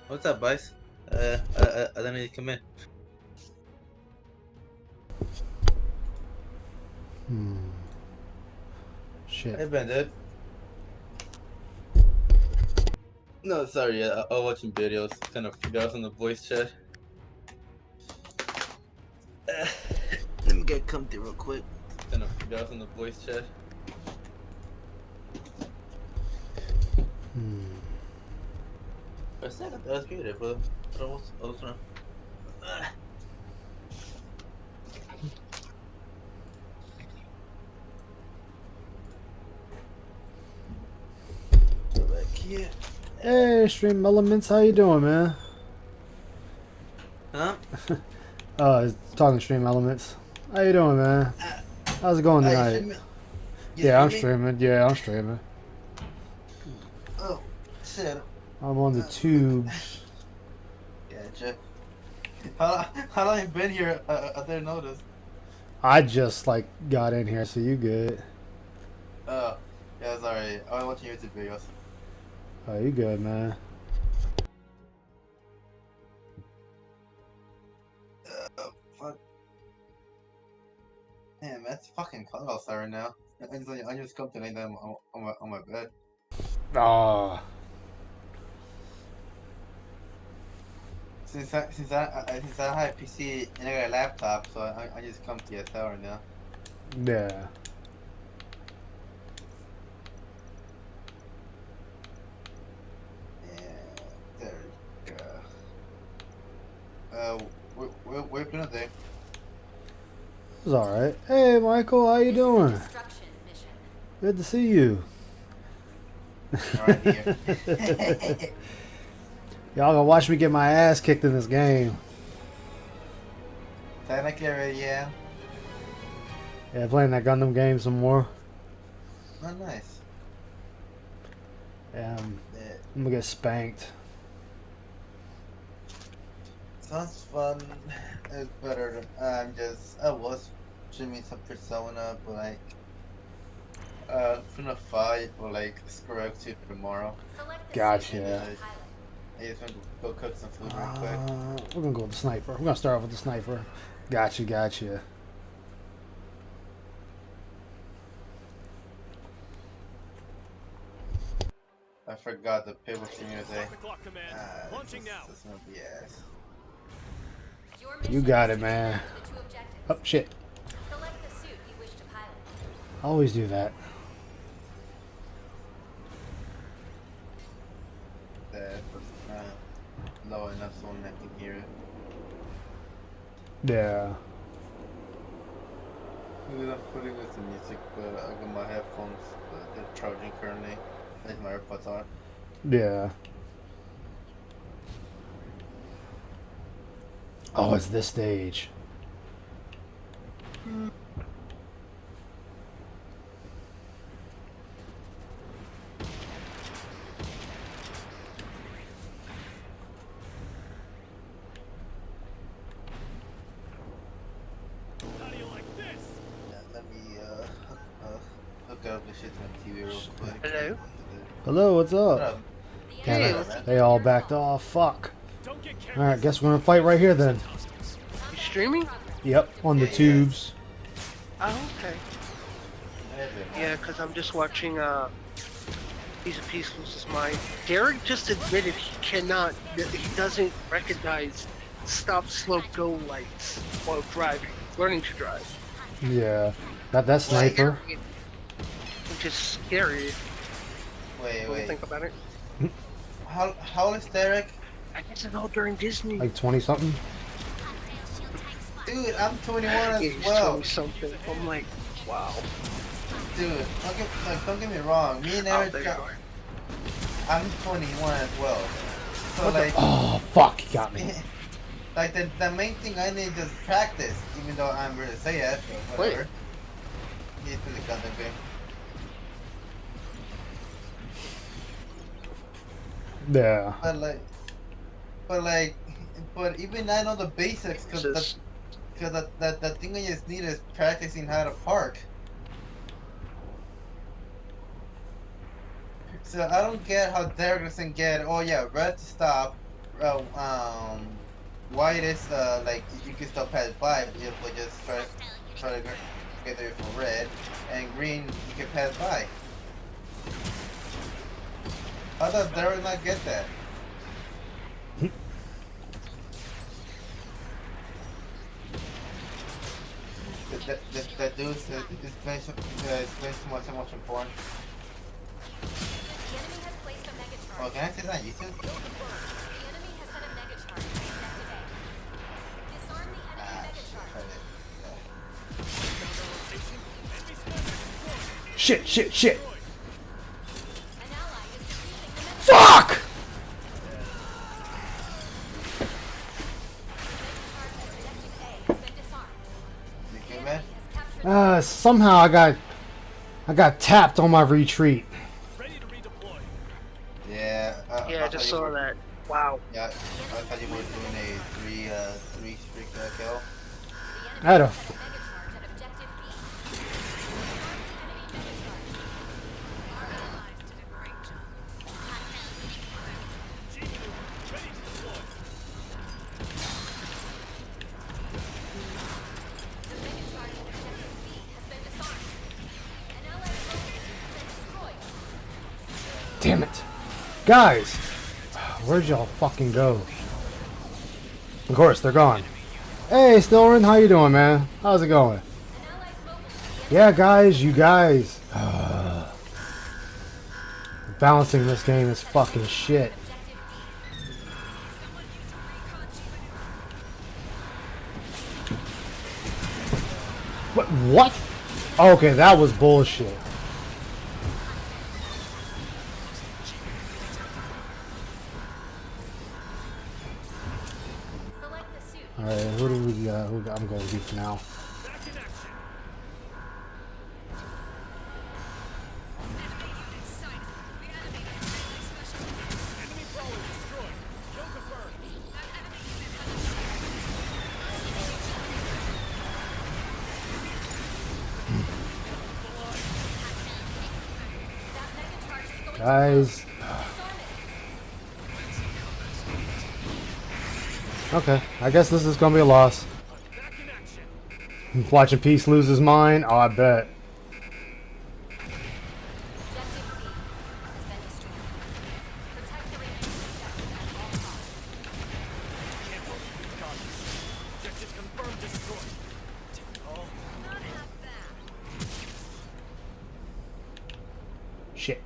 What's up, boys? I don't need to come in. Shit. Hey, Ben, dude. No, sorry, I was watching videos. Kind of forgot on the voice chat. Let me get comfy real quick. Kind of forgot on the voice chat. For a second, that was beautiful. But I was trying. Go back here. Hey, Stream Elements, how you doing, man? Huh? Talking Stream Elements. How you doing, man? How's it going You tonight? streaming? You Yeah, I'm streaming? streaming. Yeah, I'm streaming. Oh, shit. I'm on the tubes. Gotcha. How long you been here? I didn't notice. I just like got in here, so you good? Oh, yeah, sorry. I was watching YouTube videos. Oh, you good, man? Fuck. Man, that's fucking cold outside right now. I just come to lay down on my bed. Ah, Since I have a PC and I got a laptop, so I just come to your tower now. yeah. Yeah, there you go. Where you playing today? It's all right. Hey, Michael, how you doing? Good to see you. Alright, here. Y'all gonna watch me get my ass kicked in this game. Technically, already, yeah. Yeah, playing that Gundam game some more. Oh, nice. Yeah, Yeah. I'm gonna get spanked. Sounds fun. It's better than I was streaming some Persona, but like finna fight or like screw to tomorrow. Gotcha. I just want to go cook some food real quick. We're gonna go with the sniper. We're gonna start off with the sniper. Gotcha. I forgot the paper streaming today. Launching now. That's gonna be ass. You got it, man. Oh shit! I always do that. That was low enough so I can hear it. Yeah. I'm putting with the music, but I got my headphones. They're charging currently. Like my AirPods are. Yeah. Oh, it's this stage. How do you like this? Yeah, let me hook up the shit to my TV real quick. Hello? Hello, what's What up? up? Damn Hey, it. They all backed off. Fuck. Don't get careless. Alright, guess we're gonna fight right here then. you streaming? Yep, on the tubes. Oh, okay. Yeah, because I'm just watching Piece of Peace Loses Mind. Derek just admitted he doesn't recognize stop, slow, go lights while driving, learning to drive. Yeah. Got that sniper. Which is scary when you Wait. think about it. How old is Derek? I guess it's all during Disney. Like 20 something. Dude, I'm 21 Yeah, as he's well. 20 something. I'm like, wow. Dude, don't get me wrong. Me and Oh, Eric, there you are. I'm 21 as well. So like, Oh, fuck, you got me. like the main thing I need is practice. Even though I'm ready to say it, but whatever. Need to the Gundam game. Yeah. But even I know the basics because the thing I just need is practicing how to park. So I don't get how Derek doesn't get, oh yeah, red to stop, white is like you can still pass by, but just try to get there for red, and green you can pass by. How does Daryl not get that? That dude explains so much important. The enemy has placed a mega charge. Oh, can I see that on YouTube? The enemy has set a mega charge on objective A. Disarm the enemy mega charge. Shit, shit, shit. An ally is defusing the mega Fuck! charge at objective A has been disarmed. You The came enemy in? has captured Somehow I got tapped on my retreat. Ready to redeploy. Yeah. Yeah, I just saw that. Wow. Yeah, I thought you were doing a three streak kill. I had a the enemy has set a mega charge at objective B. Disarm the enemy mega charge. Our allies did a great job. G2, ready to deploy. The mega charge at objective B has been disarmed. An allied focus has been destroyed. damn it. Guys, where'd y'all fucking go? Of course, they're gone. Hey, Stilren, how you doing, man? How's it going? An allied focus Yeah, guys, you guys. Balancing this game is fucking shit. objective B. What? Okay, that was bullshit. Select the suit. Alright, who do we got? I'm going to for now. Back in action. Enemy prowler destroyed. Kill confirmed. That mega charge is going Guys. to disarm it. Okay, I guess this is gonna be a loss. Back in action. Watching Peace lose his mind? Oh, I bet. Objective B has been destroyed. Protect the remaining objective at all costs. Can't help you be cautious. Objective confirmed destroyed. Oh, Not half bad. Shit.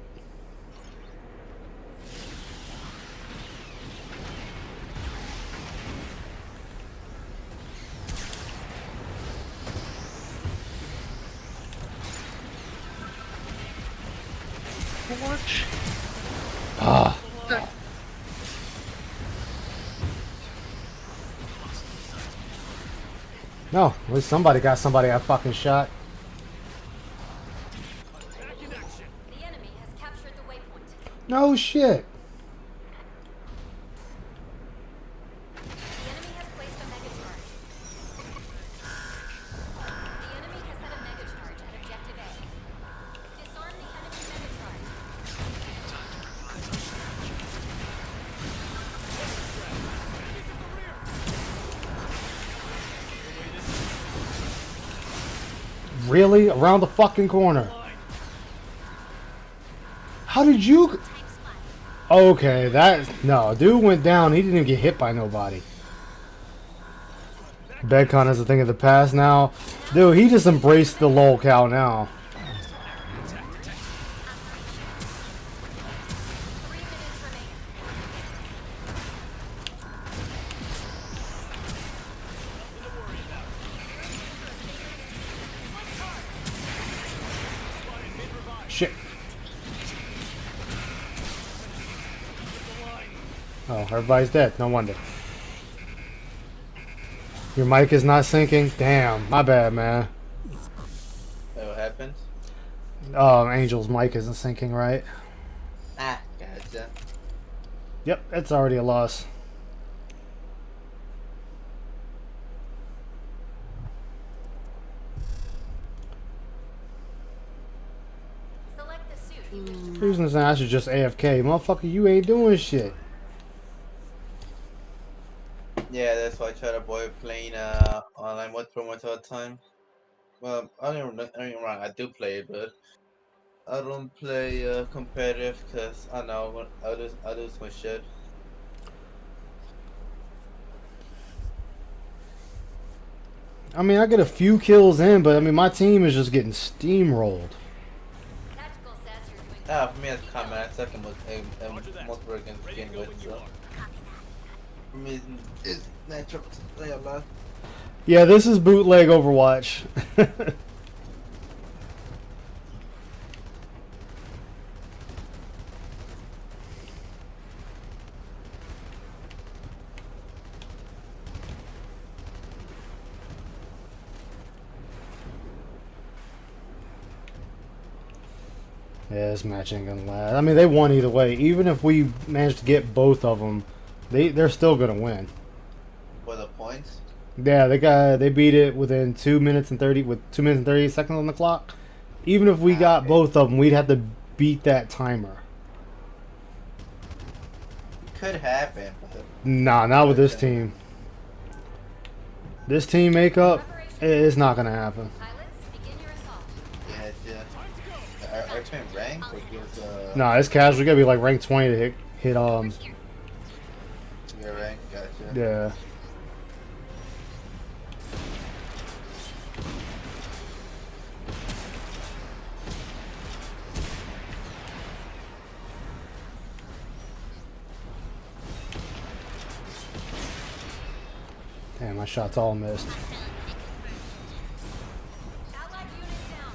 What? Ah. No, at least somebody got somebody I fucking shot. back in action. The enemy has captured the waypoint. No shit. The enemy has placed a mega charge. The enemy has set a mega charge at objective A. Disarm the enemy mega charge. Really? Around the fucking corner. How did you... Okay, no, dude went down. He didn't even get hit by nobody. Bedcon is a thing of the past now. Dude, he just embraced the lolcow now. 3 minutes remaining. Shit. Oh, everybody's dead. No wonder. Your mic is not syncing? Damn, my bad, man. That what happens? Angel's mic isn't syncing right. Ah, gotcha. Yep, it's already a loss. Select the suit you wish to Who's gonna say I should just AFK? Motherfucker, you ain't doing shit. Yeah, that's why I try to avoid playing online with pretty much all the time. Well, I don't even wrong. I do play it, but I don't play competitive because I know I lose my shit. I mean, I get a few kills in, but I mean, my team is just getting steamrolled. Tactical says you're doing For me, it's combat. I suck at most work against Ready to begin go with, when you so are. for me, it's natural to play a lot. Yeah, this is bootleg Overwatch. Yeah, this match ain't gonna last. I mean, they won either way. Even if we manage to get both of them, they're still gonna win. For the points, Yeah, they beat it within 2 minutes and 30 with 2 minutes and 30 seconds on the clock. Even if we got okay. both of them, we'd have to beat that timer. it could happen, but Nah, not with this team. This team makeup, it's not gonna happen. pilots. Begin your assault. yeah. Are you playing rank or just Nah, it's casual. You gotta be like rank 20 to hit your rank? Gotcha. yeah. Damn, my shots all missed. Allied unit down.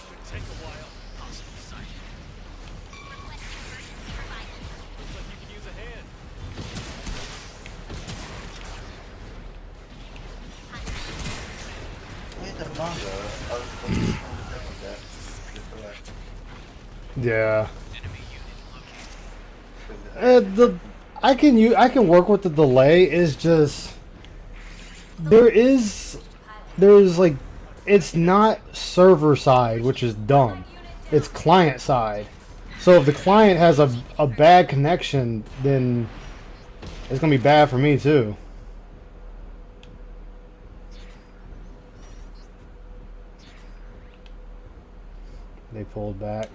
Could take a while. Hostile sight. Looks like you could use a hand. Wait, the manga. I was supposed to check that. Just for that. Yeah. 'Cause, I can work with the delay. Is just there's like it's not server side, which is dumb. It's client side. So if the client has a bad connection, then it's gonna be bad for me too. They pulled back.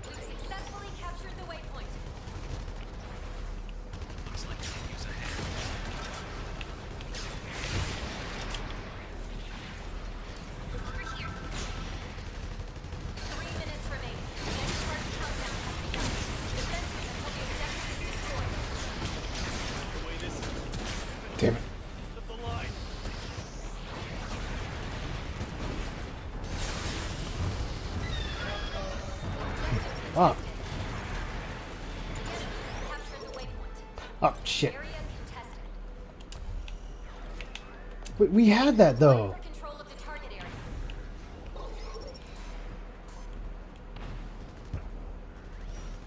We've successfully captured the waypoint. Looks like you could use a hand. Over here. 3 minutes remaining. Next charge countdown has begun. Defensive until the objective is destroyed. The way this is. Damn it. Up the line. Ah. Captured the waypoint. Oh shit. Area contested. We had that though. For control of the target area.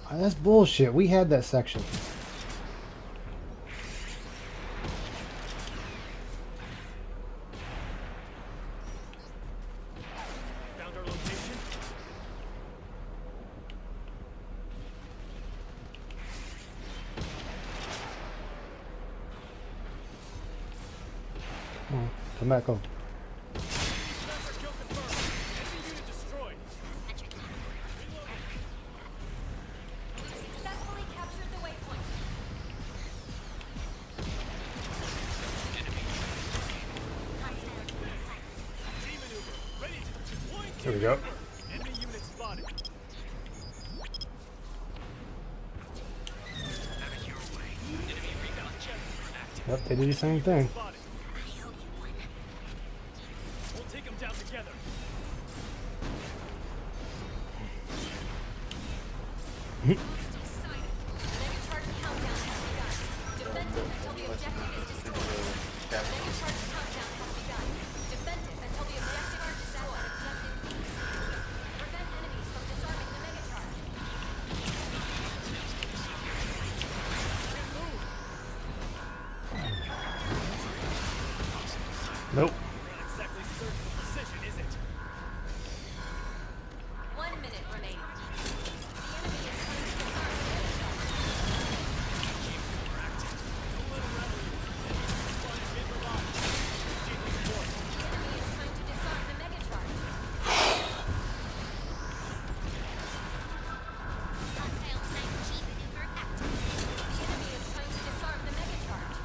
Ah, that's bullshit. We had that section. Found our location. Oh, come back over. Sniper kill confirmed. Enemy unit destroyed. We've successfully captured the waypoint. Team maneuver. Ready. Deploying There we team go. maneuver. Enemy unit spotted. Have it your way. Enemy recon check active. Yep, they did the same thing. Spotted. We'll take them down together. Enemy charge countdown has begun. Defensive until the objective is destroyed. Enemy charge countdown has begun. Defensive until the objective are destroyed. Nope. Not exactly surgical precision, is it? 1 minute remaining. The enemy is trying to disarm the Megatron. The enemy is trying to disarm the Megatron. The enemy is trying to disarm the Megatron.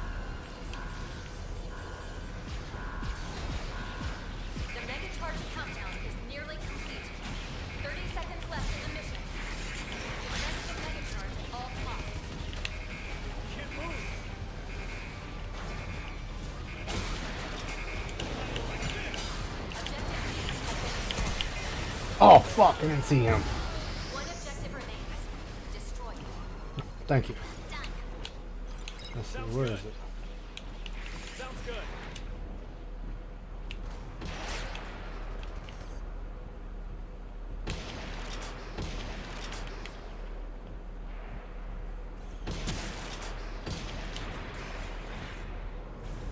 The Megacharge countdown is nearly complete. 30 seconds left in the mission. Defend the Megacharge at all costs. Can't move. Objective B has been destroyed. Oh fuck! I didn't see him. One objective remains. Destroy it. Thank you. Let's see. Where is it? Sounds good.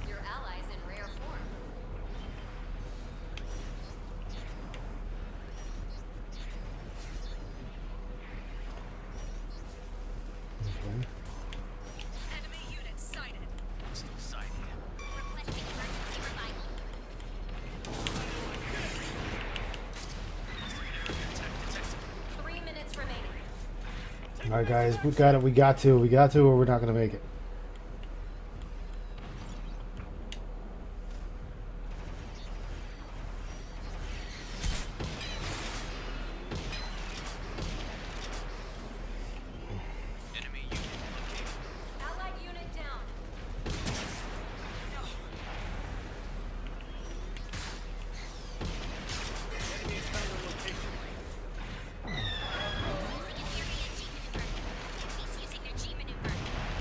Your allies in rare form. Okay. Enemy unit sighted. Still sighted. Requesting emergency revival. Three minutes remaining. All right, guys. We got it. We got to, or we're not gonna make it. Enemy unit located. Allied unit down. Enemy has found their location.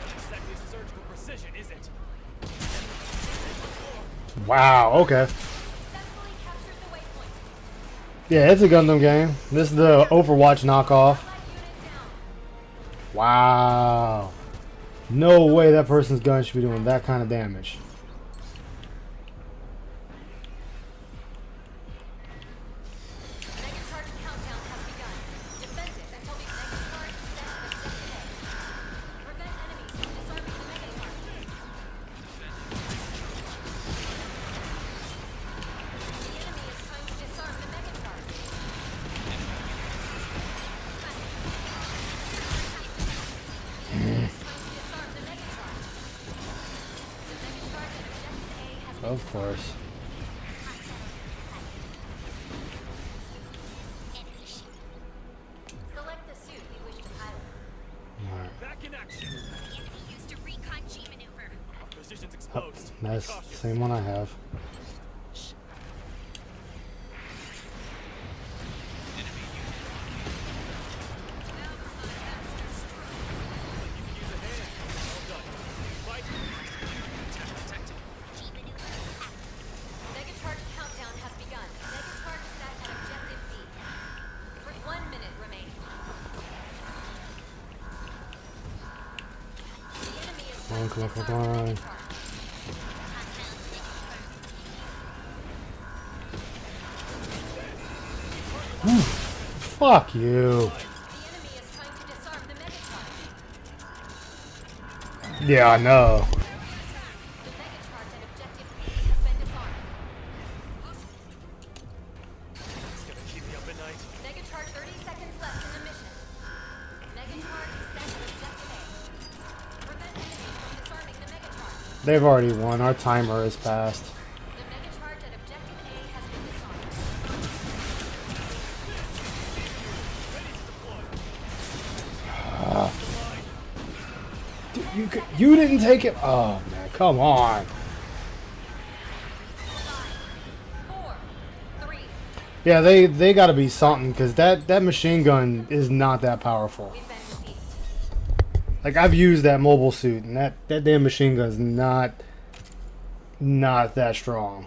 Not exactly surgical precision, is it? Wow. Okay. Successfully captured the waypoint. Yeah, it's a Gundam game. This is the Overwatch knockoff. Allied unit down. Wow. No way that person's gun should be doing that kind of damage. Megacharge countdown has begun. Defend it until the Megacharge is set at objective A. Prevent enemies from disarming the Megacharge. The enemy is trying to disarm the Megacharge. The enemy is trying to disarm the Megacharge. The Megacharge at objective A has been Of course. Select the suit you wish to pilot. Alright. Back in action. Used a recon G maneuver. Our position's exposed. That's Be the cautious. same one I have. You can use a hand. Well done. Fight. Detected. Megacharge countdown has begun. Megacharge set at objective B. 1 minute remaining. The enemy is trying to Come on, come on, disarm come the on. Megacharge. Fuck you. The enemy is trying to disarm the Megacharge. Yeah, I know. The Megacharge at objective B has been disarmed. It's gonna keep me up at night. Megacharge 30 seconds left in the mission. Megacharge is set at objective A. Prevent enemies from disarming the Megacharge. They've already won. Our timer is passed. The Megacharge at objective A has been disarmed. Dude, you didn't take it. Oh man, come on. 4, 3, Yeah, they got to be something because that machine gun is not that powerful. we've been defeated. Like I've used that mobile suit, and that damn machine gun is not that strong.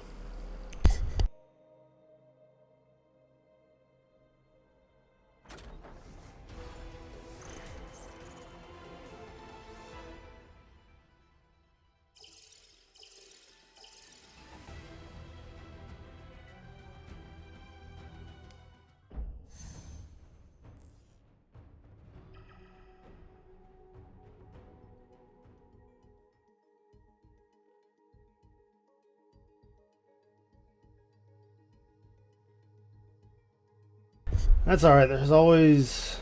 That's alright. There's always...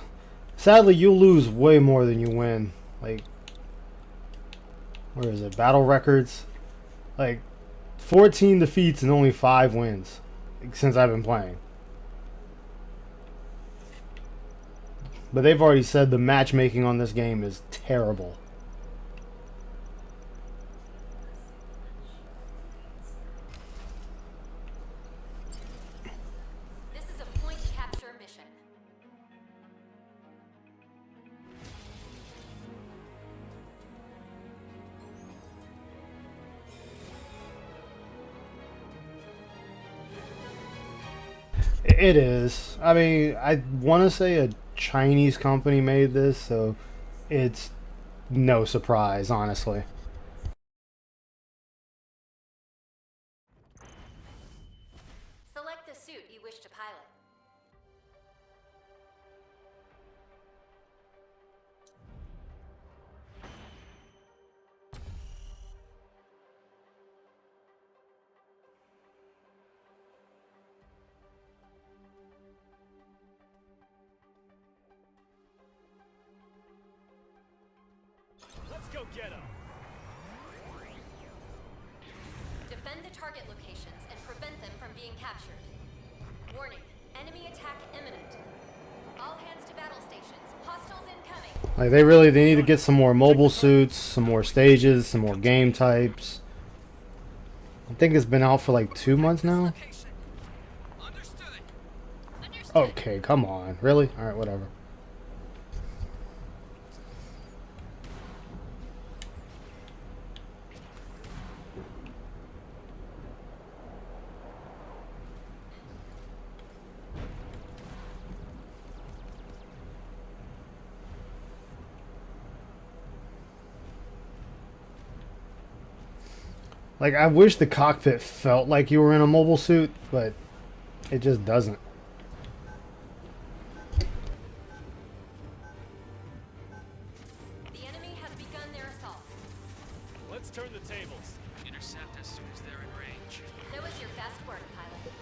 Sadly, you'll lose way more than you win. Like... Where is it? Battle records? Like, 14 defeats and only 5 wins. Since I've been playing. But they've already said the matchmaking on this game is terrible. This is a point capture mission. It is. I mean, I want to say a Chinese company made this, so it's no surprise, honestly. Select the suit you wish to pilot. Let's go get him. Defend the target locations and prevent them from being captured. Warning, enemy attack imminent. All hands to battle stations. Hostiles incoming. Like, they need to get some more mobile suits, some more stages, some more game types. I think it's been out for like 2 months now. Okay, come on. Really? Alright, whatever. Like, I wish the cockpit felt like you were in a mobile suit, but it just doesn't. The enemy has begun their assault. Let's turn the tables. Intercept as soon as they're in range. That was your best work, pilot.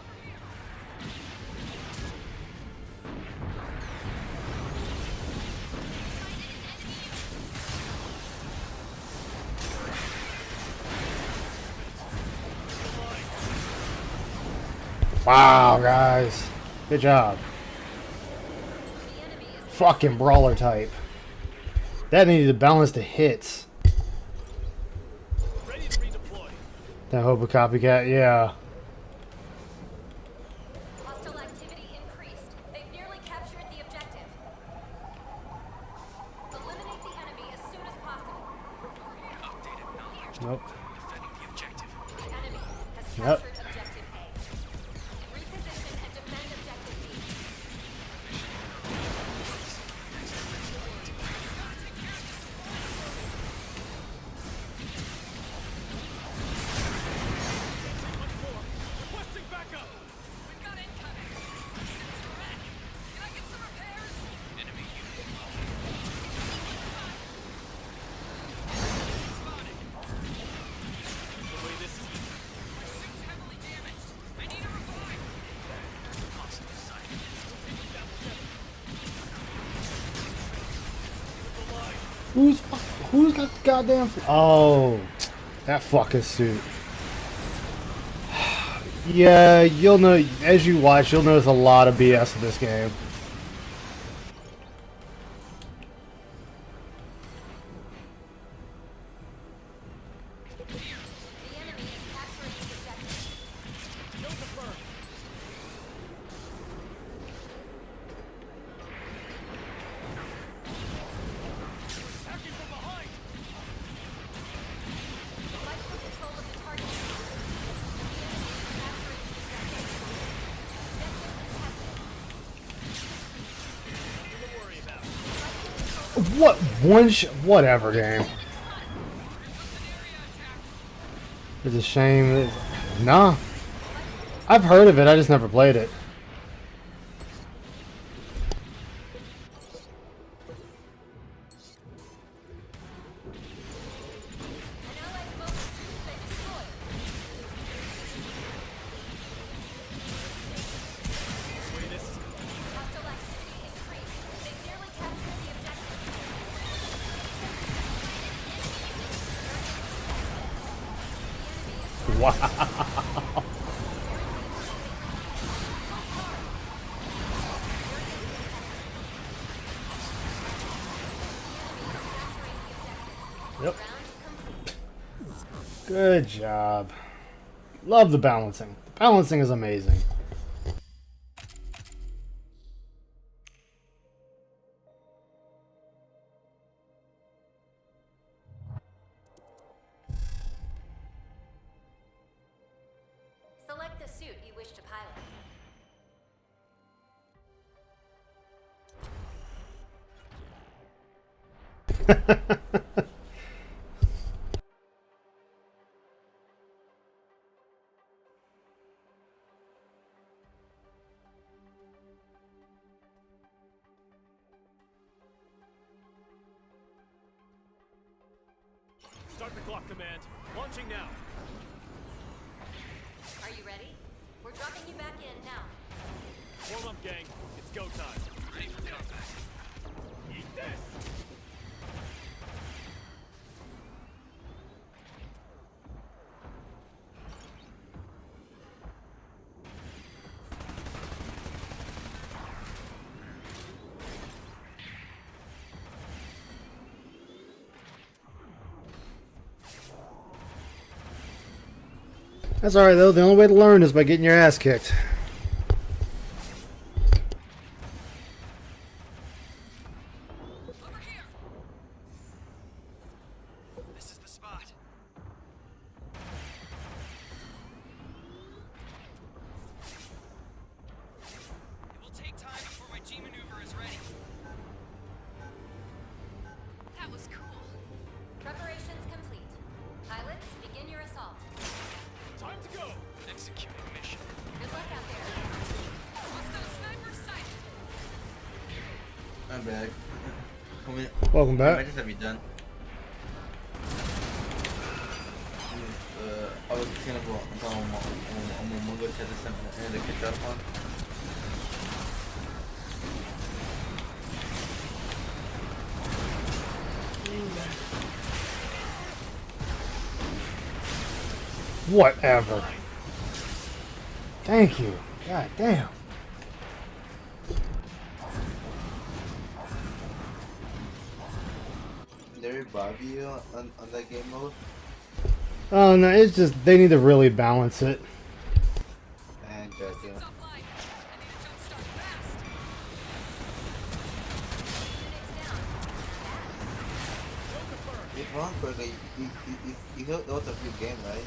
Wow, guys. Good job. The enemy is Fucking brawler type. That needed to balance the hits. Ready to redeploy. That hope a copycat, yeah. hostile activity increased. They've nearly captured the objective. Eliminate the enemy as soon as possible. Updated knowledge. Nope. Defending the objective. The enemy has Yep. captured objective A. Reposition and defend objective B. Requesting backup. We've got incoming. Systems are back. Can I get some repairs? Enemy unit low. Spotted. The way this is. My suit's heavily damaged. I need a revive. Hostile sight. Who's got the goddamn... Oh, that fucking suit. Yeah, you'll know, as you watch, you'll notice a lot of BS in this game. The enemy is capturing the objective. No confirmed. Attacking from behind. Fight for control of the target. The enemy is capturing the objective. Objective contested. Nothing to worry about. What? Whatever game. It's a shame. Nah. I've heard of it, I just never played it. An allied mobile suit has been destroyed. The way this is. Hostile Wow. Yep. Good job. Love the balancing. The balancing is amazing. Select the suit you wish to pilot. Start the clock, Command. Launching now. Are you ready? We're dropping you back in now. Warm up, gang. It's go time. Ready for combat. Eat this! That's alright though, the only way to learn is by getting your ass kicked. Over here. This is the spot. It will take time before my G maneuver is ready. That was cool. Preparations complete. Pilots, begin your assault. Time to go! Executing mission. Good luck out there. Hostile sniper sighted. I'm back. Welcome back. I just have you done. I was gonna go on go check this and the catch up on. Whatever. Thank you. God damn. Did they revive you on that game mode? Oh no, it's just they need to really balance it. And gotcha. Offline. I need a jump start fast. Units down. If wrong correctly, you know it was a free game, right?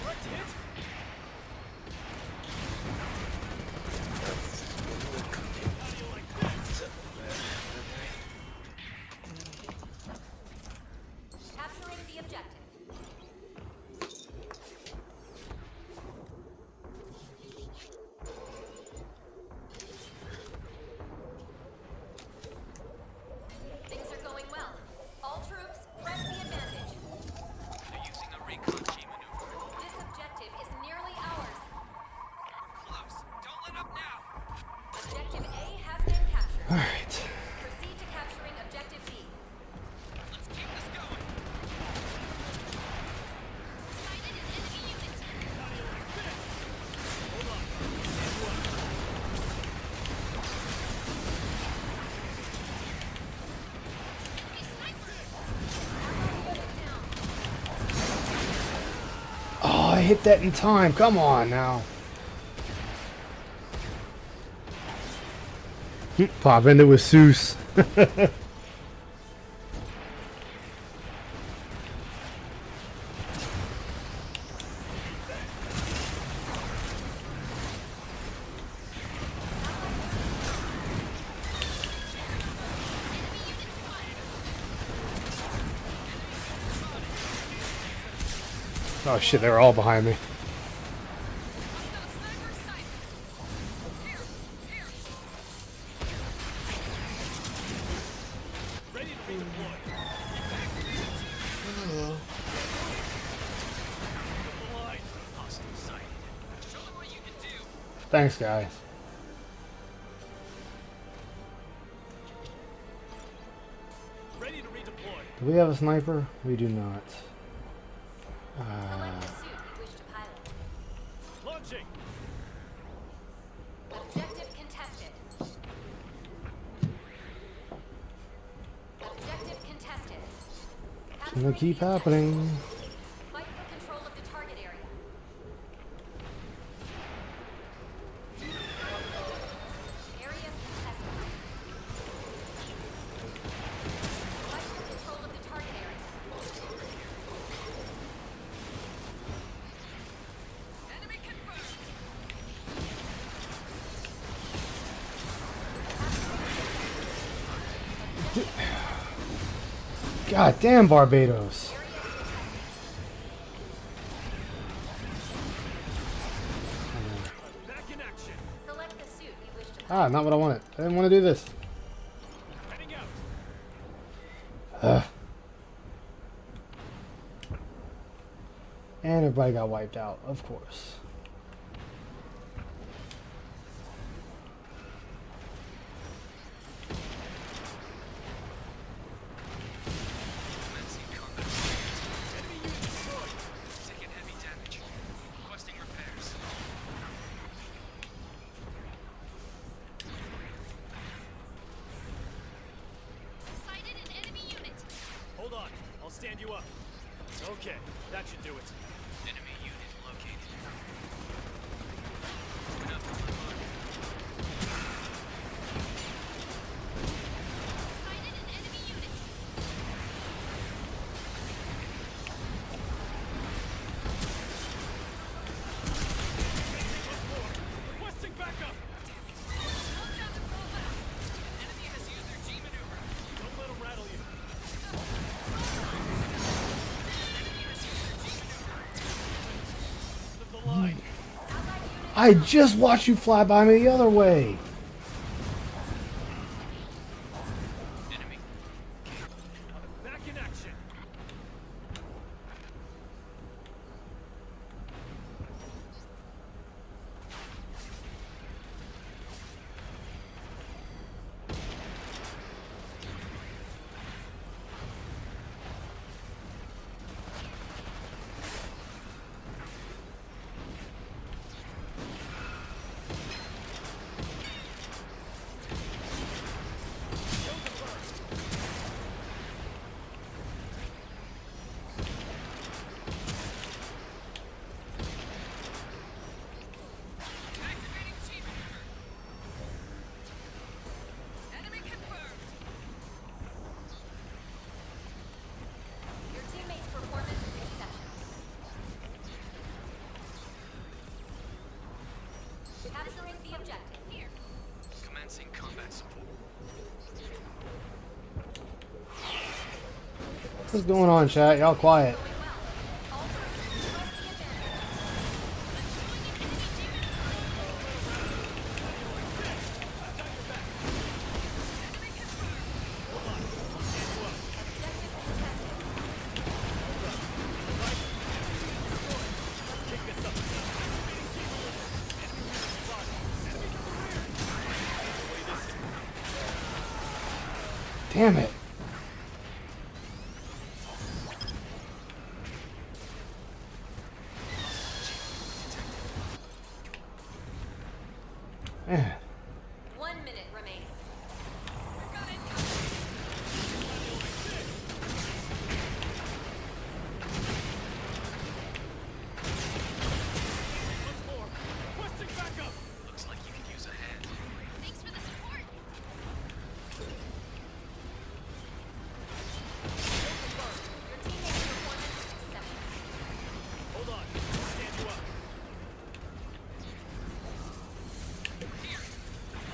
Direct hit? Capturing the objective. Things are going well. All troops, press the advantage. They're using the recon G maneuver. This objective is nearly ours. Close. Don't let up now. Objective A has been captured. Alright. Proceed to capturing objective B. Let's keep this going. Sighted an enemy unit. Oh, I hit that in time. Come on now. Pop into with Seuss. Oh shit, they're all behind me. Ready to redeploy. The line. Hostile sighted. Show them what you can do. Thanks, guys. Ready deployed. Do we have a sniper? We do not. Select the suit you wish to pilot. Launching. Objective contested. Objective contested. It's gonna keep happening. Fight for control of the target area. Area contested. Fight for control of the target area. Enemy confirmed. God damn, Barbados. Back in action. Select the suit you wish to pilot. Ah, not what I wanted. I didn't want to do this. Heading out. Ugh. And everybody got wiped out, of course. Commencing combat. Enemy unit destroyed. Taking heavy damage. Requesting repairs. Sighted an enemy unit. Hold on. I'll stand you up. Okay, that should do it. Enemy unit located. Moving up to my mark. Sighted an enemy unit. Requesting backup. Enemy has used their G maneuver. Don't let them rattle you. End of the line. I just watched you fly by me the other way. Enemy. Back in action. Activating G maneuver. Enemy confirmed. Your teammate's performance is exceptional. Capturing the objective. Here. Commencing combat support. What's going on, chat? Y'all quiet. Going well. All persons press the advantage. Objective contested. Damn it. Man. 1 minute remaining. Once more. Requesting backup. Looks like you can use a hand. Thanks for the support. Your teammate's performance is exceptional. Hold on. I'll stand you up.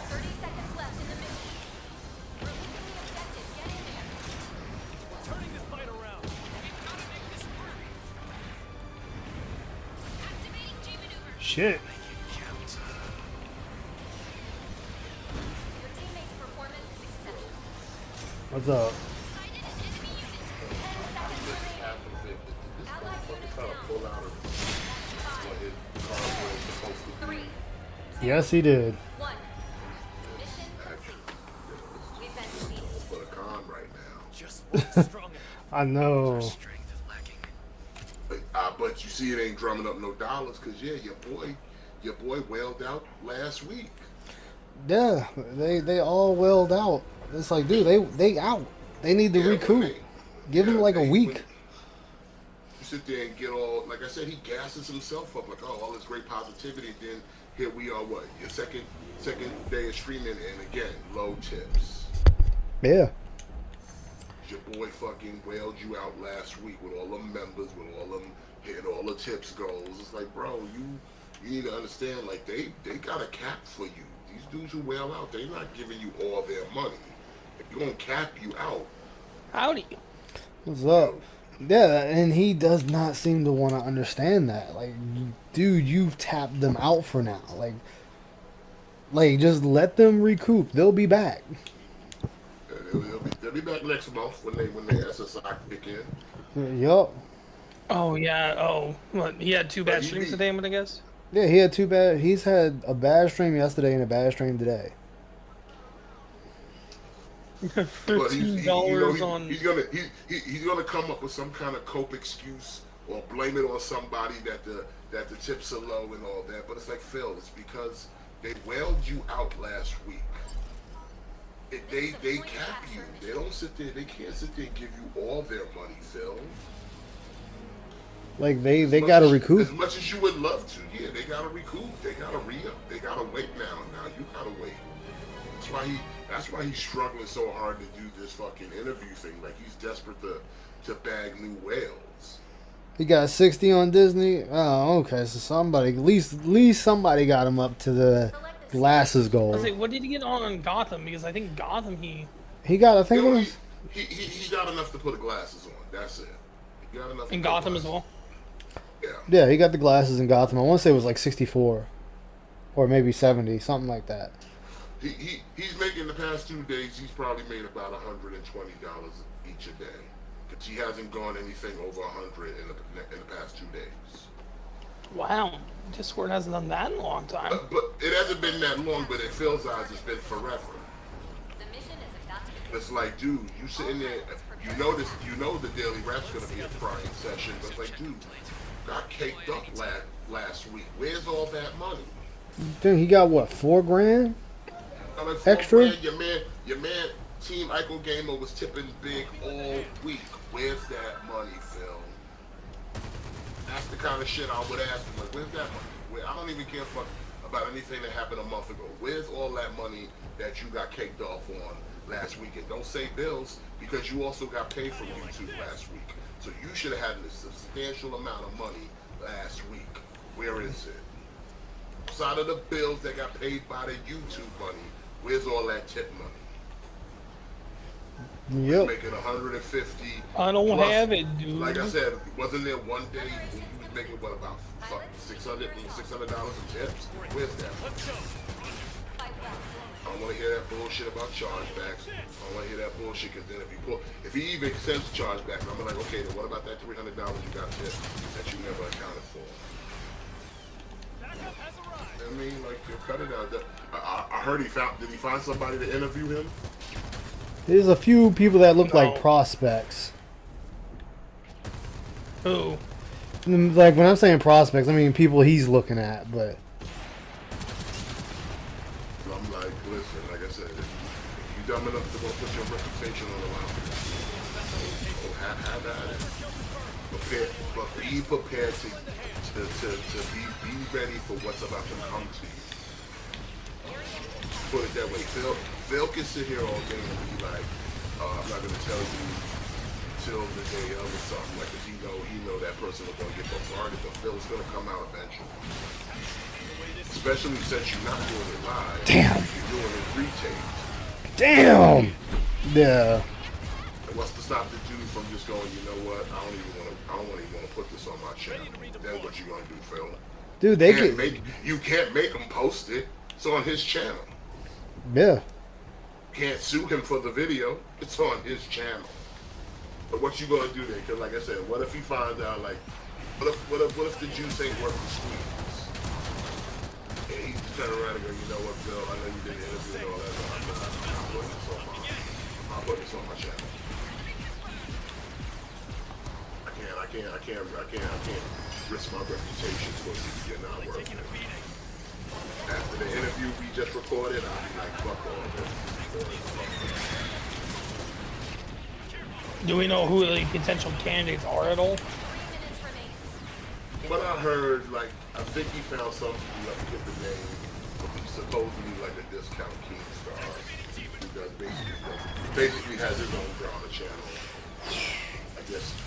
30 seconds left in the mission. We're losing the objective. Get in there. Turning this fight around. We've got to make this work. Activating G maneuver. Shit. Make it count. Your teammate's performance is exceptional. What's up? Sighted an enemy unit. 10 seconds remaining. Allied unit down. 5, 4, 3, Yes, he did. 1. Mission complete. We've been defeated. For the con right now. just weren't strong enough. I know. Strength is lacking. But you see, it ain't drumming up no dollars, cause yeah, your boy wailed out last week. Yeah, they all welled out. It's like, dude, they out. They need to Yeah, recoup. when Give him like a when week. you sit there and get all, like I said, he gasses himself up like, oh, all this great positivity. Then here we are, what, your second day of streaming, and again, low tips. Yeah. Your boy fucking wailed you out last week with all them members, with all them hitting all the tips goals. It's like, bro, you need to understand, like, they got a cap for you. These dudes who wail out, they're not giving you all their money. If you gonna cap you out, Howdy. What's up? Yeah, and he does not seem to want to understand that. Like, dude, you've tapped them out for now. Like just let them recoup. They'll be back. they'll be back next month when they SSI kick in. Yup. Oh yeah. Oh, what? He had two But bad he streams beat- today, I'm gonna guess. Yeah, he had two bad. He's had a bad stream yesterday and a bad stream today. But $13 on. he's gonna come up with some kind of cope excuse or blame it on somebody that the tips are low and all that. But it's like, Phil, it's because they wailed you out last week. They cap you. They don't sit there. They can't sit there and give you all their money, Phil. Like they gotta recoup. As much as you would love to, yeah, they gotta recoup. They gotta re-up. They gotta wait now. Now you gotta wait. That's why he's struggling so hard to do this fucking interview thing. Like he's desperate to bag new whales. He got 60 on Disney. Oh, okay. So somebody, at least somebody got him up to the glasses I goal. was like, what did he get on Gotham? Because I think Gotham He got, I think, You it know, was, he got enough to put the glasses on. That's it. He got enough. in to put Gotham as glasses. well. Yeah. yeah, he got the glasses in Gotham. I want to say it was like 64, or maybe 70, something like that. He's making the past 2 days. He's probably made about $120 each a day. Cause he hasn't gone anything over 100 in the past 2 days. Wow. Just swear it hasn't done that in a long time. But it hasn't been that long. But in Phil's eyes, it's been forever. The mission is about to begin. It's like, dude, you sitting there. You know the daily rap's gonna be a crying session. But it's like, dude, got caked up last week. Where's all that money? Dude, he got what, $4 grand? Like, Extra? man, your man, Team Ico Gamer was tipping big all week. Where's that money, Phil? That's the kind of shit I would ask him. Like, where's that money? I don't even care about anything that happened a month ago. Where's all that money that you got caked off on last week? And don't say bills, because you also got paid from YouTube last week. So you should have had a substantial amount of money last week. Where is it? Outside of the bills that got paid by the YouTube money, where's all that tip money? Yep. Making 150. I don't plus, have it, dude. Like I said, wasn't there one day when you was making what, about $600 in tips? Where's that? Fight well. I don't want to hear that bullshit about chargebacks. I don't want to hear that bullshit, because then if he even sends chargebacks, I'm like, okay, then what about that $300 you got tipped that you never accounted for? I mean, like, you cut it out. I heard did he find somebody to interview him? There's a few people that look like No. prospects. Who? Like, when I'm saying prospects, I mean people he's looking at, but So I'm like, listen, like I said, if you dumb enough to go put your reputation on the line, have at it. But be prepared to be ready for what's about to come to you. Put it that way. Phil can sit here all day and be like, I'm not gonna tell you till the day of or something, like, cause he know that person is gonna get bombarded, but Phil's gonna come out eventually. Especially since you're not doing it live. Damn. You're doing it retaped. damn. Yeah. And what's to stop the dude from just going, you know what, I don't even want to put this on my channel. Then what you gonna do, Phil? Dude, they could. You can't make him post it. It's on his channel. Yeah. Can't sue him for the video. It's on his channel. But what you gonna do then? Cause like I said, what if he finds out, like, what if the juice ain't worth the squeeze? And he just turn around and go, you know what, Phil, I know you did the interview and all that, but I'm putting this on my channel. can't risk my reputation for you. You're not worth it. After the interview we just recorded, I'll be like, fuck all this. Do we know who the potential candidates are at all? 3 minutes remain. But I heard, like, I think he found something, I forget the name, but he's supposedly like a discount Keemstar who does basically has his own drama channel.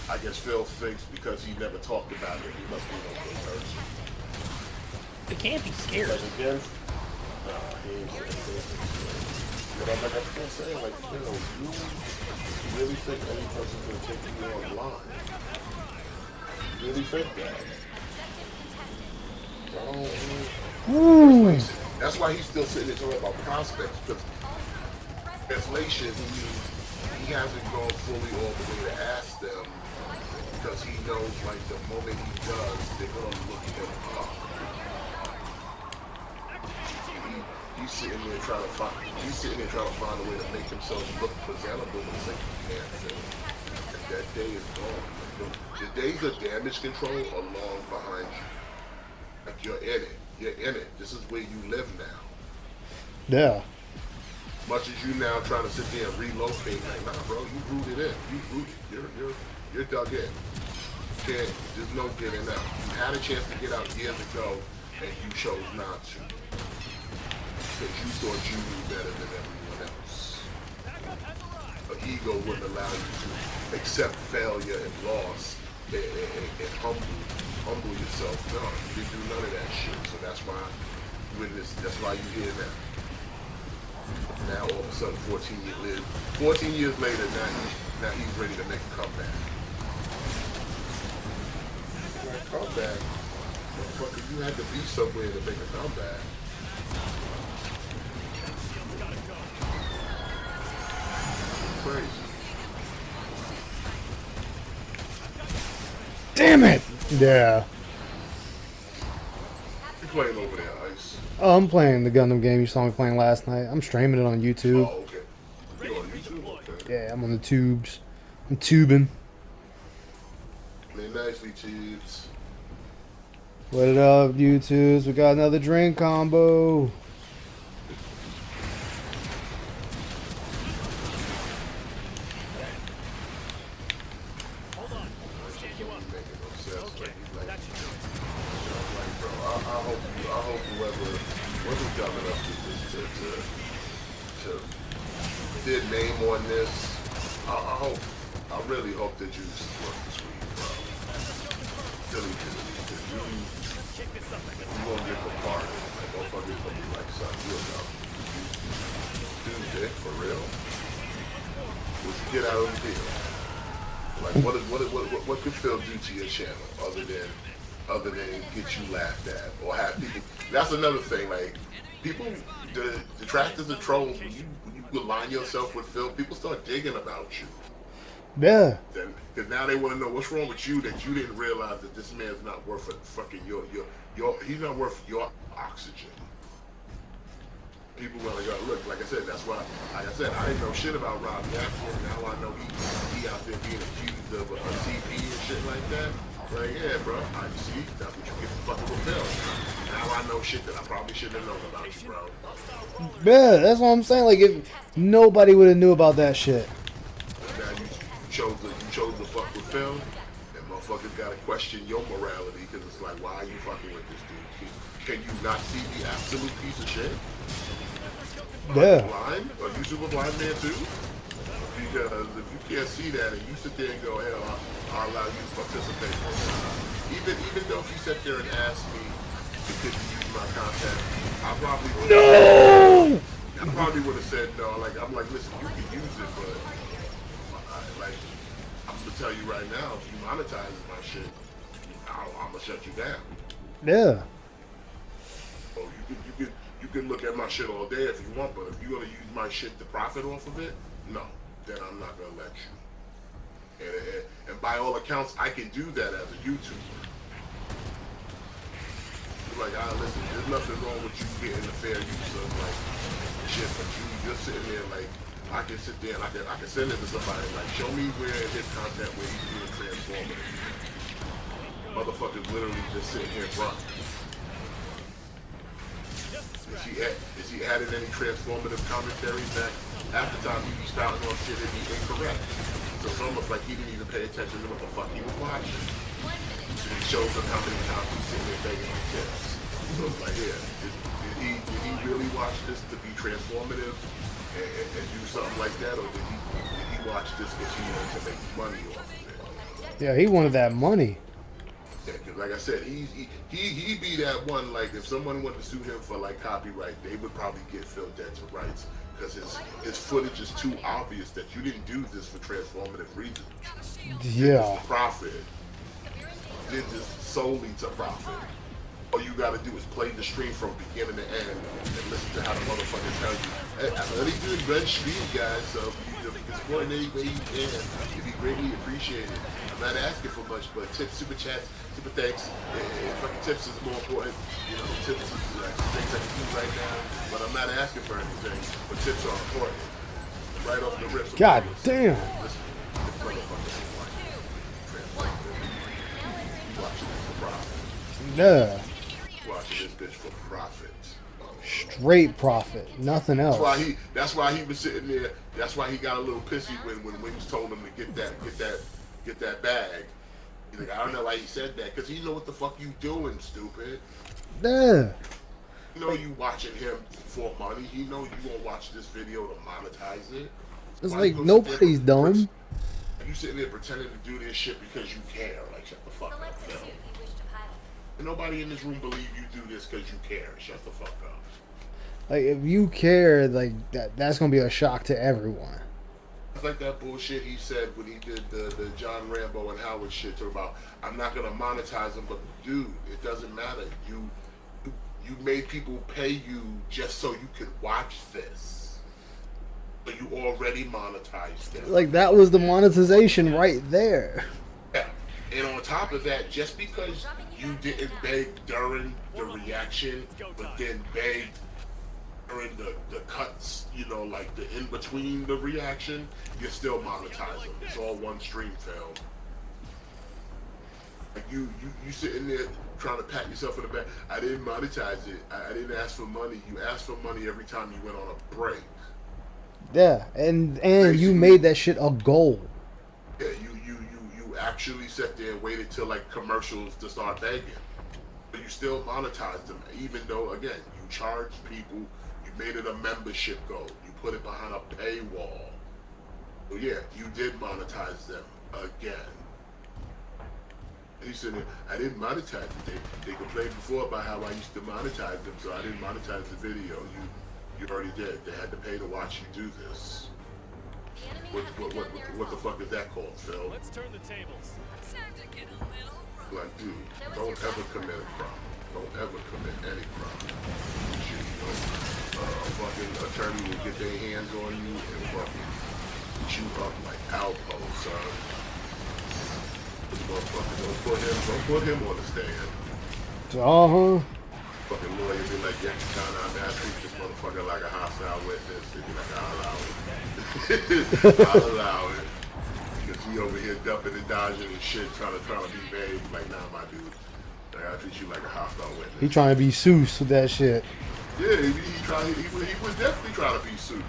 I guess Phil thinks because he never talked about it, he must be no good person. They can't be scared. Like again, he ain't scared. But I'm like, I'm still saying, like, you know, you really think any person's gonna take you online? You really think that? That's why he's still sitting there talking about prospects, because translation means he hasn't gone fully all the way to ask them, because he knows, like, the moment he does, they're gonna look him up. He's sitting there trying to find a way to make himself look presentable and think he can't do it. And that day is gone. The days of damage control are long behind you. Like, you're in it. You're in it. This is where you live now. Yeah. Much as you now trying to sit there and relocate, like, nah, bro, you rooted in. You rooted. You're dug in. There's no getting out. You had a chance to get out years ago, and you chose not to. Because you thought you knew better than everyone else. An ego wouldn't allow you to accept failure and loss and humble yourself. No, you didn't do none of that shit. So that's why that's why you're here now. Now all of a sudden 14 years later, now he's ready to make a comeback. Comeback? Motherfucker, you had to be somewhere to make a comeback. Crazy. Damn it! Yeah. You playing over there, Ice? Oh, I'm playing the Gundam game you saw me playing last night. I'm streaming it on YouTube. Oh, okay. You on YouTube? Okay. Yeah, I'm on the tubes. I'm tubing. Play nicely, tubes. What it up, YouTubes? We got another drink combo. Did name on this. I really hope that you support this week, bro. Really do. Because you won't get the part. Like, motherfuckers gonna be like, son, you know. Dude, dick, for real? Let's get out of the deal. Like, what could Phil do to your channel other than get you laughed at or have people? That's another thing. Like, people, the detractors and trolls, when you align yourself with Phil, people start digging about you. Yeah. Because now they want to know what's wrong with you that you didn't realize that this man's not worth a fucking he's not worth your oxygen. People want to go, look, like I said, that's why, like I said, I didn't know shit about Rob Jackson. Now I know he out there being accused of a CP and shit like that. Like, yeah, bro, I see, that's what you get for fucking with Phil. Now I know shit that I probably shouldn't have known about you, bro. Yeah, that's what I'm saying. Like, if nobody would have knew about that shit. Now you chose to fuck with Phil, and motherfuckers gotta question your morality because it's like, why are you fucking with this dude? Can you not see the absolute piece of shit? Yeah. Blind? Are you super blind man too? Because if you can't see that and you sit there and go, hell, I'll allow you to participate. Even though if you sat there and asked me to could you use my contact, I probably would have said no. Like, I'm like, listen, you can use it, but I'm gonna tell you right now, if you monetize my shit, I'm gonna shut you down. Yeah. Oh, you can look at my shit all day if you want, but if you're gonna use my shit to profit off of it, no, then I'm not gonna let you. And by all accounts, I can do that as a YouTuber. Like, listen, there's nothing wrong with you getting the fair use of like shit, but you're sitting there like, I can sit there and I can send it to somebody like, show me where in his content where he's being transformative. Motherfuckers literally just sitting here running. Is he added any transformative commentary back? Half the time he be spouting on shit and be incorrect. So it's almost like he didn't even pay attention to what the fuck he was watching. And he shows them how many times he's sitting there begging for tips. So it's like, yeah, did he really watch this to be transformative and do something like that, or did he watch this because he wanted to make money off of it? Yeah, he wanted that money. Yeah, 'cause like I said, he be that one. Like if someone wanted to sue him for like copyright, they would probably get Phil dead to rights because his footage is too obvious that you didn't do this for transformative reasons. You did Yeah. this to profit. You did this solely to profit. All you gotta do is play the stream from beginning to end and listen to how the motherfucker tells you. Hey, I'm really doing red stream, guys, so if you can support in any way you can, it'd be greatly appreciated. I'm not asking for much, but tips, super chats, super thanks. Fucking tips is more important. You know, tips is like things I can do right now, but I'm not asking for anything. But tips are important. Right off the rip. God damn. Listen, this motherfucker is watching. Watching this for profit. Yeah. Watching this bitch for profit. Straight profit. Nothing else. That's why he was sitting there. That's why he got a little pissy when Wings told him to get that bag. He's like, I don't know why he said that, because he know what the fuck you doing, stupid. Yeah. You know you watching him for money. He know you gonna watch this video to monetize it. It's Why like you nobody's dumb. You sitting there pretending to do this shit because you care. Like, shut the fuck up, Phil. And nobody in this room believe you do this because you care. Shut the fuck up. Like if you care, like that's gonna be a shock to everyone. It's like that bullshit he said when he did the John Rambo and Howard shit. Talk about I'm not gonna monetize them, but dude, it doesn't matter. You made people pay you just so you could watch this. But you already monetized them. Like that was the monetization right there. Yeah. And on top of that, just because you didn't beg during the reaction, but then begged during the cuts, you know, like the in between the reaction, you're still monetizing. It's all one stream, Phil. Like you sitting there trying to pat yourself in the back. I didn't monetize it. I didn't ask for money. You asked for money every time you went on a break. Yeah, and you made that shit a goal. Yeah, you actually sat there and waited till like commercials to start begging. But you still monetized them, even though again you charged people. You made it a membership goal. You put it behind a paywall. So yeah, you did monetize them again. He said, I didn't monetize it. They complained before about how I used to monetize them, so I didn't monetize the video. You already did. They had to pay to watch you do this. What the fuck is that called, Phil? Let's turn the tables. Like, dude, don't ever commit a crime. Don't ever commit any crime. Shit, you know, a fucking attorney will get their hands on you and fucking shoot up like Alpo, son. This motherfucker, don't put him on the stand. Fucking lawyer be like, yeah, I'm not treat this motherfucker like a hostile witness. They be like, I'll allow it. I'll allow it. Because he over here dumping and dodging and shit, trying to be vague. Like, nah, my dude. Like, I'll treat you like a hostile witness. He trying to be Seuss with that shit. Yeah, he was definitely trying to be Seuss.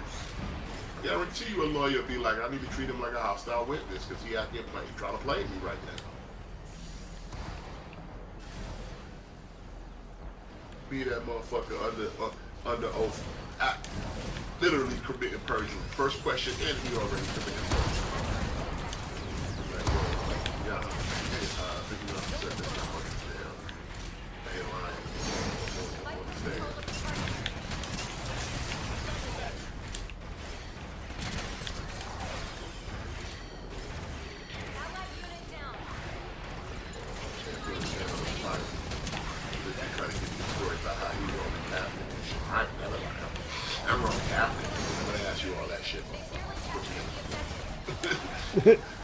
I guarantee you a lawyer be like, I need to treat him like a hostile witness because he out here trying to play me right now. Be that motherfucker under oath, literally committing perjury. First question, and he already committed perjury. Like, yeah, I think you said that I'm fucking jail. I ain't lying.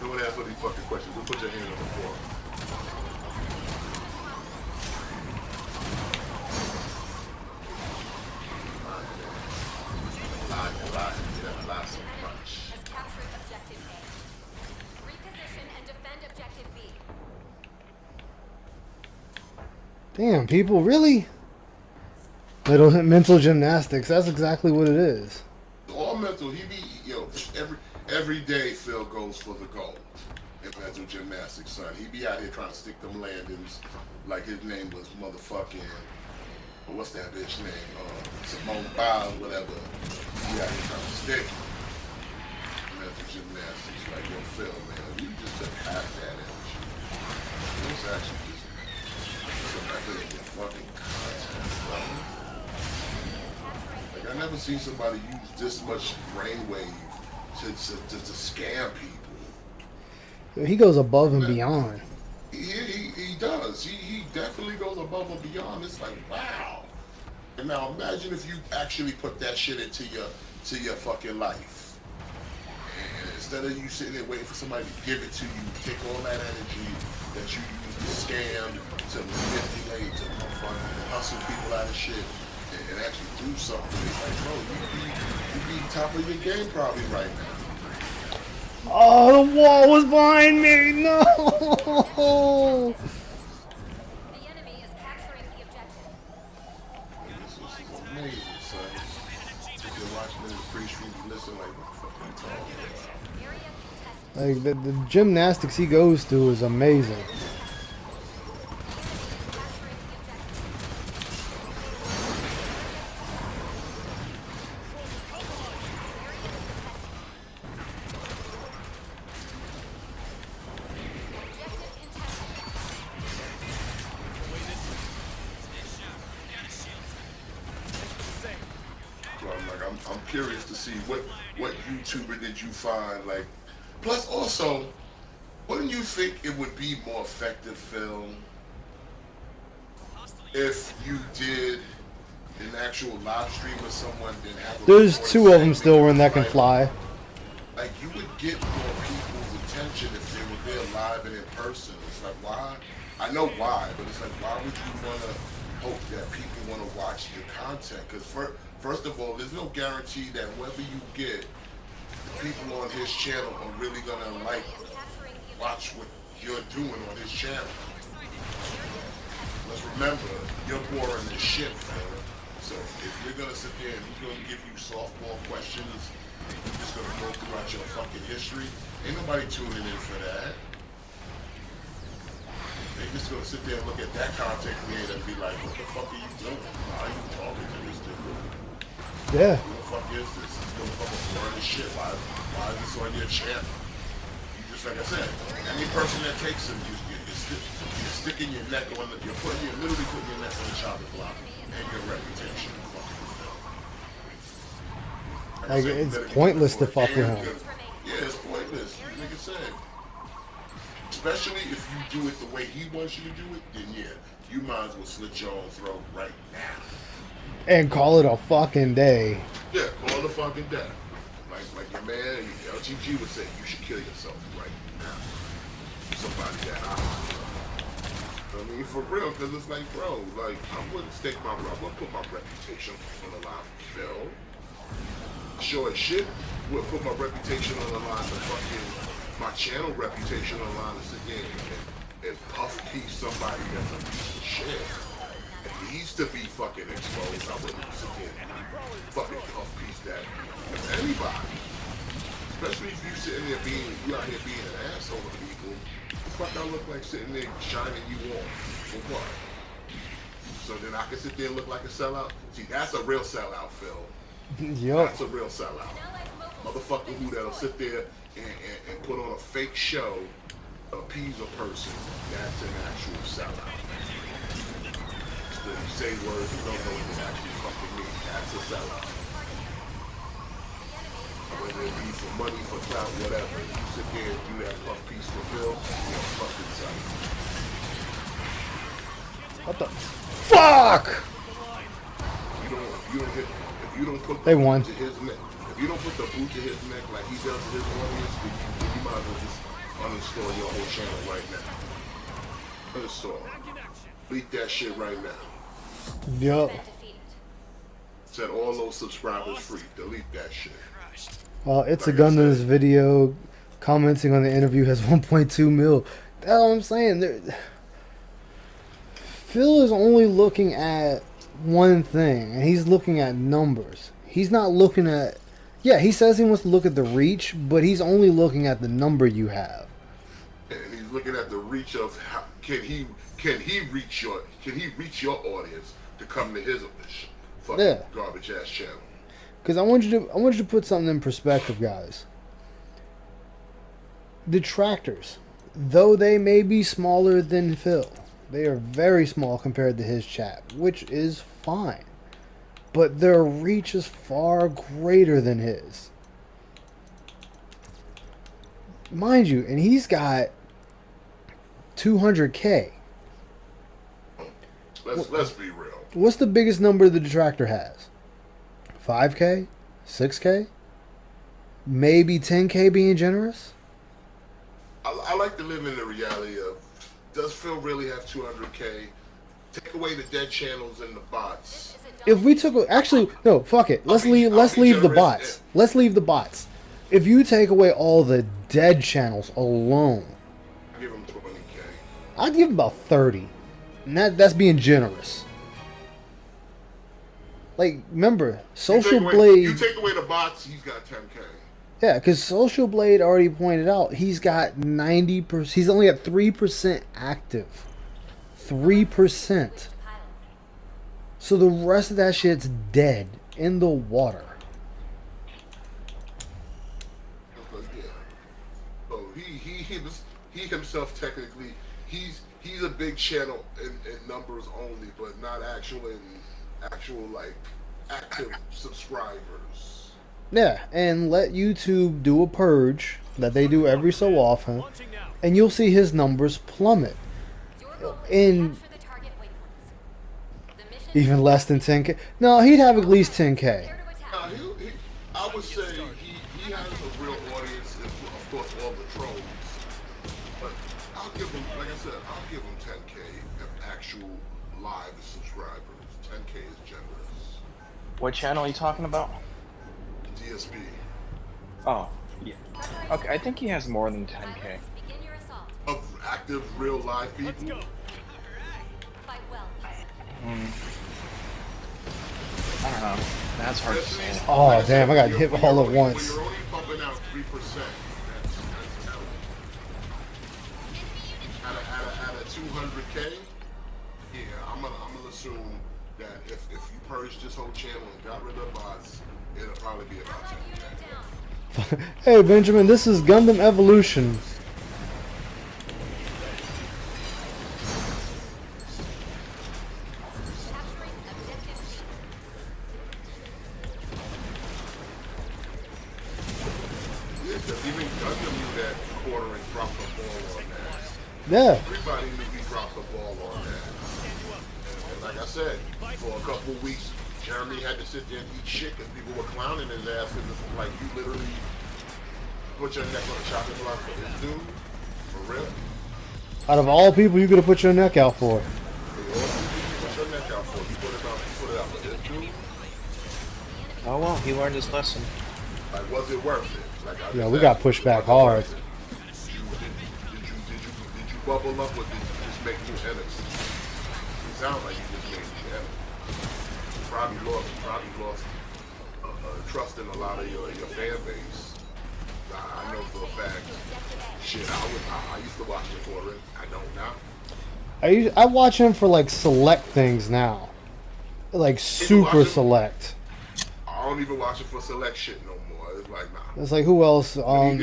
No one asks any fucking questions. Just put your hand on the floor. Lie. You never lie so much. Has captured objective A. Reposition and defend objective B. Damn, people, really? Mental gymnastics. That's exactly what it is. All mental. He be every day. Phil goes for the gold in mental gymnastics, son. He be out here trying to stick them landings like his name was motherfucking. What's that bitch name? Simone Biles, whatever. He out here trying to stick mental gymnastics like your Phil, man. You just took half that energy. It's actually just a method of your fucking content, bro. Like, I never seen somebody use this much brainwave to scam people. He goes above and beyond. He does. He definitely goes above and beyond. It's like, wow. And now imagine if you actually put that shit into your fucking life. And instead of you sitting there waiting for somebody to give it to you, take all that energy that you use to scam, to manipulate, to motherfucking hustle people out of shit, and actually do something. It's like, bro, you be top of your game probably right now. Oh, the wall was behind me. No. The enemy is capturing the objective. This is amazing, son. You're watching this pre-stream, you listen like, what the fuck are you talking about? Area contested. Like the gymnastics he goes through is amazing. Capturing the objective. So I'm curious to see what YouTuber did you find, like, plus also, wouldn't you think it would be more effective, Phil, if you did an actual live stream with someone than have a There's recorded two of them segment, still run that can right? fly. Like, you would get more people's attention if they were there live and in person. It's like, why? I know why, but it's like, why would you want to hope that people want to watch your content? Because first of all, there's no guarantee that whoever you get, the people on his channel are really going to like, watch what you're doing on his channel. Let's remember, you're boring as shit, Phil. So if you're going to sit there and he's going to give you softball questions, you're just going to go throughout your fucking history, ain't nobody tuning in for that. They're just going to sit there and look at that content creator and be like, what the fuck are you doing? Why are you talking to this dude? Yeah. Who the fuck is this? This going to fucking boring as shit. Why is this on your channel? You just, like I said, any person that takes him, you're sticking your neck on you're literally putting your neck on the chopping block and your reputation. Like, it's pointless to fuck with him. Yeah, it's pointless. Like I said. Especially if you do it the way he wants you to do it, then yeah, you might as well slit your own throat right now. And call it a fucking day. Yeah, call it a fucking day. Like your man, LGG would say, you should kill yourself right now. Somebody that I mean, for real, because it's like, bro, like, I wouldn't put my reputation on the line for Phil. Sure as shit, would put my reputation on the line for fucking my channel reputation on the line to sit there and puff piece somebody that's a piece of shit. It needs to be fucking exposed. I wouldn't sit there and fucking puff piece that of anybody. Especially if you sitting there you out here being an asshole to people. The fuck I look like sitting there shining you on? For what? So then I can sit there and look like a sellout? See, that's a real sellout, Phil. Yup. That's a real sellout. Motherfucker who that'll sit there and put on a fake show, appease a person. That's an actual sellout. So you say words you don't know what it actually fucking means. That's a sellout. Whether it be for money, for clout, whatever. You sit there and do that puff piece for Phil, you're a fucking sellout. What the fuck? If you don't put They the won. boot to his neck, if you don't put the boot to his neck like he does to his audience, then you might as well just uninstall your whole channel right now. Uninstall. Delete that shit right now. Yup. Been defeated. Set all those subscribers free. Delete that shit. Well, it's Like a I gun in said. this video commenting on the interview has 1.2 mil. That's what I'm saying. Phil is only looking at one thing, and he's looking at numbers. He's not looking at. Yeah, he says he wants to look at the reach, but he's only looking at the number you have. And he's looking at the reach of how can he reach your audience to come to his fucking garbage ass channel. Because I want you to put something in perspective, guys. Detractors, though they may be smaller than Phil, they are very small compared to his chat, which is fine. But their reach is far greater than his. Mind you, and he's got 200K. Let's be real. What's the biggest number the detractor has? 5K? 6K? Maybe 10K being generous? I like to live in the reality of, does Phil really have 200K? Take away the dead channels and the bots. If we took actually no, fuck it. Let's leave the bots. Let's leave the bots. If you take away all the dead channels alone, I give him 20K. I'd give him about 30. And that's being generous. Like, remember, Social Blade. You take away the bots, he's got 10K. Yeah, because Social Blade already pointed out he's got 90%. He's only at 3% active. 3%. So the rest of that shit's dead in the water. So he himself technically he's a big channel in numbers only, but not actual like active subscribers. Yeah, and let YouTube do a purge that they do every so often, and you'll see his numbers plummet. In even less than 10K. No, he'd have at least 10K. I would say he has a real audience, and of course all the trolls. But I'll give him, like I said, I'll give him 10K of actual live subscribers. 10K is generous. What channel are you talking about? DSP. Oh, yeah. Okay, I think he has more than 10K. Of active, real live people. I don't know. That's hard to say. Oh, damn, I got hit all at once. You're only pumping out 3%. That's telling. At a 200K, yeah, I'm gonna assume that if you purged this whole channel and got rid of bots, it'll probably be about 10K. Hey, Benjamin, this is Gundam Evolution. Even Gundam knew that quartering dropped the ball on that. Yeah. Everybody knew he dropped the ball on that. And like I said, for a couple of weeks, Jeremy had to sit there and eat shit because people were clowning his ass. And it's like, you literally put your neck on a chopping block for this dude? For real? Out of all people you could have put your neck out for. Put your neck out for. You put it out for this dude? Oh well, he learned his lesson. Like, was it worth it? Like, Yeah, we got pushed back hard. Did you bubble up or did you just make new enemies? It sounds like you just made new enemies. You probably lost trust in a lot of your fan base. I know for a fact. Shit, I used to watch the quartering. I don't now. I watch him for like select things now. Like super select. I don't even watch it for select shit no more. It's like, nah. It's like, who else? When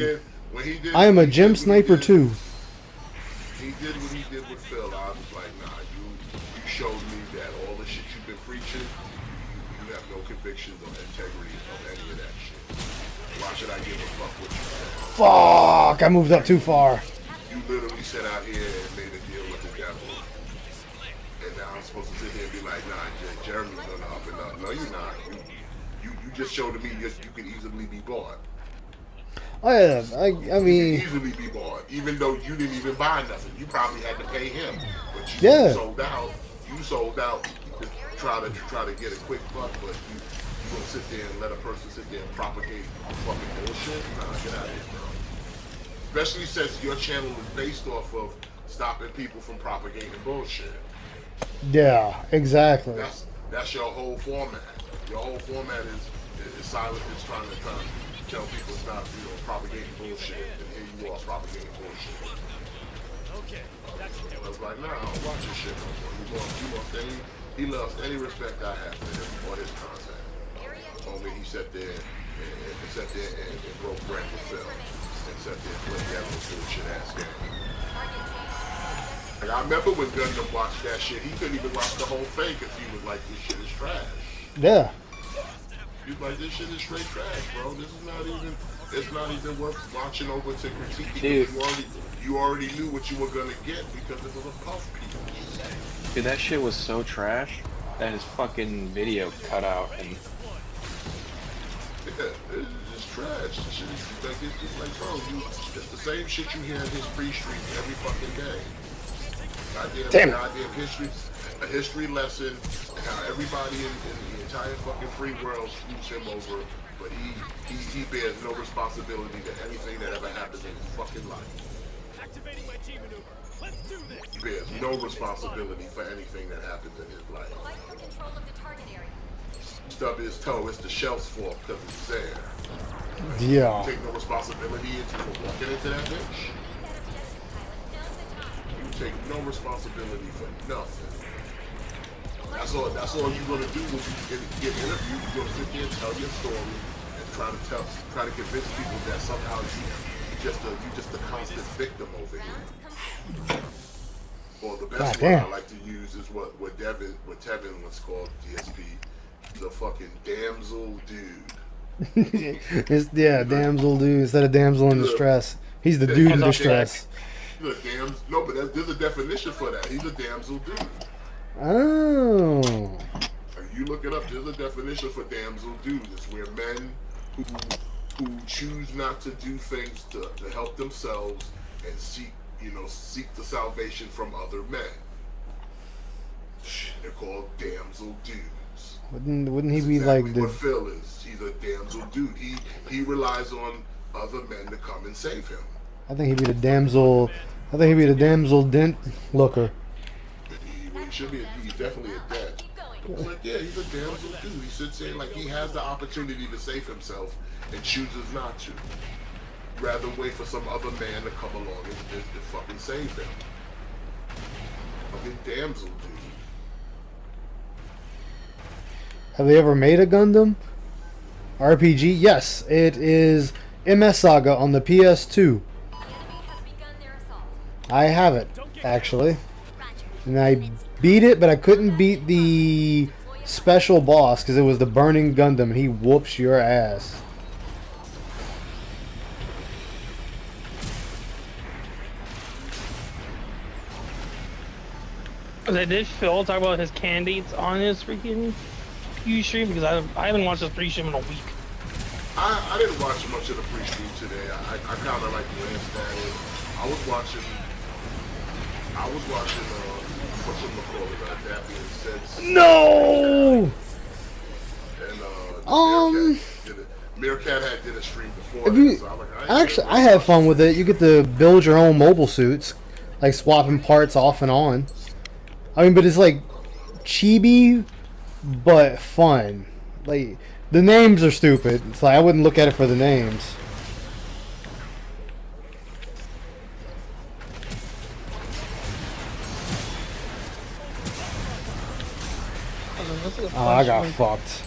he did, I am a gym sniper too. He did what he did with Phil. I was like, nah, you showed me that all the shit you've been preaching, you have no convictions or integrity of any of that shit. Why should I give a fuck what you said? Fuck! I moved up too far. You literally sat out here and made a deal with the devil. And now I'm supposed to sit here and be like, nah, Jeremy's gonna up and up. No, you're not. You just showed to me you could easily be bought. Oh yeah, I mean, you could easily be bought, even though you didn't even buy nothing. You probably had to pay him, but you sold out. You sold out to try to get a quick buck, but you gonna sit there and let a person sit there and propagate fucking bullshit? Nah, get out of here, bro. Especially since your channel is based off of stopping people from propagating bullshit. Yeah, exactly. That's your whole format. Your whole format is silent. It's trying to tell people stop, propagating bullshit, and here you are propagating bullshit. Okay, that should do I it. was like, nah, I don't watch this shit no more. He lost any respect I have for him or his content. Only he sat there and broke bread with Phil and sat there and played that little bullshit ass game. Like, I remember when Gundam watched that shit, he couldn't even watch the whole thing because he was like, this shit is trash. Yeah. He was like, this shit is straight trash, bro. It's not even worth watching over to critique it. You already knew what you were gonna get because it was a puff piece. Dude, that shit was so trash that his fucking video cut out and Yeah, it's just trash. The shit is like, it's just like, bro, it's the same shit you hear in his free streams every fucking day. Goddamn history lesson, and how everybody in the entire fucking free world screws him over, but he bears no responsibility to anything that ever happens in his fucking life. Activating my G maneuver. Let's do this. He bears no responsibility for anything that happens in his life. Fight for control of the target area. Stub his toe, it's the shelf's fault because it's there. Yeah. You take no responsibility into walking into that bitch. That objective, pilot. Now's the time. You take no responsibility for nothing. That's all you're gonna do when you get interviewed. You're gonna sit there and tell your story and try to convince people that somehow you just a constant victim over here. Well, the best one I like to use is what Tevin was called DSP. He's a fucking damsel dude. Damsel dude instead of damsel in distress. He's the dude in distress. He's a no, but there's a definition for that. He's a damsel dude. Oh. You look it up. There's a definition for damsel dude. It's where men who choose not to do things to help themselves and seek the salvation from other men. They're called damsel dudes. Wouldn't he That's be exactly like the? What Phil is? He's a damsel dude. He relies on other men to come and save him. I think he'd be the damsel. I think he'd be the damsel dent looker. He should be. He's definitely a dad. It's like, yeah, he's a damsel dude. He sits there like he has the opportunity to save himself and chooses not to. Rather wait for some other man to come along and fucking save him. Fucking damsel dude. Have they ever made a Gundam RPG? Yes, it is MS Saga on the PS2. The enemy has begun their assault. I have it, actually. And I beat it, but I couldn't beat the special boss because it was the Burning Gundam and he whoops your ass. Did Phil talk about his candidates on his freaking stream? Because I haven't watched his pre-stream in a week. I didn't watch much of the pre-stream today. I kind of like glanced at it. I was watching whatchamacallit, that being said. No! And Meerkat did a stream before. I had fun with it. You get to build your own mobile suits, like swapping parts off and on. I mean, but it's like chibi, but fun. Like the names are stupid. It's like I wouldn't look at it for the names. Oh, I got fucked.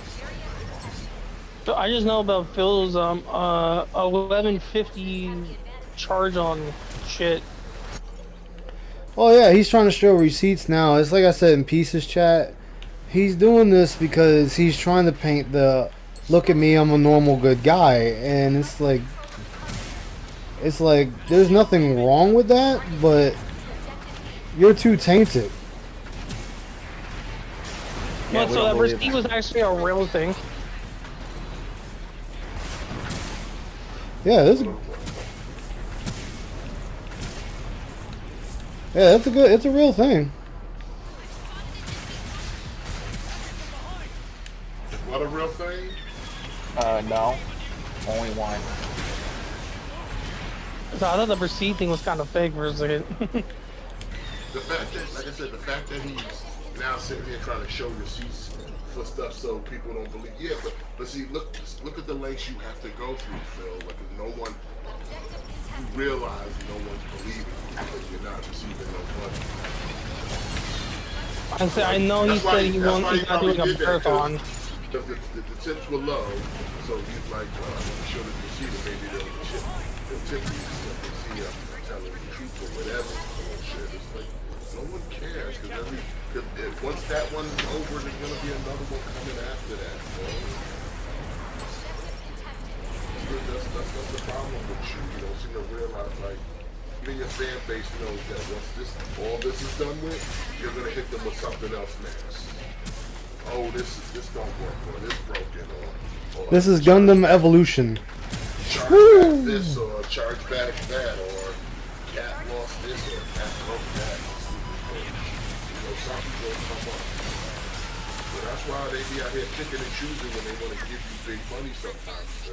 So I just know about Phil's 1150 charge on shit. Oh yeah, he's trying to show receipts now. It's like I said in Pieces chat. He's doing this because he's trying to paint the look at me, I'm a normal good guy, and it's like there's nothing wrong with that, but you're too tainted. Yeah, so that receipt was actually a real thing. Yeah, it's a real thing. What a real thing? No. Only one. So I thought the receipt thing was kind of fake for a second. The fact that, like I said, the fact that now sitting here trying to show receipts for stuff so people don't believe. Yeah, but see, look at the lengths you have to go through, Phil. Like no one, you realize no one's believing you because you're not receiving no money. I know he said he's not doing a marathon. Because the tips were low, so he's like, I'm sure that you see that maybe they'll tip you so they see I'm telling the truth or whatever. Bullshit. It's like, no one cares, because once that one's over, there's going to be another one coming after that. So. That's the problem with you. You don't seem to realize, like, even your fan base knows that once all this is done with, you're going to hit them with something else next. Oh, this don't work, or this broken, or This is Gundam Evolution. Charge back this, or charge back that, or cat lost this, or cat broke that. You know, something's gonna come up. So that's why they be out here picking and choosing when they want to give you big money sometimes. So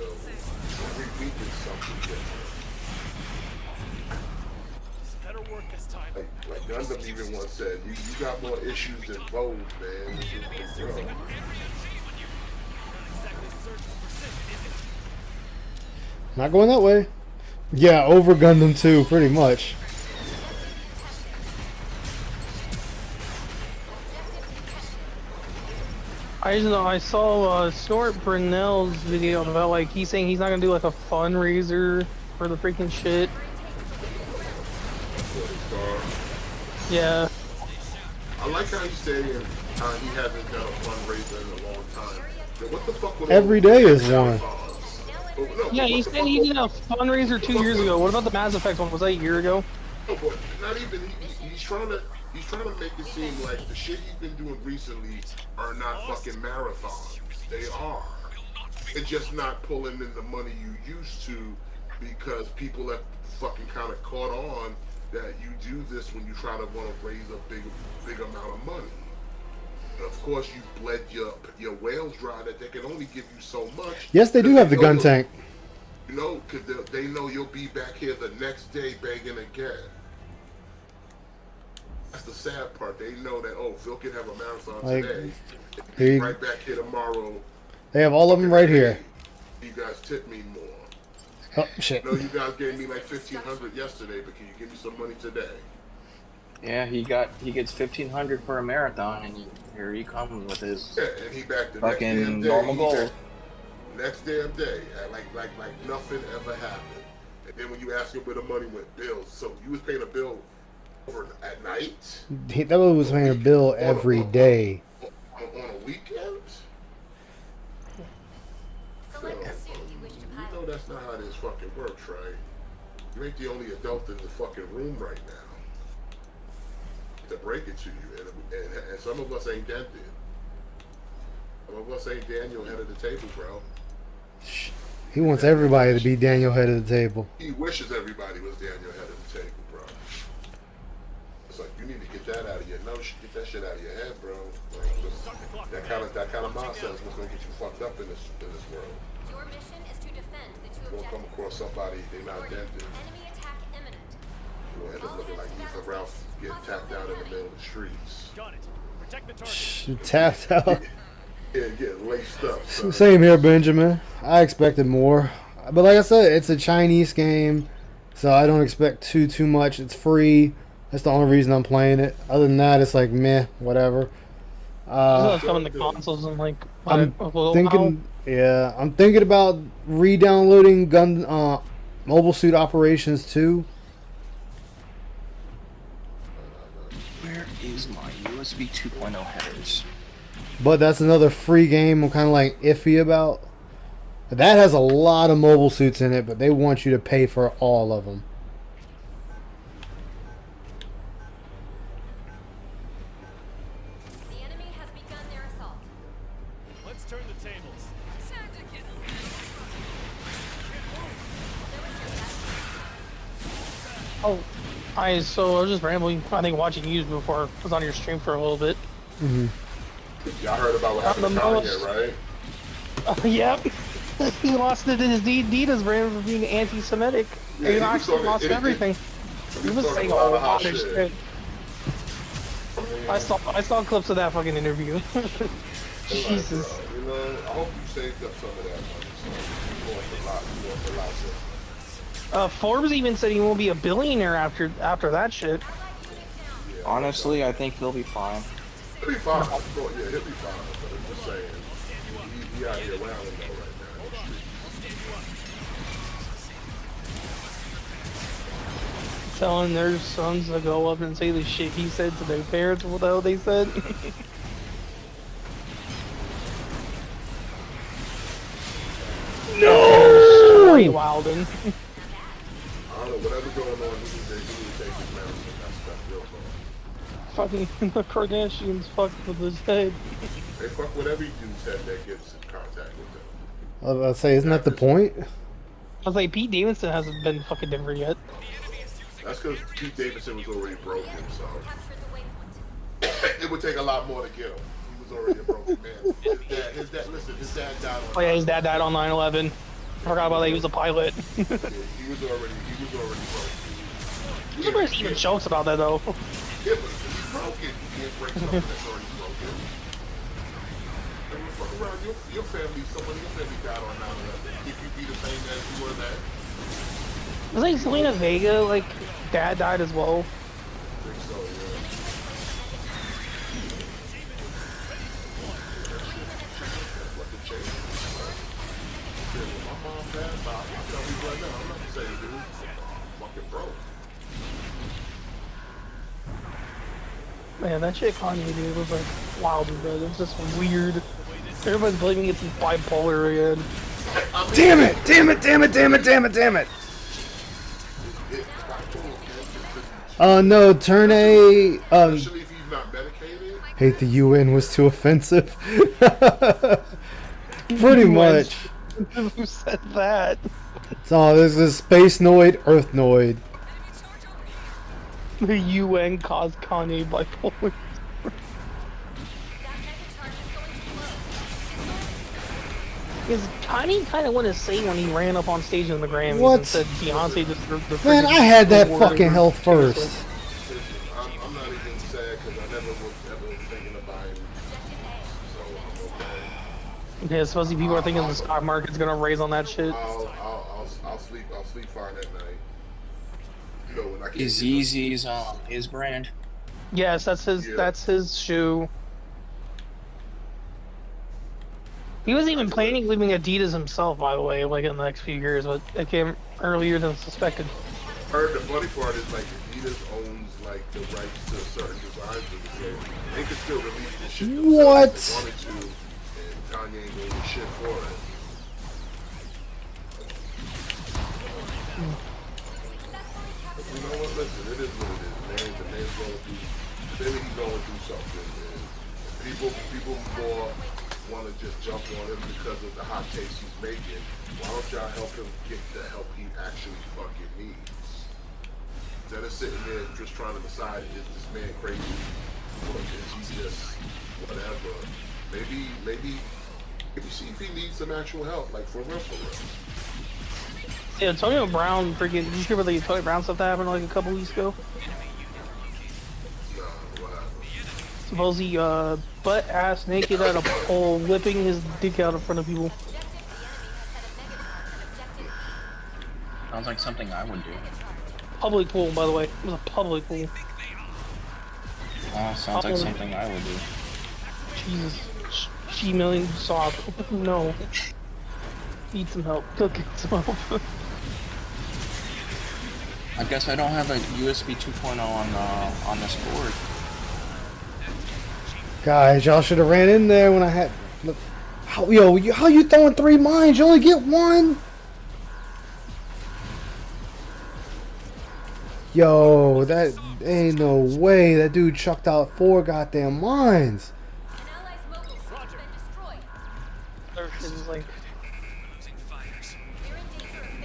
every week is something different. Better work this time. Like Gundam even once said, you got more issues than Vogue, man. This is the girl. Not going that way. Yeah, over Gundam 2, pretty much. I just know I saw Snort Brunel's video about like he's saying he's not gonna do like a fundraiser for the freaking shit. Yeah. I like how he's saying he hasn't done a fundraiser in a long time. Then what the fuck would Every day is one. Yeah, he said he did a fundraiser 2 years ago. What about the Mass Effect one? Was that a year ago? No, but not even. He's trying to make it seem like the shit he's been doing recently are not fucking marathons. They are. It's just not pulling in the money you used to because people have fucking kind of caught on that you do this when you try to want to raise a big amount of money. And of course, you bled your whales dry that they can only give you so much. Yes, they do have the gun tank. You know, because they know you'll be back here the next day begging again. That's the sad part. They know that, oh, Phil can have a marathon today. He'll be right back here tomorrow. They have all of them right here. You guys tip me more. Oh, shit. No, you guys gave me like $1,500 yesterday, but can you give me some money today? Yeah, he gets $1,500 for a marathon, and here he comes with his and he back the fucking normal goal. Next damn day, like nothing ever happened. And then when you ask him where the money went, bills. So you was paying a bill over at night? That was paying a bill every day. On a weekend? So, you know that's not how this fucking works, right? You ain't the only adult in the fucking room right now. To break it to you, and some of us ain't dented. Some of us ain't Daniel head of the table, bro. He wants everybody to be Daniel head of the table. He wishes everybody was Daniel head of the table, bro. It's like you need to get that out of your get that shit out of your head, bro. Like, that kind of mindset is what's gonna get you fucked up in this world. Your mission is to defend the two You're gonna come across somebody they not dented. Enemy attack imminent. You'll end up looking like Ethan Ralph getting tapped out in the middle of the streets. Got it. Protect the target. Tapped out. Yeah, getting laced up. Son. Same here, Benjamin. I expected more. But like I said, it's a Chinese game, so I don't expect too much. It's free. That's the only reason I'm playing it. Other than that, it's like meh, whatever. It's coming to consoles and like I'm thinking about re-downloading Mobile Suit Operations 2. Where is my USB 2.0 headers? But that's another free game I'm kind of like iffy about. That has a lot of mobile suits in it, but they want you to pay for all of them. The enemy has begun their assault. Let's turn the tables. Oh, I was just rambling. I think watching you before I was on your stream for a little bit. Mm-hmm. Y'all heard about what happened to Kanye, right? Yep. He lost it in his Adidas brand for being anti-Semitic. Yeah, he actually lost everything. He was saying a lot of shit. I saw clips of that fucking interview. Jesus. Bro, you know, I hope you saved up some of that money. So you want a lot. You want a lot. Forbes even said he won't be a billionaire after that shit. Honestly, I think he'll be fine. He'll be fine. Yeah, he'll be fine. But I'm just saying, he out here wilding though right now. In the streets. Telling their sons to go up and say the shit he said to their parents, what the hell they said. No! Straight wildin'. I don't know, whatever's going on, he needs to take his medicine. That's real talk. Fucking the Kardashians fucked with his head. They fuck with every dude's head that gets in contact with them. I was about to say, isn't that the point? I was like, Pete Davidson hasn't been fucking different yet. That's because Pete Davidson was already broken, so it would take a lot more to get him. He was already a broken man. His dad died on. Oh yeah, his dad died on 9/11. I forgot about that. He was a pilot. Yeah, he was already broken. There's never seen jokes about that though. Yeah, but he's broken. You can't break something that's already broken. And you fuck around, your family, someone in your family died on 9/11. If you be the same as you were that, Was like Selena Vega, like dad died as well. I think so, yeah. What the change? Yeah, when my mom passed, I'll tell you right now, I'm not gonna say dude, I'm fucking broke. Man, that shit Kanye did was like wild, bro. It was just weird. Everybody's blaming it's bipolar again. Damn it! Damn it! Damn it! Damn it! Damn it! Damn it! No, turn A. Especially if he's not medicated. Hate the UN was too offensive. Pretty much. Who said that? So there's this space noid, Earth noid. The UN caused Kanye bipolar. Because Kanye kind of went insane when he ran up on stage in the Grammys What? and said Beyonce deserved the Man, freaking I had that award fucking over hell Taylor first. Swift. I'm not even sad because I never was ever thinking about him. So I'm okay. Yeah, supposedly people are thinking the stock market's gonna raise on that shit. I'll sleep fine at night. You know, when I can't Is get Yeezy's his brand? Yes, that's his. Yeah. That's his shoe. He was even planning leaving Adidas himself, by the way, like in the next few years, but it came earlier than suspected. heard the funny part is like Adidas owns like the rights to certain designs of the game. They could still release the shit themselves What? if they wanted to, and Kanye ain't doing the shit for it. But you know what? Listen, it is what it is, man. The man's going through. Clearly, he's going through something, and people more want to just jump on him because of the hot takes he's making. Why don't y'all help him get the help he actually fucking needs? Instead of sitting there just trying to decide, is this man crazy or is he just whatever? Maybe see if he needs some actual help, like for real. Yeah, Antonio Brown, freaking. Did you hear about the Antonio Brown stuff that happened like a couple weeks ago? Nah, what happened? Suppose he butt ass naked at a pole, whipping his dick out in front of people. Sounds like something I would do. Public pool, by the way. It was a public pool. Sounds like something I would do. Jesus. G-Million sob. No. Need some help. Go get some help. I guess I don't have a USB 2.0 on this board. Guys, y'all should have ran in there when I had. Look, how you throwing 3 mines? You only get 1. Yo, that ain't no way. That dude chucked out 4 goddamn mines. An ally's mobile suit has been destroyed. Everything's like, We're in danger of failing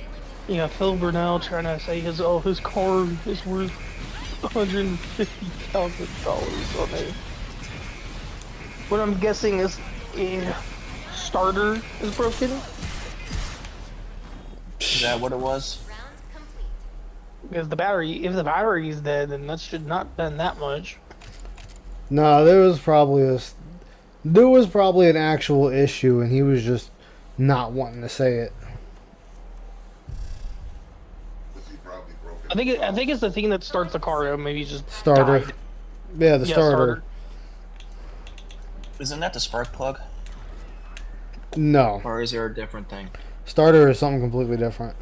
this. yeah, Phil Burnell trying to say his car is worth $150,000 on it. What I'm guessing is a starter is broken. Is that what it was? Round complete. Because the battery, if the battery is dead, then that should not been that much. No, there was probably an actual issue, and he was just not wanting to say it. 'Cause he probably broke it. I think it's the thing that starts the car. Maybe just Starter. died. Yeah, the Yeah, starter. Isn't that the spark plug? No, Or is there a different thing? starter is something completely different.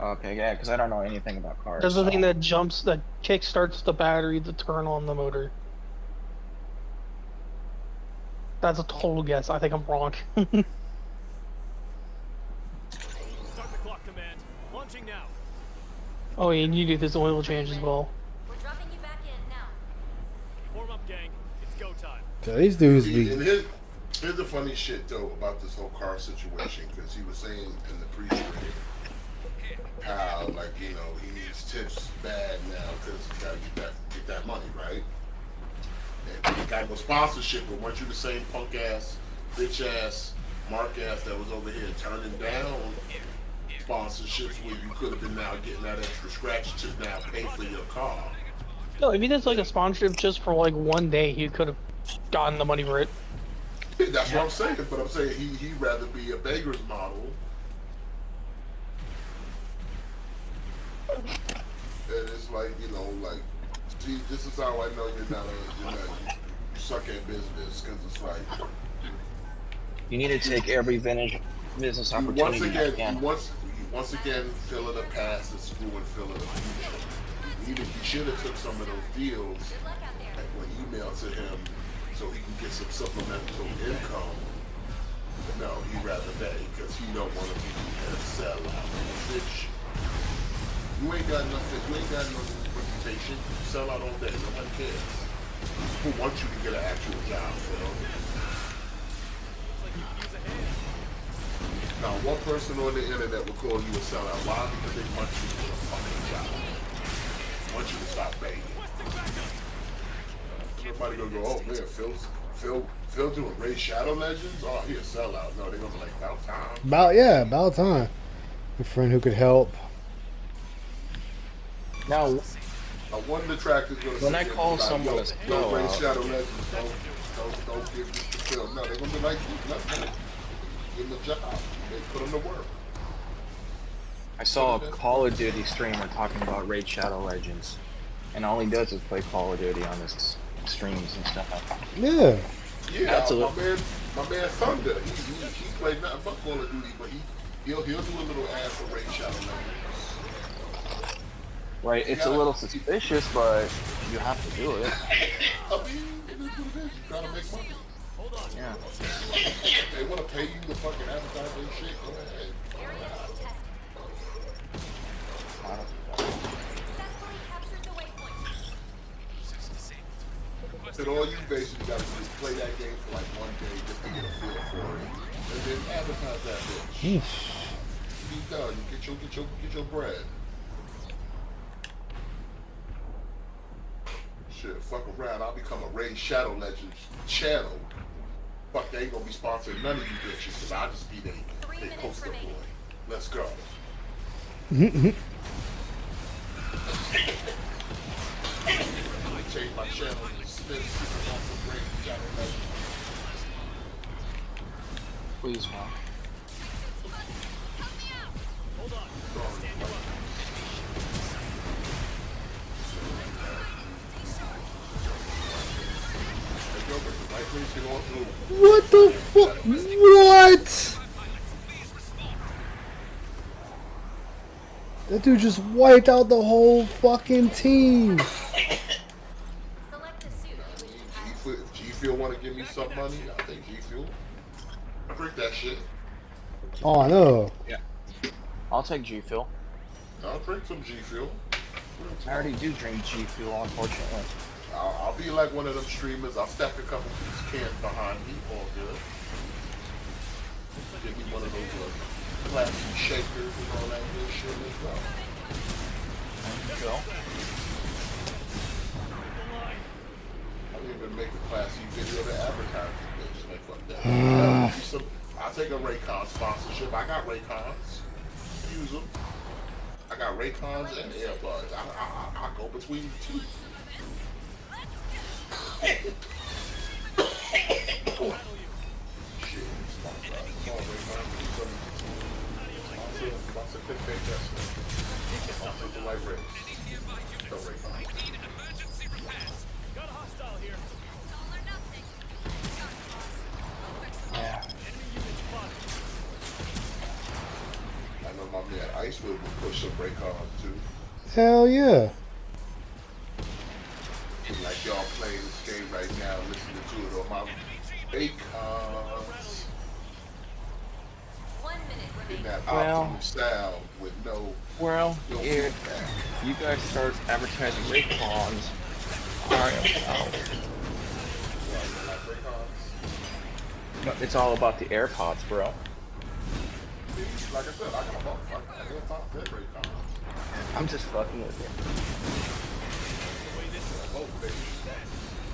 Okay, yeah, because I don't know anything about cars. There's the so- thing that kick starts the battery to turn on the motor. That's a total guess. I think I'm wrong. Start the clock, command. Launching now. Oh, yeah, and you do this oil change as well. We're dropping you back in now. Form up, gang. It's go time. So these dudes See, and be. here's the funny shit though about this whole car situation, because he was saying in the pre-stream how, like, you know, he needs tips bad now because he's got to get that money, right? And he got no sponsorship, but weren't you the same punk ass, bitch ass, Mark ass that was over here turning down sponsorships where you could have been now getting that extra scratch to now pay for your car? No, if he does like a sponsorship just for like one day, he could have gotten the money for it. That's what I'm saying, but I'm saying he'd rather be a beggar's model. And it's like, you know, like, see, this is how I know you suck at business, because it's like, You need to take every vintage business you opportunity you can. once again filling the past and screwing filling the future. He should have took some of those deals Good luck out there. like when emailed to him so he can get some supplemental income. But no, he'd rather pay because he don't want to be a sellout. Bitch, you ain't got nothing, you ain't got no reputation. You sell out all day, nobody cares. People want you to get an actual job, Phil. Now, one person on the internet will call you a sellout. Why? Because they want you for a fucking job. They want you to stop begging. Everybody gonna go, oh man, Phil doing Raid Shadow Legends? Oh, he a sellout. No, they're gonna be like, about time. About time. A friend who could help. Now, One detractor's gonna When sit I there call and be someone like, a yo, Raid sellout- Shadow Legends, don't give this to Phil. No, they're gonna be like, nothing. Give him a job. They put him to work. I saw a Call of Duty streamer talking about Raid Shadow Legends, and all he does is play Call of Duty on his streams and stuff. Yeah. Yeah, Absolutely. my man Thunder, he played nothing but Call of Duty, but he'll do a little ad for Raid Shadow Legends. Right, it's a little suspicious, but you have to do it. I mean, it is what it is. You gotta make money. Yeah. They wanna pay you to fucking advertise their shit. Go ahead. Area contested. I don't- Successfully captured the waypoint. And all you basically gotta do is play that game for like one day just to get a feel for it, and then advertise that bitch. Be done. Get your bread. Shit, fuck around. I'll become a Raid Shadow Legends channel. Fuck, they ain't gonna be sponsoring none of you bitches, because I'll just be they poster boy. Let's go. I changed my channel to Spin Super on some Raid Shadow Legends. Please, man. What the fuck? What? That dude just wiped out the whole fucking team. Select a suit. If G Fuel want to give me some money, I think G Fuel. I drink that shit. Oh, I know. I'll take G Fuel. I'll drink some G Fuel. I already do drink G Fuel, unfortunately. I'll be like one of them streamers. I'll stack a couple cans behind me. All good. Give me one of those classy shakers and all that good shit as well. There you go. I'll even make a classy video to advertise it, bitch. Like, fuck that. I'll take a Raycon sponsorship. I got Raycons. Use them. I got Raycons and earbuds. I go between the two. Got a hostile here. Yeah. I know my man Icewood will push some break cards too. Hell yeah. Like y'all playing this game right now, listening to it on my break cards. 1 minute In remaining. that Well- optimal sound with no Well, feedback. if you guys start advertising Raycons, it's all about the AirPods, bro. Like I said, I got about top 10 break cards. I'm just fucking with you. Oh, baby.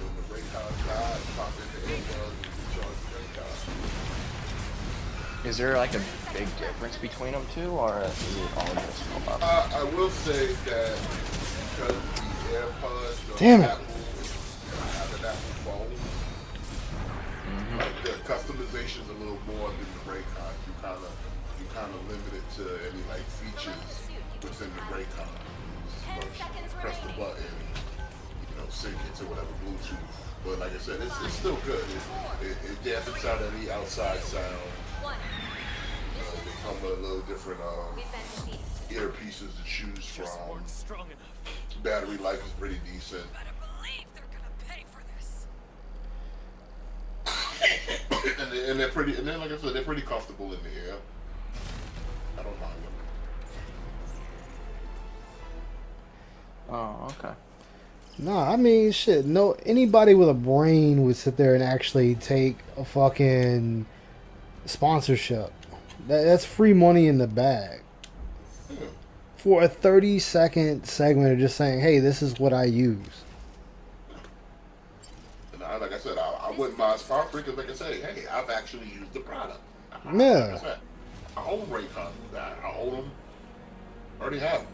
When the break cards died, pop in the earbuds and recharge the break cards. Is there like a big difference between them two, or is it all just come up? I will say that because the AirPods don't Damn it. have an Apple phone, like the customization's a little more than the Raycon. You kind of limit it to any like features within the Raycon. Press the button, sync it to whatever Bluetooth. But like I said, it's still good. It dampens out any outside sound. They come with a little different We've been defeated. earpieces to choose Just from. weren't strong enough. Battery life is pretty decent. Better believe they're gonna pay for this. and they're pretty, and then like I said, they're pretty comfortable in the air. I don't mind them. Oh, okay. Nah, I mean, shit. No, anybody with a brain would sit there and actually take a fucking sponsorship. That's free money in the bag for a 30-second segment of just saying, "Hey, this is what I use." And like I said, I wouldn't mind sponsoring because, like I say, hey, I've actually used the product. Yeah. Like I said, I own Raycon. I own them. I already have them.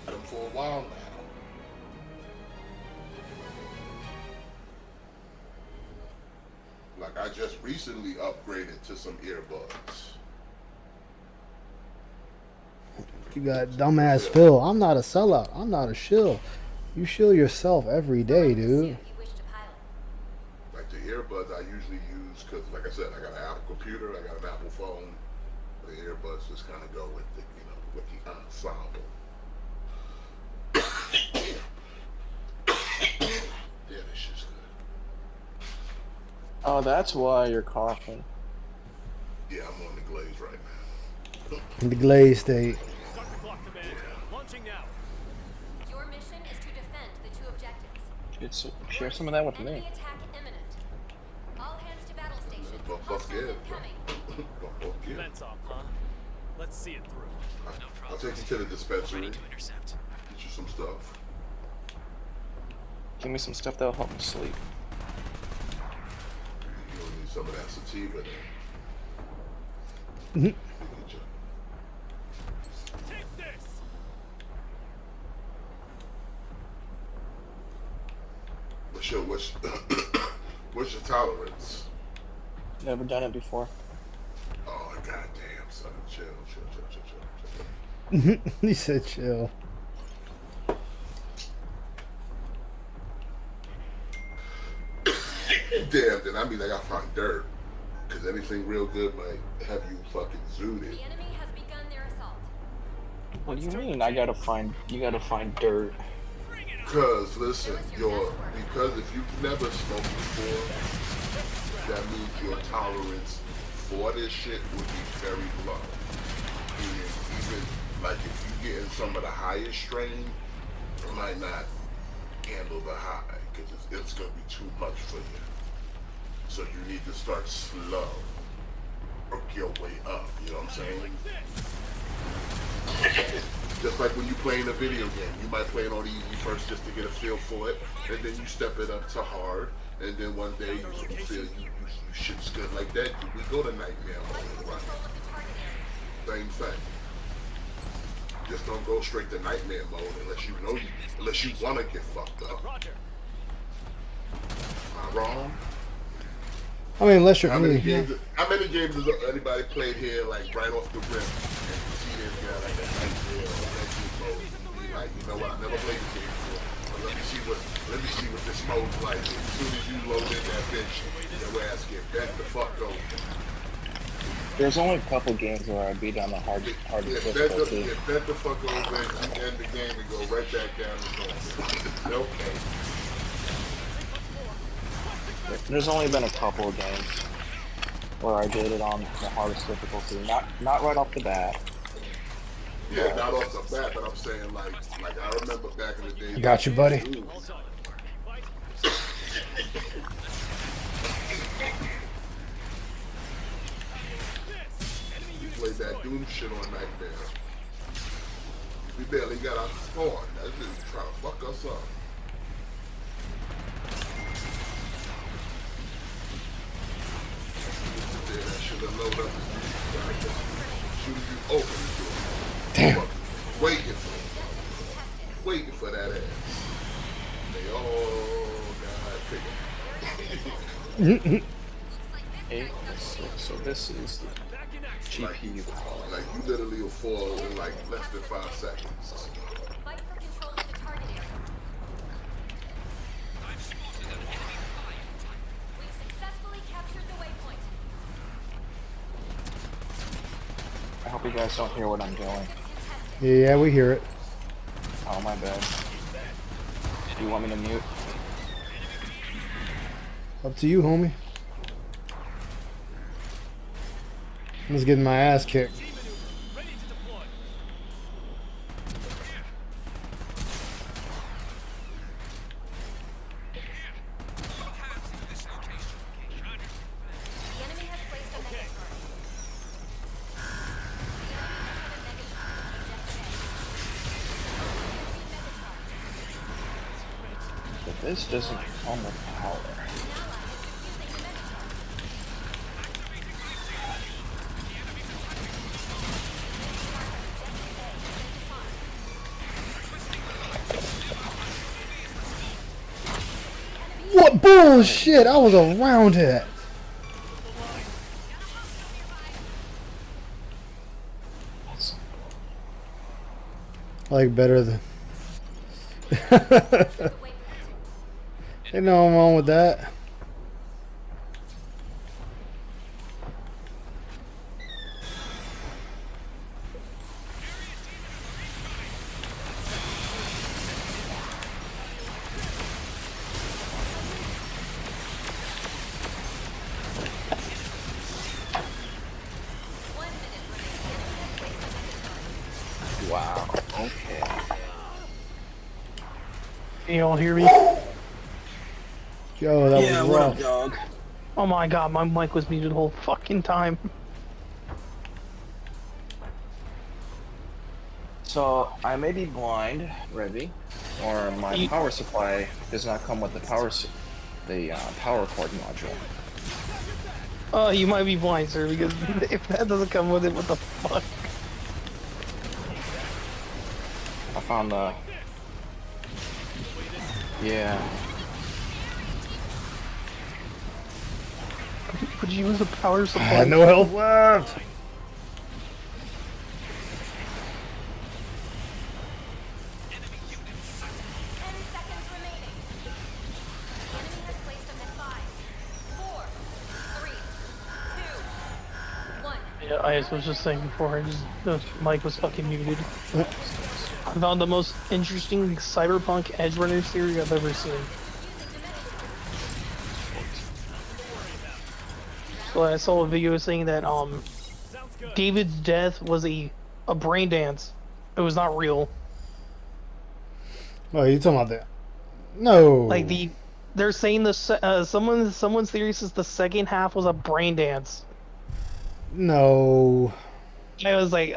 Had them for a while now. Like I just recently upgraded to some earbuds. You got dumbass Phil. I'm not a sellout. I'm not a shill. You shill yourself every day, dude. If you wish to pilot. Like the earbuds I usually use because, like I said, I got an Apple computer, I got an Apple phone. The earbuds just kind of go with the, with the ensemble. Yeah, this shit's good. Oh, that's why you're coughing. Yeah, I'm on the glaze right now. In the glaze state. Start the clock, command. Launching now. Your mission is to defend the two objectives. Share some of that with me. Enemy attack imminent. All hands to battle stations. Buff Hostiles give. incoming. Buff give. Defense op, huh? Let's see it through. I'll take you to the dispensary. Ready to intercept. Get you some stuff. Give me some stuff that'll help me sleep. You'll need some of that sativa then. Mhm. Take this! What's your tolerance? Never done it before. Oh goddamn, son, chill. He said chill. Damn, then I mean I gotta find dirt. Cause anything real good might have you fucking zooted. The enemy has begun their assault. What do you mean? You gotta find dirt. Cause listen, because if you've never smoked before, that means your tolerance for this shit would be very low. Meaning, even like if you get in some of the highest strain, you might not handle the high because it's gonna be too much for you. So you need to start slow, work your way up. You know what I'm saying? Just like when you playing a video game, you might play it on easy first just to get a feel for it, and then you step it up to hard, and then one day you feel you shit's good like that. We go to nightmare mode, right? Same thing. Just don't go straight to nightmare mode unless you want to get fucked up. Roger. Am I wrong? I mean, unless you're How many me. games has anybody played here like right off the rip and you see this guy like a nice deal or nice mode? And you're like, you know what? I never played this game before. But let me see what this mode's like. And as soon as you load in that bitch, your ass get bent the fuck over. There's only a couple games where I beat on the hardest difficulty. Get bent the fuck over and you end the game and go right back down to normal. Okay. There's only been a couple of games where I did it on the hardest difficulty. Not right off the bat. Yeah, not off the bat, but I'm saying like I remember back in the day. Got you, buddy. We played that Doom shit on Nightmare. We barely got out the spawn. That dude trying to fuck us up. That should have loaded up as soon as you open the door. Damn. Waiting for that ass. They all got picked. Eight, so this is the GPU power. Like you literally will fall in like less than 5 seconds. Fight for control of the target area. We've successfully captured the waypoint. I hope you guys don't hear what I'm doing. Yeah, we hear it. Oh, my bad. Do you want me to mute? Up to you, homie. I'm just getting my ass kicked. Ready to deploy. The enemy has placed a mega target. But this doesn't come with power. What bullshit? I was around it. I like better than. Ain't no wrong with that. Wow. Okay. Can you all hear me? Yo, that was rough. dog? Oh my god, my mic was muted the whole fucking time. So I may be blind, Revy, or my power supply does not come with the power cord module. You might be blind, sir, because if that doesn't come with it, what the fuck? I found the. Yeah. Could you use a power I supply? had no health left. 10 seconds remaining. The enemy has placed them at 5, 4, 3, 2, 1. Yeah, I was just saying before, the mic was fucking muted. I found the most interesting cyberpunk edge runner series I've ever seen. So I saw a video saying that David's death was a brain dance. It was not real. Oh, you talking about that? No. Like they're saying someone's theory says the second half was a brain dance. No. I was like,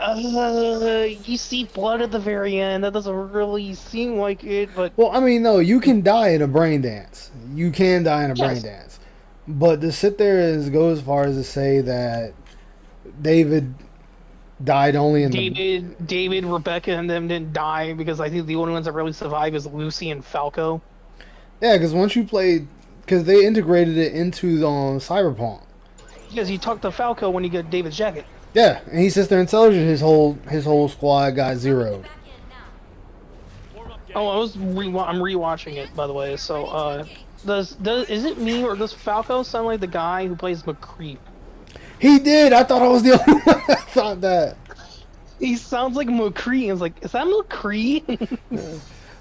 you see blood at the very end. That doesn't really seem like it, but Well, I mean, no, you can die in a brain dance. You can die in a brain Yes. dance. But to sit there and go as far as to say that David died only in David, Rebecca, and them didn't die because I think the only ones that really survived is Lucy and Falco. Yeah, because once you play because they integrated it into the Cyberpunk. Because you talked to Falco when you get David's jacket. Yeah, and he sits there and tells you his whole squad got zeroed. Back in now. Form up, gang. Oh, I'm rewatching it, by the way. So, is it me or does Falco sound like the guy who plays McCree? He did. I thought I was the only one that thought that. He sounds like McCree. I was like, is that McCree?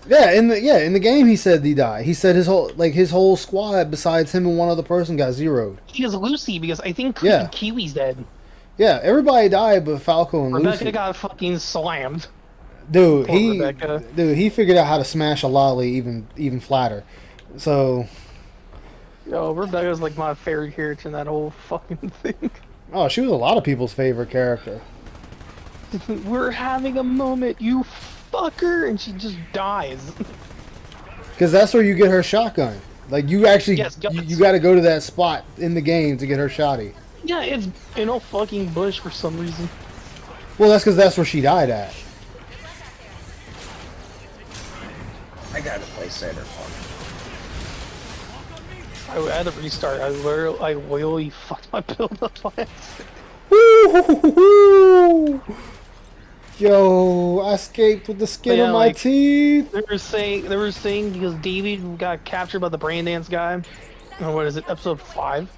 Yeah, in the game he said he died. He said his whole squad besides him and one other person got zeroed. He is Lucy because I think Yeah. Kiwi's dead. Yeah, everybody died but Falco and Rebecca Lucy. got fucking slammed. Dude, Poor Rebecca. he figured out how to smash a lolly even flatter. So, Yo, Rebecca's like my favorite character in that whole fucking thing. oh, she was a lot of people's favorite character. We're having a moment, you fucker, and she just dies. Because that's where you get her shotgun. Like, you actually, Yes, guns. you got to go to that spot in the game to get her shotty. Yeah, it's in a fucking bush for some reason. Well, that's because that's where she died at. I gotta play Cyberpunk. I had to restart. I literally fucked my build up by accident. Woo! Yo, I escaped with the skin Yeah, on my like- teeth. They were saying because David got captured by the brain dance guy. Oh, what is it? Episode 5.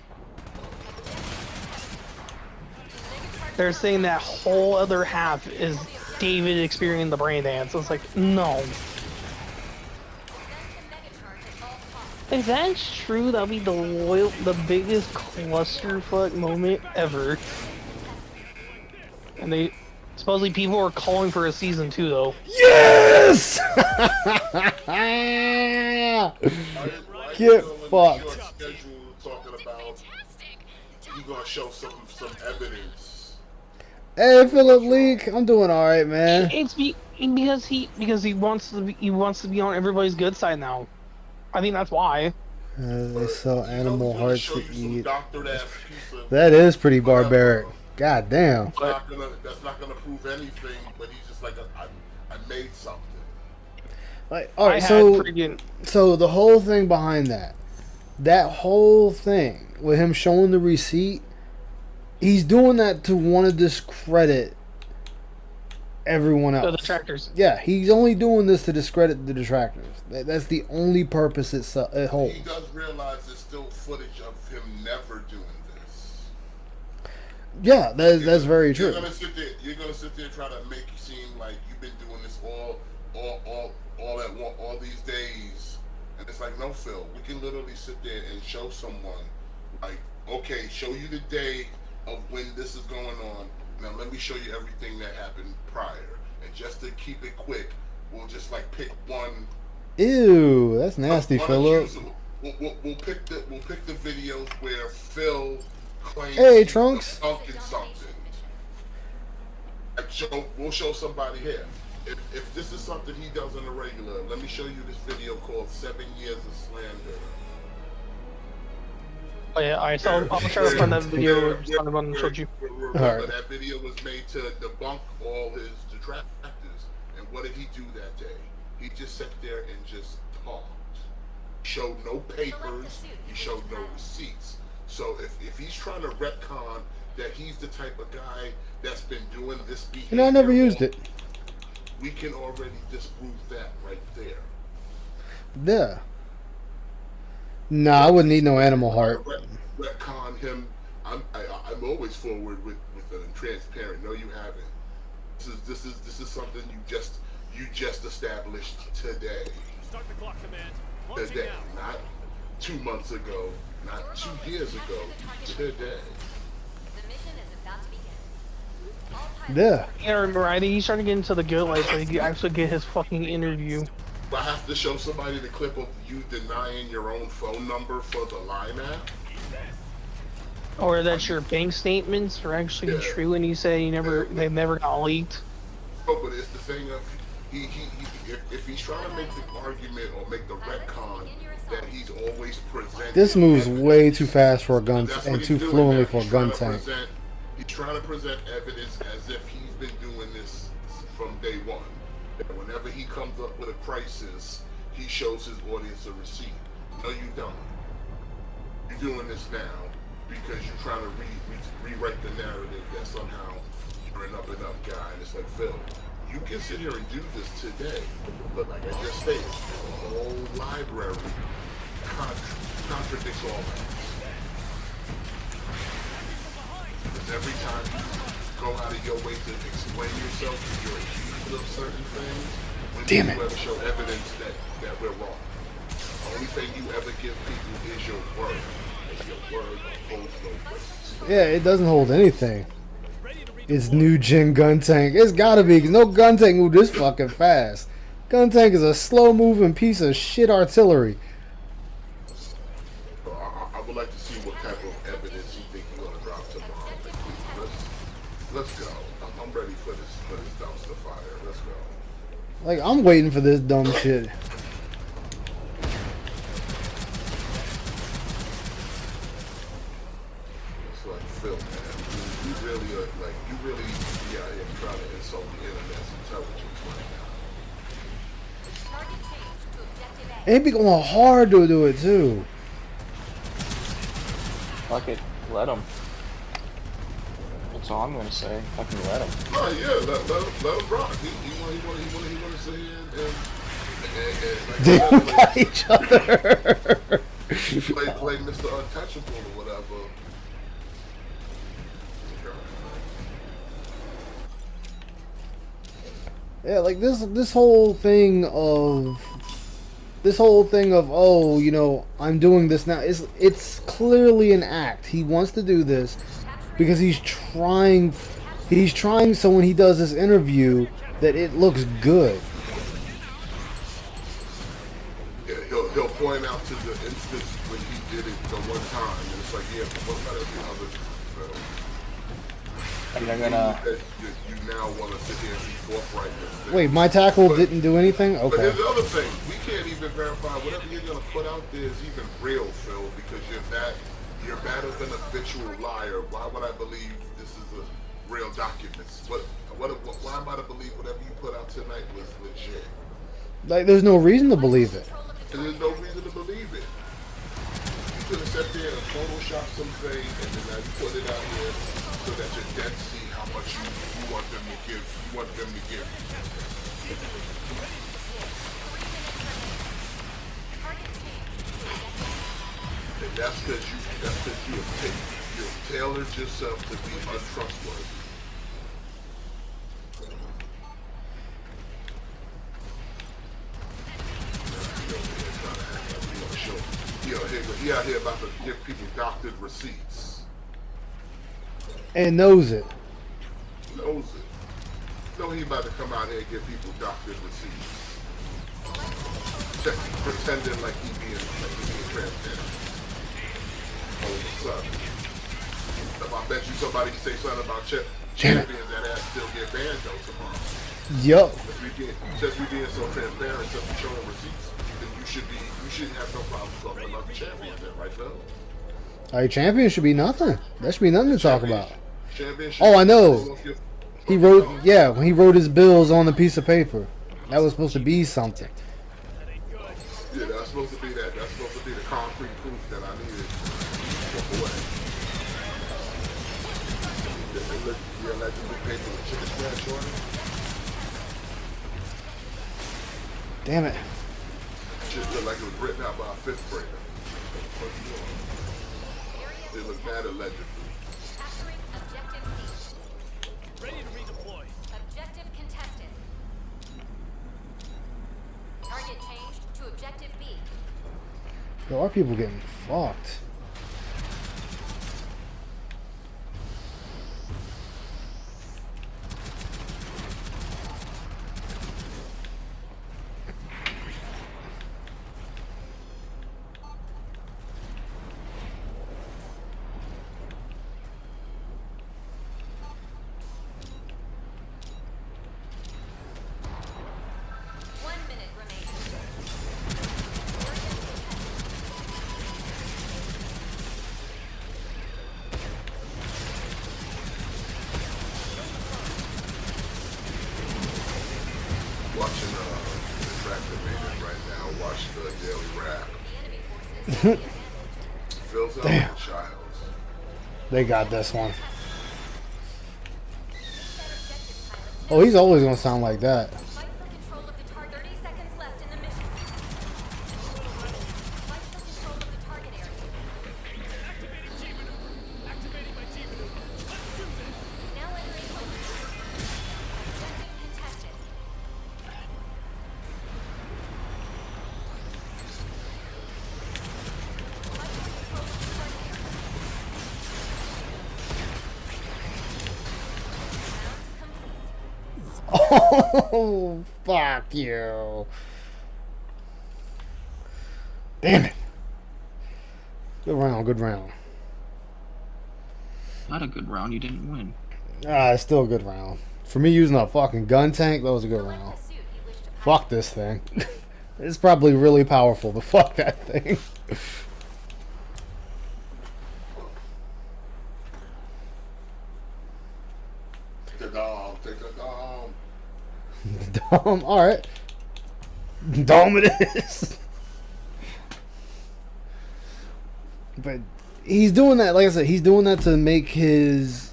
They're saying that whole other half is David experiencing the brain dance. It's like, no. If that's true, that'll be the biggest clusterfuck moment ever. And supposedly people are calling for a season 2 though. Yes! Get fucked. Schedule talking about you gonna show some evidence. Hey, Philip Leak, I'm doing all right, man. It's because he wants to be on everybody's good side now. I think that's why. They sell animal He's gonna hearts show to you some eat. doctored ass piece of- That is pretty barbaric. God damn. That's not gonna prove anything, but he's just like, I made something. Like, all right, I so had freaking so the whole thing behind that whole thing with him showing the receipt, he's doing that to want to discredit everyone the else. detractors. Yeah, he's only doing this to discredit the detractors. That's the only purpose it holds. He does realize there's still footage of him never doing this. Yeah, that's very true. You're gonna sit there and try to make you seem like you've been doing this all these days, and it's like, no, Phil. We can literally sit there and show someone, like, okay, show you the day of when this is going on. Now let me show you everything that happened prior, and just to keep it quick, we'll just like pick one. Ew, that's nasty, one Philip. accusable. We'll pick the videos where Phil claims Hey, he's Trunks. something. Like we'll show somebody here. If this is something he does on a regular, let me show you this video called 7 Years of Slander. Oh yeah, I'll try to find that video and showed you. Remember, Alright. that video was made to debunk all his detractors. And what did he do that day? He just sat there and just talked. Showed no papers. He showed no receipts. So if he's trying to retcon that he's the type of guy that's been doing this behavior, And I never used it. we can already disprove that right there. Yeah. Nah, I wouldn't need no animal heart. Retcon him. I'm always forward with a transparent. No, you haven't. This is something you just established today. Start the clock, command. Launching Today, now. not 2 months ago, not 2 years ago. Today. The mission is about to begin. All pilots Yeah. Yeah, remember, I think he's trying to get into the good life so he can actually get his fucking interview. I have to show somebody the clip of you denying your own phone number for the Line app. Or that your bank statements are actually Yeah. true and you say they've never got leaked. Oh, but it's the thing of if he's trying to make the argument or make the retcon that he's always presenting. This moves way too fast for a gun That's and what too he's doing fluently now. for a He's gun trying to tank. He's trying to present evidence as if he's been doing this from day one. And whenever he comes up with a crisis, he shows his audience a receipt. No, you don't. You're doing this now because you're trying to rewrite the narrative that somehow you're an up-and-up guy. And it's like, Phil, you can sit here and do this today, but like I just stated, the whole library contradicts all that. Because every time you go out of your way to explain yourself, you're accused of certain things. When Damn you it. ever show evidence that we're wrong. The only thing you ever give people is your word. And your word holds no weight. Yeah, it doesn't hold anything. It's new gen gun tank. It's gotta be, 'cause no gun tank move this fucking fast. Gun tank is a slow moving piece of shit artillery. So I would like to see what type of evidence you think you're gonna drop tomorrow. Let's go. I'm ready for this dumpster fire. Let's go. Like, I'm waiting for this dumb shit. It's like Phil, man. You really are like you really be out here trying to insult the internet's intelligence right now. Target changed to objective A. And it be going hard to do it too. Fuck it, let him. That's all I'm gonna say. Fucking let him. Oh yeah, let him rock. He want to sit here and They like, don't got each other. play Mr. Untouchable or whatever. Yeah, like this whole thing of oh, you know, I'm doing this now. It's clearly an act. He wants to do this because he's trying so when he does this interview that it looks good. Yeah, he'll point out to the instance when he did it the one time, and it's like, yeah, but what about every other film? And they're gonna. You now want to sit here and be forthright with this. Wait, my tackle didn't do anything? But Okay. here's the other thing. We can't even verify whatever you're going to put out there is even real, Phil, because you're that than a habitual liar. Why would I believe this is a real documents? Why am I to believe whatever you put out tonight was legit? Like, there's no reason to believe it. And there's no reason to believe it. You could have sat there and photoshopped something, and then now you put it out here so that your dead see how much you want them to give. You want them to give. And that's because you have tailored yourself to be untrustworthy. He out here about to give people doctored receipts. And knows it. Knows it. No, he about to come out here and give people doctored receipts. Just pretending like he being transparent. All of a sudden. I bet you somebody say something about champions that ass still get banned though tomorrow. Yup. Just we being so transparent, just we showing receipts, then you shouldn't have no problem talking about the champions then, right, Phil? Alright, champion should be nothing. That should be nothing to talk about. Championship. Oh, I know. He wrote, yeah, when he wrote his bills on a piece of paper. That was supposed to be something. Yeah, that's supposed to be that. That's supposed to be the concrete proof that I needed to walk away. The allegedly paper with chicken scratch on it. Damn it. Shit looked like it was written out by a fifth grader. It was mad allegedly. Capturing objective C. Ready to redeploy. Objective contested. Target changed to objective B. Yo, our people getting fucked. Watching Attractive Maiden right now. Watch the Daily Rap. Phil sounds Damn. like a child. They got this one. Oh, he's always gonna sound like that. Fight for control of the target. 30 seconds left in the mission. Fight for control of the target area. Activating G maneuver. Activating my G maneuver. Let's do this. Now entering home. Objective contested. Fight for control of the target area. Round complete. Oh, fuck you. Damn it. Good round, good round. Not a good round. You didn't win. Ah, it's still a good round. For me using a fucking gun tank, that was a good Select round. the suit you wish to Fuck this thing. It's probably really powerful, but fuck that thing. Take the dom. Take the dom. Dumb. Alright. Dumb it is. But he's doing that, like I said, he's doing that to make his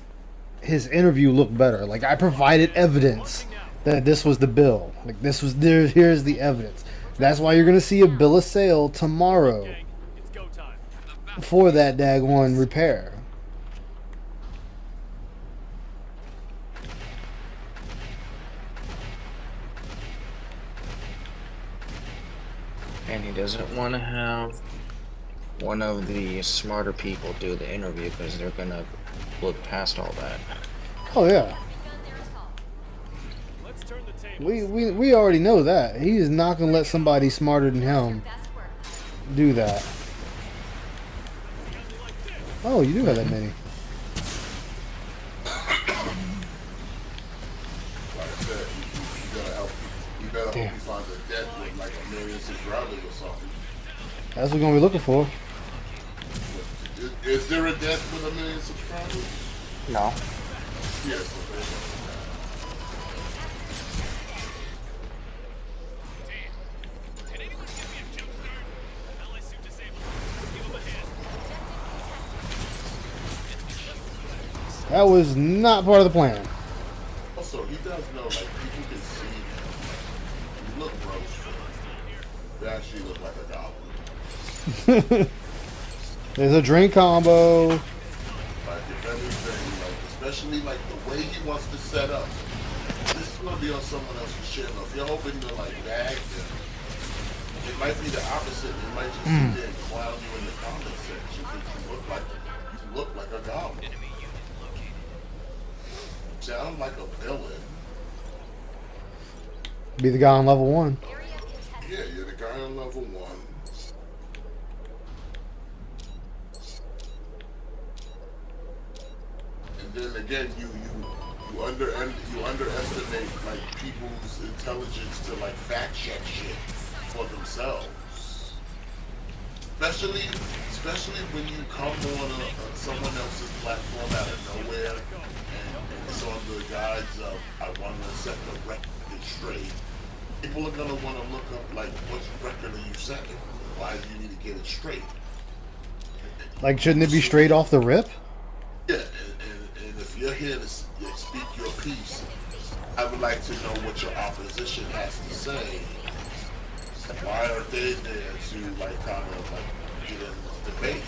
interview look better. Like, I provided evidence that this was the bill. Like, this was there. Here's the evidence. That's why you're gonna see a bill of sale tomorrow Gang, it's go time. for that daggone repair. And he doesn't want to have one of the smarter people do the interview because they're gonna look past all that. Oh yeah, begun their assault. Let's turn the table. we already know that. He is not gonna let somebody smarter than him Best work. do that. Oh, you do have that many. Like I said, you gotta help. You better Damn. hope you find a death with like 1,000,000 subscribers or something. That's what we're gonna be looking for. Is there a death with 1,000,000 subscribers? No. Yes. Can anyone give me a jump start? Ally suit disabled. Give him a hand. That was not part of the plan. Also, he does know, like, people can see you look gross. You actually look like a goblin. There's a drink combo. Like, if anything, like, especially, like, the way he wants to set up. This is gonna be on someone else's channel. If you're hoping to, like, bag them, it might be the opposite. They might just sit there and clown you in the comment section because you look like a goblin. Sound like a villain. Be the guy on level 1. Area contested. Yeah, you're the guy on level 1. And then again, you underestimate like people's intelligence to like fact check shit for themselves. Especially when you come on someone else's platform out of nowhere and it's on the guise of I want to set the record straight. People are gonna want to look up like what record are you setting? Why do you need to get it straight? Like, shouldn't it be straight off the rip? Yeah, and if you're here to speak your piece, I would like to know what your opposition has to say. Why are they there to like kind of like get in this debate?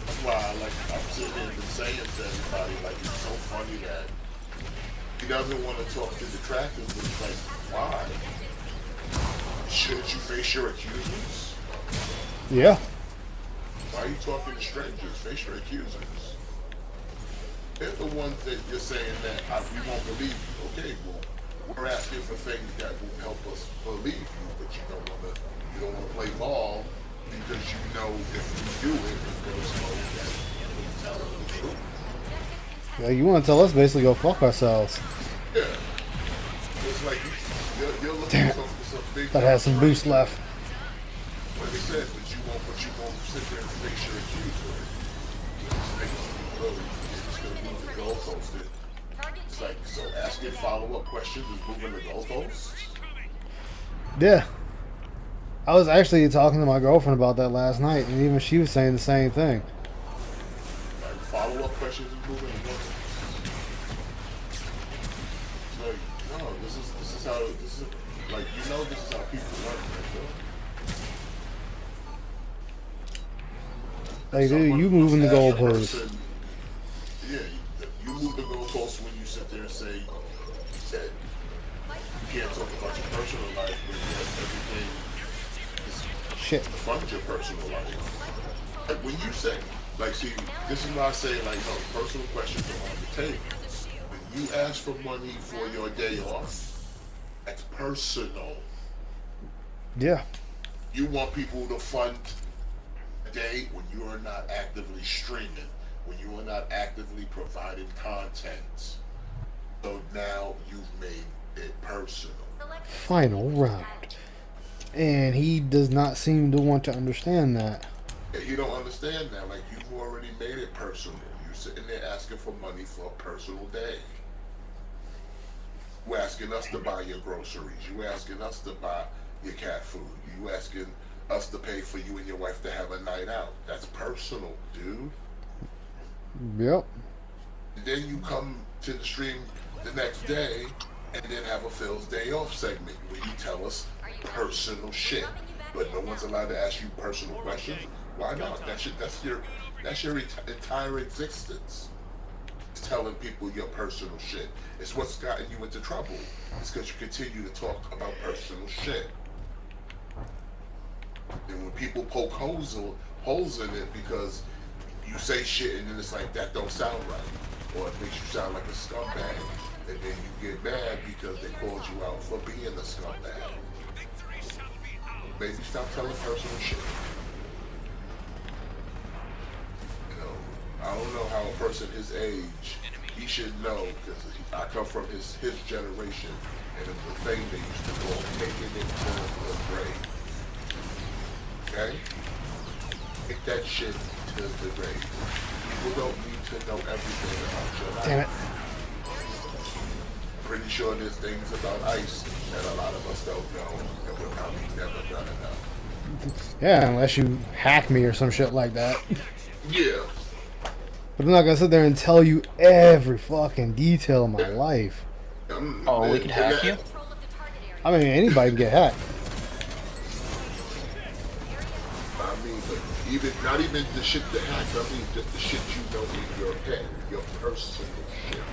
That's why I'm sitting there and saying to everybody like it's so funny that he doesn't want to talk to detractors, but it's like, why? Shouldn't you face your accusers? Yeah. Why are you talking to strangers? Face your accusers. If the ones that you're saying that we won't believe you, okay, well, we're asking for things that will help us believe you, but you don't want to play ball because you know if we do it, it's going to show that we're telling the truth. Yeah, you want to tell us basically go fuck ourselves. Yeah. It's like you're looking for some big. That has some boost left. Like I said, but you won't sit there and face your accuser. It's going to move the goalpost. It's like, so asking follow-up questions is moving the goalposts? Yeah. I was actually talking to my girlfriend about that last night, and even she was saying the same thing. Like follow-up questions is moving. It's like, no, this is how this is like this is how people work, Like, dude, you moving the goalposts. Yeah, you move the goalposts when you sit there and say that you can't talk about your personal life, but yet everything is Shit. fund your personal life. Like when you say, like, see, this is why I say, like, no, personal questions are on the table. When you ask for money for your day off, that's personal. Yeah. You want people to fund a day when you are not actively streaming, when you are not actively providing content. So now you've made it personal. Final round. And he does not seem to want to understand that. Yeah, you don't understand that. Like, you've already made it personal. You're sitting there asking for money for a personal day. You asking us to buy your groceries. You asking us to buy your cat food. You asking us to pay for you and your wife to have a night out. That's personal, dude. Yep. And then you come to the stream the next day and then have a Phil's Day Off segment where you tell us personal shit. But no one's allowed to ask you personal questions. Why not? That's your entire existence. It's telling people your personal shit. It's what's gotten you into trouble. It's because you continue to talk about personal shit. And when people poke holes in it because you say shit and then it's like, that don't sound right. Or it makes you sound like a scumbag. And then you get mad because they called you out for being a scumbag. Maybe stop telling personal shit. You know, I don't know how a person his age, he should know, because I come from his generation, and it's the thing they used to call making it to the grave. Okay? Take that shit to the grave. People don't need to know everything about your life. Damn it. Pretty sure there's things about ice that a lot of us don't know, and we're probably never gonna know. Yeah, unless you hack me or some shit like that. Yeah. But I'm not gonna sit there and tell you every fucking detail of my life. Oh, we could hack you? I mean, anybody can get hacked. I mean, but not even the shit that hacked, I mean just the shit you know in your head, your personal shit.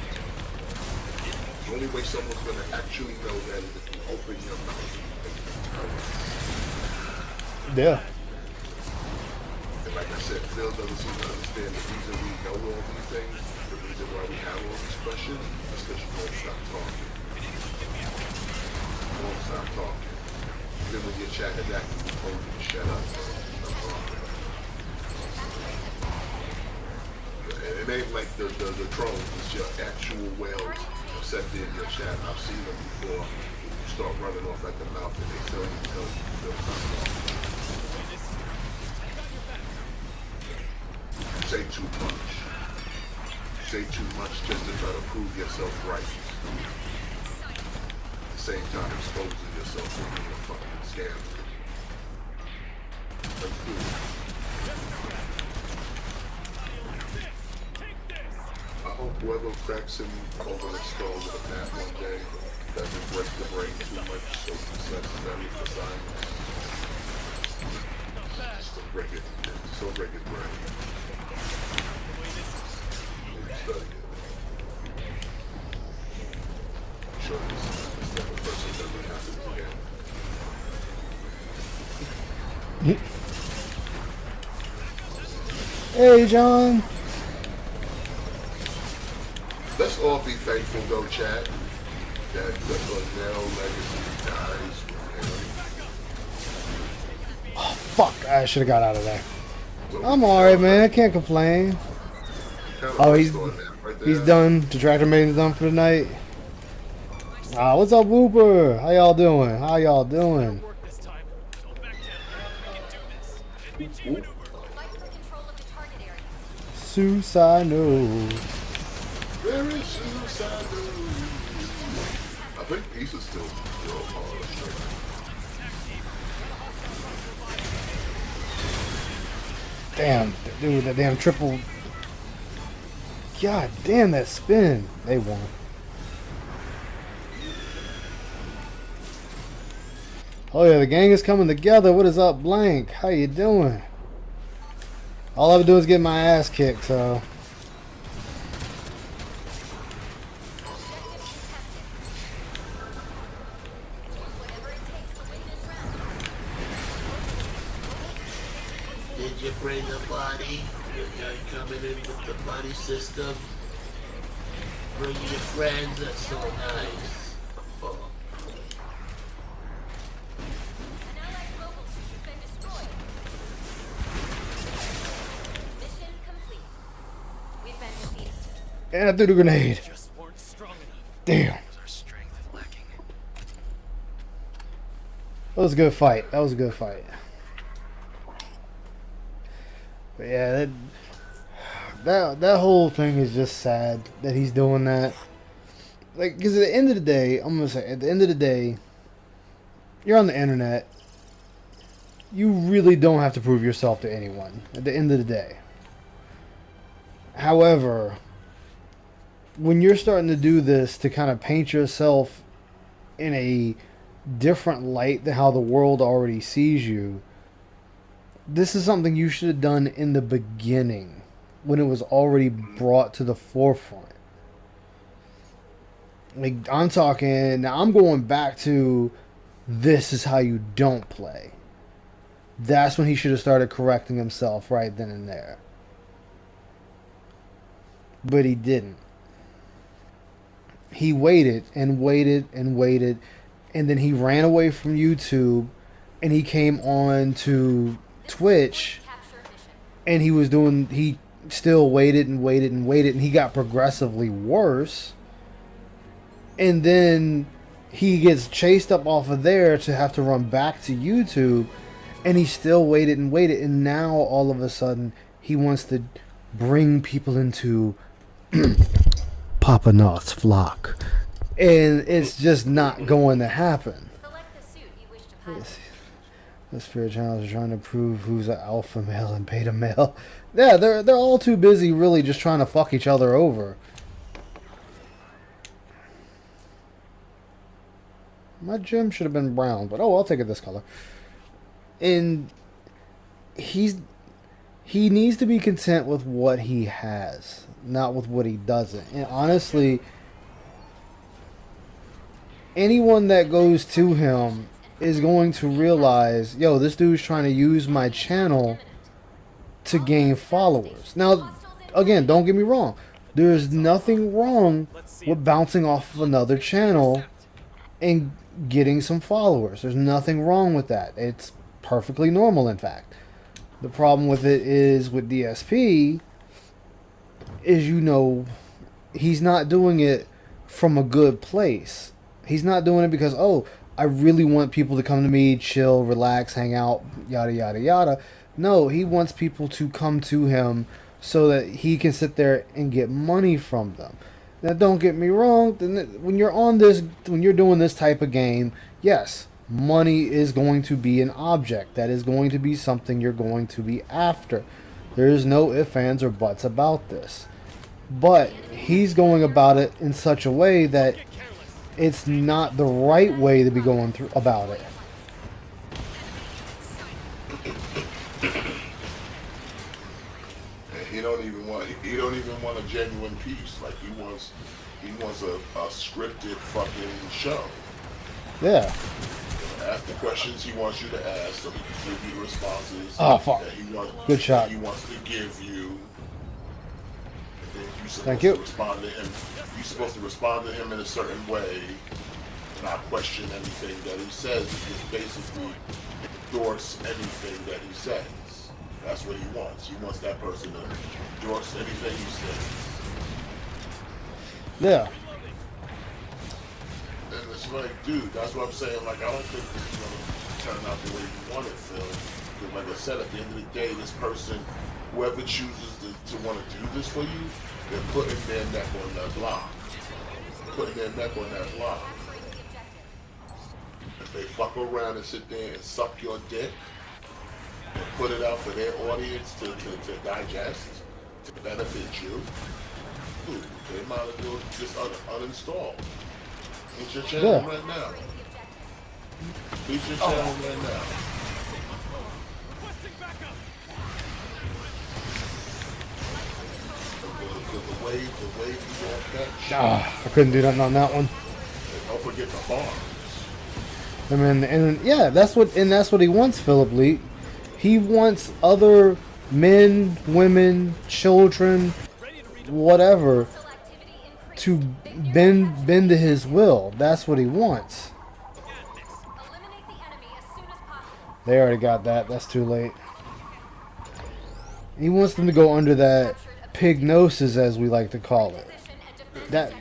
The only way someone's gonna actually know that is if you open your mouth and tell Yeah. And like I said, Phil doesn't seem to understand the reason we know all these things, the reason why we have all these questions, is because you won't stop talking. You won't stop talking. Then when you're chatting that, you told you to shut up. And it ain't like the trolls, it's your actual whales set there in your chat. I've seen them before. You start running off at the mouth and they tell you to stop talking. Say too much. Say too much just to try to prove yourself right. At the same time exposing yourself to being a fucking scam. Like, I hope whoever cracks him over the skull with a bat one day doesn't break the brain too much so he sets memory for science. Just to break it. Just to break his brain. Study it. I'm sure this type of person never happens again. Hey, John. Let's all be thankful though, chat, that the Liddell legacy dies with him. Oh, fuck. I should have got out of there. I'm alright, man. I can't complain. Oh, he's done. Detractor Maiden's done for the night. What's up, Whooper? How y'all doing? How y'all doing? Suicide no. There is suicide. I think Peace is still Damn, dude, that damn triple. God damn that spin. They won. Oh yeah, the gang is coming together. What is up, Blank? How you doing? All I've been doing is get my ass kicked, so. Did you bring a body? You're coming in with the body system. Bring your friends, that's so nice. Oh. An allied mobile suit has been destroyed. Mission complete. We've been defeated. And I threw the grenade. Just weren't strong enough. Damn. Our strength is lacking. That was a good fight. That was a good fight. But yeah, that whole thing is just sad that he's doing that. Like, because at the end of the day, I'm gonna say, at the end of the day, you're on the internet. You really don't have to prove yourself to anyone. At the end of the day. However, when you're starting to do this to kind of paint yourself in a different light than how the world already sees you, this is something you should have done in the beginning when it was already brought to the forefront. Like, I'm talking, now I'm going back to this is how you don't play. That's when he should have started correcting himself right then and there. But he didn't. He waited and waited and waited, and then he ran away from YouTube and he came on to Twitch, and he still waited and waited and waited, and he got progressively worse. And then he gets chased up off of there to have to run back to YouTube, and he still waited and waited, and now all of a sudden he wants to bring people into Papa Noth's flock, and it's just not going to happen. Select the suit you wish to pilot. The Spirit Channel is trying to prove who's an alpha male and beta male. Yeah, they're all too busy really just trying to fuck each other over. My gym should have been brown, but oh, I'll take it this color. And he needs to be content with what he has, not with what he doesn't. And honestly, anyone that goes to him is going to realize, yo, this dude's trying to use my channel to gain followers. Now, again, don't get me wrong. There's nothing wrong with bouncing off of another channel and getting some followers. There's nothing wrong with that. It's perfectly normal, in fact. The problem with it is with DSP is, you know, he's not doing it from a good place. He's not doing it because, oh, I really want people to come to me, chill, relax, hang out, yada, yada, yada. No, he wants people to come to him so that he can sit there and get money from them. Now, don't get me wrong. When you're on this, when you're doing this type of game, yes, money is going to be an object. That is going to be something you're going to be after. There is no ifs, ands, or buts about this. But he's going about it in such a way that it's not the right way to be going through about it. And he don't even want a genuine piece. Like he wants a scripted fucking show. Yeah. Ask the questions he wants you to ask, so he can give you the responses. Oh fuck! Good shot. That he wants to give you. And then you're supposed Thank you. to respond to him. You're supposed to respond to him in a certain way, not question anything that he says. Just basically endorse anything that he says. That's what he wants. He wants that person to endorse anything he says. Yeah. And it's like, dude, that's what I'm saying. Like, I don't think this is going to turn out the way you want it, Phil. Because, like I said, at the end of the day, this person, whoever chooses to want to do this for you, they're putting their neck on that block. Putting their neck on that block. If they fuck around and sit there and suck your dick, and put it out for their audience to digest, to benefit you, dude, they might as well just uninstall. It's your channel Yeah. right now. It's your channel right now. The wave you gonna catch. Ah, I couldn't do nothing on that one. And don't forget the farms. I mean, and yeah, that's what he wants, Philip Lee. He wants other men, women, children, whatever, to bend to his will. That's what he wants. Eliminate the enemy as soon as possible. They already got that. That's too late. He wants them to go under that pignosis, as we like to call it. Position and defend That,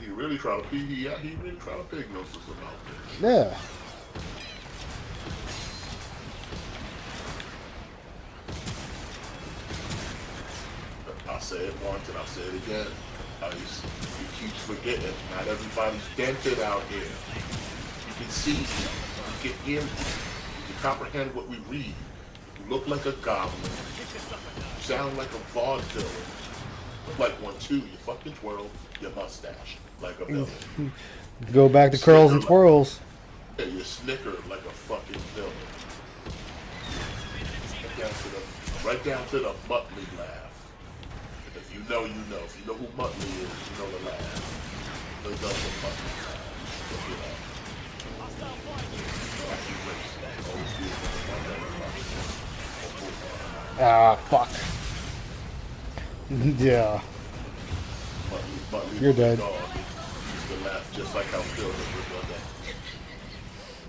He really trying to he really trying to pig nose us about this. yeah. I'll say it once and I'll say it again. He keeps forgetting. Not everybody's dented out here. You can see, you can hear, you can comprehend what we read. You look like a goblin. You sound like a vaudeville. Look like one too. You fucking twirl your mustache like a villain. Go back to curls and twirls. Yeah, you snicker like a fucking villain. Right down to the Muttley laugh. If you know, you know. If you know who Muttley is, you know the laugh. He does the Muttley laugh. Look it up. Ah, fuck. Yeah. Muttley You're dead. dog. He used to laugh just like how Phil would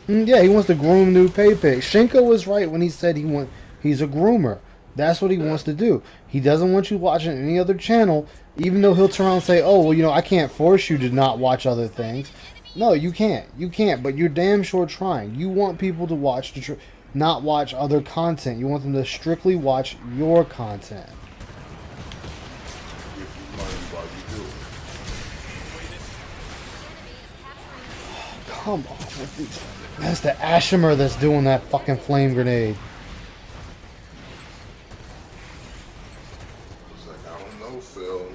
do that. Yeah, he wants to groom new Pepe. Shinko was right when he said he's a groomer. That's what he wants to do. He doesn't want you watching any other channel, even though he'll turn around and say, oh, well, you know, I can't force you to not watch other things. No, you can't. You can't, but you're damn sure trying. You want people to watch, not watch other content. You want them to strictly watch your content. If you learn while you do it. Come on with these. That's the Ashimer that's doing that fucking flame grenade. It's like, I don't know, Phil.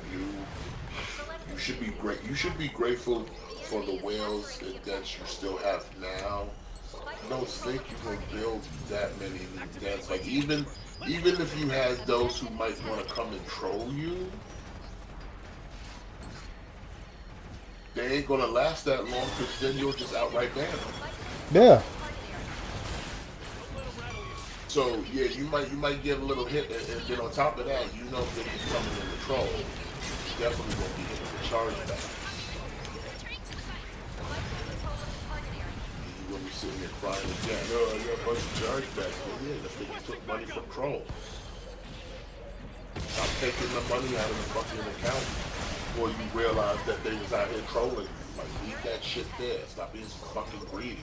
You should be great. You should be grateful for the whales that you still have now. I don't think you can build that many new dens. Like even if you had those who might want to come and troll you, they ain't gonna last that long because then you'll just outright ban them. Yeah. So yeah, you might get a little hit, and then on top of that, you know if they're just coming in the troll, you definitely won't be hitting the chargeback. You won't be sitting there crying again. Oh, I got a bunch of chargebacks. Well, yeah, that's because you took money from trolls. Stop taking the money out of the fucking account, or you realize that they was out here trolling you. Like, leave that shit there. Stop being so fucking greedy.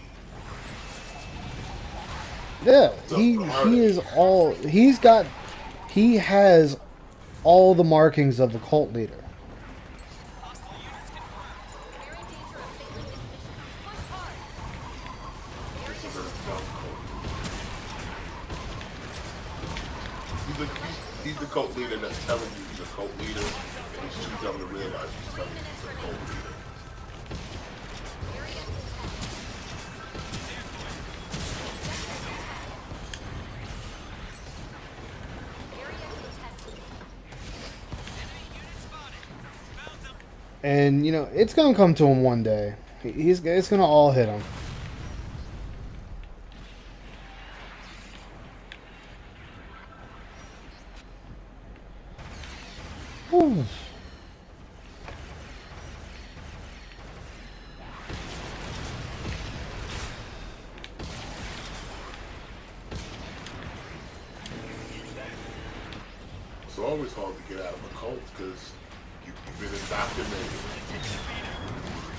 Yeah, he has all the markings of the cult leader. He's the cult leader that's telling you he's a cult leader, and he's too dumb to realize he's telling you he's a cult leader. And, you know, it's going to come to him one day. It's going to all hit him. Whew. It's always hard to get out of a cult because you've been indoctrinated.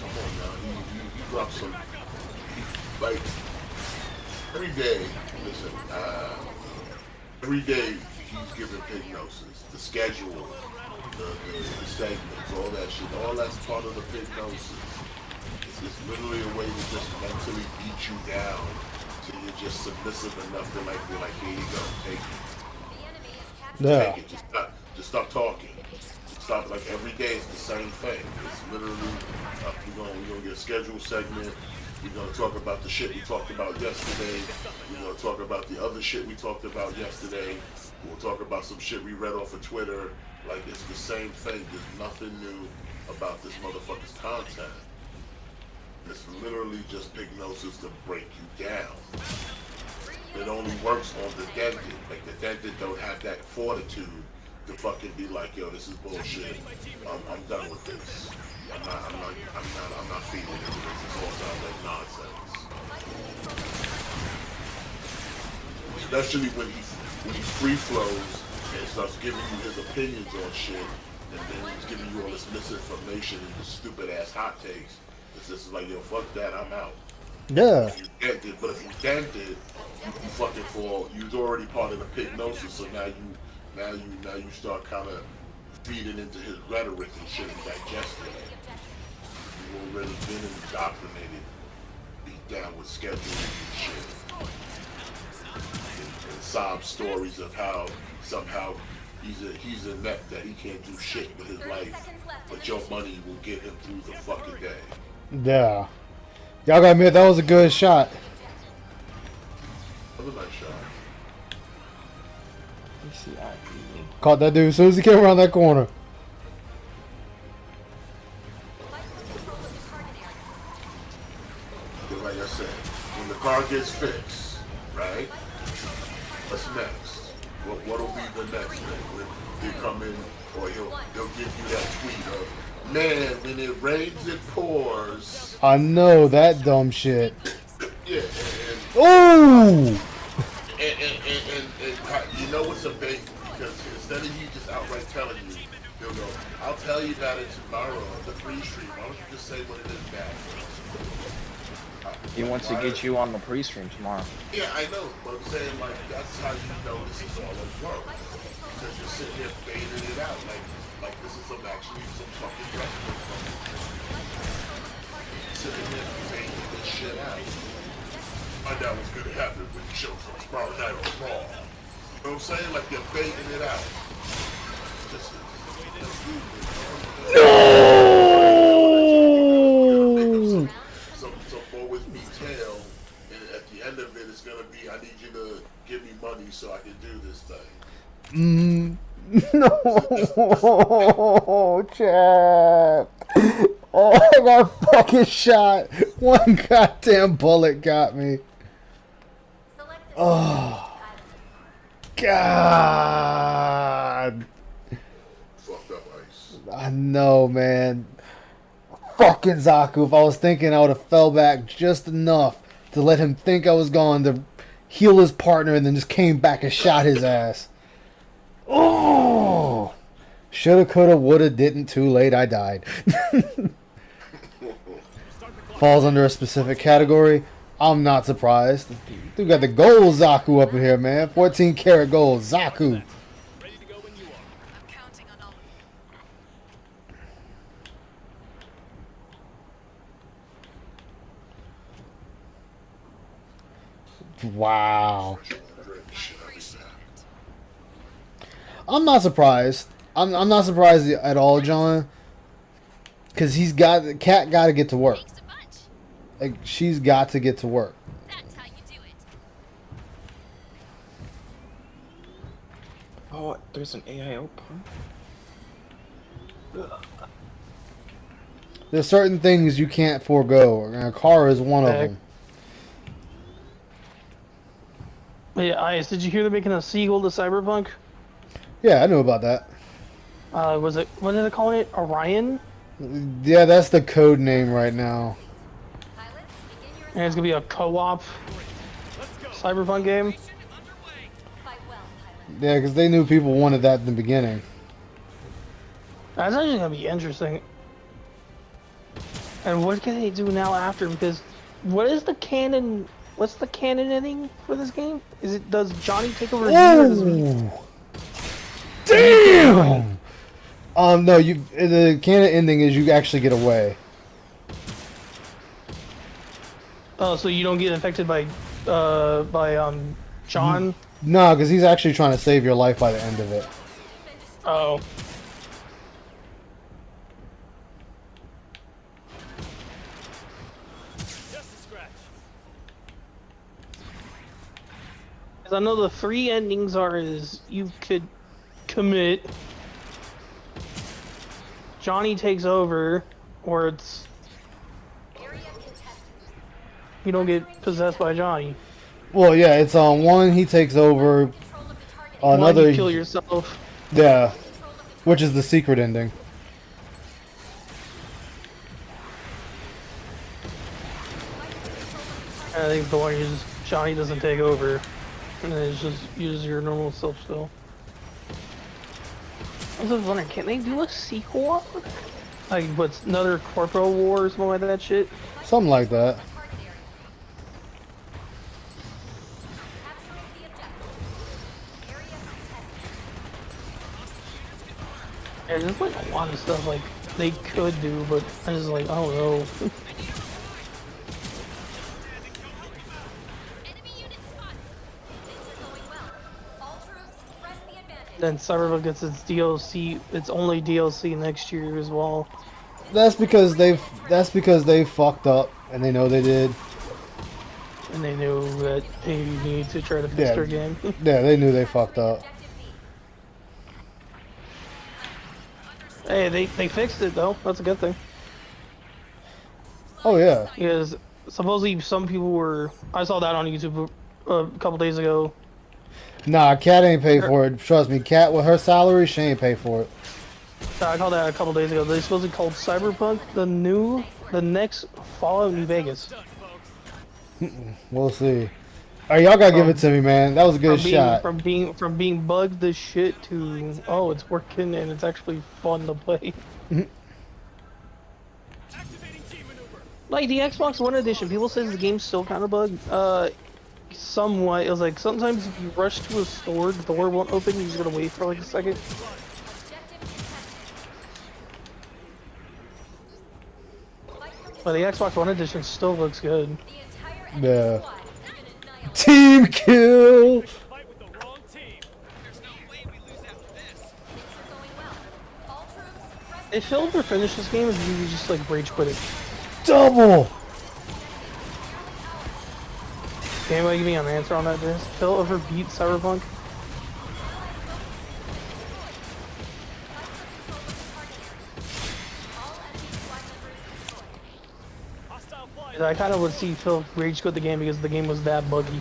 Come on now, he dropped some, like, every day, listen, every day he's giving hypnosis, the schedule, the segments, all that shit, all that's part of the hypnosis. It's literally a way to just mentally beat you down till you're just submissive enough to like be like, here you go, take it. The enemy is captured. Yeah. Take it. Just stop talking. Stop. Like every day, it's the same thing. It's literally we're gonna get a scheduled segment. We're gonna talk about the shit we talked about yesterday. We're gonna talk about the other shit we talked about yesterday. We'll talk about some shit we read off of Twitter. Like it's the same thing. There's nothing new about this motherfucker's content. It's literally just hypnosis to break you down. It only works on the dented. Like the dented don't have that fortitude to fucking be like, yo, this is bullshit. I'm done with this. I'm not feeding into this. It's all sounds like nonsense. Especially when he free flows and starts giving you his opinions on shit, and then he's giving you all this misinformation and this stupid ass hot takes. It's just like, yo, fuck that, I'm out. Yeah. If you dented, but if you dented, you fucking fall. You was already part of the hypnosis, so now you start kind of feeding into his rhetoric and shit and digesting it. You've already been indoctrinated, beat down with scheduling and shit, and sob stories of how somehow he's inept that he can't do shit with his life, but your money will get him through the fucking day. Yeah. Y'all gotta admit, that was a good shot. That was a nice shot. You see that? Caught that dude as soon as he came around that corner. But like I said, when the car gets fixed, right? What's next? What'll be the next thing? When they come in, or he'll give you that tweet of, man, when it rains, it pours. I know that dumb shit. Yeah, Ooh! and you know what's a bait? Because instead of you just outright telling you, he'll go, I'll tell you about it tomorrow on the pre-stream. Why don't you just say what it is now? He wants to get you on the pre-stream tomorrow. Yeah, I know, but I'm saying, like, that's how you know this is all a work. Because you're sitting there baiting it out, like this is actually some fucking wrestling. Sitting there baiting this shit out. Find out what's gonna happen when the show from tomorrow night on Raw. You know what I'm saying? Like they're baiting it out. Just No! so always be tail, and at the end of it, it's gonna be, I need you to give me money so I can do this thing. No, Chad. Oh, I got fucking shot. One goddamn bullet got me. Oh, God. Fucked up ice. I know, man. Fucking Zaku. If I was thinking, I would have fell back just enough to let him think I was going to heal his partner and then just came back and shot his ass. Oh! Shoulda, coulda, woulda, didn't. Too late. I died. Falls under a specific category. I'm not surprised. We got the gold Zaku up in here, man. 14 karat gold Zaku. Ready to go when you are. I'm counting on all of you. Wow. I'm not surprised. I'm not surprised at all, John. Cause the cat got to get to work. Thanks a bunch. Like she's got to get to work. That's how you do it. Oh, there's an AIO pump. There's certain things you can't forego, and a car is one of them. Yeah, Ice, did you hear they're making a sequel to Cyberpunk? Yeah, I knew about that. Was it, what are they calling it? Orion? Yeah, that's the code name right now. And it's gonna be a co-op Cyberpunk game. Yeah, because they knew people wanted that in the beginning. That's actually gonna be interesting. And what can they do now after? Because what is the canon? What's the canon ending for this game? Does Johnny take over? Ooh. Damn! No, the canon ending is you actually get away. Oh, so you don't get infected by by John. No, because he's actually trying to save your life by the end of it. Oh. Just a scratch. 'Cause I know the 3 endings are is you could commit, Johnny takes over, or it's Area contested. you don't get possessed by Johnny. Well, yeah, it's on one he takes over, Control of the target. One, another you kill yourself. yeah, Control of the which is the secret ending. I think the one is Johnny doesn't take over, and then it's just use your normal self still. I was just wondering, can they do a sequel? Like, what's another Corporal War or something like that shit? Something like that. target area. Capturing the objective. Area contested. Yeah, there's like a lot of stuff like they could do, but I just like I don't know. Enemy unit spotted. Things are going well. All troops, press the advantage. Then Cyberpunk gets its DLC, its only DLC next year as well. That's because they fucked up and they know they did. And they knew that they need to try to fix Yeah. their game. Yeah, they knew they fucked up. Objective B. Hey, they fixed it though. That's a good thing. Oh yeah. Because supposedly some people were. I saw that on YouTube a couple days ago. Nah, Kat ain't pay for it. Trust me, Kat with her salary, she ain't pay for it. I called that a couple days ago. They supposedly called Cyberpunk the next Fallout New Vegas. Done, folks. We'll see. Alright, y'all gotta give it to me, man. That was a good shot. From being bugged as shit to it's working and it's actually fun to play. Activating G maneuver. Like the Xbox One edition, people says the game's still kind of bugged. Somewhat. It was like sometimes if you rush to a store, the door won't open. You just gotta wait for like a second. Objective contested. Fight for But the Xbox One edition still looks good. the entire enemy Yeah. squad has been annihilated. Team kill! Fight with the wrong team. There's no way we lose after this. Things are going well. All troops, press If Phil ever finished this game, if you just like rage quit it. Double! Can anybody give me an answer on that? Does Phil ever beat Cyberpunk? all enemy squad members destroyed. Hostile flight. I kind of would see Phil rage quit the game because the game was that buggy.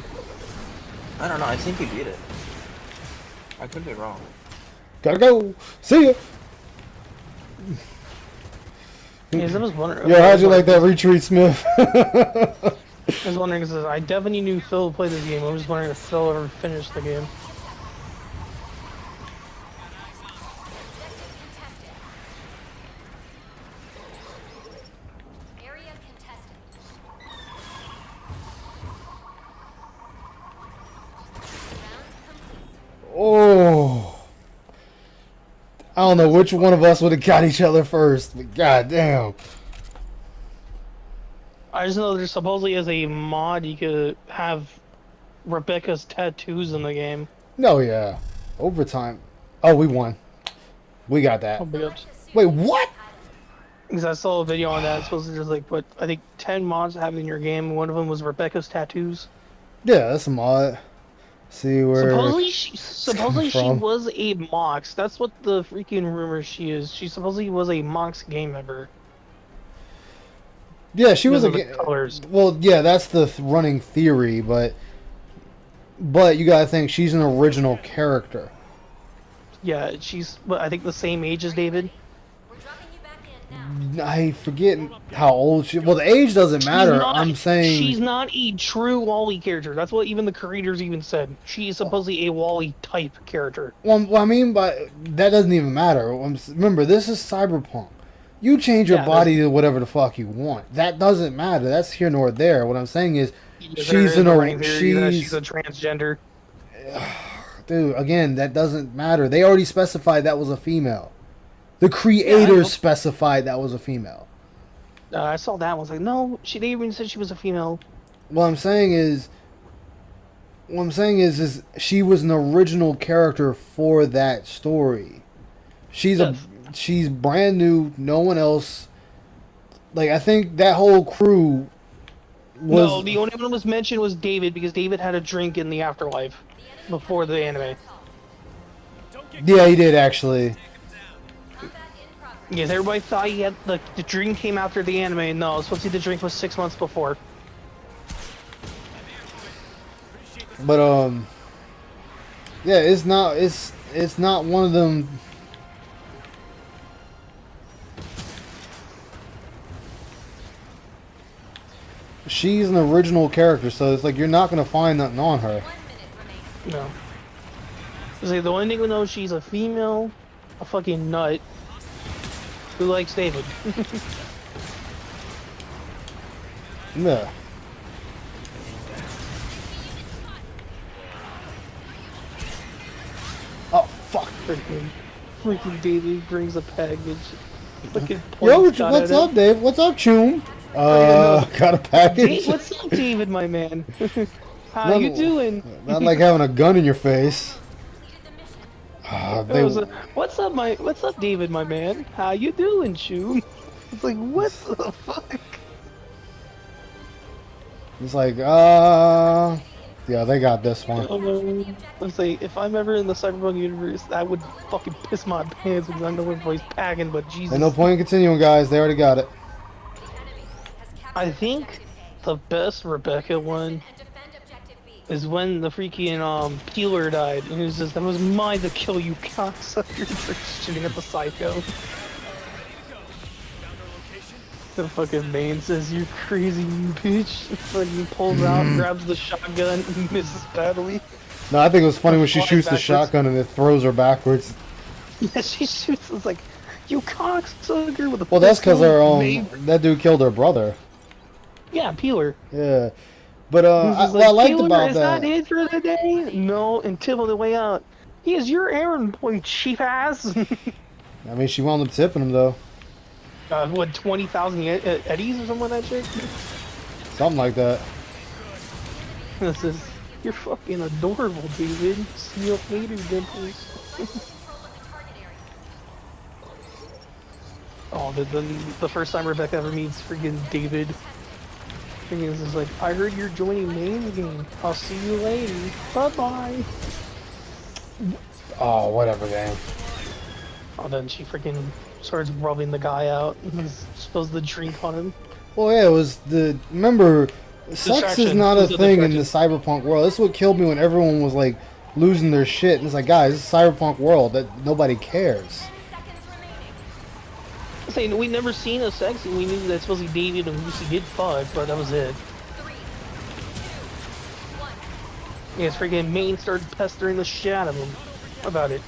I don't know. I think he beat it. I could be wrong. Gotta go! See ya! Yes, I was wondering. Yo, how'd you like that retreat, Smith? I was wondering because I definitely knew Phil would play this game. I was just wondering if Phil ever finished the game. Objective contested. Area contested. Round complete. Oh. I don't know which one of us would have got each other first, but goddamn. I just know there supposedly is a mod you could have Rebecca's tattoos in the game. No, yeah. Overtime. Oh, we won. We got that. Oh, big ups. Wait, what? Because I saw a video on that. It's supposed to just like put, I think, 10 mods to have in your game. One of them was Rebecca's tattoos. Yeah, that's a mod. See where. Supposedly she from. was a Mox. That's what the freaking rumor she is. She supposedly was a Mox game member. Yeah, she was Because a. of the colors. Well, yeah, that's the running theory, but you gotta think she's an original character. Yeah, she's, I think, the same age as David. We're dropping you back in now. I forget how old she. Well, the age doesn't matter. I'm saying she's not a true Wally character. That's what even the creators even said. She is supposedly a Wally type character. Well, I mean, but that doesn't even matter. Remember, this is Cyberpunk. You change your Yeah, body to whatever the fuck you want. That doesn't matter. That's here nor there. What I'm saying is, There she's is an a or running theory that she's she's a transgender. dude. Again, that doesn't matter. They already specified that was a female. The know. creators specified that was a female. I saw that one. I was like, no, they even said she was a female. What I'm saying is, what I'm saying is she was an original character for that story. She's brand new. No one else. Like, I think that whole crew was. No, the only one that was mentioned was David because David had a drink in the afterlife before the anime. Yeah, he did actually. Yes, everybody thought he had the drink came after the anime. No, supposed to be the drink was 6 months before. But yeah, it's not one of them. She's an original character, so it's like you're not gonna find nothing on her. No. See, the only thing we know is she's a female, a fucking nut, who likes David. Yeah. Oh fuck! Freaking David brings a package. Fucking Yo, points got what's at up, him. Dave? What's up, Choom? Got a package. Hey, what's up, David, my man? How you doing? Not like having a gun in your face. What's up, David, my man? How you doing, Choom? It's like, what the fuck? It's like, yeah, they got this one. Let's say, if I'm ever in the Cyberpunk universe, that would fucking piss my pants because I know everybody's packing, but Jesus. Ain't no point in continuing, guys. They already got it. I think the best Rebecca one is when the freaking Peeler died, and he was just, that was mine to kill you, cocksucker. It's like shooting at the psycho. The fucking main says, "You crazy bitch." Fucking pulls out, grabs the shotgun, and misses badly. No, I think it was funny when she Flying shoots the backwards. shotgun and it throws her backwards. Yeah, she shoots. It's like, "You cocksucker!" With a Well, that's because pistol, that dude killed her brother. Yeah, Peeler. Yeah, but He's what I liked "Peeler, about is that. it for the day?" No, until the way out. He is your errand boy, cheap ass. I mean, she wound up tipping him though. What, 20,000 eddies or something like that shit? Something like that. This is, you're fucking adorable, David. See you later, dimples. Oh, the first time Rebecca ever meets freaking David. Thing is like, I heard you're joining main game. I'll see you later. Bye-bye. Oh, whatever, man. Oh, then she freaking starts rubbing the guy out. He's supposed to drink on him. Well, yeah, it was remember, sex is Distraction. not It a was a thing in the distraction. cyberpunk world. This is what killed me when everyone was like losing their shit. And it's like, guys, this is a cyberpunk world that nobody cares. I'm saying, we never seen a sex scene. We knew that supposed to be David and Lucy did fuck, but that was it. Yeah, his freaking main started pestering the shit out of him about it.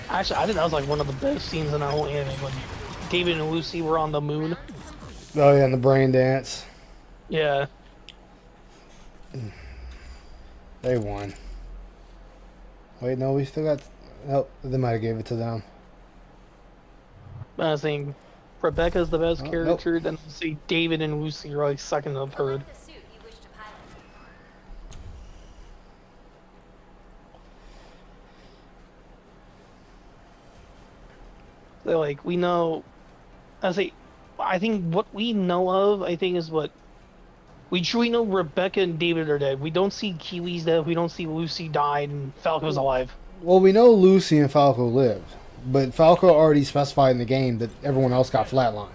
Actually, I think that was like one of the best scenes in that whole anime when David and Lucy were on the moon. Oh yeah, and the brain dance. Yeah. They won. Wait, no, we still got. Oh, they might have gave it to them. I was saying, Rebecca's the best Oh, character, then see David and Lucy are like second and third. They're like, we know, I think what we know of, I think is what, we truly know Rebecca and David are dead. We don't see Kiwi's dead, we don't see Lucy died, and Falco's alive. Well, we know Lucy and Falco lived, but Falco already specified in the game that everyone else got flatlined.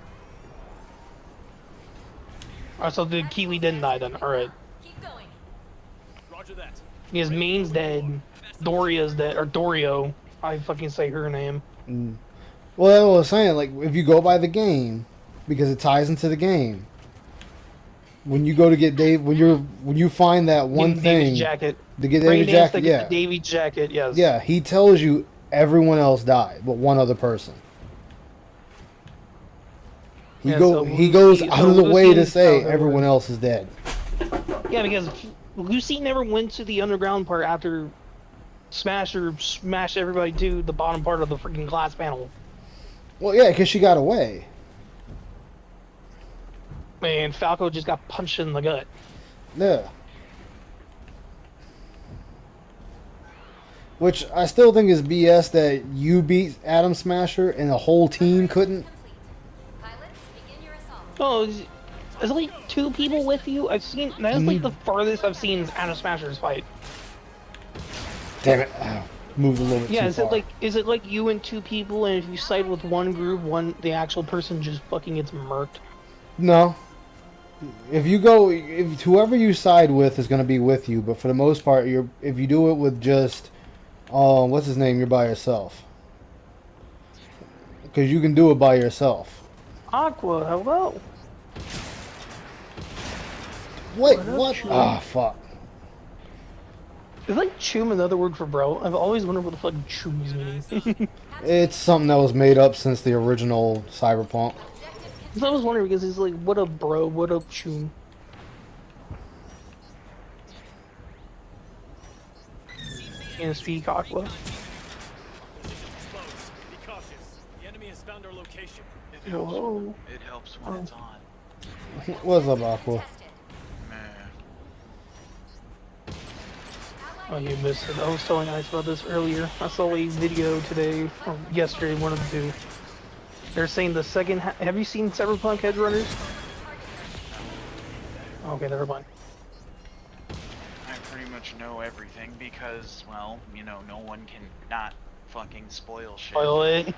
Alright, so the Kiwi didn't die then, alright. Roger that. His main's dead, Doria's dead, or Dorio, I fucking say her name. Well, that's what I was saying, like, if you go by the game, because it ties into the game, when you go to get Dave, when you find that one Get thing David's jacket. to get Brain David's dance jacket, to get yeah, the David's jacket, yes. yeah, he tells you everyone else died, but one other person. He Yeah, go so he goes Lucy- out so of the way Lucy to and say Falco everyone were- else is dead. Yeah, because Lucy never went to the underground part after Smasher smashed everybody to the bottom part of the freaking glass panel. Well, yeah, because she got away. And Falco just got punched in the gut. Yeah. Which I still think is BS that you beat Atom Smasher and the whole team couldn't. Pilots, begin your assault. Oh, is it like 2 people with you? I've seen that's like the farthest I've seen Atom Smasher's fight. Damn it! Moved a little bit Yeah, too is far. it like you and 2 people, and if you side with one group, the actual person just fucking gets murked? No. If whoever you side with is going to be with you, but for the most part, if you do it with just, what's his name, you're by yourself. Because you can do it by yourself. Aqua, hello. Wait, What up, what? Chum? Ah, fuck. Is like chum another word for bro? I've always wondered what the fuck chum's meaning. It's something that was made up since the original Cyberpunk. I was wondering because he's like, what up, bro? What up, chum? Can't speak Aqua. Exposed. Be cautious. The enemy has found our location. Hello. It helps when it's on. What's up, Aqua? Man. Oh, you missed it. I was telling Ice about this earlier. I saw a video today, or yesterday, one of the 2. They're saying the second have you seen Cyberpunk Edgerunners? Okay, never mind. I pretty much know everything because, well, you know, no one can not fucking spoil shit. By the way,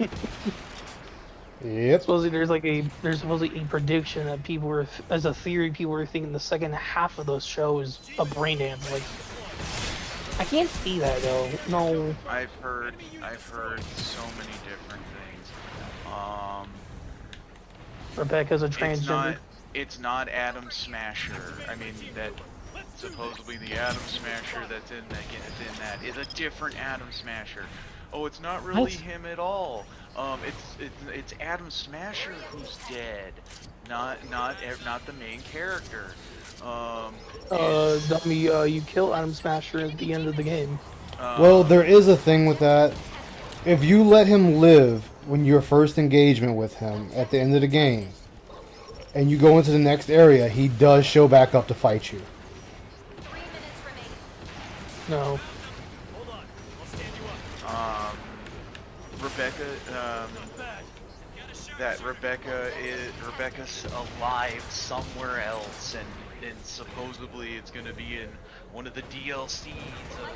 Yep. supposedly there's supposedly a prediction that people were, as a theory, people were thinking the second half of the show is a brain dance. Like, I can't see that though. No. I've heard so many different things. Rebecca's a transgender. It's not Atom Smasher. I mean, that supposedly the Atom Smasher that's in that is a different Atom Smasher. Oh, it's not really What? him at all. It's Atom Smasher who's dead, not the main character. Dummy, you kill Atom Smasher at the end of the game. Well, there is a thing with that. If you let him live when your first engagement with him at the end of the game, and you go into the next area, he does show back up to fight you. 3 minutes remaining. No. Hold on. I'll stand you up. Rebecca's alive somewhere else, and supposedly it's gonna be in one of the DLCs of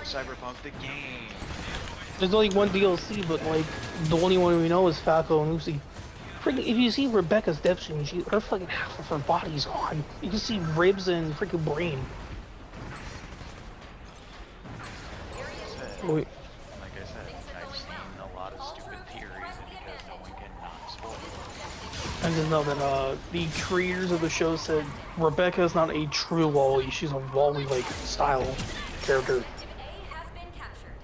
Cyberpunk the game. There's only one DLC, but like the only one we know is Falco and Lucy. Freaking, if you see Rebecca's death scene, her fucking half of her body's gone. You can see ribs and freaking brain. Wait. Like I said, I've seen a lot of stupid theories because no one can not spoil it. I just know that the creators of the show said Rebecca is not a true Wally. She's a Wally-like style character. Objective A has been captured.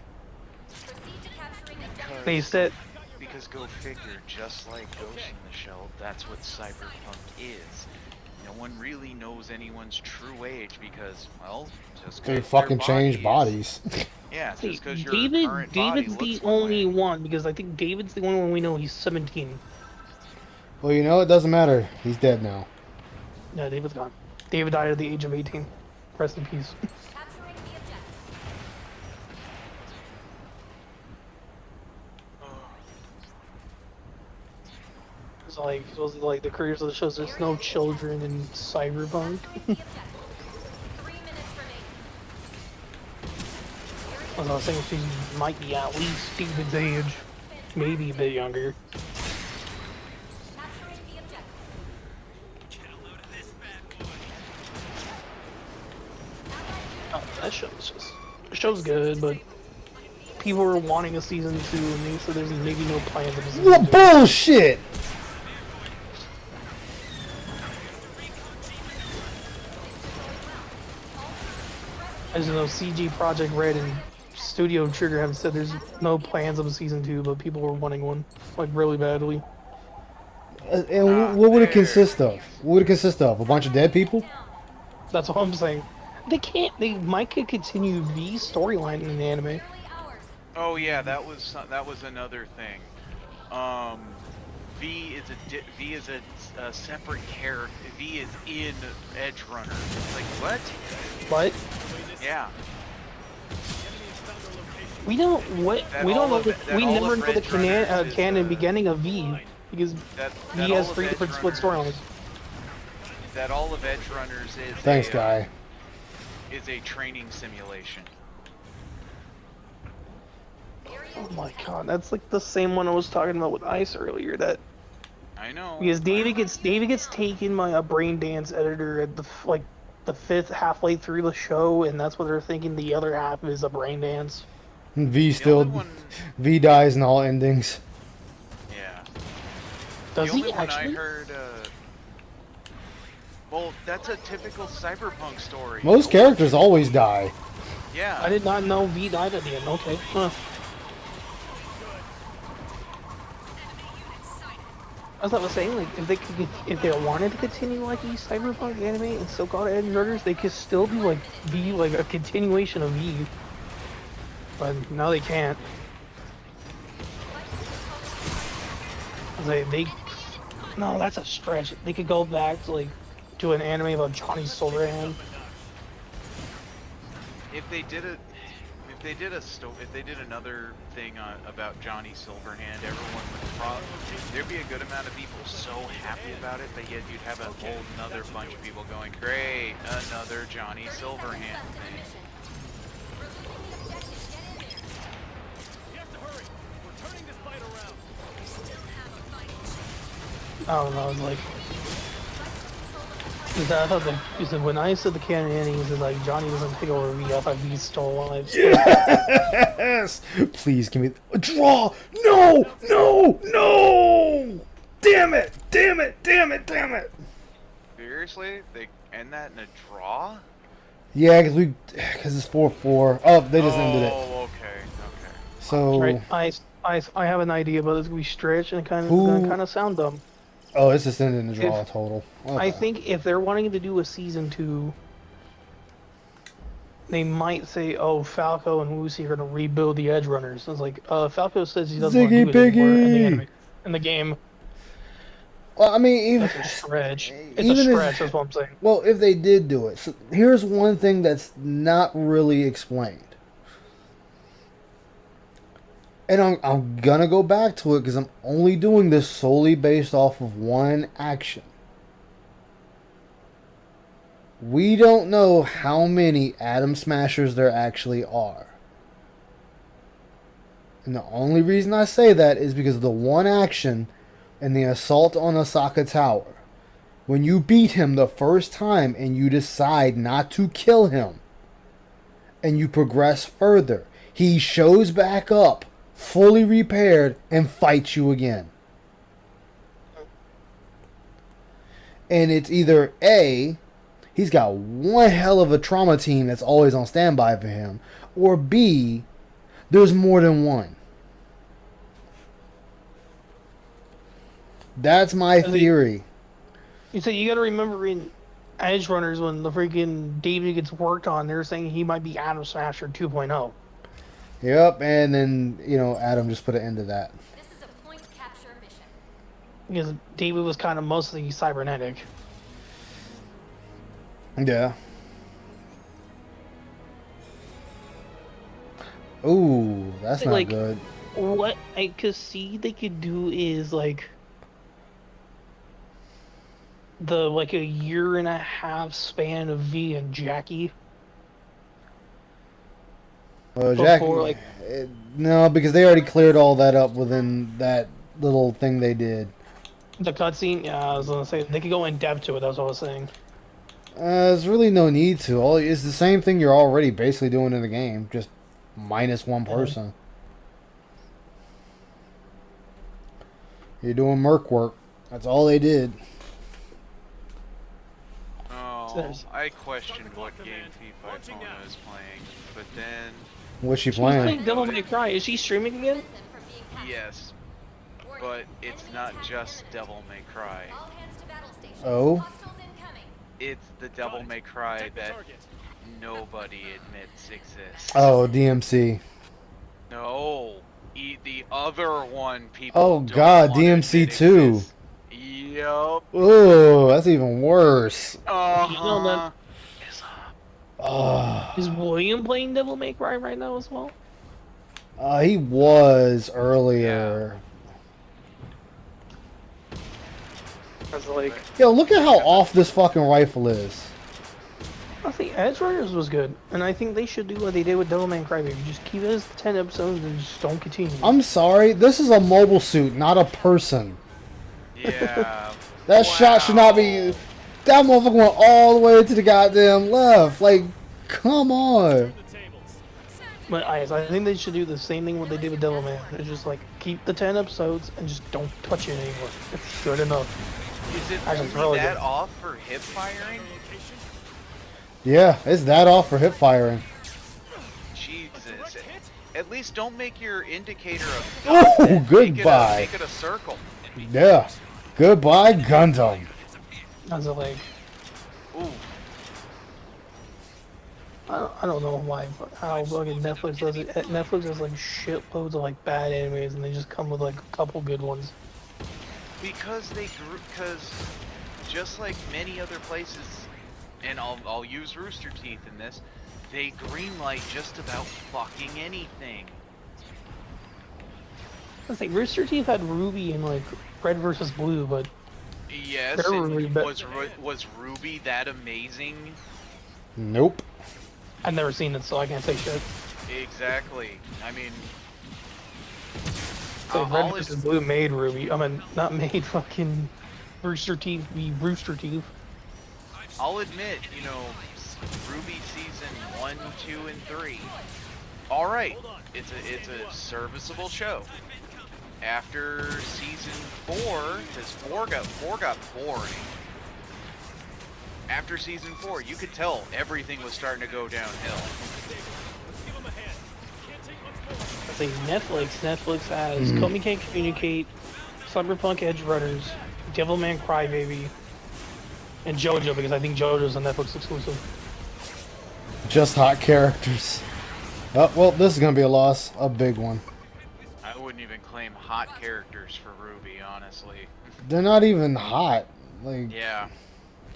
Proceed to capturing objective. They said Because go figure, just like Ghost in the Shell, that's what Cyberpunk is. No one really knows anyone's true age because, well, just 'cause They their fucking body change is- bodies. Yeah, see, just because your current David's body the looks one only way. one because I think David's the only one we know he's 17. Well, you know, it doesn't matter. He's dead now. Yeah, David's gone. David died at the age of 18. Rest in peace. Capturing the objective. It's like, the creators of the shows, there's no children in Cyberpunk. The objective. 3 minutes remaining. As I was saying, she might be at least David's age. Maybe a bit younger. Capturing the objective. Oh, that show's good, but people were wanting a season 2 and they said there's maybe no plans of a season 2. What bullshit! As you know, CG Project Red and Studio Trigger have said there's no plans of a season 2, but people were wanting one, like, really badly. And what would it consist of? What would it consist of? A bunch of dead people? That's all I'm saying. They can't. They might could continue V's storyline in the anime. Nearly ours. Oh yeah, that was another thing. V is a separate character. V is in Edge Runner. It's like what? But Yeah. we don't. What That we all don't know. of it- that We all never of know the Edge Runners is, canon beginning of V because That he all has of 3 Edge different split Runners- storylines. That all of Edge Runners is Thanks, a, guy. Is a training simulation. Oh my god, that's like the same one I was talking about with Ice earlier. That I know. because David gets taken by a brain dance editor at the fifth halfway through the show, and that's what they're thinking. The other half is a brain dance. V The still only one- V dies in all endings. Yeah. Does the only he one actually? I heard. Well, that's a typical cyberpunk story. Most characters always die. Yeah. I did not know V died at the end. Okay. Huh. As I was saying, like if they wanted to continue like these cyberpunk anime and still call it Edge Runners, they could still do like V, like a continuation of V. But now they can't. No, that's a stretch. They could go back to like to an anime about Johnny Silverhand. If they did another thing about Johnny Silverhand, everyone would probably there'd be a good amount of people so happy about it, but yet you'd have a whole another bunch of people going, great, another Johnny Silverhand thing. You have to hurry. We're turning this fight around. I don't know, like. I thought that when I said the canon endings, it's like Johnny doesn't take over V. I thought V's still alive. Yes! Please give me a draw! No! No! No! Damn it! Damn it! Damn it! Damn it! Seriously? They end that in a draw? Yeah, because it's 4-4. Oh, they just ended it. Oh, okay, okay. So. Right, I have an idea, but it's gonna be stretched and kind of sound dumb. Oh, it's just ended in the draw total. Okay. I think if they're wanting to do a season 2, they might say, "Oh, Falco and Lucy are gonna rebuild the Edge Runners." It's like, Falco says he doesn't want to do it anymore in the anime, in the game. Well, I mean, even, That's a stretch. It's even a if- stretch. That's what I'm saying. well, if they did do it, so here's one thing that's not really explained. And I'm gonna go back to it because I'm only doing this solely based off of one action. We don't know how many Atom Smashers there actually are. And the only reason I say that is because of the one action in the assault on Osaka Tower. When you beat him the first time and you decide not to kill him, and you progress further, he shows back up, fully repaired, and fights you again. And it's either A, he's got one hell of a trauma team that's always on standby for him, or B, there's more than one. That's my theory. You say you got to remember in Edge Runners when the freaking David gets worked on, they're saying he might be Atom Smasher 2.0. Yep, and then, Adam just put an end to that. This is a point capture mission. Because David was kind of mostly cybernetic. Yeah. Ooh, that's not Like, good. What I could see they could do is like a year and a half span of V and Jackie. Well, Jack, before, like- no, because they already cleared all that up within that little thing they did. The cutscene, yeah, I was gonna say they could go in depth to it. That's what I was saying. There's really no need to. It's the same thing you're already basically doing in the game, just minus one person. You're doing merc work. That's all they did. Oh, I questioned what game P5 is playing, but then What's she She's playing playing? Devil May Cry. Is she streaming again? yes, but it's not just Devil May Cry. All hands to battle stations. Oh? Hostiles incoming. It's the Devil May Cry that nobody admits exists. Oh, DMC. No, the other one people. Oh don't God, wanna DMC admit 2. exists. Yup. Ooh, that's even worse. Uh-huh. Is William playing Devil May Cry right now as well? He was earlier. I was like, Yo, look at how off this fucking rifle is. I think Edge Runners was good, and I think they should do what they did with Devil May Cry. Baby. Just keep it as 10 episodes and just don't continue. I'm sorry, this is a mobile suit, not a person. Yeah. That shot should not be. That motherfucker went all the way to the goddamn left. Like, come on. But I think they should do the same thing what they did with Devil May. It's just like keep the 10 episodes and just don't touch it anymore. It's good enough. Is it Actually, it's really really that good. off for hip firing? Yeah, it's that off for hip firing. Jesus. At least don't make your indicator a Oh, dot. Make goodbye. Make it a circle. Yeah. Goodbye, Gundam. I was like, Ooh. I don't know how fucking Netflix does it. Netflix has like shitloads of like bad animes, and they just come with like a couple good ones. Because just like many other places, and I'll use Rooster Teeth in this, they greenlight just about fucking anything. I think Rooster Teeth had Ruby in like Red versus Blue, but Yes, They're and really was Ruby that amazing? Nope. I've never seen it, so I can't say shit. Exactly. I mean, So Red I'll versus Blue made Ruby. I mean, not made fucking Rooster Teeth be Rooster Teeth. I'll admit, you know, Ruby season 1, 2, and 3. All right, it's a serviceable show. After season 4, because 4 got boring. After season 4, you could tell everything was starting to go downhill. I think Netflix has Komi Can't Communicate, Cyberpunk Edge Runners, Devilman Crybaby, and JoJo, because I think JoJo's a Netflix exclusive. Just hot characters. Oh, well, this is gonna be a loss. A big one. I wouldn't even claim hot characters for Ruby, honestly. They're not even hot. Like, Yeah.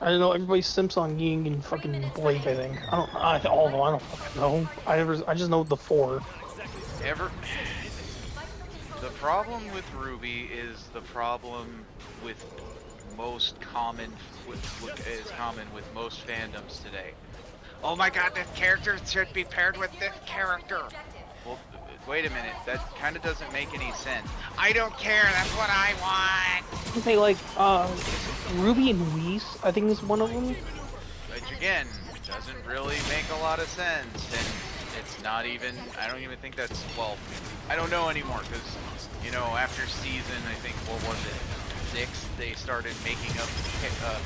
I don't know, everybody simps on Ying and fucking Blake, I think. I don't fucking know. I just know the 4. The problem with Ruby is the problem with most common is common with most fandoms today. Oh my god, this character should be paired with this character. Well, wait a minute, that kind of doesn't make any sense. I don't care, that's what I want. Okay, like, Ruby and Whis, I think is one of them. Which again, doesn't really make a lot of sense, and it's not even, I don't even think that's, well, I don't know anymore, because, you know, after season, I think, what was it, 6, they started making up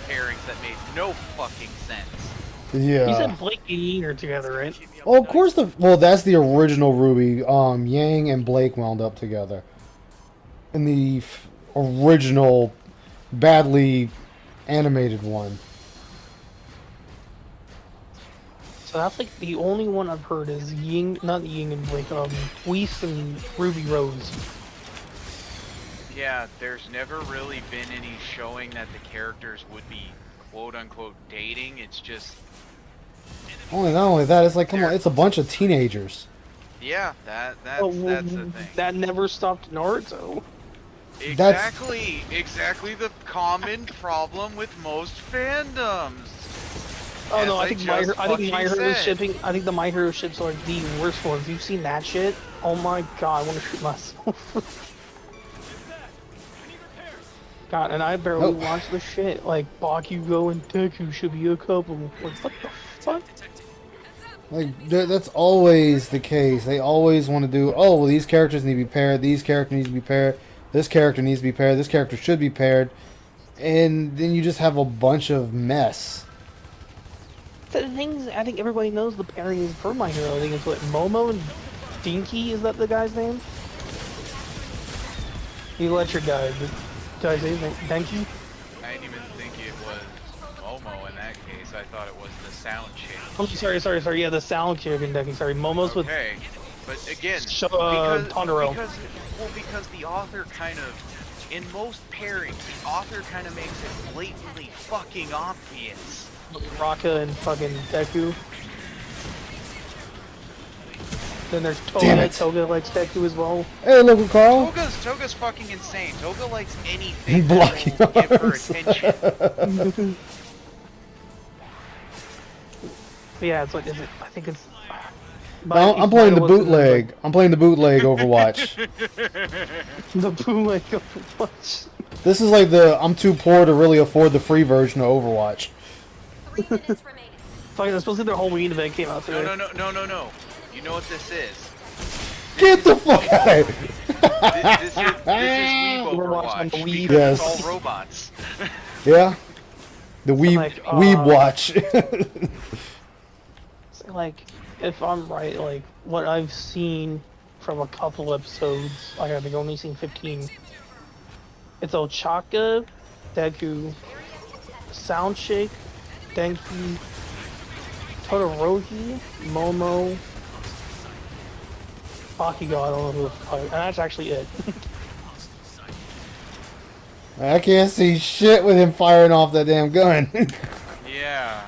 pairings that made no fucking sense. yeah. You said Blake and Ying are together, right? Oh, of course well, that's the original Ruby. Yang and Blake wound up together. In the original, badly animated one. So that's like the only one I've heard is Ying, not Ying and Blake, Whis and Ruby Rose. Yeah, there's never really been any showing that the characters would be quote-unquote dating, it's just... Not only that, it's like, come on, it's a bunch of teenagers. Yeah, that's Well, the thing. That never stopped Naruto. Exactly the common problem with most fandoms. Oh As no, I think My Hero said. shipping. I think the My Hero ships are the worst ones. You've seen that shit? Oh my god, I want to shoot myself. God, and I barely watch the shit. Like Bakugo and Deku should be a couple. Like what the fuck? Like, that's always the case. They always want to do, oh, well, these characters need to be paired, these characters need to be paired, this character needs to be paired, this character should be paired, and then you just have a bunch of mess. So the things I think everybody knows the pairing is for My Hero. I think it's what Momo and Dinky, is that the guy's name? You let your guy. Did I say his name? Dinky? I didn't even think it was Momo in that case. I thought it was the sound chick. I'm sorry. Yeah, the sound chick in Deku. Sorry, Momo's with Okay, but again, Tondero. because the author kind of, in most pairings, the author kind of makes it blatantly fucking obvious. Raka and fucking Deku. Then there's Damn Toga. it. Toga likes Deku as well. Hey, look, Carl. Toga's fucking insane. Toga likes anything Blocking that will give her arms. attention. Yeah, it's like, I think it's. No, I'm playing the bootleg. I'm playing the bootleg Overwatch. The bootleg Overwatch. This is like the I'm too poor to really afford the free version of Overwatch. 3 minutes remaining. Fucking, supposedly their Halloween event came out today. No. You know what this is? Get the fuck out! This is Weeb Overwatch on the Overwatch. Wii. Because Yes. it's all robots. Yeah, the Weeb like, Weeb watch. So, like, if I'm right, like, what I've seen from a couple episodes, like, I think I've only seen 15. It's Ochaka, Deku, Soundshake, Denki, Todoroki, Momo, Bakugo, I don't know who the fuck, and that's actually it. I can't see shit with him firing off that damn gun. Yeah.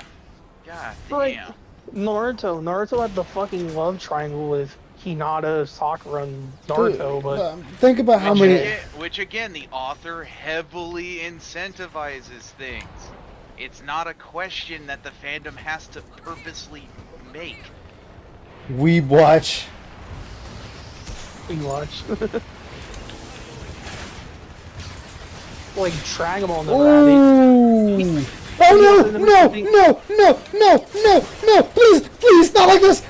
God Like, damn. Naruto had the fucking love triangle with Hinata, Sakura, and Naruto, but Think about how many. Which again, the author heavily incentivizes things. It's not a question that the fandom has to purposely make. Weeb watch. we watch. Like, Dragon Ball never had it. Ooh. Oh no! Please, not like this!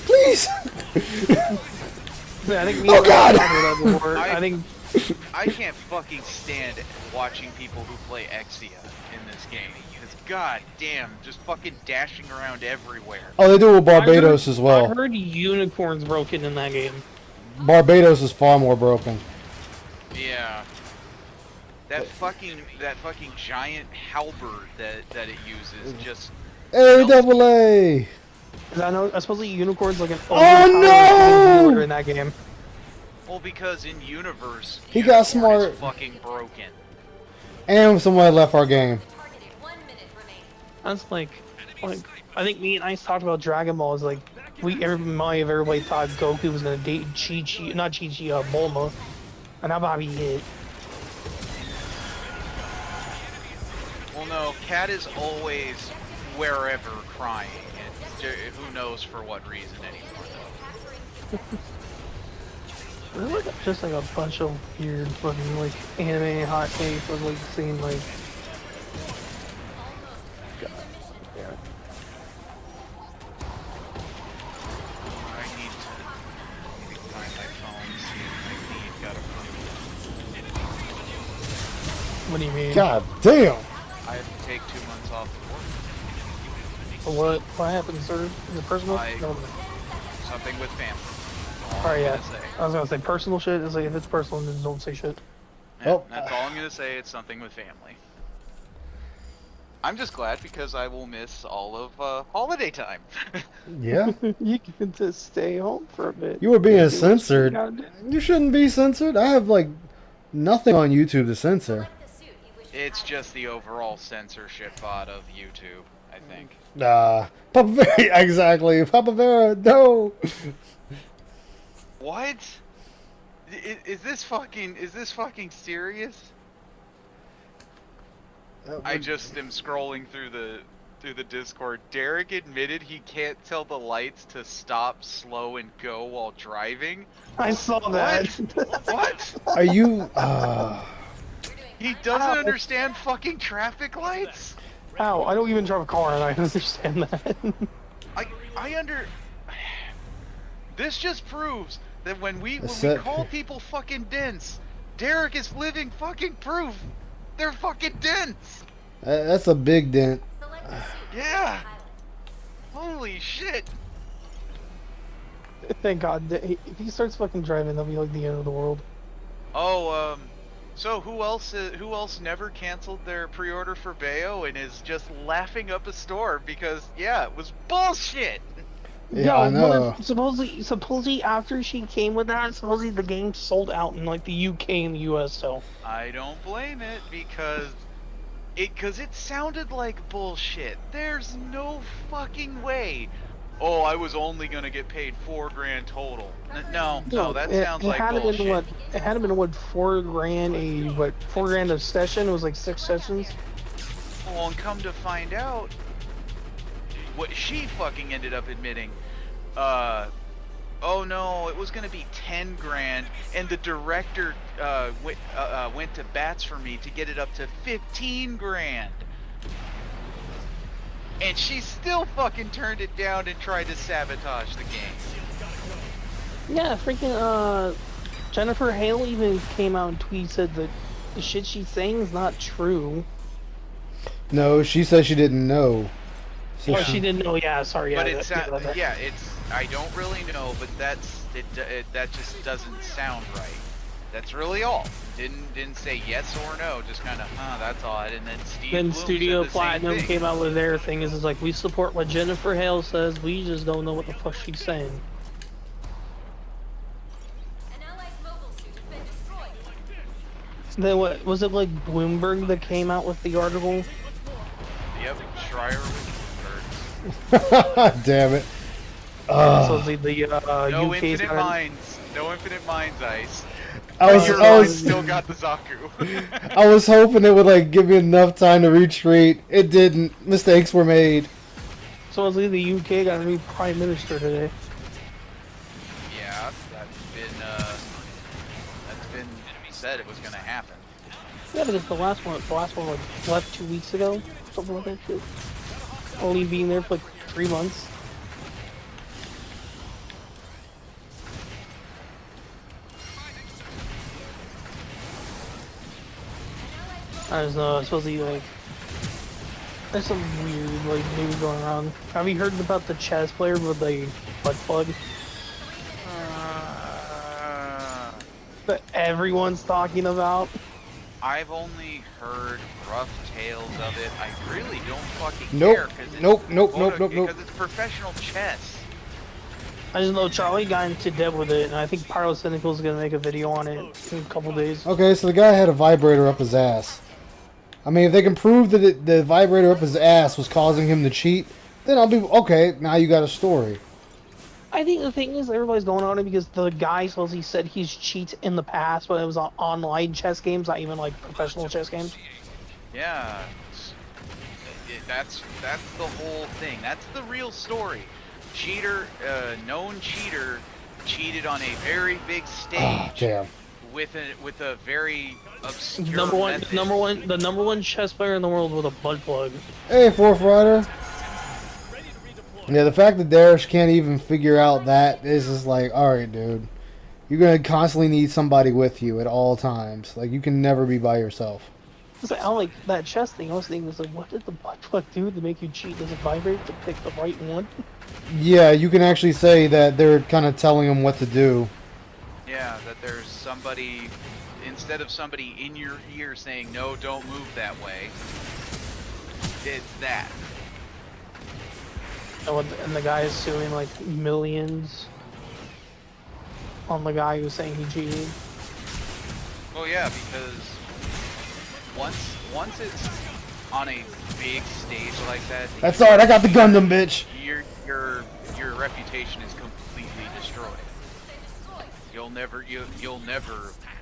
Please! I think Oh, God! I think I can't fucking stand watching people who play Exia in this game. Because god damn, just fucking dashing around everywhere. Oh, they do it with Barbados as I well. heard unicorns broken in that game. Barbados is far more broken. Yeah. That fucking giant halberd that it uses just A. Cause I know, supposedly unicorns like an Oh, no! in that game. well, because in universe He got Unicorn smart. is fucking broken. And someone left our game. Targeted 1 minute remaining. That's like I think me and Ice talked about Dragon Ball. Is like everybody thought Goku was gonna date Bulma, and how about he hit? Well, no, Cat is always wherever crying, and who knows for what reason anymore. There's like just like a bunch of weird fucking like anime hot takes of like seeing like. God, yeah. I need to find my phone, see if my feed got approved. What do you mean? God damn! I have to take 2 months off of work. For what? What happened, sir? Is it personal? No. Something with family. Alright, yeah. That's all I'm gonna say. I was gonna say personal shit. It's like if it's personal, then don't say shit. Yeah, Oh. that's all I'm gonna say. It's something with family. I'm just glad because I will miss all of holiday time. Yeah, You can just stay home for a bit. you were being Do what you censored. gotta do. You shouldn't be censored. I have like nothing on YouTube to censor. Select the suit you wish to It's buy. just the overall censorship bot of YouTube, I think. Papa Vera, exactly. Papa Vera, no. What? Is this fucking serious? I just am scrolling through the Discord. Derek admitted he can't tell the lights to stop, slow, and go while driving. I saw that. What? Are you? He doesn't understand fucking traffic lights? Ow, I don't even drive a car and I understand that. This just proves that when we Set- call people fucking dense, Derek is living fucking proof they're fucking dense. That's a big dent. Select the suit you wish to Yeah. pilot. Holy shit. Thank God. If he starts fucking driving, that'll be like the end of the world. Oh, So who else never canceled their pre-order for Bayo and is just laughing up a storm because yeah, it was bullshit. Yeah, I know. Supposedly after she came with that, supposedly the game sold out in like the UK and the US. So I don't blame it because it sounded like bullshit. There's no fucking way. Oh, I was only gonna get paid $4 grand total. No, that sounds like bullshit. It had been what, $4 grand $4 grand a session? It was like 6 sessions. Well, and come to find out, what she fucking ended up admitting, oh no, it was gonna be 10 grand, and the director went to bats for me to get it up to 15 grand. And she still fucking turned it down and tried to sabotage the game. Yeah, freaking Jennifer Hale even came out and said that the shit she's saying is not true. No, she said she didn't know. So she didn't know. Yeah, sorry. But Yeah, it's I don't really know, but that just doesn't sound right. That's really all. Didn't say yes or no, just kind of, that's odd. And then Bloom Studio said the Platinum same thing. came out with their thing. Is like, we support what Jennifer Hale says. We just don't know what the fuck she's saying. An ally's mobile suit has been destroyed. Then what was it, like Bloomberg that came out with the article? Yep, Schreier with birds. Damn it. So the No UK's infinite got- minds. No infinite minds, Ice. I was Still got the Zaku. I was hoping it would like give me enough time to retreat. It didn't. Mistakes were made. Supposedly the UK got a new prime minister today. Yeah, that's been said it was gonna happen. Yeah, because the last one like left 2 weeks ago, something like that shit. Only being there for like 3 months. I don't know, it's supposed to be like, there's some weird like news going around. Have you heard about the chess player with the butt plug? That everyone's talking about? I've only heard rough tales of it. I really don't fucking Nope. care because Nope. because it's professional chess. I just know Charlie got into depth with it, and I think Pyrocynical's gonna make a video on it in a couple days. Okay, so the guy had a vibrator up his ass. I mean, if they can prove that the vibrator up his ass was causing him to cheat, then I'll be okay. Now you got a story. I think the thing is, everybody's going on it because the guy supposedly said he's cheated in the past, but it was on online chess games, not even like professional chess games. Yeah, that's the whole thing. That's the real story. Cheater, known cheater, cheated on a very big stage Damn. with a very obscure The number one chess player in the world with a butt plug. Hey, Fourth Rider. Yeah, the fact that Darish can't even figure out that is just like, alright, dude. You're going to constantly need somebody with you at all times. Like, you can never be by yourself. It's like, I don't like that chess thing. I was thinking, like, what did the butt plug do to make you cheat? Does it vibrate to pick the right one? Yeah, you can actually say that they're kind of telling him what to do. Yeah, that there's somebody, instead of somebody in your ear saying, no, don't move that way, it's that. And the guy is suing like millions on the guy who's saying he cheated. Well, yeah, because once it's on a big stage like that, That's alright, I got the Gundam, bitch! Your reputation is completely destroyed. You'll never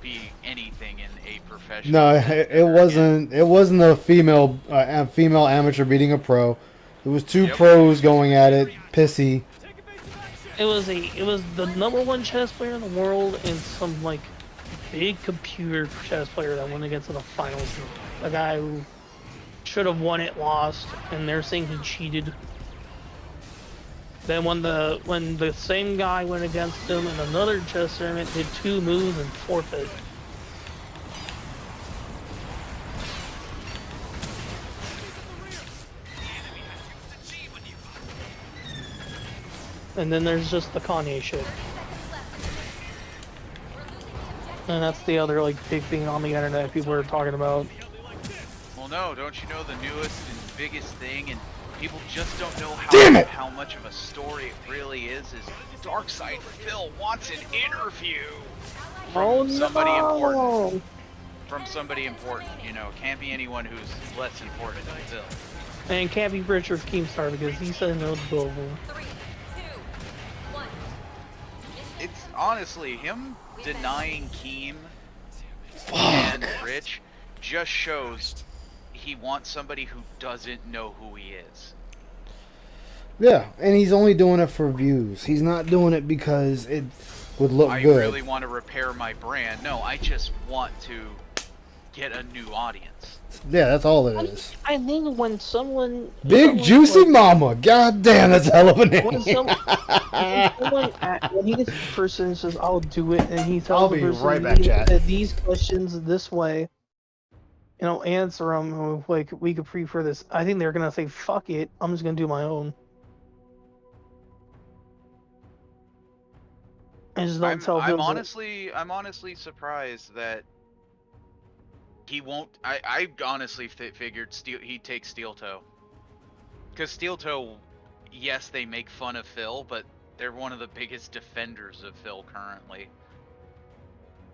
be anything in a professional. No, it wasn't a female amateur beating a pro. It was two pros going at it, pissy. It was the number one chess player in the world and some like big computer chess player that went against in the finals. A guy who should have won it lost, and they're saying he cheated. Then when the same guy went against him in another chess tournament, did 2 moves and forfeit. And then there's just the Kanye shit. And that's the other like big thing on the internet people are talking about. Well, no, don't you know the newest and biggest thing, and people just don't know how much of a story it really is Darkseid Phil wants an interview from somebody important. From somebody important, you know, can't be anyone who's less important than Phil. And it can't be Richard Keemstar because he said no to both of them. 3, 2, 1. It's honestly him denying Keem and Rich just shows he wants somebody who doesn't know who he is. Yeah, and he's only doing it for views. He's not doing it because it would look I good. really want to repair my brand. No, I just want to get a new audience. Yeah, that's all it is. I think when someone Big Juicy Mama. God damn, that's a hell of a name. when he gets a person and says, "I'll do it," and he I'll tells the be person right back, chat. that these questions this way, you know, answer them like we could prefer this. I think they're gonna say, "Fuck it, I'm just gonna do my own." I just don't tell him. I'm honestly surprised that he won't. I honestly figured he'd take Steel Toe, because Steel Toe, yes, they make fun of Phil, but they're one of the biggest defenders of Phil currently.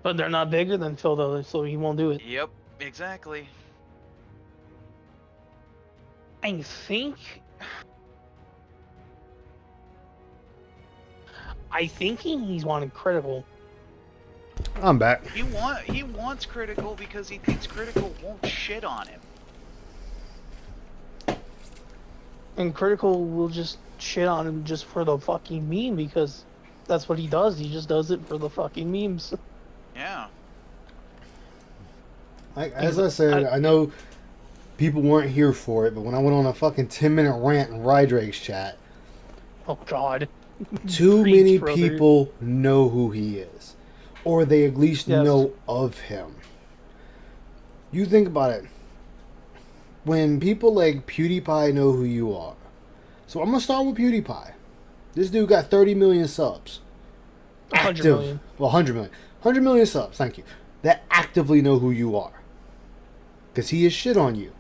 But they're not bigger than Phil though, so he won't do it. Yep, exactly. I think he's wanting Critical. I'm back. He wants Critical because he thinks Critical won't shit on him. And Critical will just shit on him just for the fucking meme because that's what he does. He just does it for the fucking memes. Yeah. As I said, I know people weren't here for it, but when I went on a fucking 10-minute rant in Rydrake's chat, oh god, too many people know who he is, or they at least know of him. You think about it. When people like PewDiePie know who you are, so I'm gonna start with PewDiePie. This dude got 30 million subs. 100 million. Well, 100 million. 100 million subs, thank you. That actively know who you are. Because he is shit on you.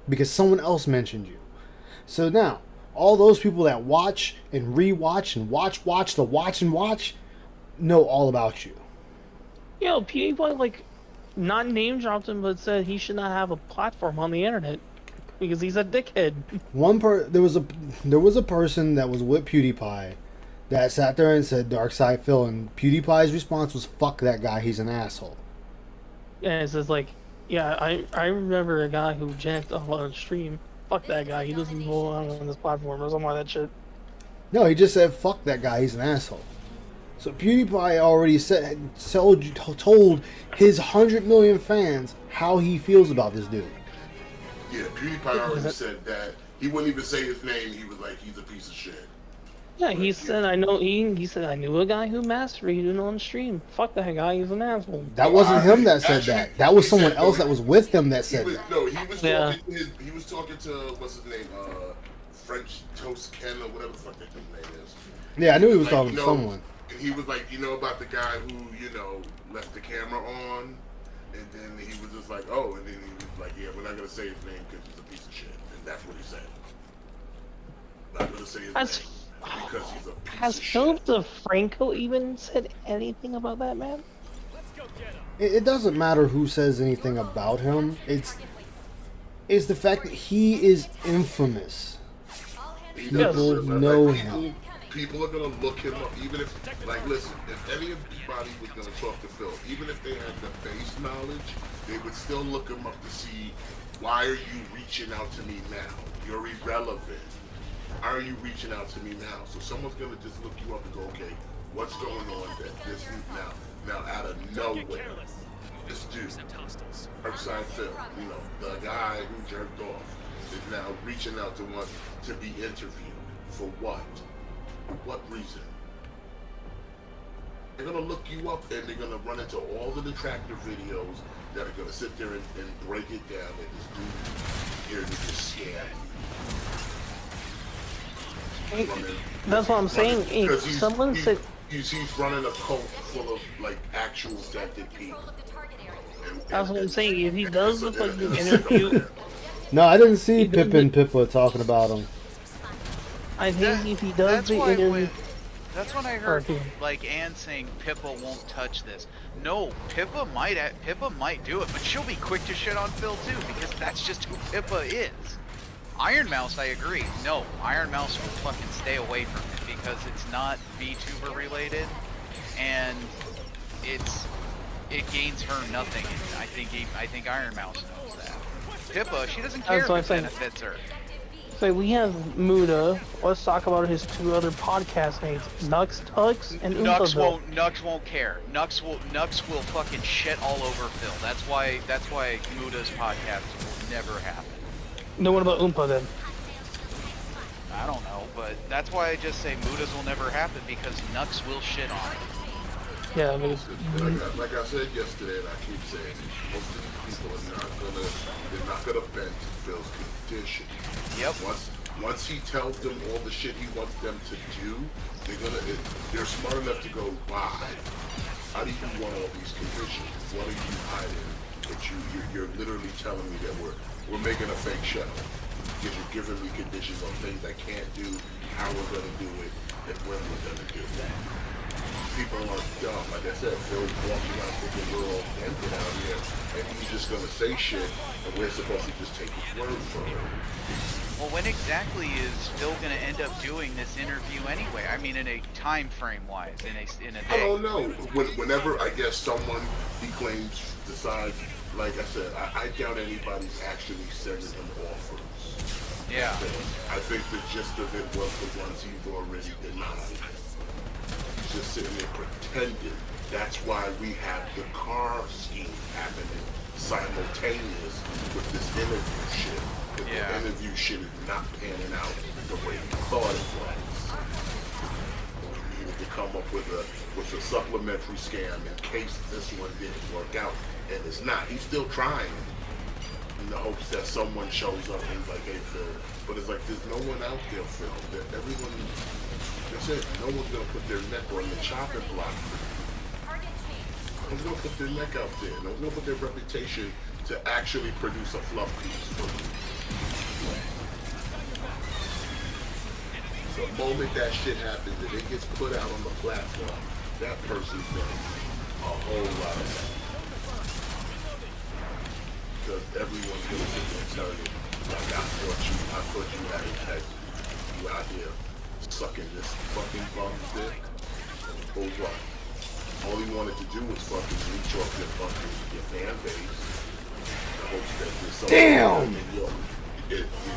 Because someone else mentioned you. So now, all those people that watch and rewatch and watch know all about you. Yo, PewDiePie, like, not name dropped him, but said he should not have a platform on the internet. Because he's a dickhead. There was a person that was with PewDiePie that sat there and said Darkseid Phil, and PewDiePie's response was, "Fuck that guy, he's an asshole." And it says like, yeah, I remember a guy who jacked off on a stream. Fuck that guy, he doesn't belong on this platform or something like that shit. No, he just said, "Fuck that guy, he's an asshole." So PewDiePie already told his 100 million fans how he feels about this dude. Yeah, PewDiePie already said that. He wouldn't even say his name. He was like, he's a piece of shit. Yeah, he said, I know. He said, I knew a guy who masturbated on stream. Fuck that guy, he's an asshole. That wasn't him that said that. That was someone else that was with him that said that. No, he was talking. He was talking to what's his name, French Toast Ken or whatever the fuck that his name is. Yeah, I knew he was talking to someone. And he was like, you know about the guy who left the camera on, and then he was just like, oh, and then he was like, yeah, we're not gonna say his name because he's a piece of shit, and that's what he said. Not gonna say his name. Because he's a piece Has of Philip DeFranco even said anything about that man? It doesn't matter who says anything about him. It's the fact that he is infamous. People know him. People are gonna look him up, even if, like, listen, if anybody was gonna talk to Phil, even if they had the base knowledge, they would still look him up to see, why are you reaching out to me now? You're irrelevant. Why are you reaching out to me now? So someone's gonna just look you up and go, okay, what's going on then? This is now out of nowhere, this dude, Darkseid Phil, the guy who jerked off, is now reaching out to want to be interviewed. For what? What reason? They're gonna look you up and they're gonna run into all the detractor videos that are gonna sit there and break it down and this dude here to just scam you. That's what I'm saying. If someone said He's running a cult full of like actuals that did people. Control of the target area. That's what I'm saying. If he does the fucking interview, No, I didn't see He Pip and Pippa talking about him. I think if he does That's the why interview, that's when I heard Okay. like Ann saying Pippa won't touch this. No, Pippa might do it, but she'll be quick to shit on Phil too because that's just who Pippa is. Iron Mouse, I agree. No, Iron Mouse will fucking stay away from it because it's not VTuber related, and it gains her nothing. And I think Iron Mouse knows that. Pippa, she doesn't care That's what if I'm it saying. benefits her. so we have Muda. Let's talk about his two other podcast mates, Nux Tux and Nux Oompaville. won't care. Nux will fucking shit all over Phil. That's why Muda's podcast will never happen. No, what about Oompa then? I don't know, but that's why I just say Muda's will never happen because Nux will shit on it. Yeah, I mean, Like I said yesterday, and I keep saying, most of these people they're not gonna bend to Phil's condition. Yep. Once he tells them all the shit he wants them to do, they're smart enough to go, why? How do you want all these conditions? What are you hiding? That you're literally telling me that we're making a fake show because you're giving me conditions on things I can't do, how we're gonna do it, and when we're gonna do it. People are dumb. Like I said, Phil's walking around thinking we're all empty out here, and he's just gonna say shit, and we're supposed to just take his word for it. Well, when exactly is Phil gonna end up doing this interview anyway? I mean, in a time frame wise, in a I day. don't know. Whenever I guess someone he claims decides, like I said, I doubt anybody's actually sending him offers. Yeah. I think the gist of it was the ones he's already denied. He's just sitting there pretending. That's why we have the car scheme happening simultaneous with this interview shit. But Yeah. the interview shit is not panning out the way he thought it was. We needed to come up with a supplementary scam in case this one didn't work out. And it's not. He's still trying in the hopes that someone shows up and he's like, hey, Phil. But it's like, there's no one out there, Phil. That everyone, that's it. No one's going to put their neck on the chopping block for you. Target change. No one's going to put their neck out there. No one's going to put their reputation to actually produce a fluff piece for you. The moment that shit happens and it gets put out on the platform, that person's done a whole lot of that. Because everyone's gonna sit there and tell you, like, I thought you had integrity. You out here sucking this fucking bum's dick. Or what? All he wanted to do was fucking reach off your fan base. I hope that there's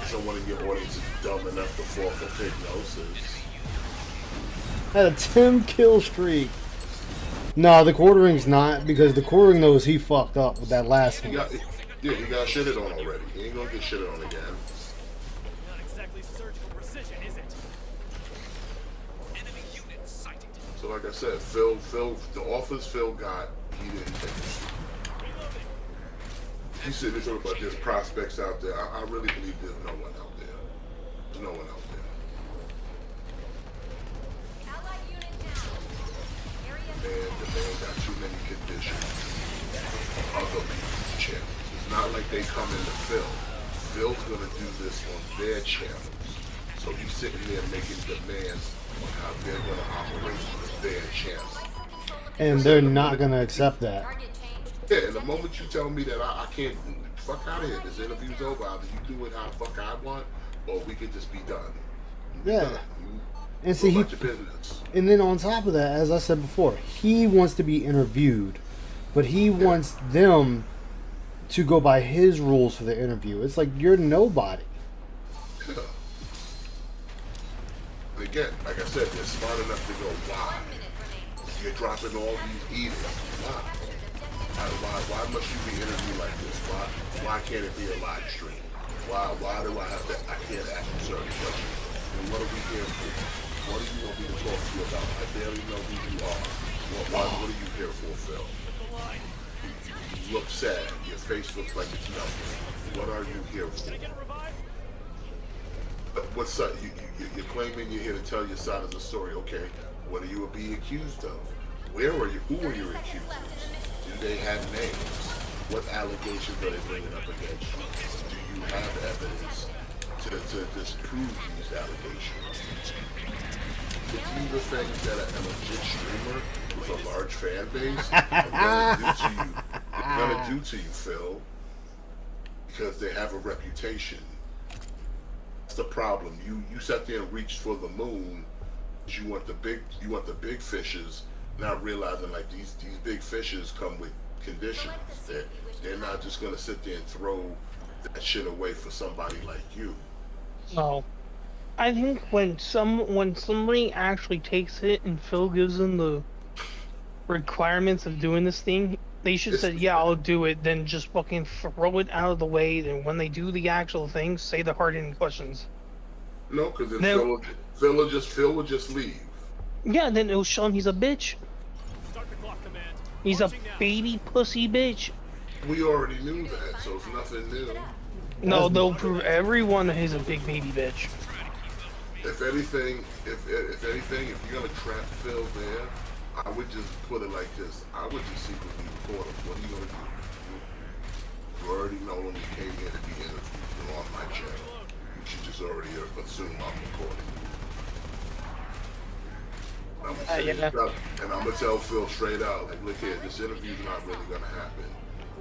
someone in your audience is dumb enough to fall for hypnosis. Had a 10 kill streak. No, the quartering's not, because the quartering knows he fucked up with that last one. He got shitted on already. He ain't gonna get shitted on again. Not exactly surgical precision, is it? Enemy unit sighted. So like I said, Phil, the offers Phil got, he didn't take it. He said there's talking about there's prospects out there. I really believe there's no one out there. There's no one out there. Allied unit down. Area And the man got too many conditions for other people's channels. It's not like they come into Phil. Phil's gonna do this on their channels. So he's sitting there making demands on how they're gonna operate on their channel. And they're not gonna accept that. target change. Yeah, and the moment you tell me that I can't, fuck out of here, this interview's over, either you do it how the fuck I want, or we could just be done. Yeah. And See, see, he, your business. and then on top of that, as I said before, he wants to be interviewed, but he wants them to go by his rules for the interview. It's like, you're nobody. Yeah. And again, like I said, they're smart enough to go, why? You're dropping all these edicts. Why? Why must you be interviewed like this? Why can't it be a live stream? Why do I have to, I can't ask you certain questions? And what are we here for? What do you want me to talk to you about? I barely know who you are. What are you here for, Phil? You look sad. Your face looks like it's nothing. What are you here for? What's up? You're claiming you're here to tell your side of the story. Okay. What are you being accused of? Where are you? Who are your accusers? Do they have names? What allegations are they bringing up against you? Do you have evidence to disprove these allegations? If these are things that a legit streamer with a large fan base are gonna do to you, Phil, because they have a reputation. That's the problem. You sat there and reached for the moon. You want the big fishes, not realizing like these big fishes come with conditions. They're not just gonna sit there and throw that shit away for somebody like you. No. I think when somebody actually takes it and Phil gives them the requirements of doing this thing, they should say, yeah, I'll do it, then just fucking throw it out of the way, and when they do the actual thing, say the hard-hitting questions. No, because then Phil would just leave. Yeah, then it'll show him he's a bitch. Start the clock, Command. He's a Launching now. baby pussy bitch. We already knew that, so it's nothing new. No, they'll prove everyone that he's a big baby bitch. If anything, if you're gonna trap Phil there, I would just put it like this. I would just secretly record him. What are you gonna do? You already know when we came here to be interviewed. You're on my channel. You should just already assume I'm recording. I'm gonna say yeah. and I'm gonna tell Phil straight out, like, look here, this interview's not really gonna happen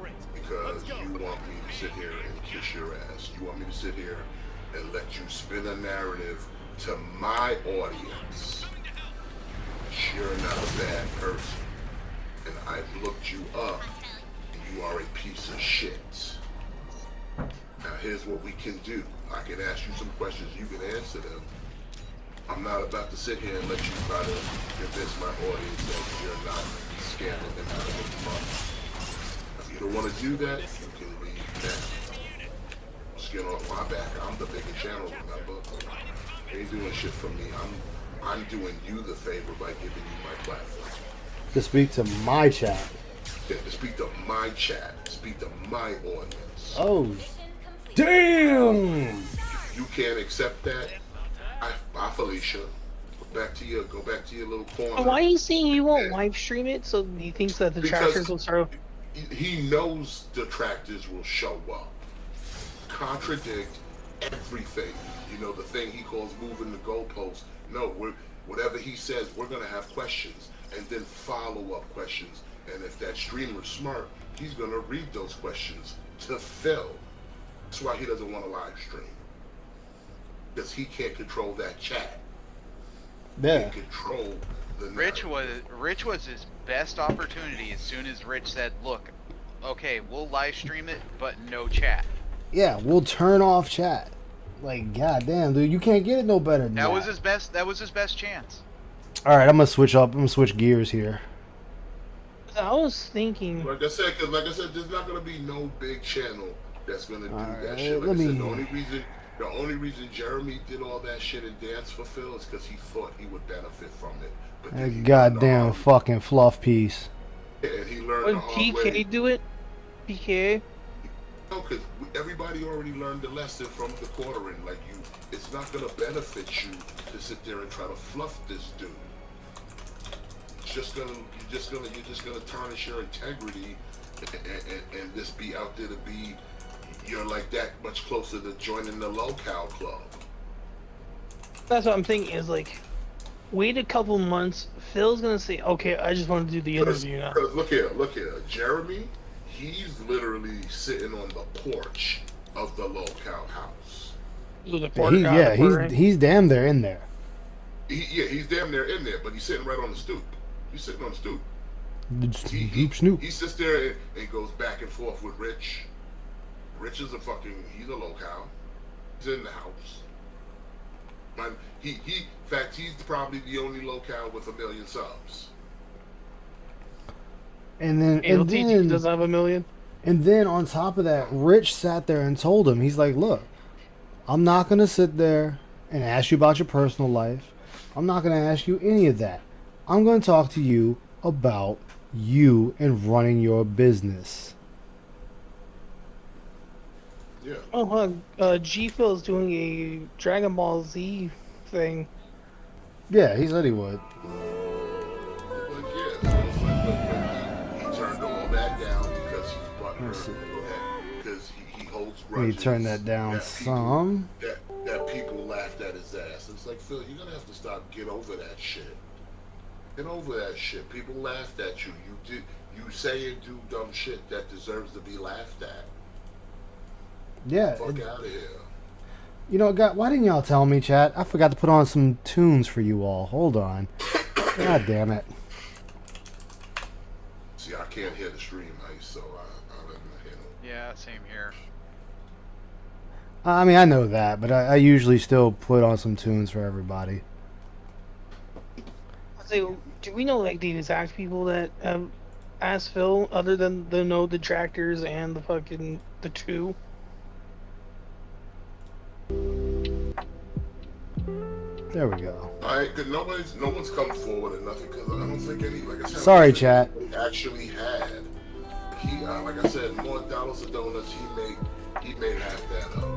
Great. because you want me to sit here and kiss your ass. You want me to sit here and let you spin a narrative to my audience. You're not a bad person, and I've looked you up, and you are a piece of shit. Now here's what we can do. I can ask you some questions, you can answer them. I'm not about to sit here and let you try to convince my audience that you're not scamming them out of the money. If you don't want to do that, you can leave now. Skin off my back. I'm the biggest channel, remember? You ain't doing shit for me. I'm doing you the favor by giving you my platform. To speak to my chat. Yeah, to speak to my chat, speak to my audience. Oh, damn! You can't accept that. Bye, Felicia. Go back to your little corner. Why are you saying he won't live stream it? So he thinks that the detractors will start. He knows detractors will show up, contradict everything. You know, the thing he calls moving the goalposts. No, whatever he says, we're gonna have questions and then follow-up questions. And if that streamer's smart, he's gonna read those questions to Phil. That's why he doesn't want to live stream. Because he can't control that chat. Yeah. He can control the Rich was his best opportunity as soon as Rich said, look, okay, we'll live stream it, but no chat. Yeah, we'll turn off chat. Like, goddamn, dude, you can't get it no better than that. That was his best chance. All right, I'm gonna switch up. I'm gonna switch gears here. I was thinking. Like I said, there's not gonna be no big channel that's gonna do that right, shit. Like let I said, me- the only reason Jeremy did all that shit and danced for Phil is because he thought he would benefit from it. But then he That goddamn learned fucking fluff piece. and he learned Would the hard way. PK do it? PK? No, because everybody already learned the lesson from the quartering. Like it's not gonna benefit you to sit there and try to fluff this dude. You're just gonna tarnish your integrity and just be out there to be. You're like that much closer to joining the locale club. That's what I'm thinking. Is like, wait a couple months. Phil's gonna say, "Okay, I just want to do the interview now." Because look here, Jeremy. He's literally sitting on the porch of the locale house. He's damn there in there. He's damn near in there, but he's sitting right on the stoop. He's sitting on the stoop. Snoop. He sits there and goes back and forth with Rich. Rich is he's a locale. He's in the house. Man, in fact, he's probably the only locale with 1 million subs. And then doesn't have 1 million. And then on top of that, Rich sat there and told him, he's like, look, I'm not gonna sit there and ask you about your personal life. I'm not gonna ask you any of that. I'm gonna talk to you about you and running your business. Yeah. Oh, G-Phil is doing a Dragon Ball Z thing. Yeah, he said he would. turned all that down because he's Let's see. butthurt, because he holds Let me grudges. turn that down people- some. That people laughed at his ass. It's like, Phil, you're gonna have to stop. Get over that shit. Get over that shit. People laughed at you. You say and do dumb shit that deserves to be laughed at. Yeah. Fuck out of here. You know, God, why didn't y'all tell me, chat? I forgot to put on some tunes for you all. Hold on. God damn it. See, I can't hear the stream, nice, so I don't hear no. Yeah, same here. I mean, I know that, but I usually still put on some tunes for everybody. So, do we know like the exact people that asked Phil, other than the no detractors and the two? There we go. Alright, cause no one's come forward or nothing, cause I don't think any, like I said, Sorry, chat. actually had. He, like I said, more dollars of donuts. He made half that up.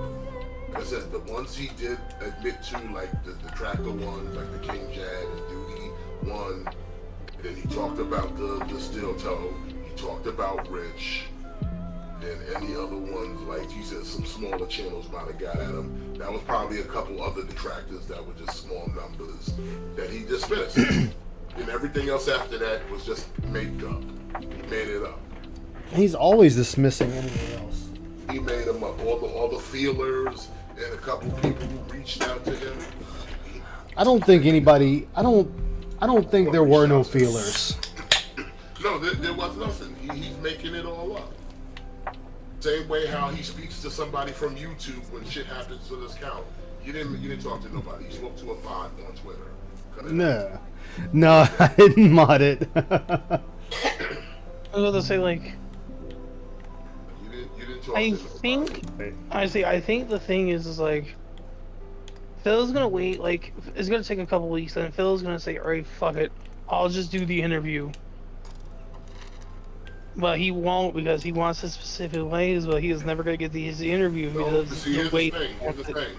Like I said, the ones he did admit to, like the tractor ones, like the King Jad and Duty one. And then he talked about the steel toe. He talked about Rich. And any other ones, like he said, some smaller channels might have got at him. That was probably a couple other detractors that were just small numbers that he dismissed. And everything else after that was just made up. He made it up. He's always dismissing anything else. He made them up. All the feelers and a couple people who reached out to him. I don't think anybody. I don't think there were no feelers. No, there was nothing. He's making it all up. Same way how he speaks to somebody from YouTube when shit happens with his account. You didn't talk to nobody. You spoke to a bot on Twitter. No, I didn't mod it. I was about to say like. You didn't talk I to think I think the thing is like Phil's gonna wait, like it's gonna take a couple weeks, and Phil's gonna say, alright, fuck it, I'll just do the interview. But he won't, because he wants his specific ways, but he is never gonna get his interview No, because see, here's he'll wait. Here's the thing.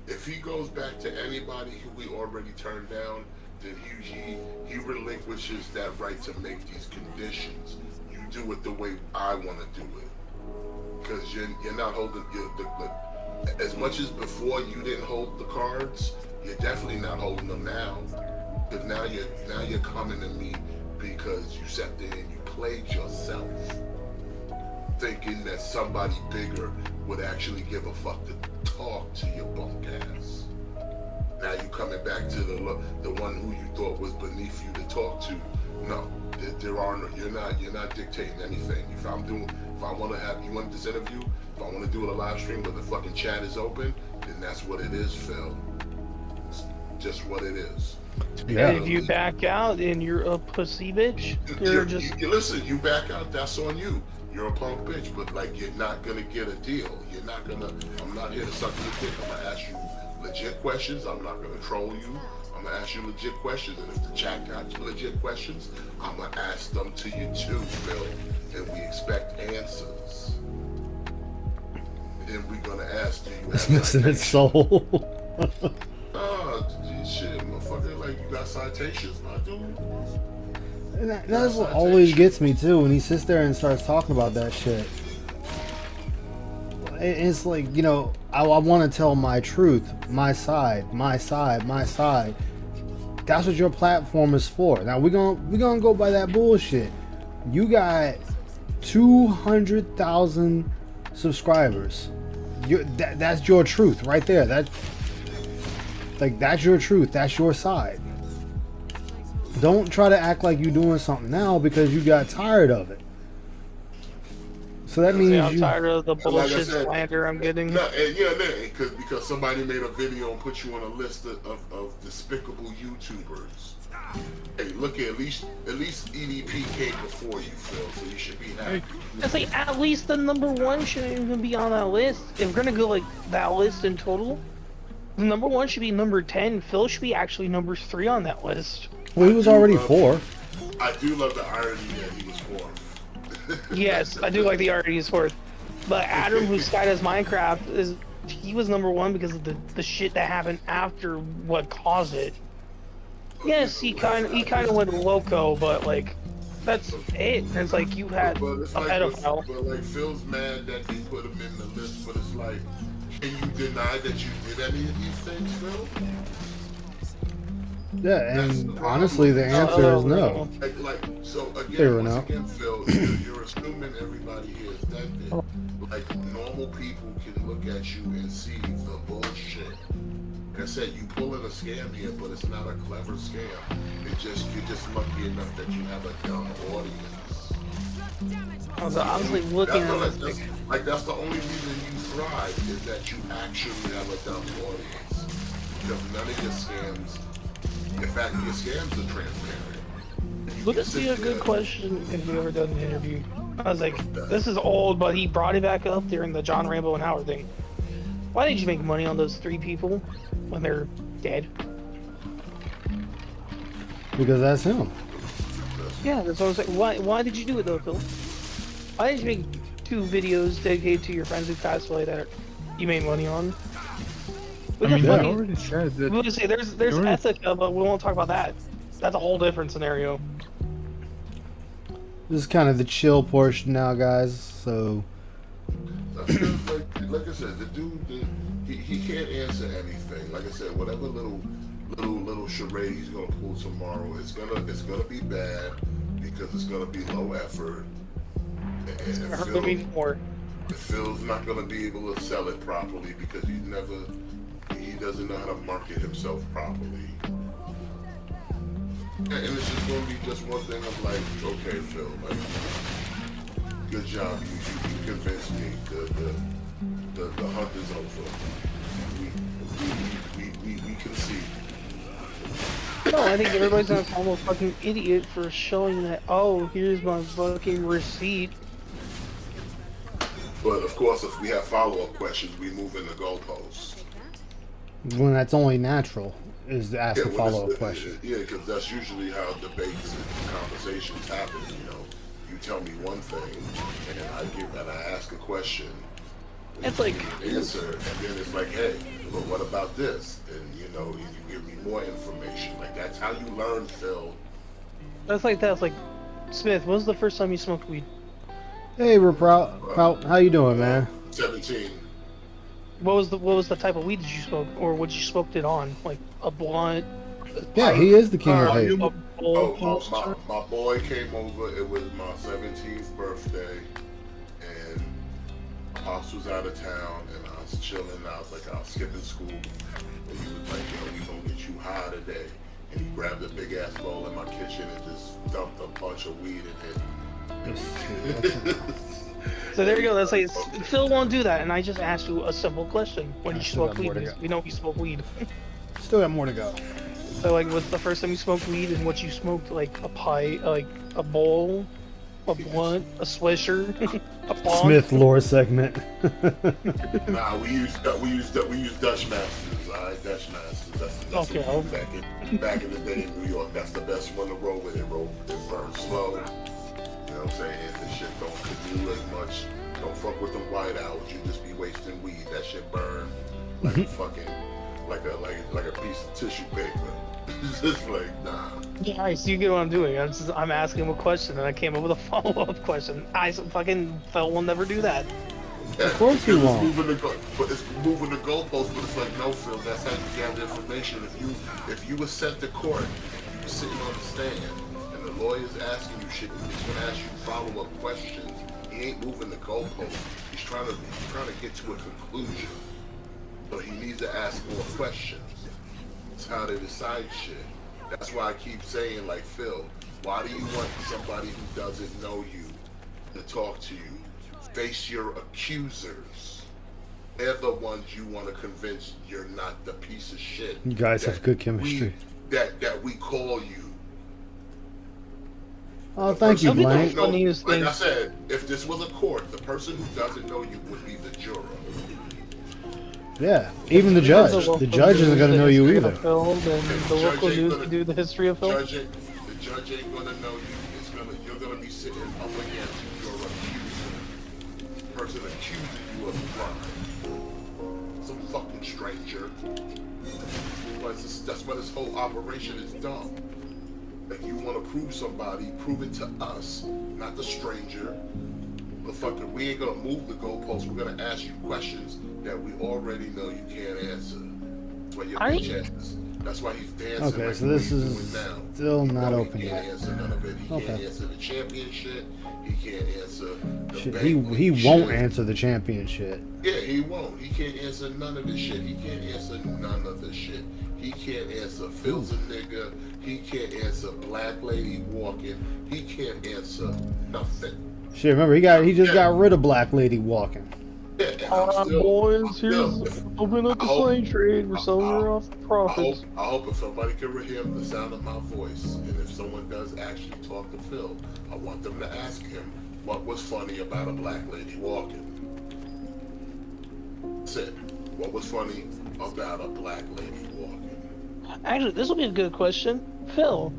If he goes back to anybody who we already turned down, then he relinquishes that right to make these conditions. You do it the way I want to do it, because you're not holding as much as before you didn't hold the cards. You're definitely not holding them now, because now you're coming to me because you sat there and you played yourself, thinking that somebody bigger would actually give a fuck to talk to your bunk ass. Now you coming back to the one who you thought was beneath you to talk to. No, there are no. You're not dictating anything. If I want to have you want this interview, if I want to do it a live stream where the fucking chat is open, then that's what it is, Phil. It's just what it is. Yeah. If you back out and you're a pussy bitch, You listen, you back out, that's on you. You're a punk bitch, but like you're not gonna get a deal. I'm not here to suck your dick. I'm gonna ask you legit questions. I'm not gonna troll you. I'm gonna ask you legit questions, and if the chat got legit questions, I'm gonna ask them to you too, Phil. And we expect answers. And then we're gonna ask, do you It's have missing its soul. Shit, motherfucker, like you got citations, my dude. And that's what always gets me too, when he sits there and starts talking about that shit. It's like, you know, I want to tell my truth, my side. That's what your platform is for. Now we're gonna go by that bullshit. You got 200,000 subscribers. That's your truth right there. That's your truth. That's your side. Don't try to act like you're doing something now because you got tired of it. So that means I'm tired of the bullshit slander I'm getting. No, and because somebody made a video and put you on a list of despicable YouTubers. Hey, look at least EDP came before you, Phil, so you should be happy. I say at least the number one shouldn't even be on that list. If we're gonna go like that list in total, the number one should be number 10. Phil should be actually number 3 on that list. Well, he was already 4. I do love the irony that he was 4th. Yes, I do like the irony is 4th. But Adam, who Skydoes Minecraft, he was number 1 because of the shit that happened after what caused it. Yes, he kind of went loco, but like That's it. It's like you had But it's a like, pedophile. but like Phil's mad that they put him in the list, but it's like, can you deny that you did any of these things, Phil? Yeah, That's and the honestly, the problem. answer is no. So Fair again, once enough. again, Phil, you're assuming everybody here is dead. Like normal people can look at you and see the bullshit. Like I said, you pulling a scam here, but it's not a clever scam. You're just lucky enough that you have a dumb audience. I was like looking at That's, this. like that's the only reason you thrive is that you actually have a dumb audience. Because none of your scams, in fact, your scams are transparent. You Would can this be sit a good there- question if we ever done an interview? I was like, this is old, but he brought it back up during the John Rambo and Howard thing. Why did you make money on those 3 people when they're dead? Because that's him. Yeah, that's what I was like. Why did you do it though, Phil? Why did you make 2 videos dedicated to your friends who passed away that you made money on? I mean, Yeah. I already said We that. would say there's Sure. Ethica, but we won't talk about that. That's a whole different scenario. This is kind of the chill portion now, guys. So like I said, the dude, he can't answer anything. Like I said, whatever little charade he's gonna pull tomorrow, it's gonna be bad because it's gonna be low effort. And Hurt me more. Phil's not gonna be able to sell it properly because he doesn't know how to market himself properly. And it's just gonna be just one thing of like, okay, Phil, like, good job, you convinced me. The hunt is over. We can see. No, I think everybody's gonna call him a fucking idiot for showing that, oh, here's my fucking receipt. But of course, if we have follow-up questions, we move in the goalposts. when that's only natural is to ask a when follow-up it's- question. Yeah, because that's usually how debates and conversations happen. You know, you tell me one thing, and I ask a question. and It's you like- give me an answer, and then it's like, hey, but what about this? And you know, you give me more information. Like that's how you learn, Phil. That's like that. It's like, Smith, when was the first time you smoked weed? Hey, Prout, how you doing, man? 17. What was the type of weed did you smoke, or what you smoked it on? Like a blunt? Yeah, he is the king of hate. A bowl Oh, poster? my boy came over. It was my 17th birthday, and Pops was out of town, and I was chilling. I was skipping school, and he was like, "Yo, we gonna get you high today." And he grabbed a big ass bowl in my kitchen and just dumped a bunch of weed in it. So there you go. That's like Phil won't do that, and I just asked you a simple question: when did you still smoke got more weed? to Because go. we know you smoke weed. Still got more to go. So like, what's the first time you smoked weed, and what you smoked? Like a pie, like a bowl, a blunt, a swisher, a bong. Smith lore segment. Nah, we use Dutch Masters. All right, Dutch Masters. That's Okay, what we use back in the day in New York. That's the best one to roll with. It burns slow. You know what I'm saying? This shit don't consume as much. Don't fuck with them white owls. You just be wasting weed. That shit burn like fucking like a piece of tissue paper. It's just like nah. Yeah, I see you get what I'm doing. I'm asking him a question, and I came up with a follow-up question. I fucking Phil will never do that. Of course he won't. But it's moving the goalpost. But it's like no, Phil. That's how you gather information. If you were sent to court, you were sitting on the stand, and the lawyer's asking you shit, he's gonna ask you follow-up questions. He ain't moving the goalpost. He's trying to get to a conclusion. So he needs to ask more questions. It's how they decide shit. That's why I keep saying, like, Phil, why do you want somebody who doesn't know you to talk to you? Face your accusers. They're the ones you want to convince you're not the piece of shit. You guys have good that chemistry. That we call you. Oh, thank you, That'd be the Blank. funniest Like thing. I said, if this was a court, the person who doesn't know you would be the juror. Yeah, even the judge. The judge isn't gonna know you either. Phil, then the judge local ain't news gonna- could do the history of Phil. The judge ain't gonna know you. You're gonna be sitting up against your accuser. The person accusing you of a crime. Some fucking stranger. That's why this whole operation is dumb. Like, you want to prove somebody, prove it to us, not the stranger. But fucking, we ain't gonna move the goalposts. We're gonna ask you questions that we already know you can't answer. That's why your bitch ass. That's why he's dancing. Okay, like so the way this he's is doing now. still not No, open he can't yet. answer none of it. He can't Okay. answer the championship. He can't answer the Shit, banquet he won't shit. answer the champion shit. Yeah, he won't. He can't answer none of this shit. He can't answer none of this shit. He can't answer Phil's a nigga. He can't answer Black Lady walking. He can't answer nothing. Shit, remember he just got rid of Black Lady walking. Yeah, and I'm Alright, still, boys, here's still- open up the slave trade. We're selling her off the profits. I hope if somebody can hear the sound of my voice, and if someone does actually talk to Phil, I want them to ask him what was funny about a black lady walking. That's it. What was funny about a black lady walking? Actually, this will be a good question, Phil.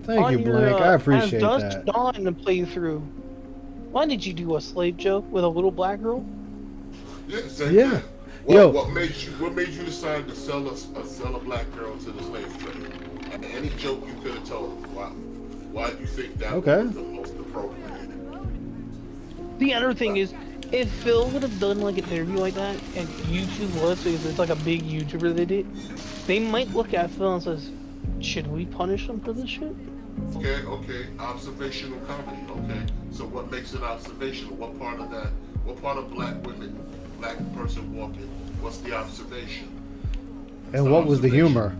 Thank on you, your, Blank. I appreciate as that. Dusk Dawn to play through. Why did you do a slave joke with a little black girl? Yeah, same Yeah. thing. Yo. What made you decide to sell a black girl to the slave trade? And any joke you could have told. Why do you think that Okay. was the most appropriate? The other thing is, if Phil would have done like an interview like that, and YouTube was, because it's like a big YouTuber that did it, they might look at Phil and says, should we punish him for this shit? Okay, observational comedy, okay. So what makes it observational? What part of black person walking, what's the observation? And what was the humor?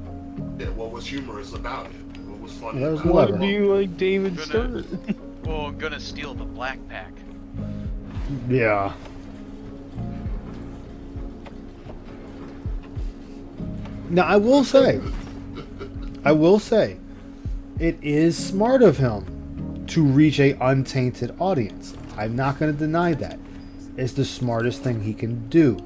Yeah, what was humorous about it? What was funny That was about Why clever. do you like David Stern? Well, I'm gonna steal the black pack. Yeah. Now I will say, it is smart of him to reach a untainted audience. I'm not going to deny that. It's the smartest thing he can do.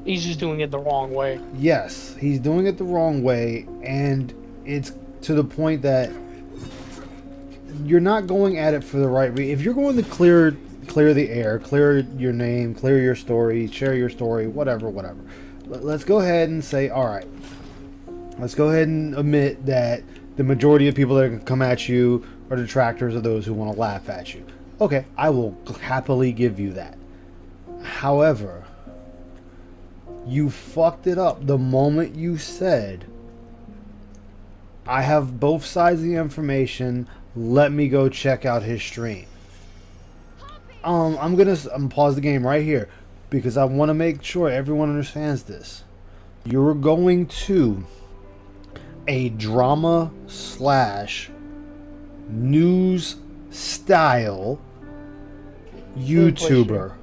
He's just doing it the wrong way. Yes, he's doing it the wrong way, and it's to the point that you're not going at it for the right reason. If you're going to clear the air, clear your name, clear your story, share your story, whatever. Let's go ahead and say, all right. Let's go ahead and admit that the majority of people that are going to come at you are detractors of those who want to laugh at you. Okay, I will happily give you that. However, you fucked it up the moment you said, I have both sides of the information, let me go check out his stream. I'm gonna pause the game right here because I want to make sure everyone understands this. You're going to a drama / news style YouTuber.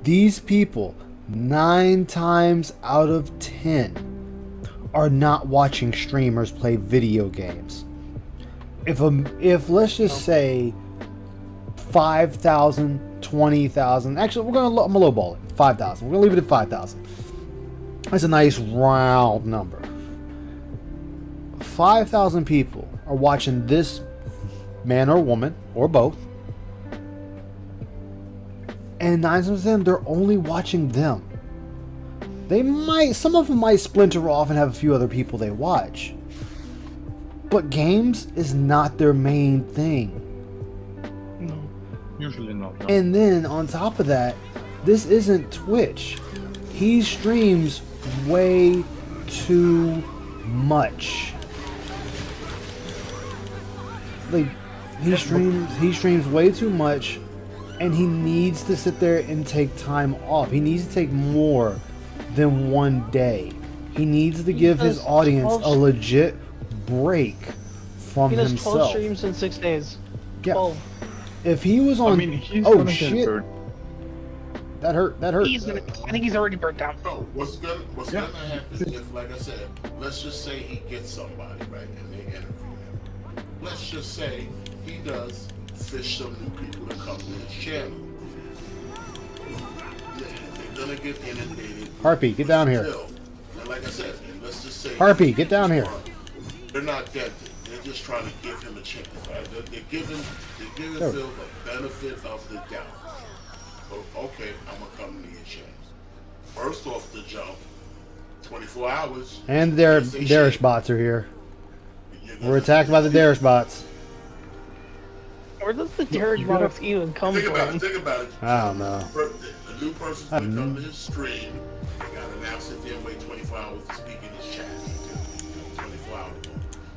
These people, 9 times out of 10, are not watching streamers play video games. If let's just say 5,000, 20,000. Actually, I'm gonna lowball it. 5,000. We're gonna leave it at 5,000. That's a nice round number. 5,000 people are watching this man or woman or both, and 9 times out of 10, they're only watching them. Some of them might splinter off and have a few other people they watch, but games is not their main thing. Usually not. No. And then on top of that, this isn't Twitch. He streams way too much. Like he streams way too much, and he needs to sit there and take time off. He needs to take more than one day. He needs to give his audience a legit break from He does 12 himself. streams in 6 days. Yeah. 12. If he was on, I mean, he's oh gonna get shit, hurt. that hurt. I think he's already burnt down. No, what's gonna happen is, like I said, let's just say he gets somebody, right, and they interview him. Let's just say he does fish some new people to come to his channel. Yeah, they're gonna get inundated. Harpy, get down here. Still, and like I said, and let's just say Harpy, get down here. They're not dead. They're just trying to give him a chance, right? They're giving Oh. Phil the benefit of the doubt. Oh, okay, I'm gonna come to your chance. First off the jump, 24 hours. And their can't say shit. bots are here. We're attacked by the Darish bots. Where does the Derek box even come Think about from? it. Think about it. I don't know. A new person's gonna come to his stream. They gotta now sit there and wait 24 hours to speak in his chat. 24 hours.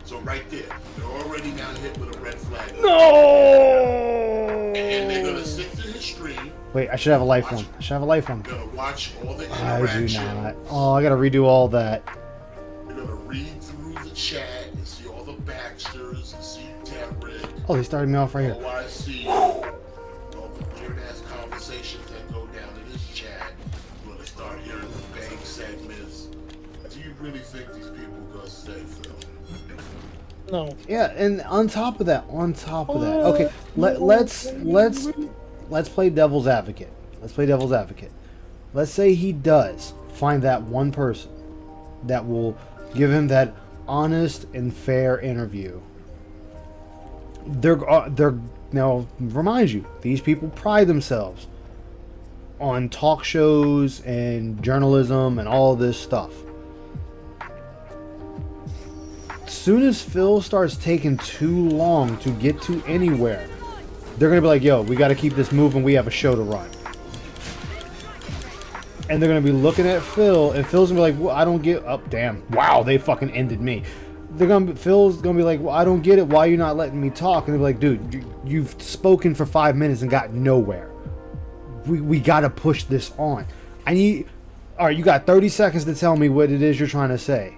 So right there, they're already now hit with a red flag. No! And they're gonna sit through his stream. Wait, I should have a life one. I should have a life one. They're gonna watch all the I do interaction. not. Oh, I gotta redo all that. They're gonna read through the chat and see all the Baxters and see Tamrid. Oh, they started me off right here. OIC, all the weird ass conversations that go down in this chat. You're gonna start hearing the bang segments. Do you really think these people gonna stay, Phil? No. Yeah, and on top of that, okay, let's play devil's advocate. Let's play devil's advocate. Let's say he does find that one person that will give him that honest and fair interview. They're now, remind you, these people pride themselves on talk shows and journalism and all this stuff. As soon as Phil starts taking too long to get to anywhere, they're gonna be like, yo, we gotta keep this moving, we have a show to run. And they're gonna be looking at Phil, and Phil's gonna be like, well, I don't get, oh damn, wow, they fucking ended me. Phil's gonna be like, well, I don't get it, why are you not letting me talk? And they're like, dude, you've spoken for 5 minutes and got nowhere. We gotta push this on. Alright, you got 30 seconds to tell me what it is you're trying to say.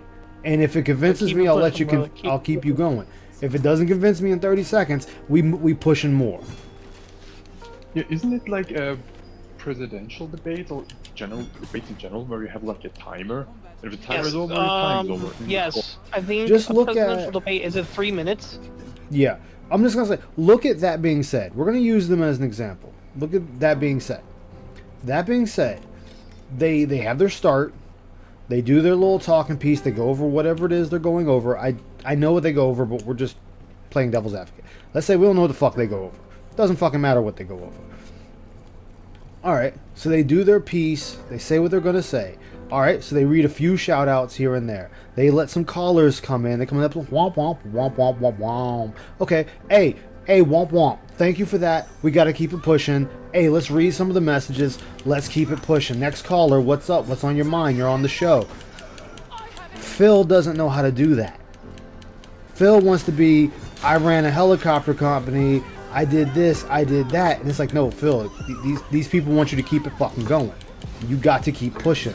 And if it convinces me, I'll let you. I'll keep you going. If it doesn't convince me in 30 seconds, we pushing more. Yeah, isn't it like a presidential debate or general debate in general, where you have like a timer? And if the timer is over, your time's over. Yes, I think Just a look presidential at- debate is it 3 minutes? Yeah, I'm just gonna say. Look at that being said. We're gonna use them as an example. Look at that being said. That being said, they have their start. They do their little talking piece. They go over whatever it is they're going over. I know what they go over, but we're just playing devil's advocate. Let's say we don't know what the fuck they go over. Doesn't fucking matter what they go over. Alright, so they do their piece. They say what they're going to say. Alright, so they read a few shout outs here and there. They let some callers come in. They come up with womp womp, womp womp, womp womp. Okay, hey, womp womp. Thank you for that. We got to keep it pushing. Hey, let's read some of the messages. Let's keep it pushing. Next caller, what's up? What's on your mind? You're on the show. Phil doesn't know how to do that. Phil wants to be, I ran a helicopter company, I did this, I did that. And it's like, no, Phil, these people want you to keep it fucking going. You got to keep pushing.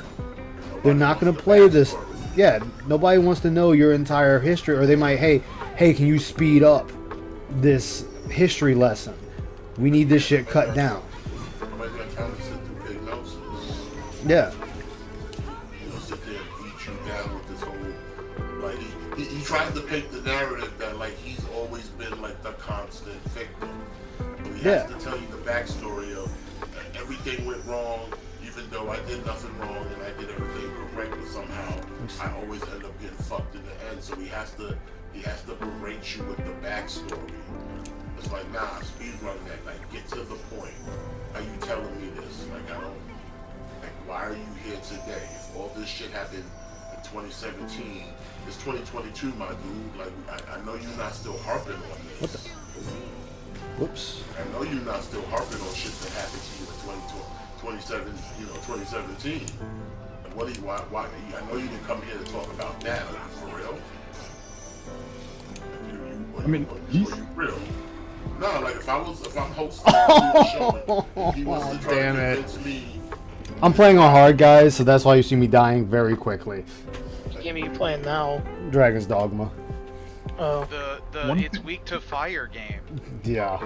They're not going to play this. Yeah, nobody wants to know your entire history. Or they might, hey, can you speed up this history lesson? We need this shit cut down. Somebody's gonna tell him to sit through big noses. Yeah. He'll sit there and beat you down with this whole, like, he tries to paint the narrative that, like, he's always been, like, the constant victim. But he has to tell you the backstory of everything went wrong, even though I did nothing wrong and I did everything correct, but somehow I always end up getting fucked in the end. So he has to berate you with the backstory. It's like, nah, speedrun that. Like, get to the point. Are you telling me this? Like, I don't. Like, why are you here today? If all this shit happened in 2017, it's 2022, my dude. Like, I know you're not still harping on this. What the? Whoops. I know you're not still harping on shit that happened to you in 2017. And what do you? Why? I know you didn't come here to talk about that. Are you for real? I mean, are you real? No, like if I'm hosting a show, and he wants to try to convince me. I'm playing on hard, guys, so that's why you see me dying very quickly. What game are you playing now? Dragon's Dogma. Oh. It's weak to fire game. Yeah.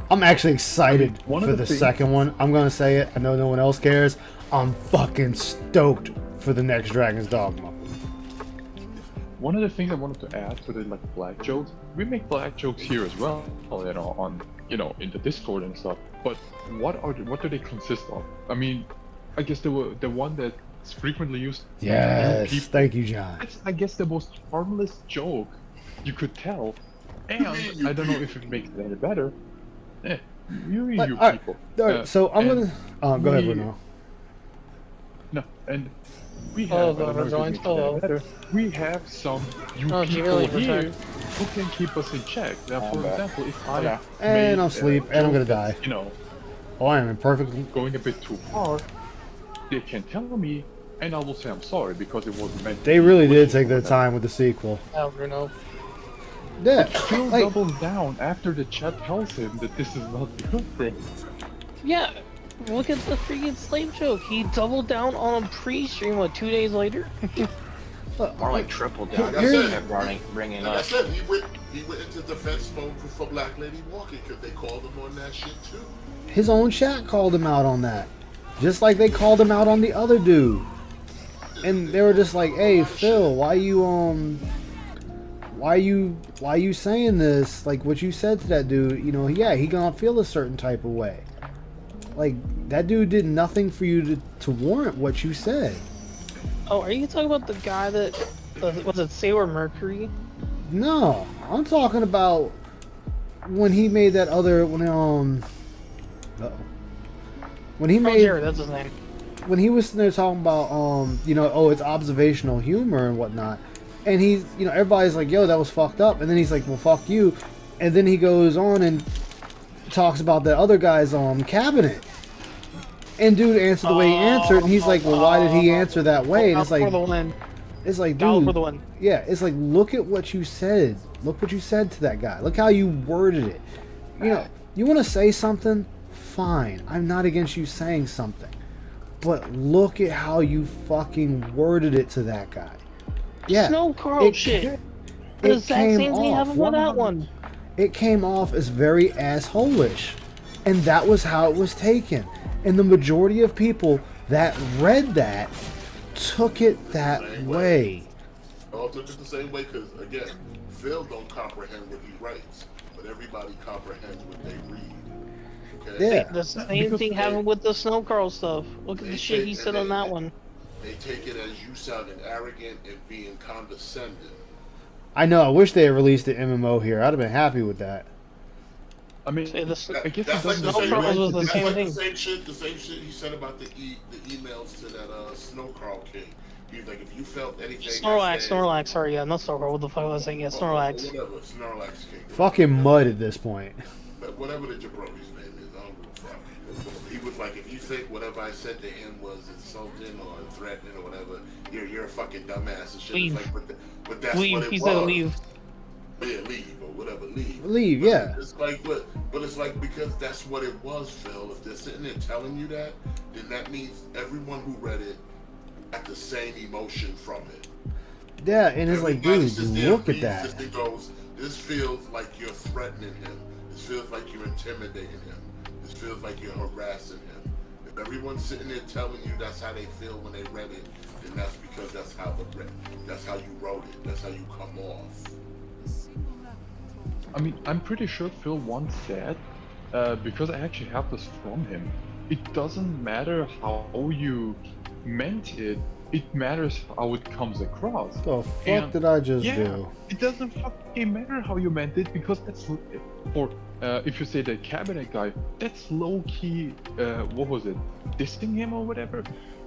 I'm actually excited for the second one. I'm gonna say it. I know no one else cares. I'm fucking stoked for the next Dragon's Dogma. One of the things I wanted to add to the like black jokes, we make black jokes here as well, you know, on in the Discord and stuff. But what do they consist of? I mean, I guess the one that's frequently used. Yes, thank you, John. It's, I guess, the most harmless joke you could tell, and I don't know if it makes it any better. You people. So I'm gonna go ahead, Bruno. No, and we have. I don't know if it makes it any better. We have some people here who can keep us in check? Now, for back. example, if I Okay. And made I'm asleep, a and I'm gonna joke that's, die. you know, Oh, I am in perfect. going a bit too far, they can tell me, and I will say I'm sorry because it wasn't meant. They to be really did pushy take or their whatever. time with the sequel. Oh, Bruno. Yeah, Phil like, doubled down after the chat tells him that this is not good, bro. Yeah, look at the freaking slave joke. He doubled down on a pre-stream, what, 2 days later? More like triple down. Like I said, Kept running, bringing Like I up. said, he went into defense mode for Black Lady Walking because they called him on that shit too. his own chat called him out on that, just like they called him out on the other dude. And they were just like, "Hey, Phil, why you saying this? Like what you said to that dude? You know, yeah, he gonna feel a certain type of way. Like that dude did nothing for you to warrant what you said." Oh, are you talking about the guy that was it Sailor Mercury? No, I'm talking about when he made that other when he Oh, made Jared, that's his name. when he was sitting there talking about you know, oh, it's observational humor and whatnot, and he's, you know, everybody's like, yo, that was fucked up, and then he's like, well, fuck you, and then he goes on and talks about that other guy's cabinet, and dude answered the way he answered, and he's like, well, why did he answer that way? And it's like, Dollar for dude, the one. yeah, it's like, look at what you said. Look what you said to that guy. Look how you worded it. You know, you want to say something? Fine. I'm not against you saying something. But look at how you fucking worded it to that guy. Yeah. Snow Carl it shit. ca- The it exact came same thing off. happened with that one. It came off as very asshole-ish. And that was how it was taken. And the majority of people that read that took it that way. All took it the same way because, again, Phil don't comprehend what he writes, but everybody comprehends what they read. Okay? Yeah. The same thing happened with the Snow Carl stuff. Look at the shit he said on that one. They take it as you sounding arrogant and being condescending. I know, I wish they had released an MMO here. I'd have been happy with that. I mean, Say this- I guess That's it like doesn't the same, Carl was the that's same like thing. the same shit he said about the emails to that Snow Carl King. He was like, if you felt anything, Snorlax, sorry, yeah, not Snow Carl, what the fuck was I saying? Yeah, Snorlax. Whatever, Snorlax King. Fucking mud at this point. But whatever the jabroni's name is, I don't give a fuck. He was like, if you think whatever I said to him was insulting or threatening or whatever, you're a fucking dumbass and shit. Leave. It's like, but that's Leave, what it he was. said leave. Yeah, leave or whatever, leave. Leave, But yeah. It's like, but it's like because that's what it was, Phil. If they're sitting there telling you that, then that means everyone who read it got the same emotion from it. Yeah, and it's like, Everybody dude, sits there look and at that. reads this and goes, this feels like you're threatening him. This feels like you're intimidating him. This feels like you're harassing him. If everyone's sitting there telling you that's how they feel when they read it, then that's because that's how you wrote it. That's how you come off. I mean, I'm pretty sure Phil once said, because I actually have this from him, it doesn't matter how you meant it, it matters how it comes across. The fuck And- did I just yeah, do? it doesn't fucking matter how you meant it because that's for if you say the cabinet guy, that's low key. What was it? Dissing him or whatever.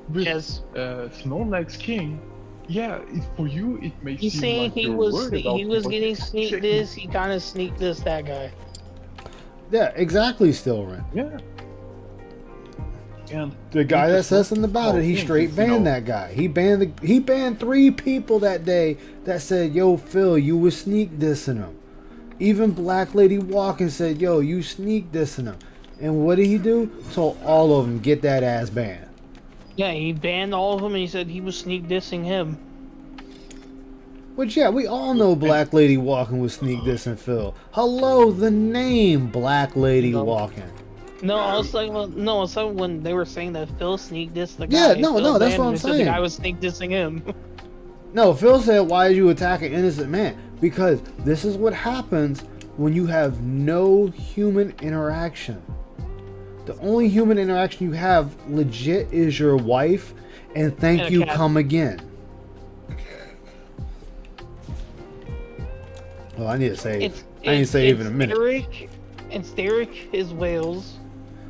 With, Yes. Snorlax King. Yeah, for you it may He's seem saying like he you're was worried about he was people getting sneak checking- this, he kind of sneaked this, that guy. Yeah, exactly, Stillren. Yeah. And The guy that it's says not something about it, he small straight things, you banned know. that guy. He banned 3 people that day that said, "Yo, Phil, you was sneak dissing him." Even Black Lady Walking said, "Yo, you sneak dissing him." And what did he do? Told all of them, get that ass banned. Yeah, he banned all of them and he said he was sneak dissing him. Which, yeah, we all know Black Lady Walking was sneak dissing Phil. Hello, the name Black Lady No. Walking. No, I was talking about when they were saying that Phil sneak dissed the guy. Yeah, no, Phil no, that's banned what him I'm and said saying. The guy was sneak dissing him. No, Phil said, why did you attack an innocent man? Because this is what happens when you have no human interaction. The only human interaction you have legit is your wife, and thank And a you, cat. come again. Well, I need to save. I need to save in a minute. It's Derek, his whales.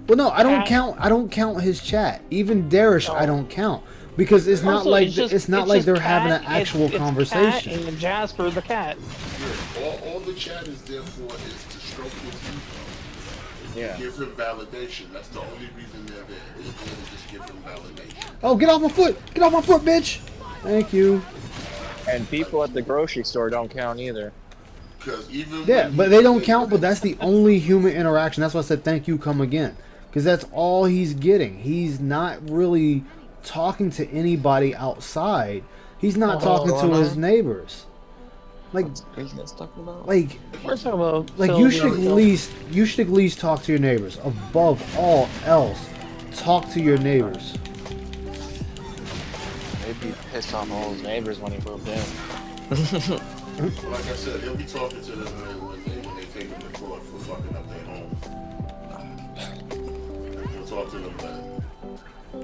Well, no, I don't Cat. count. I don't count his chat. Even Darish, I Oh. don't count Because it's not Also, like it's just- it's not it's like just they're Cat, having an it's- actual it's conversation. Cat and Jasper the cat. Yeah, all the chat is there for is to stroke his ego. Yeah. Give him validation. That's the only reason they're there. Is there to just give him validation. Oh, get off my foot! Get off my foot, bitch! Thank you. And people at the grocery store don't count either. Because even Yeah, when but he- they don't count. But that's the only human interaction. That's why I said thank you, come again. Because that's all he's getting. He's not really talking to anybody outside. He's not talking to his neighbors. Like, Business talking about. like, We're talking about like you should at least talk to your neighbors. Above all else, talk to your neighbors. Maybe piss off all his neighbors when he moved in. Like I said, he'll be talking to them when they take him to court for fucking up their home. He'll talk to them then.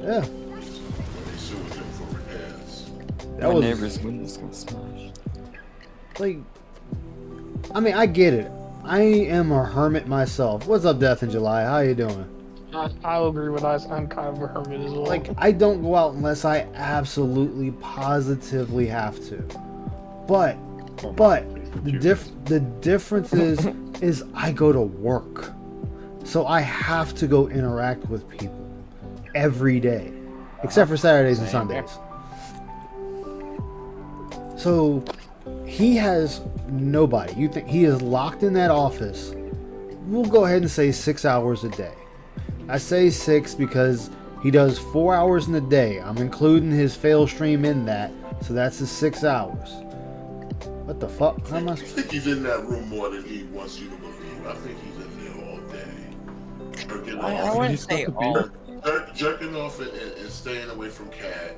Yeah. When they sue him for repairs. That My was neighbor's windows got smashed. like, I mean, I get it. I am a hermit myself. What's up, Death in July? How you doing? I'll agree with us. I'm kind of a hermit as well. Like, I don't go out unless I absolutely, positively have to. But the difference is I go to work, so I have to go interact with people every day, except for Saturdays and Sundays. So he has nobody. You think he is locked in that office? We'll go ahead and say 6 hours a day. I say 6 because he does 4 hours in a day. I'm including his fail stream in that, so that's his 6 hours. What the fuck? How am I? I think he's in that room more than he wants you to believe. I think he's in there all day. Jerking I off, wouldn't say all. jerking off and staying away from Cat.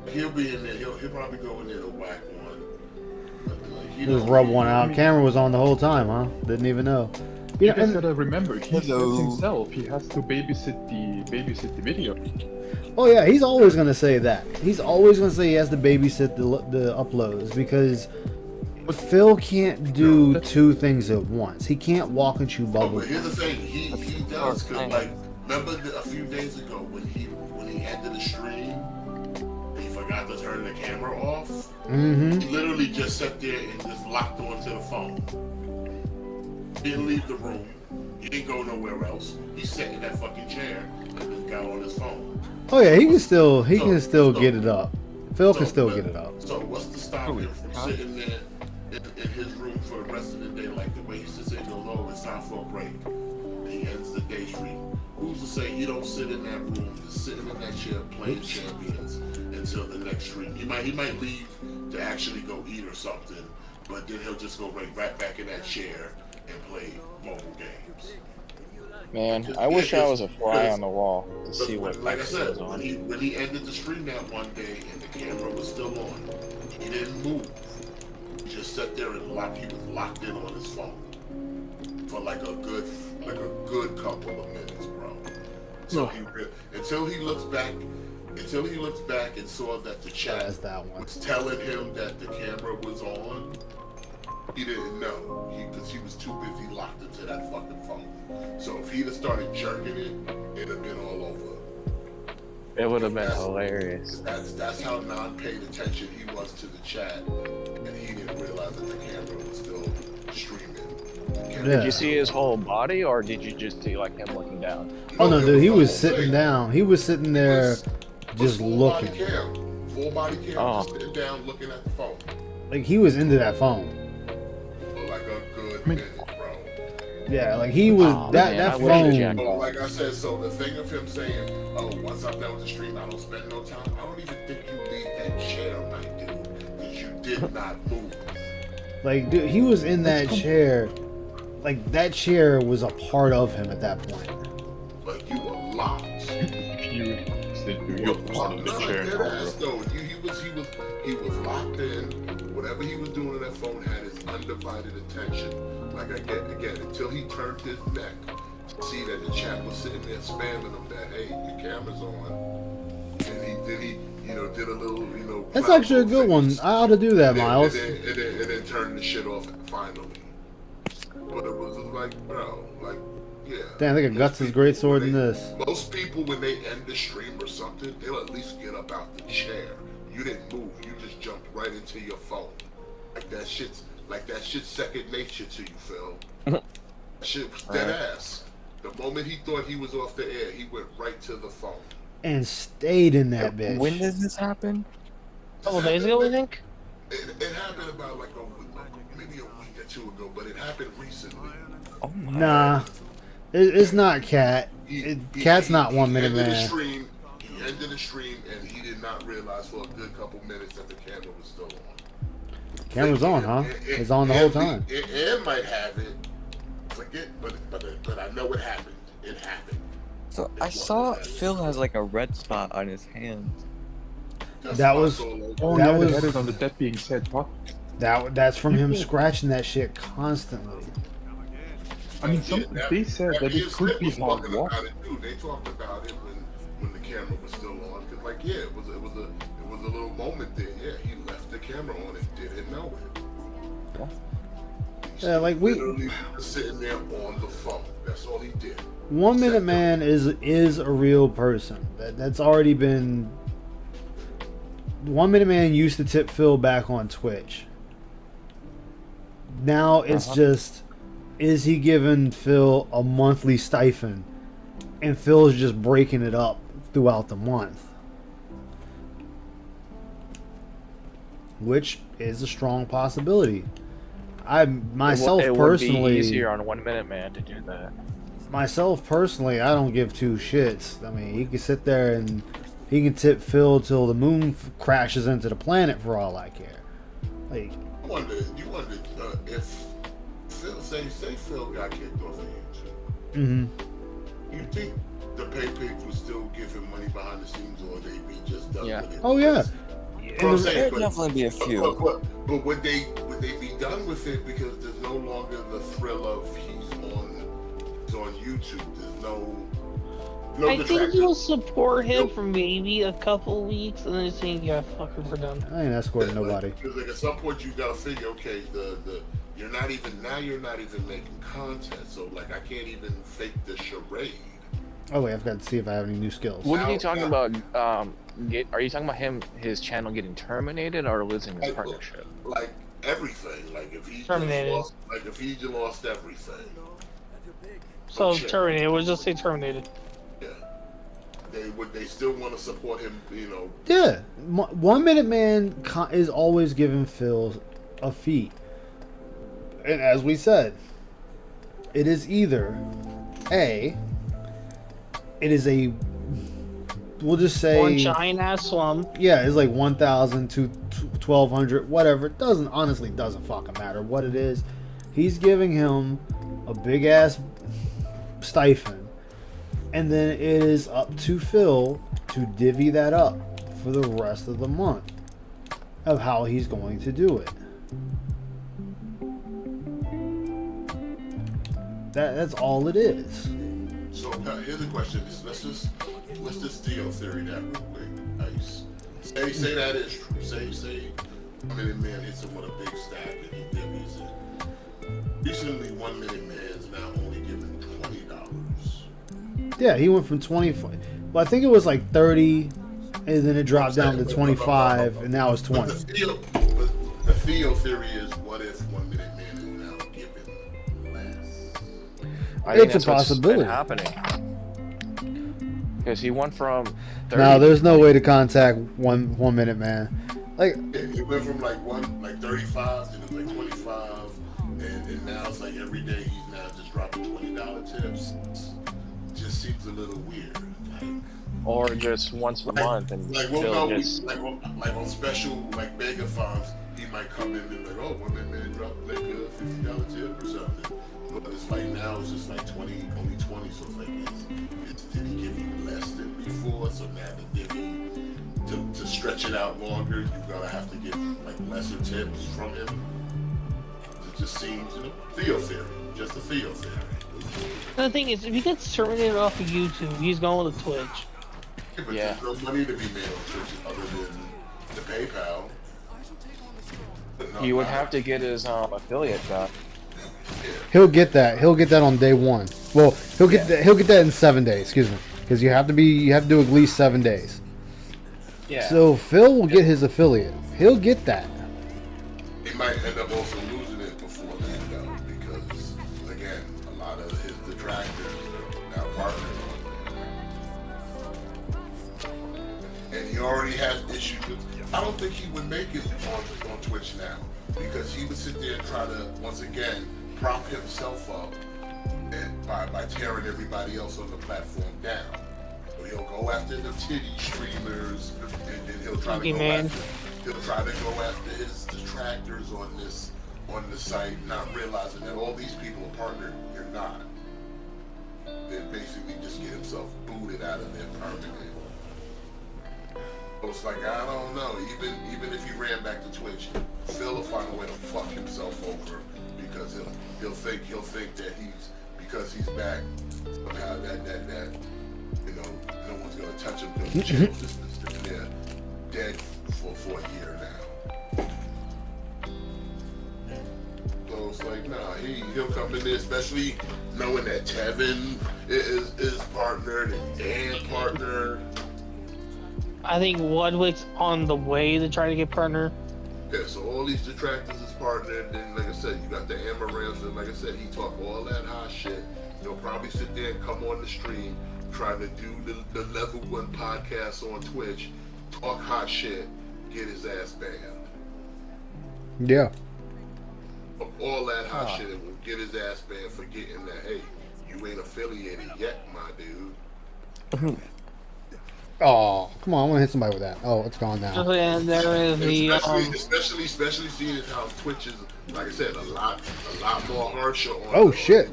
He'll be in there. He'll probably go in there to whack one. But, like, he Just don't rub need- one out. Camera was on the whole time, huh? Didn't even know. You You know, just and, gotta remember, he says Hello. himself he has to babysit the video. oh yeah, he's always gonna say that. He's always gonna say he has to babysit the uploads because Phil can't do two things at once. He can't walk and chew Oh, bubble. but here's the thing, he does, cause like, remember a few days ago when he ended the stream, he forgot to turn the camera off? Mm-hmm. He literally just sat there and just locked onto the phone. Didn't leave the room. He didn't go nowhere else. He sat in that fucking chair and just got on his phone. Oh yeah, he can still So- get it up. Phil can So, still but- get it up. So what's to stop him from sitting there in his room for the rest of the day, like the way he sits there and goes, "Oh, it's time for a break." And he ends the day stream. Who's to say he don't sit in that room, just sitting in that chair playing Champions until the next stream? He might leave to actually go eat or something, but then he'll just go right back in that chair and play mobile games. Man, I wish I was a fly on the wall to see what Like I actually said, goes on. when he ended the stream that one day and the camera was still on, he didn't move. He just sat there and he was locked in on his phone for like a good couple of minutes, bro. So until he looks back and saw that the chat That's that one. was telling him that the camera was on, he didn't know because he was too busy locked into that fucking phone. So if he'd have started jerking it, it'd have been all over. It would have been hilarious. That's how non-paid attention he was to the chat, and he didn't realize that the camera was still streaming. Yeah. Did you see his whole body, or did you just see like him looking down? Oh no, it dude, he the was whole sitting thing. down. He was sitting there, just Full looking. body cam, full body cam, Oh. just sitting down looking at the phone Like he was into that phone. for like a good minute, bro. Yeah, like he was Oh, that man, I that wish phone. Jack- So like I said, so the thing of him saying, "Oh, once I'm done with the stream, I don't spend no time." I don't even think you leave that chair, my dude, because you did not move. Like, dude, he was in that chair. Like that chair was a part of him at that point. Like you were locked. You you're part of the chair now, bro. He was locked in. Whatever he was doing on that phone had his undivided attention. Like again, until he turned his neck to see that the chat was sitting there spamming him that, "Hey, your camera's on." And he did a little, That's clap actually a good one. face. I ought to do that, And then- Miles. And then turn the shit off finally. But it was like, bro, like, yeah. Damn, I think a Most Guts' people, great sword when in they- this. Most people, when they end the stream or something, they'll at least get up out the chair. You didn't move. You just jumped right into your phone. Like that shit's second nature to you, Phil. That shit was dead ass. The moment he thought he was off the air, he went right to the phone. And stayed in that bitch. When did this happen? A couple days ago, I think. It happened about like maybe a week or two ago, but it happened recently. Oh my. Nah, it's not Cat. Cat's not 1 minute He man. ended the stream, and he did not realize for a good couple minutes that the camera was still on. Camera's on, huh? It's on the whole time. And might have it. Forget, but I know it happened. It happened. So I saw Phil has like a red spot on his hand. That was That is on the That Being Said part. that's from him scratching that shit constantly. I mean, they said that it could be hard walk. They talked about it when the camera was still on. Cause like yeah, it was a little moment there. Yeah, he left the camera on and didn't know it. Yeah, like we literally sitting there on the phone. That's all he did. 1 minute man is a real person. That's already been. 1 minute man used to tip Phil back on Twitch. Now it's just, is he giving Phil a monthly stipend, and Phil's just breaking it up throughout the month, which is a strong possibility. I myself it personally would be easier on 1 minute man to do that. Myself personally, I don't give two shits. I mean, he can sit there and he can tip Phil till the moon crashes into the planet for all I care. Like, You wondered if Phil, say Phil got kicked off of YouTube. You think the pay pigs would still give him money behind the scenes, or they'd be just done with it? Oh yeah. There'd definitely be a few. But would they be done with it because there's no longer the thrill of he's on YouTube. There's no I think you'll support him for maybe a couple weeks, and then just saying, "Yeah, fuck it, we're done." I ain't escorting nobody. Because like at some point you gotta figure, okay, you're not even making content, so like I can't even fake the charade. Oh wait, I've got to see if I have any new skills. What are you talking about? Are you talking about his channel getting terminated or losing his partnership? Like everything, like if he Terminated. just lost everything. So terminated. We'll just say terminated. Yeah. They still want to support him, you know. Yeah, 1 minute man is always giving Phil a fee, and as we said, it is either it is a, we'll just say one giant ass slum. Yeah, it's like 1,000 to 1,200, whatever. It doesn't fucking matter what it is. He's giving him a big ass stipend, and then it is up to Phil to divvy that up for the rest of the month of how he's going to do it. That's all it is. So here's the question: let's just steal theory that real quick. Ice. Say that is true. Say 1 minute man hits him with a big stack and he divvies it. Recently, 1 minute man is now only giving $20. Yeah, he went from 25. Well, I think it was like 30, and then it dropped down to 25, and now it's 20. The Theo theory is, what if 1 minute man is now giving less? I think It's a possibility. happening. Because he went from 30 No, there's no way to contact one minute man. Like, it went from like 35 to like 25, and now it's like every day he's now just dropping $20 tips. Just seems a little weird. or just once a month and like on special like mega-thons, he might come in and like, oh, 1 minute man dropped like a $50 tip or something. But it's like now it's just like only 20, so it's like did he give you less than before? So now the divvy to stretch it out longer, you're gonna have to get like lesser tips from him. It just seems, Theo theory, just a Theo theory. The thing is, if he gets terminated off of YouTube, he's going to Twitch. Yeah, but there's no money to be made on Twitch other than the PayPal. He would have to get his affiliate cut. he'll get that. He'll get that on day one. Well, he'll get that in 7 days. Excuse me. because you have to do at least 7 days. Yeah. So Phil will get his affiliate. He'll get that. He might end up also losing it before that, though, because, again, a lot of his detractors are now partners on there. And he already has issues with... I don't think he would make it on Twitch now, because he would sit there and try to, once again, prop himself up and by tearing everybody else on the platform down. So he'll go after the titty streamers, and then he'll try to go after his detractors on the site, not realizing that all these people are partnered. You're not. Then basically just get himself booted out of there permanently. So it's like, I don't know. Even if he ran back to Twitch, Phil will find a way to fuck himself over, because he'll think that because he's back somehow that you know, no one's gonna touch him, because the channel's just been there dead for a year now. So it's like, nah, he'll come in there, especially knowing that Tevin is partnered and Dan partnered. I think Ludwig's on the way to try to get partner. Yeah, so all these detractors is partnered, and like I said, you got the Amaranth, and like I said, he talk all that hot shit. He'll probably sit there and come on the stream, try to do the Level 1 podcast on Twitch, talk hot shit, get his ass banned. Yeah. All that hot shit will get his ass banned, forgetting that, hey, you ain't affiliated yet, my dude. Oh, come on! I want to hit somebody with that. Oh, it's gone now. And there is the especially seeing as how Twitch is, like I said, a lot more harsher on. Oh shit!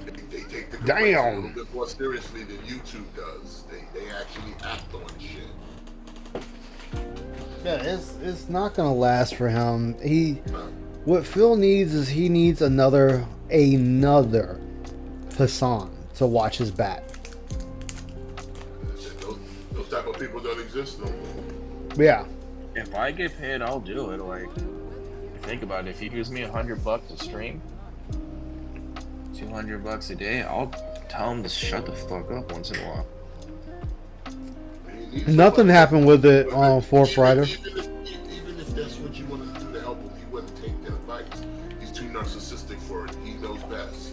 They take the damn a little bit more seriously than YouTube does. They actually act on shit. Yeah, it's not gonna last for him. What Phil needs is he needs another Hassan to watch his back. Those type of people don't exist no more. Yeah. If I get paid, I'll do it. Like, think about it. If he gives me $100 a stream, $200 a day, I'll tell him to shut the fuck up once in a while. Nothing happened with it on Fourth Rider. Even if that's what you wanted to do to help him, he wouldn't take that advice. He's too narcissistic for it. He knows best.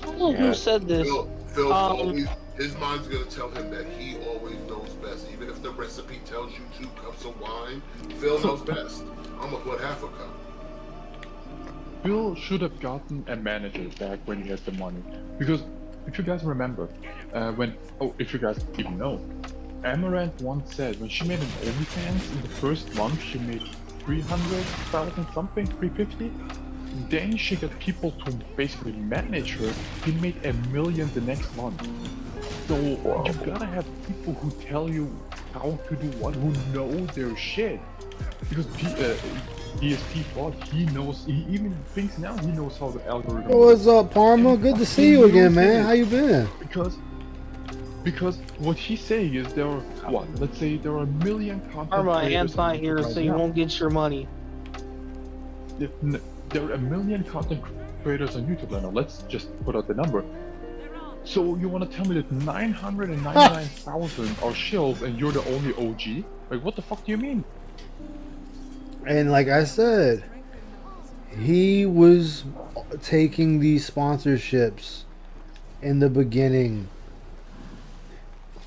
I don't know who said this. Phil's always, his mind's gonna tell him that he always knows best. Even if the recipe tells you 2 cups of wine, Phil knows best. I'm gonna put half a cup. Phil should have gotten a manager back when he had the money, because if you guys remember, if you guys even know, Amaranth once said when she made an OnlyFans in the first month she made 300,000 something, 350. Then she got people to basically manage her. He made $1 million the next month. So you gotta have people who tell you how to do what, who know their shit. Because DSP thought he knows. He even thinks now he knows how the algorithm. What's up, Parma? Good to see you again, man. How you been? Because what he's saying is there are let's say there are 1 million content Parma, creators Ant's not here, right so you now. won't get your money. There are 1 million content creators on YouTube right now. Let's just put out the number. So you want to tell me that 999,000 are shills and you're the only OG? Like, what the fuck do you mean? And like I said, he was taking these sponsorships in the beginning.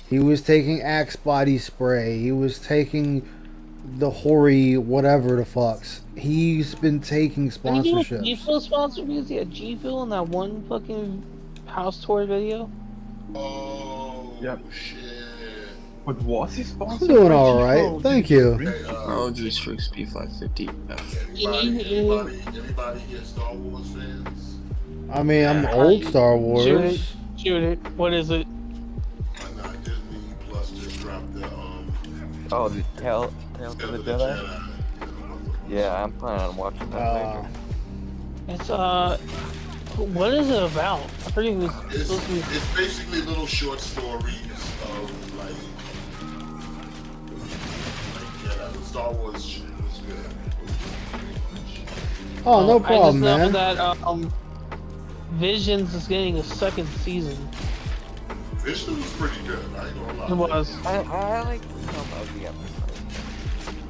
He was taking Axe body spray. He was taking the Hori whatever the fucks. He's been taking sponsorships. G-Phil sponsored because he had G-Phil in that one fucking house tour video. Oh, yep. Shit. But was he I'm sponsored? doing alright, thank you. Oh, G Strix P550. Anybody here Star Wars fans? I mean, I'm old Star Wars. Shoot it. What is it? Disney Plus just dropped the Oh, the Tales of the Jedi? Yeah, I'm planning on watching that later. It's what is it about? I forget who's supposed to be. It's basically little short stories of like Star Wars shit was good. Oh, no problem, I just know man. that Visions is getting a second season. Visually was pretty good. I ain't gonna lie. It was. I like some of the episodes.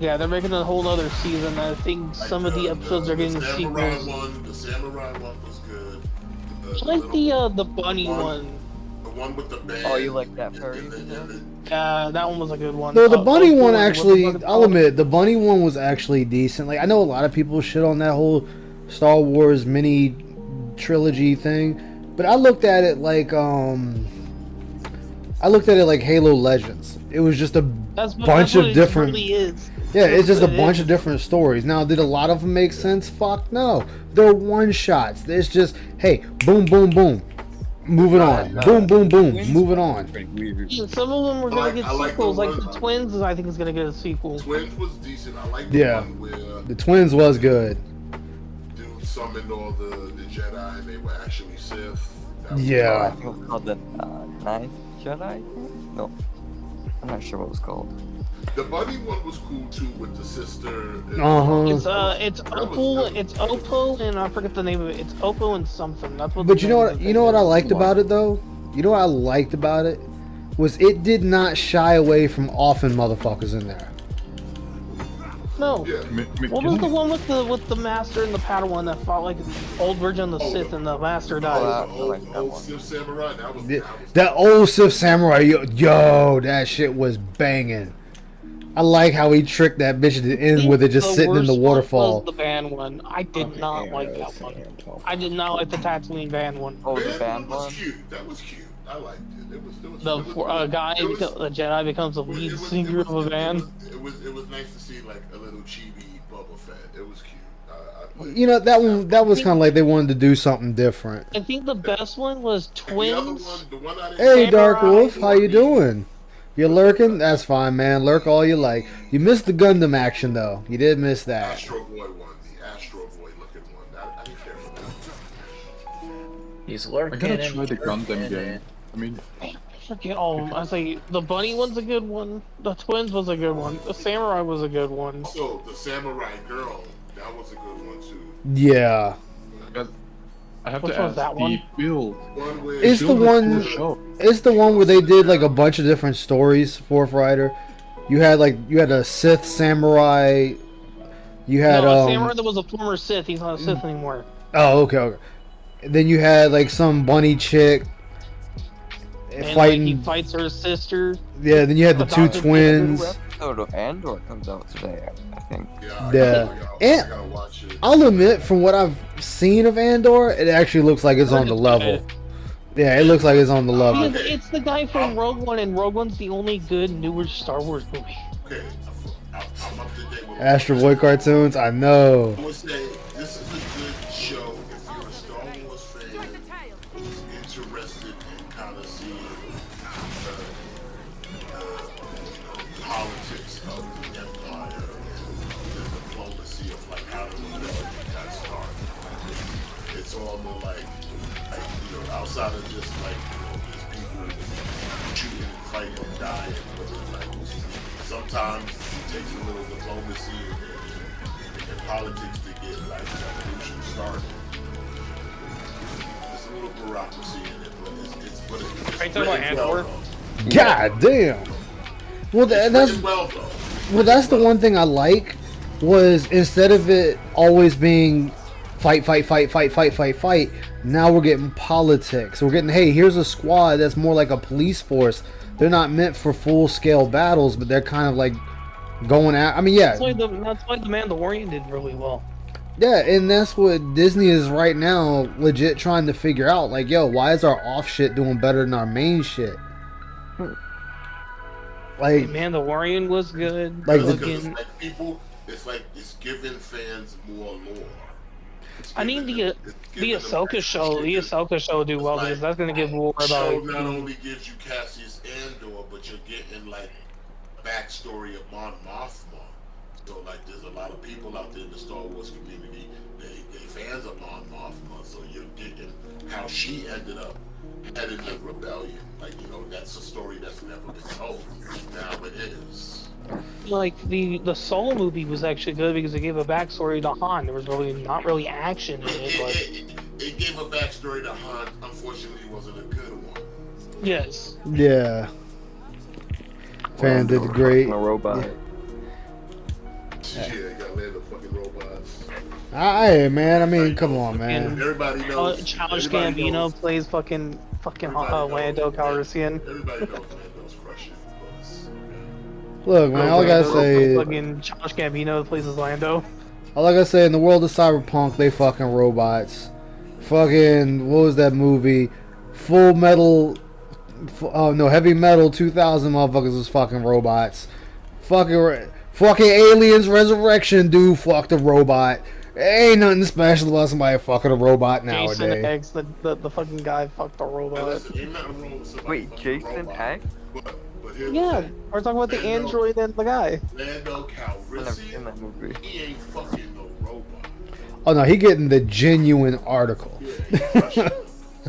Yeah, they're making a whole other season. I think some of the episodes are getting sequels. The samurai one was good. I like the bunny one. The one with the band. Oh, you like that furry? Yeah, that one was a good one. No, the bunny one What actually, was it I'll called? admit, the bunny one was actually decent. Like, I know a lot of people shit on that whole Star Wars mini trilogy thing, but I looked at it like Halo Legends. It was just a That's bunch what of it different. really is. Yeah, it's just a what it bunch is. of different stories. Now, did a lot of them make sense? Fuck no. They're one shots. It's just, hey, boom, boom, boom. Moving on. Boom, boom, boom. Moving on. Yeah, some of them were gonna get sequels, like the Twins. I think is gonna get a sequel. Twins was decent. I like the Yeah. one where The Twins was good. dude summoned all the Jedi and they were actually Sith. That was I Yeah. think it was called the Ninth Jedi. No, I'm not sure what it was called. The bunny one was cool too with the sister. And It's Opal, it's Opal, and I forget the name of it. It's Opal and something. That's what. But the you know name what? of You know what I liked Come on. about it though. You know what I liked about it was it did not shy away from offing motherfuckers in there. No. Yeah. What was the one with the master and the Padawan that fought like the old version of the Sith and the master died? Old Sith Samurai. That was That old Sith Samurai, yo, that shit was banging. I like how he tricked that bitch at the end with it just The sitting in the worst one waterfall. was the band one. I did not like that one. I did not like the Tatooine band one. Oh, the band was one. cute. That was cute. I liked it. It was The guy, it was- the Jedi becomes the lead singer of a band. It was nice to see like a little chibi Boba Fett. It was cute. You know, that was kind of like they wanted to do something different. I think the best one was Twins. The one I didn't Hey, Dark Samurai. Wolf, how you doing? You lurking? That's fine, man. Lurk all you like. You missed the Gundam action, though. You did miss that. Astro Boy one, the Astro Boy looking one. I didn't care for that. He's I lurking. gotta and try the lurking Gundam and- game. I mean, Forget all of them. I say the bunny one's a good one. The Twins was a good one. The Samurai was a good one. Also, the Samurai Girl, that was a good one too. Yeah. I have Which to one's ask that one? the build. One where It's the Build is one. cool show. It's the one where they did like a bunch of different stories. Fourth Rider. You had a Sith samurai. You had No, Samurai that was a former Sith. He's not a Sith anymore. Oh, okay. Then you had like some bunny chick And fighting. like, he fights her sister. Yeah. Then you had the two Adopted twins. Episode of Andor comes out today, I think. Yeah. And gotta watch it. I'll admit, from what I've seen of Andor, it actually looks like it's on the level. Yeah, it looks like it's on the level. Because it's the guy from Rogue One, and Rogue One's the only good newer Star Wars movie. Okay, I'm up to date with Astro Boy cartoons, I know. I would say this is a good show if you're a Star Wars fan who's interested in kind of seeing politics of the Empire and the diplomacy of like how the rebellion got started. It's all the like you know, outside of just like these people shooting, fighting, and dying, but it's like sometimes it takes a little diplomacy and politics to get like revolution started. There's a little bureaucracy in it, but it's Are you talking about written well, Andor? though. God damn. Well, It's that's written well though. well, that's the one thing I like was instead of it always being fight, now we're getting politics. We're getting, hey, here's a squad that's more like a police force. They're not meant for full scale battles, but they're kind of like going at. I mean, yeah, That's why the Mandalorian did really well. yeah, and that's what Disney is right now, legit trying to figure out. Like, yo, why is our off shit doing better than our main shit? Like, Mandalorian was good. Like Because the- it's like people, it's giving fans more lore. I need the Ahsoka show. The Ahsoka show will do well because that's gonna give more The show about. not only gives you Cassius Andor, but you're getting like backstory of Mon Mothma. So like, there's a lot of people out there in the Star Wars community. They fans of Mon Mothma, so you're getting how she ended up heading the rebellion. Like, you know, that's a story that's never been told. Now it is. Like the Solo movie was actually good because it gave a backstory to Han. There was really not really action in it, but It gave a backstory to Han. Unfortunately, it wasn't a good one. Yes. Yeah. Fan did great. A robot. Yeah, you gotta land the fucking robots. Hey man, I mean, come on, man. Everybody knows. Childish everybody Gambino knows- plays fucking everybody knows- Lando Calrissian. Everybody knows Lando's crushing. Look, man, all I gotta say, Fucking Childish Gambino plays as Lando. all I gotta say, in the world of Cyberpunk, they fucking robots. Fucking, what was that movie? Full Metal, no, Heavy Metal 2000 motherfuckers was fucking robots. Fucking Aliens Resurrection, dude, fuck the robot. Ain't nothing special about somebody fucking a robot nowadays. Jason X, the fucking guy fucked the robot. Wait, Jason X? But here's the Yeah, thing. we're talking about the Lando- android and the guy. Lando I've never seen Calrissian, that movie. he ain't fucking no robot. Oh no, he getting the genuine article. Yeah, he's crushing,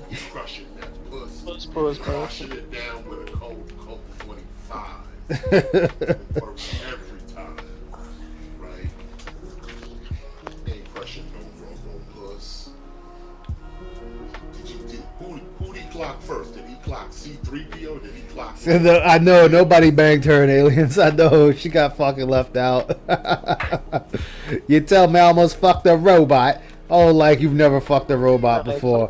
he's crushing that puss. Puss, bro. Crushing it down with a cold 25. Works every time. Right? He ain't crushing no robo puss. Who'd he clock first? Did he clock C-3PO? Did he clock... I know nobody banged her in Aliens. I know she got fucking left out. You tell me I almost fucked a robot. Oh, like you've never fucked a robot before.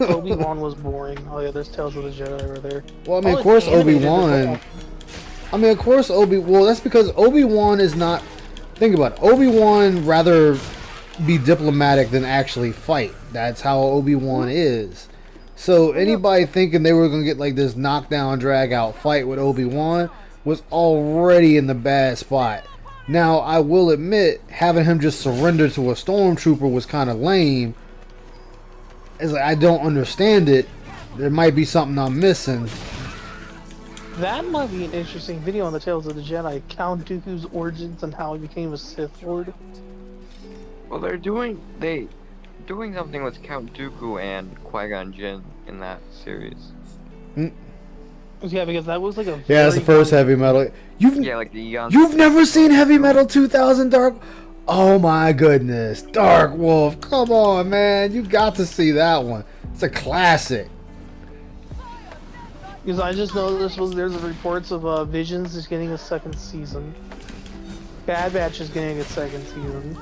Obi-Wan was boring. Oh yeah, there's Tales of the Jedi right there. Well, I mean, Oh, of course it's animated as Obi-Wan. well. I mean, of course Well, that's because Obi-Wan is not. Think about it. Obi-Wan rather be diplomatic than actually fight. That's how Obi-Wan is. So anybody thinking they were gonna get like this knockdown, drag out fight with Obi-Wan was already in the bad spot. Now I will admit, having him just surrender to a stormtrooper was kind of lame. It's like I don't understand it. There might be something I'm missing. That might be an interesting video on the Tales of the Jedi, Count Dooku's origins and how he became a Sith Lord. Well, they're doing something with Count Dooku and Qui-Gon Jinn in that series. Yeah, because that was like a Yeah, it's the very first Heavy Metal. Yeah, like the young. You've never seen Heavy Metal 2000 Dark? Oh my goodness. Dark Wolf. Come on, man. You got to see that one. It's a classic. Because I just know there's reports of Visions is getting a second season. Bad Batch is getting a second season.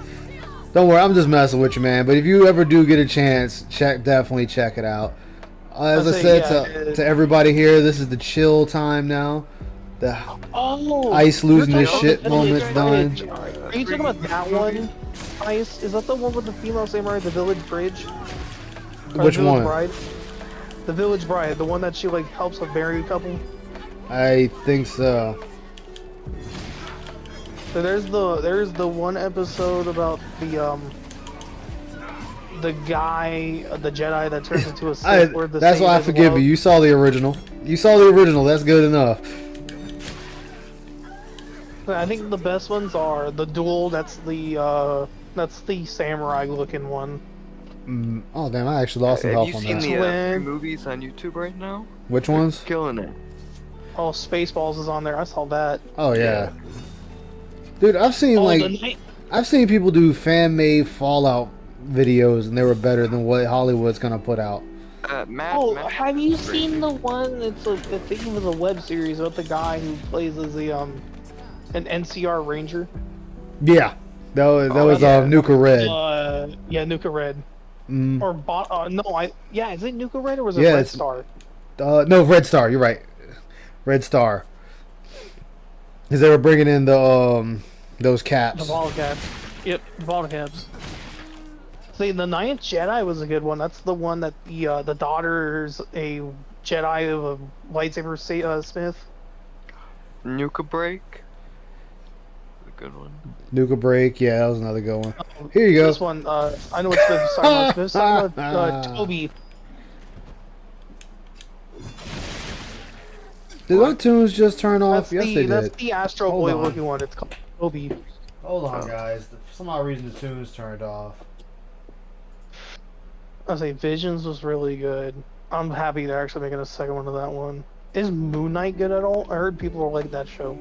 Don't worry, I'm just messing with you, man. But if you ever do get a chance, definitely check it out. As I said to everybody here, this is the chill time now. The Ice losing his shit moment's done. Are you talking about that one, Ice? Is that the one with the female samurai, the Village Bridge? Or Which the Village one? Bride? The Village Bride, the one that she like helps a married couple. I think so. So there's the one episode about the guy, the Jedi that turns into a Sith Lord. That's why I forgive you. You saw the original. You saw the original. That's good enough. I think the best ones are the Duel. That's the samurai looking one. Oh damn! I actually lost some Have health you on seen that. the free movies on YouTube right now? Which ones? Killing it. Oh, Spaceballs is on there. I saw that. Oh yeah. Dude, I've seen I've seen people do fan-made Fallout videos, and they were better than what Hollywood's gonna put out. Have you seen the one? I think it was a web series about the guy who plays as an NCR Ranger. Yeah, that was Nuka Red. Yeah, Nuka Red. Or is it Nuka Red or was it Yeah, Red it's- Star? No, Red Star. You're right. Red Star. Because they were bringing in the those The caps. Vol Caps. Yep, Vol Caps. See, the Ninth Jedi was a good one. That's the one that the daughter's a Jedi of a lightsaber smith. Nuka Break. A good one. Nuka Break. Yeah, that was another good one. Here you go. This one, I know it's Smith. Sorry, not Smith. Sorry, Toby. Did my tunes just turn off? Yes, they did. That's the Astro Hold Boy on. looking one. It's called Toby. Hold on, guys. For some odd reason, the tunes turned off. I say Visions was really good. I'm happy they're actually making a second one of that one. Is Moon Knight good at all? I heard people are like that show.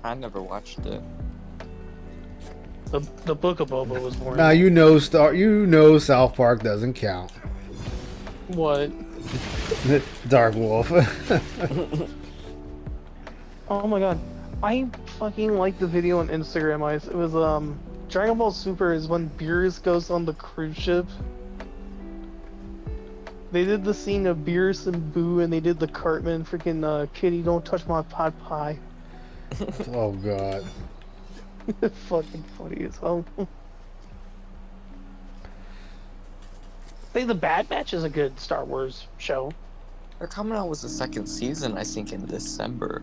I never watched it. The Book of Boba was boring. Now you know South Park doesn't count. What? Dark Wolf. Oh my god. I fucking like the video on Instagram, Ice. It was, Dragon Ball Super is when Beerus goes on the cruise ship. They did the scene of Beerus and Boo, and they did the Cartman freaking, Kitty, don't touch my pot pie. Oh god. It's fucking funny as hell. I think The Bad Batch is a good Star Wars show. They're coming out with the second season, I think, in December.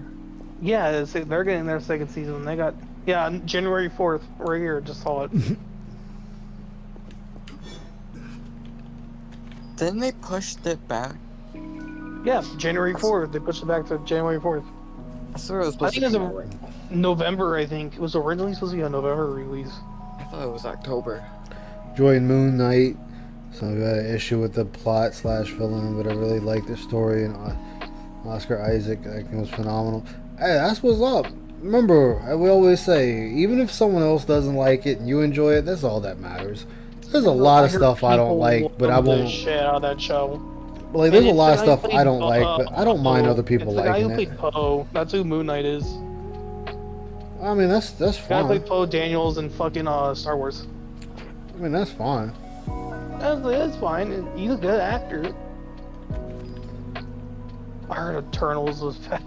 Yeah, they're getting their second season. They got, yeah, January 4th, right here, just saw it. Didn't they push it back? Yeah, January 4th. They pushed it back to January 4th. I thought it was I supposed think it to was be November, I think. It was originally supposed to be a November release. I thought it was October. Joined Moon Knight. So we got an issue with the plot / villain, but I really liked the story, and Oscar Isaac, I think, was phenomenal. Hey, that's what's up. Remember, we always say, even if someone else doesn't like it and you enjoy it, that's all that matters. There's a lot of stuff I don't like, but I won't. Shit out of that show. Like, there's a lot of stuff I don't like, but I don't mind other people liking it. It's the guy who played Poe. That's who Moon Knight is. I mean, that's The guy fine. who played Poe Daniels in fucking Star Wars. I mean, that's fine. That's fine. He's a good actor. I heard Eternals was bad.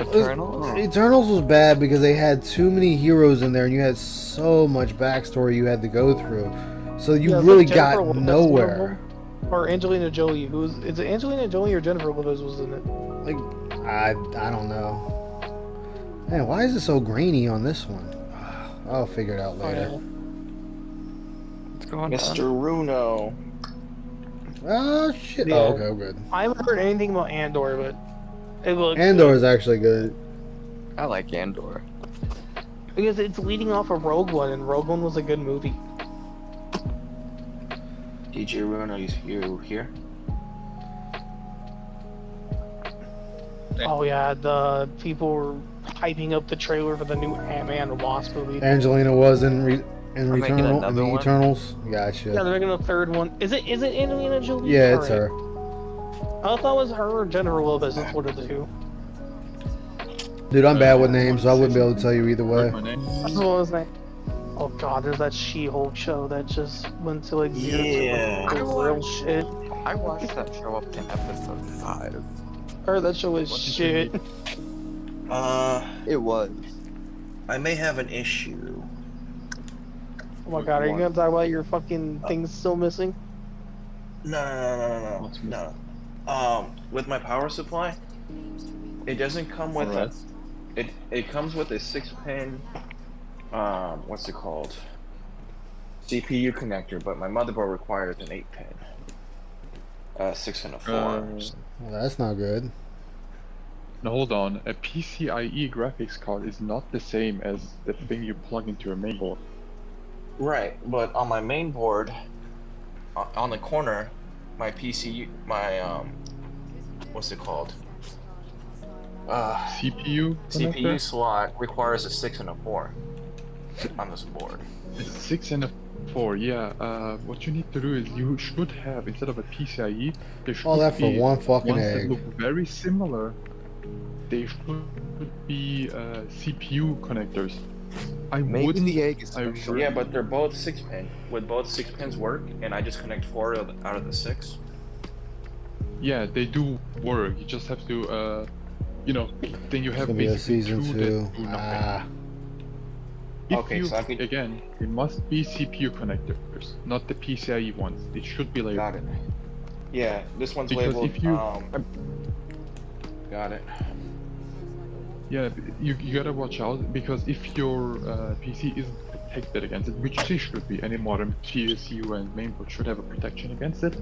Eternals? Eternals was bad because they had too many heroes in there, and you had so much backstory you had to go through. So you Yeah, really like got Jennifer Lopez, nowhere. Or Angelina Jolie. Is it Angelina Jolie or Jennifer Lopez was in it? Like, I don't know. Man, why is it so grainy on this one? I'll figure it out later. What's going Mr. on? Runo. Oh shit! Yeah. Oh, okay, good. I haven't heard anything about Andor, but it looks Andor is actually good. I like Andor. because it's leading off of Rogue One, and Rogue One was a good movie. DJ Runo, you here? Oh yeah, the people were hyping up the trailer for the new Ant-Man and Wasp movie. Angelina was in making another one? Eternals. Gotcha. Yeah, they're making a third one. Is it Angelina Jolie? Yeah, it's Alright. her. I thought it was her or Jennifer Lopez. It's one of the two. Dude, I'm bad with names, so I wouldn't be able to tell you either way. That's what was name. Oh god, there's that She-Hulk show that just went to like zero Yeah. to like, real shit. I watched that show up to episode 5. Heard that show is shit. It was. I may have an issue. Oh my god, are you gonna talk about your fucking things still missing? No. With my power supply, it doesn't come with Alright. it comes with a 6-pin, what's it called? CPU connector, but my motherboard requires an 8-pin. 6 and a 4. Well, that's not good. Now hold on, a PCIe graphics card is not the same as the thing you plug into your main board. Right, but on my main board, on the corner, my what's it called? CPU CPU connector? slot requires a 6 and a 4 on this board. A 6 and a 4, yeah. What you need to do is you should have, instead of a PCIe, there should All that for be one fucking ones that egg. look very similar. They should be CPU connectors. I Maybe wouldn't. the egg is I special. Yeah, but they're both 6-pin. Would both 6 pins work? And I just connect 4 out of the 6? Yeah, they do work. You just have to, you know, then you It's have gonna be a basically season two 2. that do nothing. Ah, If Okay, you, so I could- again, it must be CPU connectors, not the PCIe ones. It should be labeled. Got it. Yeah, this one's Because labeled, if you- got it. Yeah, you gotta watch out, because if your PC isn't protected against it, which they should be, any modern PSU and mainboard should have a protection against it,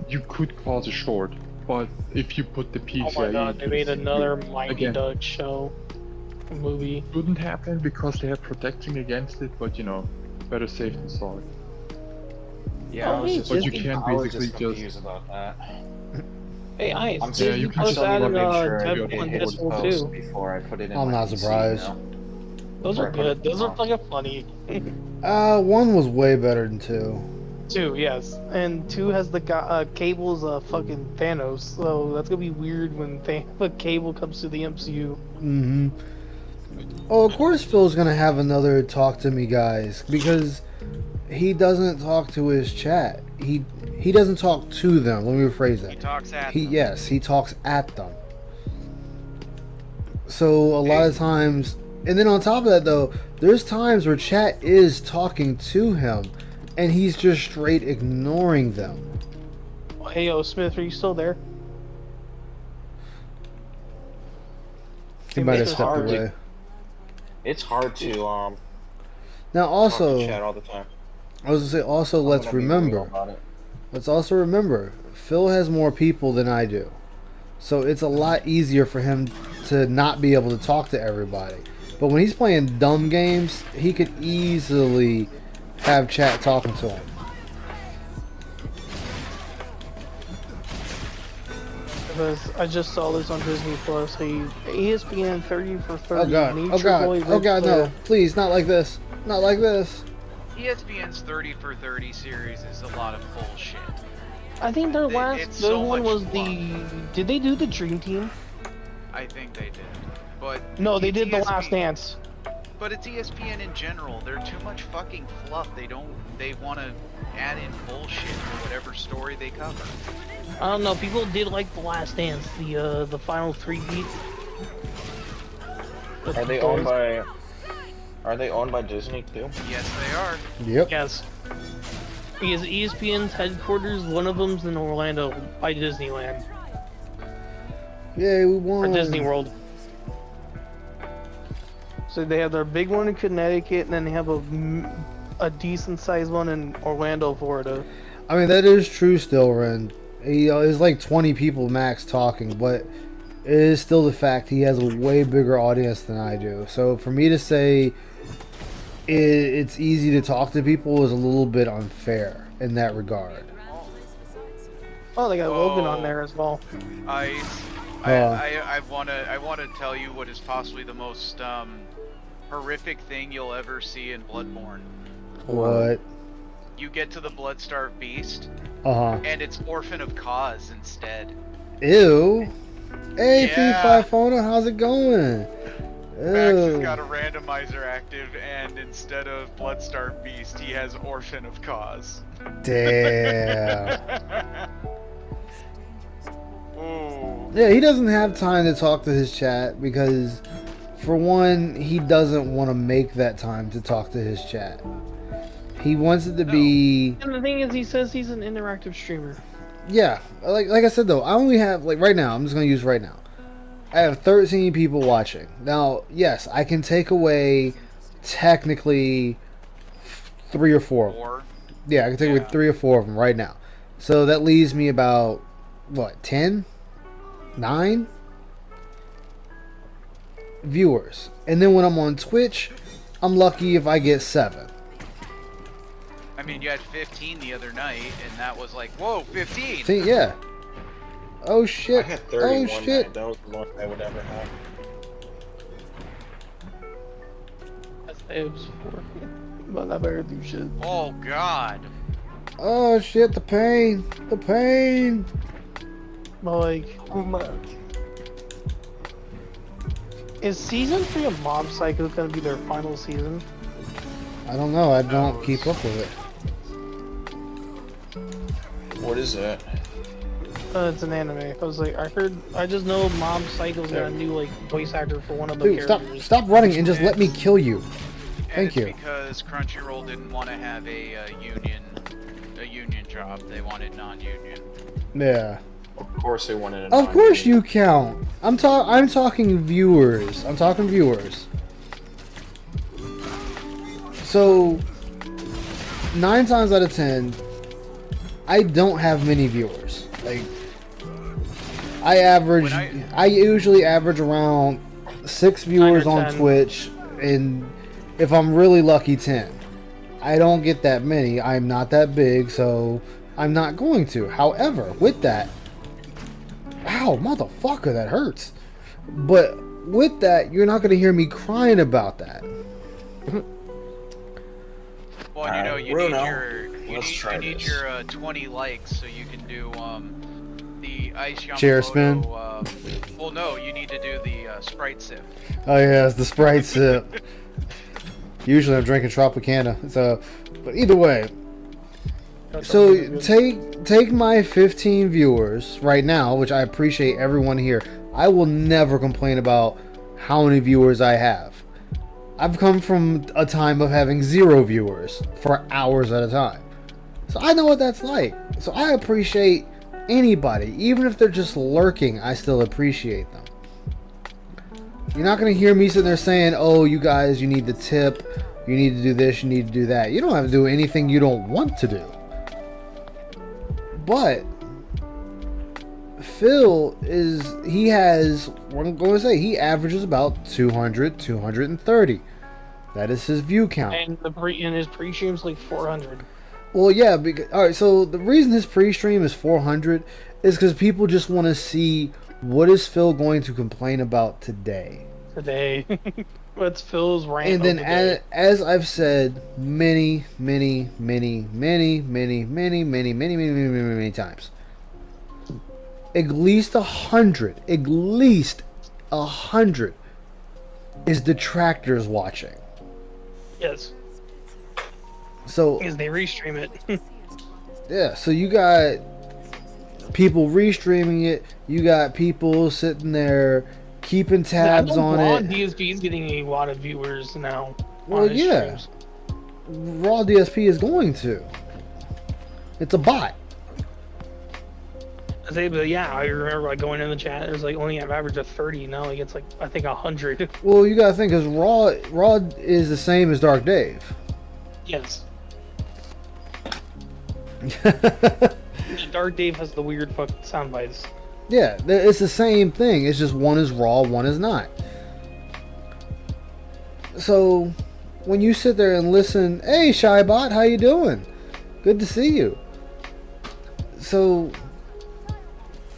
you could cause a short. But if you put the PCIe... Oh my god, they to the made CPU, another Mighty again, Duck show. Movie. Shouldn't happen because they have protection against it, but you know, better safe than sorry. Yeah, Oh, I was hey, just, But you Disney can't I was basically just just... confused about that. Hey, Ice. I'm Yeah, Disney you can post still that need in to make sure Deadpool you and hit Deadpool post 2. before I put it in I'm my not PC surprised. now. Those are Before I put good. it Those are on. fucking funny. 1 was way better than 2. 2, yes. And 2 has the Cable's fucking Thanos, so that's gonna be weird when Cable comes to the MCU. Mm-hmm. Oh, of course Phil's gonna have another talk to me guys, because he doesn't talk to his chat. He doesn't talk to them. Let me rephrase that. He talks at them. Yes, he talks at them. So a lot of times, and then on top of that though, there's times where chat is talking to him, and he's just straight ignoring them. Hey, yo, Smith, are you still there? He might have It's stepped hard to- away. It's hard to Now talk also, to chat all the time. I was gonna say also, I'm let's gonna be real remember. about it. Let's also remember, Phil has more people than I do. So it's a lot easier for him to not be able to talk to everybody. But when he's playing dumb games, he could easily have chat talking to him. Because I just saw this on Disney Plus. ESPN 30 for 30. Oh god, Nature oh god, Boy oh god, Ric no. Flair. Please, not like this. Not like this. ESPN's 30 for 30 series is a lot of bullshit. I think their It's last so good one much was Did they do the Dream Team? I think they did. But No, they it's did The Last ESPN Dance. But it's ESPN in general. They're too much fucking fluff. They want to add in bullshit for whatever story they cover. I don't know. People did like The Last Dance, the final 3 beat. Are they owned by? Are they owned by Disney too? Yes, they are. Yep. Yes. Because ESPN's headquarters, one of them's in Orlando by Disneyland. Yay, we Or won. Disney World. So they have their big one in Connecticut, and then they have a decent sized one in Orlando, Florida. I mean, that is true still, Ren. There's like 20 people max talking, but it is still the fact he has a way bigger audience than I do. So for me to say it's easy to talk to people is a little bit unfair in that regard. Oh, they got Logan on there as well. I wanna tell you what is possibly the most horrific thing you'll ever see in Bloodborne. What? You get to the Bloodstarved Beast, Uh-huh. and it's Orphan of Cause instead. Ew. Hey, Yeah. Free Fauna, how's it going? Max has Ew. got a randomizer active, and instead of Bloodstarved Beast, he has Orphan of Cause. Damn. Ooh. Yeah, he doesn't have time to talk to his chat because, for one, he doesn't want to make that time to talk to his chat. He wants it to be... And the thing is, he says he's an interactive streamer. Yeah, like I said though, I only have, like right now, I'm just going to use right now. I have 13 people watching. Now, yes, I can take away technically 3 or 4 of them. Yeah, I can take away 3 or 4 of them right now. So that leaves me about, what, 10? 9? Viewers. And then when I'm on Twitch, I'm lucky if I get 7. I mean, you had 15 the other night, and that was like, whoa, 15! See, yeah. Oh shit. I had 31 Oh shit. night. That was the most I would ever have. That's Ebs for. But I better do shit. Oh god. Oh shit, the pain. The pain. But like, is season 3 of Mob Psycho gonna be their final season? I don't know, I don't keep up with it. What is that? It's an anime. I just know Mob Psycho's got a new like voice actor for one of the Dude, characters. stop running and just let me kill you. And Thank it's you. because Crunchyroll didn't want to have a union job. They wanted non-union. Yeah. Of course they wanted. Of course you count. I'm talking viewers. I'm talking viewers. So 9 times out of 10, I don't have many viewers. Like I usually average around 6 viewers 9 or on 10. Twitch, and if I'm really lucky, 10. I don't get that many. I'm not that big, so I'm not going to. However, with that, ow, motherfucker, that hurts. But with that, you're not going to hear me crying about that. Well, you know, you Bruno. need your Let's try You need this. your 20 likes so you can do the Ice Yamamoto. Chair spin? Well, no, you need to do the Sprite sip. Oh yeah, it's the Sprite sip. Usually I'm drinking Tropicana. So, but either way. So take my 15 viewers right now, which I appreciate everyone here. I will never complain about how many viewers I have. I've come from a time of having 0 viewers for hours at a time. So I know what that's like. So I appreciate anybody, even if they're just lurking, I still appreciate them. You're not going to hear me sitting there saying, oh, you guys, you need to tip, you need to do this, you need to do that. You don't have to do anything you don't want to do. But Phil he averages about 200, 230. That is his view count. And his pre-stream's like 400. Well, yeah, alright, so the reason his pre-stream is 400 is because people just want to see what is Phil going to complain about today. What's Phil's rant? And then, as I've said many times, at least 100 is detractors watching. Yes. So because they restream it. yeah, so you got people restreaming it. You got people sitting there keeping tabs on Raw it. DSP is getting a lot of viewers now. Well, yeah. Streams. Raw DSP is going to. It's a bot. But yeah, I remember like going in the chat. There's like only an average of 30 now. Like it's like I think 100. Well, you gotta think, because Raw is the same as Dark Dave. Yes. Dark Dave has the weird fucking sound bites. Yeah, it's the same thing. It's just one is Raw, one is not. So when you sit there and listen, hey Shybot, how you doing? Good to see you. So,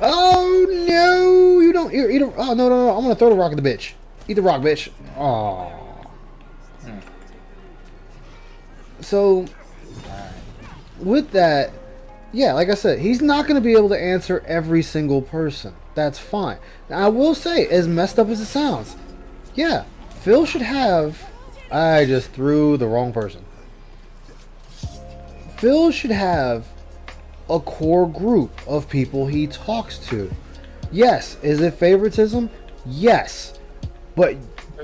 oh no, you don't eat a, oh no, I'm gonna throw the rock at the bitch. Eat the rock, bitch. Oh. So with that, yeah, like I said, he's not going to be able to answer every single person. That's fine. Now, I will say, as messed up as it sounds, yeah, Phil should have... I just threw the wrong person. Phil should have a core group of people he talks to. Yes, is it favoritism? Yes. But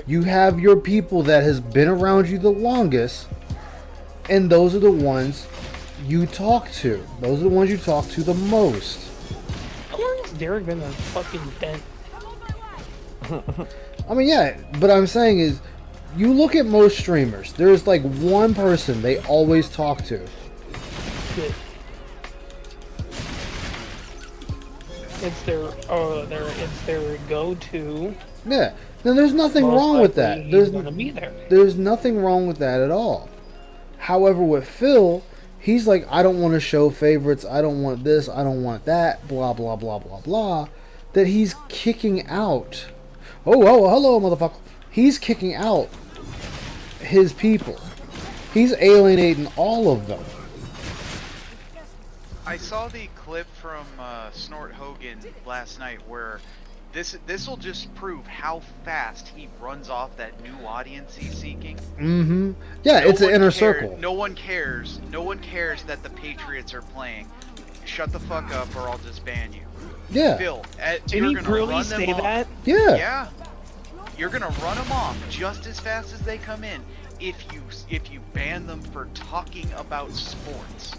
you have your people that has been around you the longest, and those are the ones you talk to. Those are the ones you talk to the most. How long has Derek been a fucking dent? I mean, yeah, but I'm saying is, you look at most streamers, there's like one person they always talk to. Yeah. It's their go-to. Yeah. Now there's nothing Most wrong with likely that. he's gonna be there. There's nothing wrong with that at all. However, with Phil, he's like, I don't want to show favorites. I don't want this. I don't want that. Blah, blah, blah, blah, blah. That he's kicking out. Oh, hello, motherfucker. He's kicking out his people. He's alienating all of them. I saw the clip from Snort Hogan last night where this will just prove how fast he runs off that new audience he's seeking. Mm-hmm. Yeah, it's an inner circle. No one cares. No one cares that the Patriots are playing. Shut the fuck up, or I'll just ban you. Yeah. Phil, Did he really say that? Yeah. Yeah. You're gonna run them off just as fast as they come in if you ban them for talking about sports.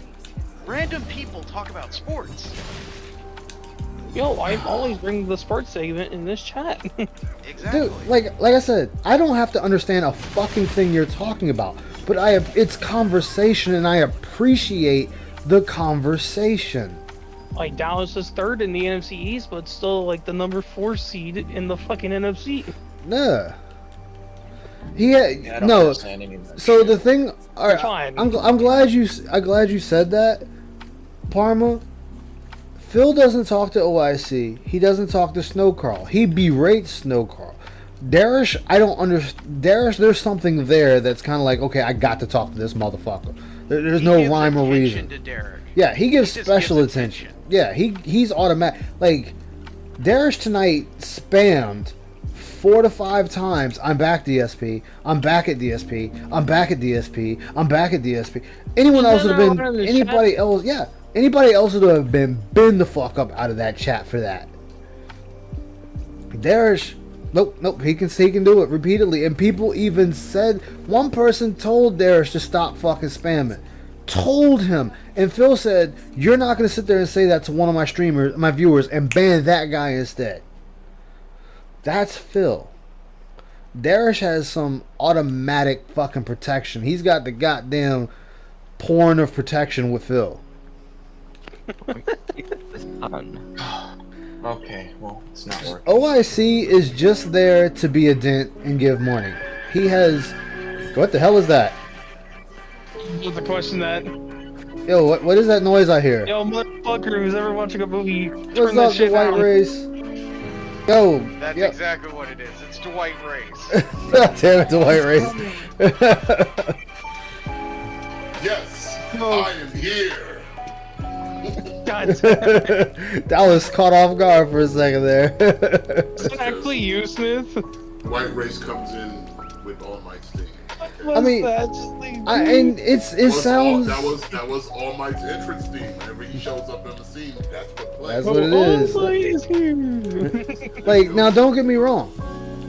Random people talk about sports. Yo, I always bring the sports segment in this chat. Exactly. Dude, like I said, I don't have to understand a fucking thing you're talking about, but it's conversation, and I appreciate the conversation. Like Dallas is third in the NFC East, but still like the number 4 seed in the fucking NFC. Nah. I don't no. understand any of that So shit. the thing, all right, Fine. I'm glad you said that, Parma. Phil doesn't talk to OIC. He doesn't talk to Snowcarl. He berates Snowcarl. Darish, I don't understand. Darish, there's something there that's kind of like, okay, I got to talk to this motherfucker. There's He no gives rhyme or attention reason. to Derek. Yeah, he gives He just special gives attention. Yeah, he's automatic. Like, Darish tonight spammed 4 to 5 times. I'm back DSP. I'm back at DSP. I'm back at DSP. I'm back at DSP. Anyone else would have been. Anybody else? Yeah. Anybody else would have been the fuck up out of that chat for that. Darish, nope. He can do it repeatedly, and people even said one person told Darish to stop fucking spamming. Told him, and Phil said, "You're not gonna sit there and say that to one of my viewers, and ban that guy instead." That's Phil. Darish has some automatic fucking protection. He's got the goddamn porn of protection with Phil. Okay, well, it's not working. OIC is just there to be a dent and give money. He has... What the hell is that? What's the question that? Yo, what is that noise I hear? Yo, motherfucker, who's ever watching a movie? What's up, the white race? Yo, That's yo. exactly what it is. It's Dwight Race. Damn it, the white race. Yes, I am here. God That was caught off guard for a second there. Is it actually you, Smith? White race comes in with All Might's thing. I mean, and it sounds. That was All Might's entrance theme. Whenever he shows up in the scene, that's what plays. That's what it is. Like, now don't get me wrong.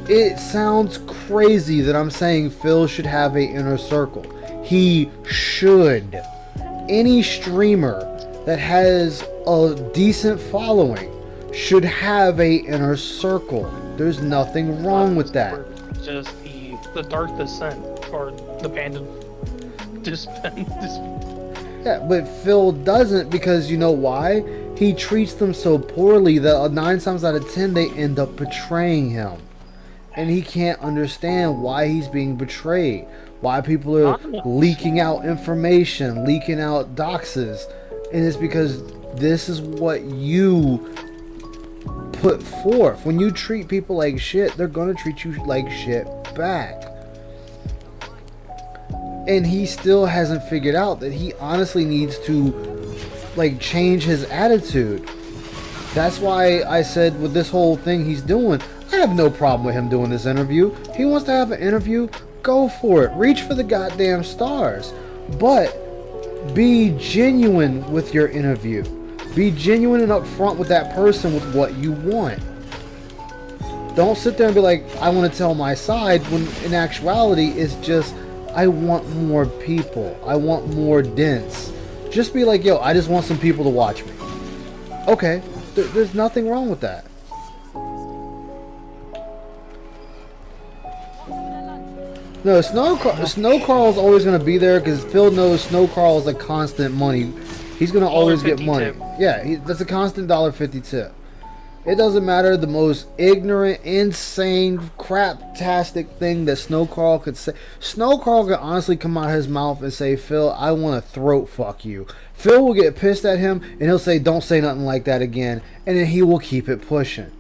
It sounds crazy that I'm saying Phil should have a inner circle. He should. Any streamer that has a decent following should have a inner circle. There's nothing wrong with that. Just the Dark Descent or the Band of Yeah, but Phil doesn't, because you know why? He treats them so poorly that 9 times out of 10 they end up betraying him. And he can't understand why he's being betrayed. Why people are leaking out information, leaking out doxes. And it's because this is what you put forth. When you treat people like shit, they're gonna treat you like shit back. And he still hasn't figured out that he honestly needs to, like, change his attitude. That's why I said with this whole thing he's doing, I have no problem with him doing this interview. He wants to have an interview, go for it. Reach for the goddamn stars. But be genuine with your interview. Be genuine and upfront with that person with what you want. Don't sit there and be like, I want to tell my side, when in actuality it's just, I want more people. I want more dents. Just be like, yo, I just want some people to watch me. Okay, there's nothing wrong with that. No, Snow Carl's always going to be there because Phil knows Snow Carl is a constant money. He's going to always get money. Yeah, that's a constant $1.50 tip. It doesn't matter the most ignorant, insane, craptastic thing that Snow Carl could say. Snow Carl could honestly come out of his mouth and say, Phil, I want to throat fuck you. Phil will get pissed at him and he'll say, don't say nothing like that again. And then he will keep it pushing.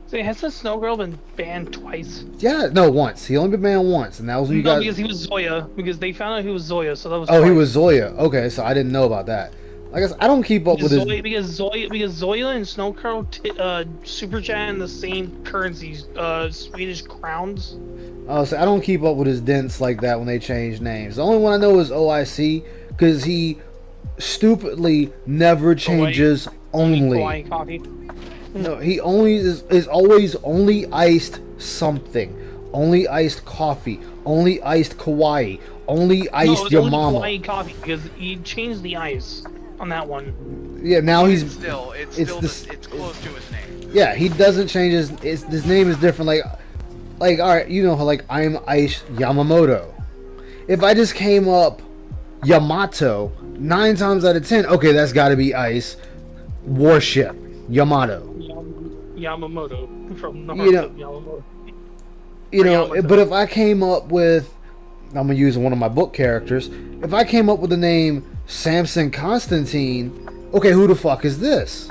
So hasn't Snow Girl been banned twice? Yeah, no, once. He only been banned once, and that was when you got. Because he was Zoya. Because they found out he was Zoya, so that was. Oh, twice. he was Zoya. Okay, so I didn't know about that. I guess I don't keep up with his. Because Zoya and Snow Girl super chat in the same currencies, Swedish crowns. Oh, so I don't keep up with his dents like that when they change names. The only one I know is OIC, because he stupidly never changes only. Hawaii coffee. No, he only is always only iced something. Only iced coffee. Only iced kawaii. Only iced your mama. Hawaii coffee, because he changed the ice on that one. Yeah, now he's It's close to his name. Yeah, he doesn't change his name is different. Like all right, you know how like I'm Ice Yamamoto. If I just came up Yamato 9 times out of 10, okay, that's got to be Ice Warship Yamato. Yamamoto from Naruto. But if I came up with, I'm gonna use one of my book characters. If I came up with the name Samson Constantine, okay, who the fuck is this?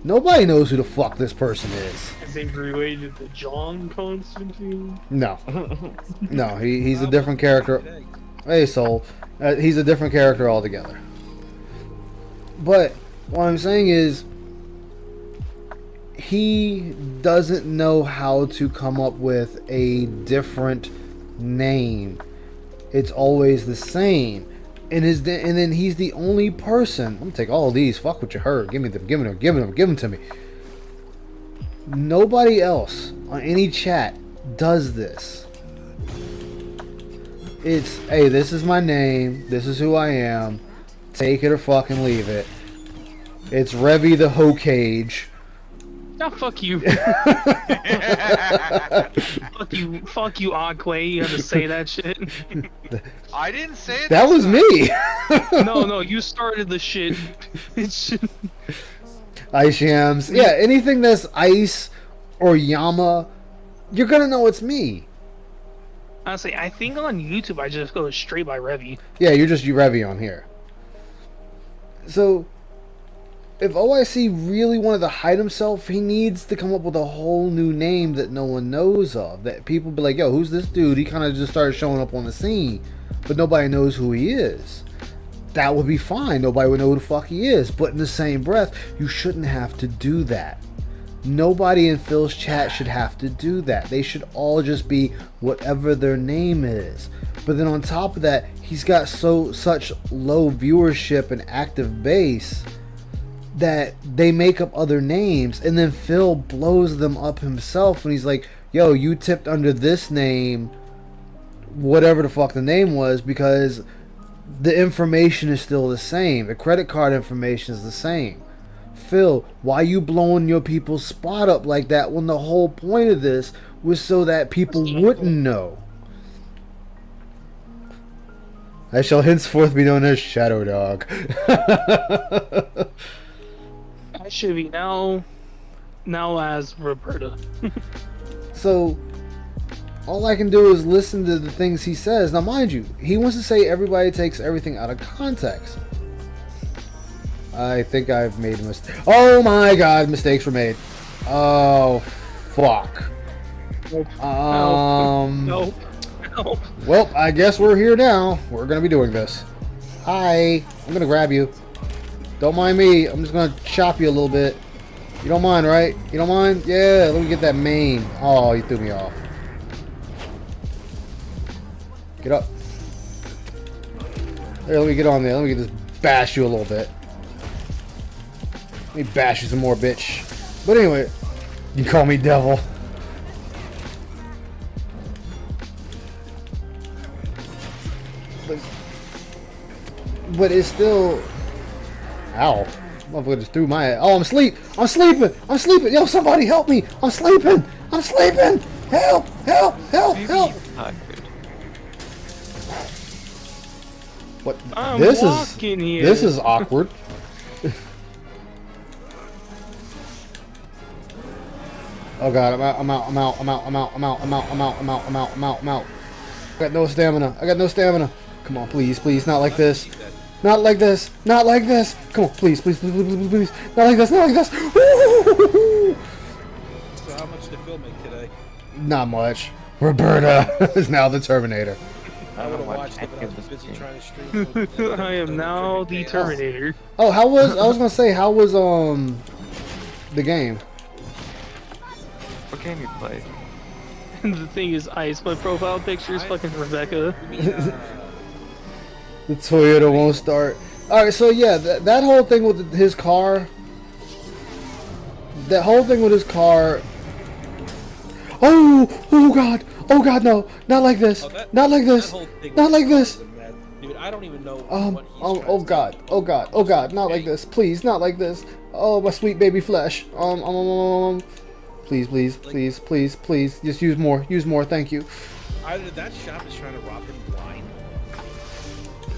Nobody knows who the fuck this person is. Is he related to John Constantine? No, no, he's a different character. Hey, Soul. He's a different character altogether. But what I'm saying is, he doesn't know how to come up with a different name. It's always the same. And then he's the only person. I'm gonna take all of these. Fuck what you heard. Give me them. Give them to me. Nobody else on any chat does this. It's, hey, this is my name. This is who I am. Take it or fucking leave it. It's Revy the Hokage. Oh, fuck you. Fuck you, Aquay. You had to say that shit. I didn't say it. That was me. No, you started the shit. Ice Yams. Yeah, anything that's Ice or Yama, you're gonna know it's me. Honestly, I think on YouTube I just go straight by Revy. Yeah, you're just Revy on here. So, if OIC really wanted to hide himself, he needs to come up with a whole new name that no one knows of. That people be like, yo, who's this dude? He kind of just started showing up on the scene, but nobody knows who he is. That would be fine. Nobody would know who the fuck he is. But in the same breath, you shouldn't have to do that. Nobody in Phil's chat should have to do that. They should all just be whatever their name is. But then on top of that, he's got such low viewership and active base that they make up other names, and then Phil blows them up himself when he's like, yo, you tipped under this name, whatever the fuck the name was, because the information is still the same. The credit card information is the same. Phil, why you blowing your people's spot up like that when the whole point of this was so that people wouldn't know? I shall henceforth be known as Shadow Dog. I should be now as Roberta. So, all I can do is listen to the things he says. Now, mind you, he wants to say everybody takes everything out of context. I think I've made a mistake. Oh my god, mistakes were made. Oh, fuck. Nope. Nope. Well, I guess we're here now. We're gonna be doing this. Hi. I'm gonna grab you. Don't mind me. I'm just gonna chop you a little bit. You don't mind, right? You don't mind? Yeah, let me get that mane. Oh, you threw me off. Get up. There, let me get on there. Let me just bash you a little bit. Let me bash you some more, bitch. But anyway, you call me devil. But it's still... Ow. Motherfucker just threw my... Oh, I'm asleep. I'm sleeping. I'm sleeping. Yo, somebody help me. I'm sleeping. I'm sleeping. Help. Help. Help. Help. What? This is awkward. Oh god, I'm out. I got no stamina. Come on, please, not like this. Not like this. Come on, please. Not like this. Woo! So how much did Phil make today? Not much. Roberta is now the Terminator. I would have watched it, but I was busy trying to stream. I am now the Terminator. Oh, I was gonna say, how was the game? What game you play? The thing is, Ice, my profile picture is fucking Rebecca. The Toyota won't start. Alright, so yeah, that whole thing with his car. That whole thing with his car. Oh god, no, not like this. Not like this. Dude, I don't even know oh god, not like this. Please, not like this. Oh, my sweet baby flesh. Please, just use more, thank you. Either that shop is trying to rob him blind,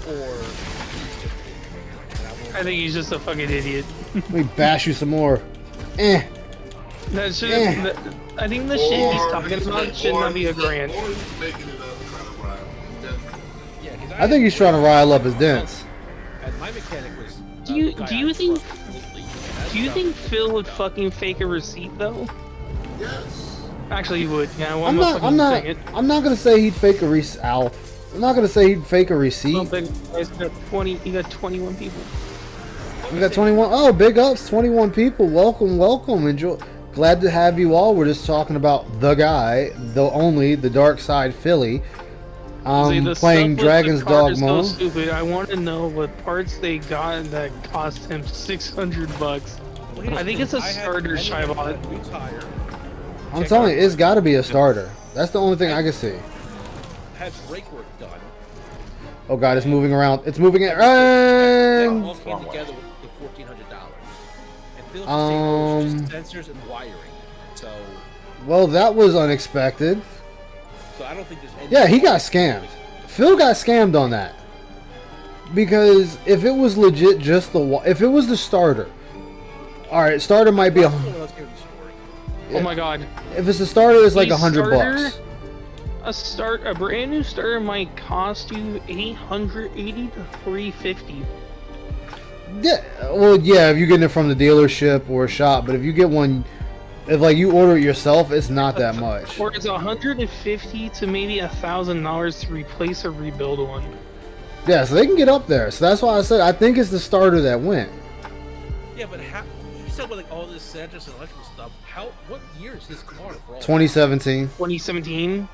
or he's just... I think he's just a fucking idiot. Let me bash you some more. That should. I think the shit he's talking about should not be a grand. I think he's trying to rile up his dents. And my mechanic was. Do you think Phil would fucking fake a receipt though? Yes. Actually, he would. Yeah, I'm not gonna say he'd fake a receipt. Ow. I'm not gonna say he'd fake a receipt. Oh, big guys got 20. You got 21 people. We got 21. Oh, big ups, 21 people. Welcome, welcome. Enjoy. Glad to have you all. We're just talking about the guy, the only, the Dark Side Philly. See, the Playing stuff with Dragon's the card is Dogma. So stupid. I want to know what parts they got that cost him $600. I think it's a starter Shybot. I'm telling you, it's got to be a starter. That's the only thing I can see. Had brake work done. Oh god, it's moving around. It's moving it. That all came together with $1,400. And Phil's just sensors and wiring. So. Well, that was unexpected. So I don't think there's any. Yeah, he got scammed. Phil got scammed on that. Because if it was legit just if it was the starter. Alright, starter might be Oh my god. If it's a starter, it's like A $100. A brand new starter might cost you $880 to $350. Yeah, well, yeah, if you're getting it from the dealership or a shop, but if you get one, if like you order it yourself, it's not that much. Or it's $150 to maybe $1,000 to replace or rebuild one. Yeah, so they can get up there. So that's why I said I think it's the starter that went. Yeah, but how? You said with like all this sensors and electrical stuff. What year is his car? For all 2017. 2017.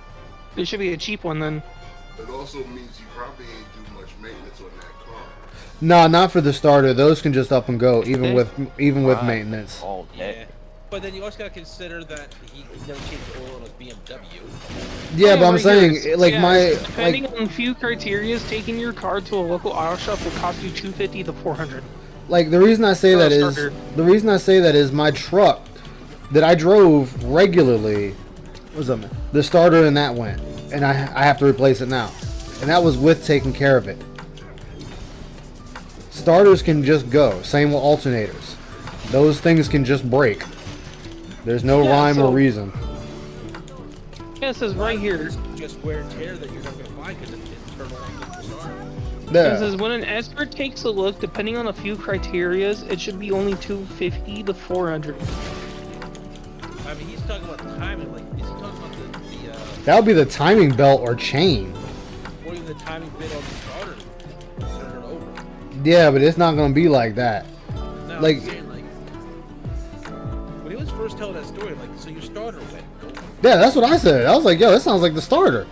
It should be a cheap one then. It also means you probably ain't do much maintenance on that car. No, not for the starter. Those can just up and go, even with maintenance. All day. Yeah. But then you also gotta consider that he never changed the oil on his BMW. Yeah, but I'm saying, yes. like depending on a few criterias, taking your car to a local auto shop will cost you $250 to $400. Like the reason I say that is my truck that I drove regularly was the starter in that went, and I have to replace it now, and that was with taking care of it. Starters can just go. Same with alternators. Those things can just break. There's no rhyme or reason. Yeah, it says right here. Just wear and tear that you're not gonna find because it's internal on the starter. Yeah. It says when an expert takes a look, depending on a few criterias, it should be only $250 to $400. I mean, he's talking about timing. Like, is he talking about the That would be the timing belt or chain. or even the timing bit on the starter? Turn it over. Yeah, but it's not gonna be like that. No, Like, I'm saying, like, when he was first telling that story, like, so your starter went. yeah, that's what I said. I was like, yo, that sounds like the starter.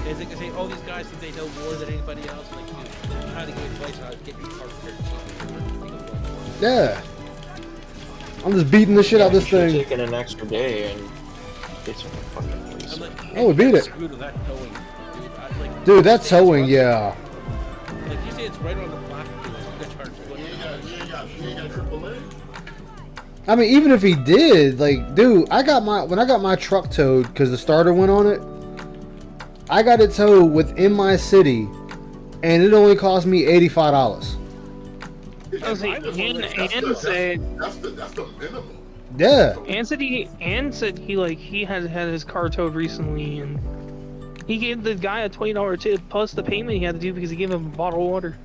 Is it say, oh, these guys think they know more than anybody else? Like, they're trying to give advice on how to get your car repaired cheap. Yeah. I'm just beating the shit out of this thing. Taking an extra day and it's fucking waste. Oh, we beat it. Screwed with that towing, dude. Like, Dude, that towing, yeah. Like, you say it's right on the platform. You got charged. You ain't got AAA? I mean, even if he did, like, dude, when I got my truck towed because the starter went on it, I got it towed within my city, and it only cost me $85. Ann said That's the minimum. Yeah. Ann said he had his car towed recently, and he gave the guy a $20 tip plus the payment he had to do because he gave him a bottle of water.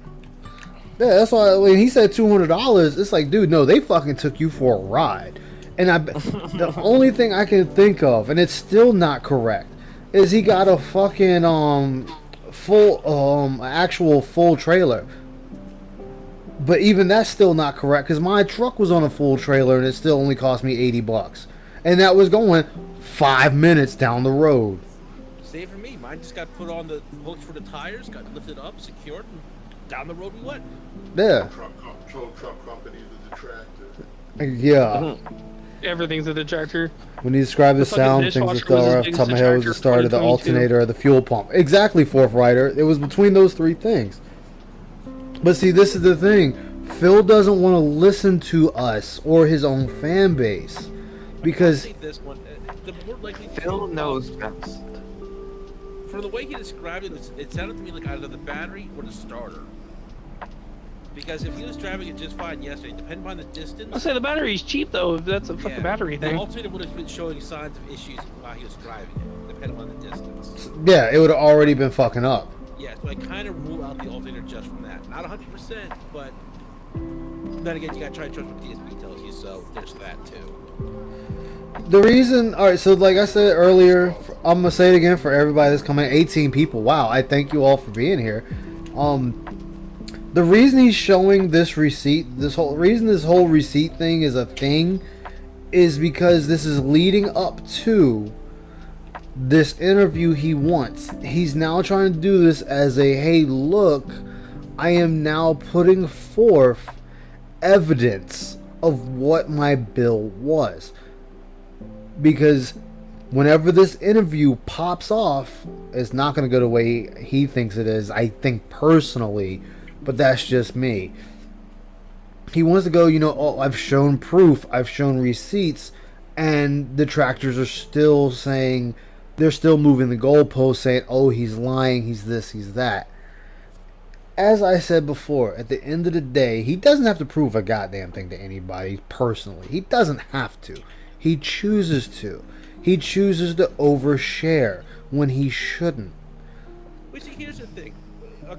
Yeah, that's why when he said $200, it's like, dude, no, they fucking took you for a ride. And the only thing I can think of, and it's still not correct, is he got a fucking actual full trailer. But even that's still not correct because my truck was on a full trailer and it still only cost me $80, and that was going 5 minutes down the road. Same for me. Mine just got put on the hooks for the tires, got lifted up, secured, and down the road we went. Yeah. Truck company is a detractor. Yeah. Everything's a detractor. When you describe the sound, things with the RF, top of my head was the starter, the alternator, or the fuel pump. Exactly, Fourth Rider. It was between those three things. But see, this is the thing. Phil doesn't want to listen to us or his own fan base because this one, the more likely Phil knows best. From the way he described it, it sounded to me like either the battery or the starter. Because if he was driving it just fine yesterday, depending on the distance. I'll say the battery's cheap though. If that's a fucking battery thing. The alternator would have been showing signs of issues while he was driving it, depending on the distance. yeah, it would have already been fucking up. Yeah, so I kind of rule out the alternator just from that. Not 100%, but then again, you gotta try to trust what DSP tells you, so there's that too. The reason, alright, so like I said earlier, I'm gonna say it again for everybody that's coming. 18 people. Wow, I thank you all for being here. The reason he's showing this receipt, this whole receipt thing is a thing, is because this is leading up to this interview he wants. He's now trying to do this as a, hey, look, I am now putting forth evidence of what my bill was. Because whenever this interview pops off, it's not going to go the way he thinks it is, I think personally, but that's just me. He wants to go, oh, I've shown proof, I've shown receipts, and the detractors are still saying, they're still moving the goalposts, saying, oh, he's lying, he's this, he's that. As I said before, at the end of the day, he doesn't have to prove a goddamn thing to anybody personally. He doesn't have to. He chooses to. He chooses to overshare when he shouldn't. But see, here's the thing.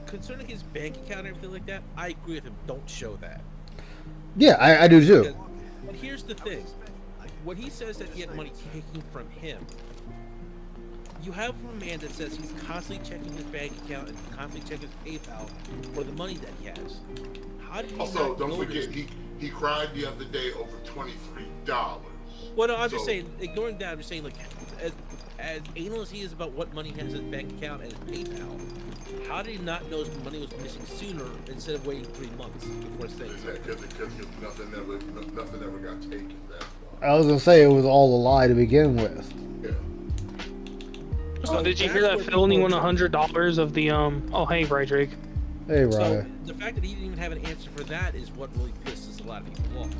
Concerning his bank account and everything like that, I agree with him. Don't show that. Yeah, I do too. But here's the thing. When he says that he had money taken from him, you have a man that says he's constantly checking his bank account and constantly checking his PayPal for the money that he has. How did he Also, not don't notice? forget, he cried the other day over $23. Well, no, I'm just saying, ignoring that, I'm just saying, like, as anal as he is about what money he has in his bank account and his PayPal, how did he not know his money was missing sooner instead of waiting 3 months before saying something? Because nothing ever got taken. That's why. I was going to say, it was all a lie to begin with. Yeah. So did you hear that Phil only won $100 of the Oh, hey, Drake. Hey, Ryan. So the fact that he didn't even have an answer for that is what really pisses a lot of people off.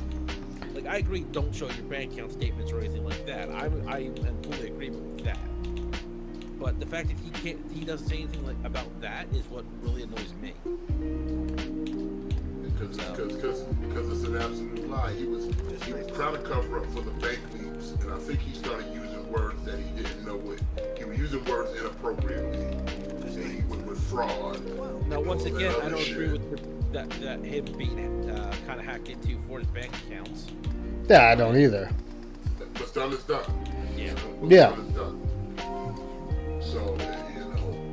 Like, I agree, don't show your bank account statements or anything like that. I am fully agreement with that. But the fact that he doesn't say anything about that is what really annoys me. Because it's an absolute lie. He was trying to cover up for the bank leaks, and I think he started using words that he didn't know what. He was using words inappropriately. And he went with fraud. Now, once again, I don't agree with that him being kind of hacked into for his bank accounts. Yeah, I don't either. What's done is done. Yeah. What's done is done. So,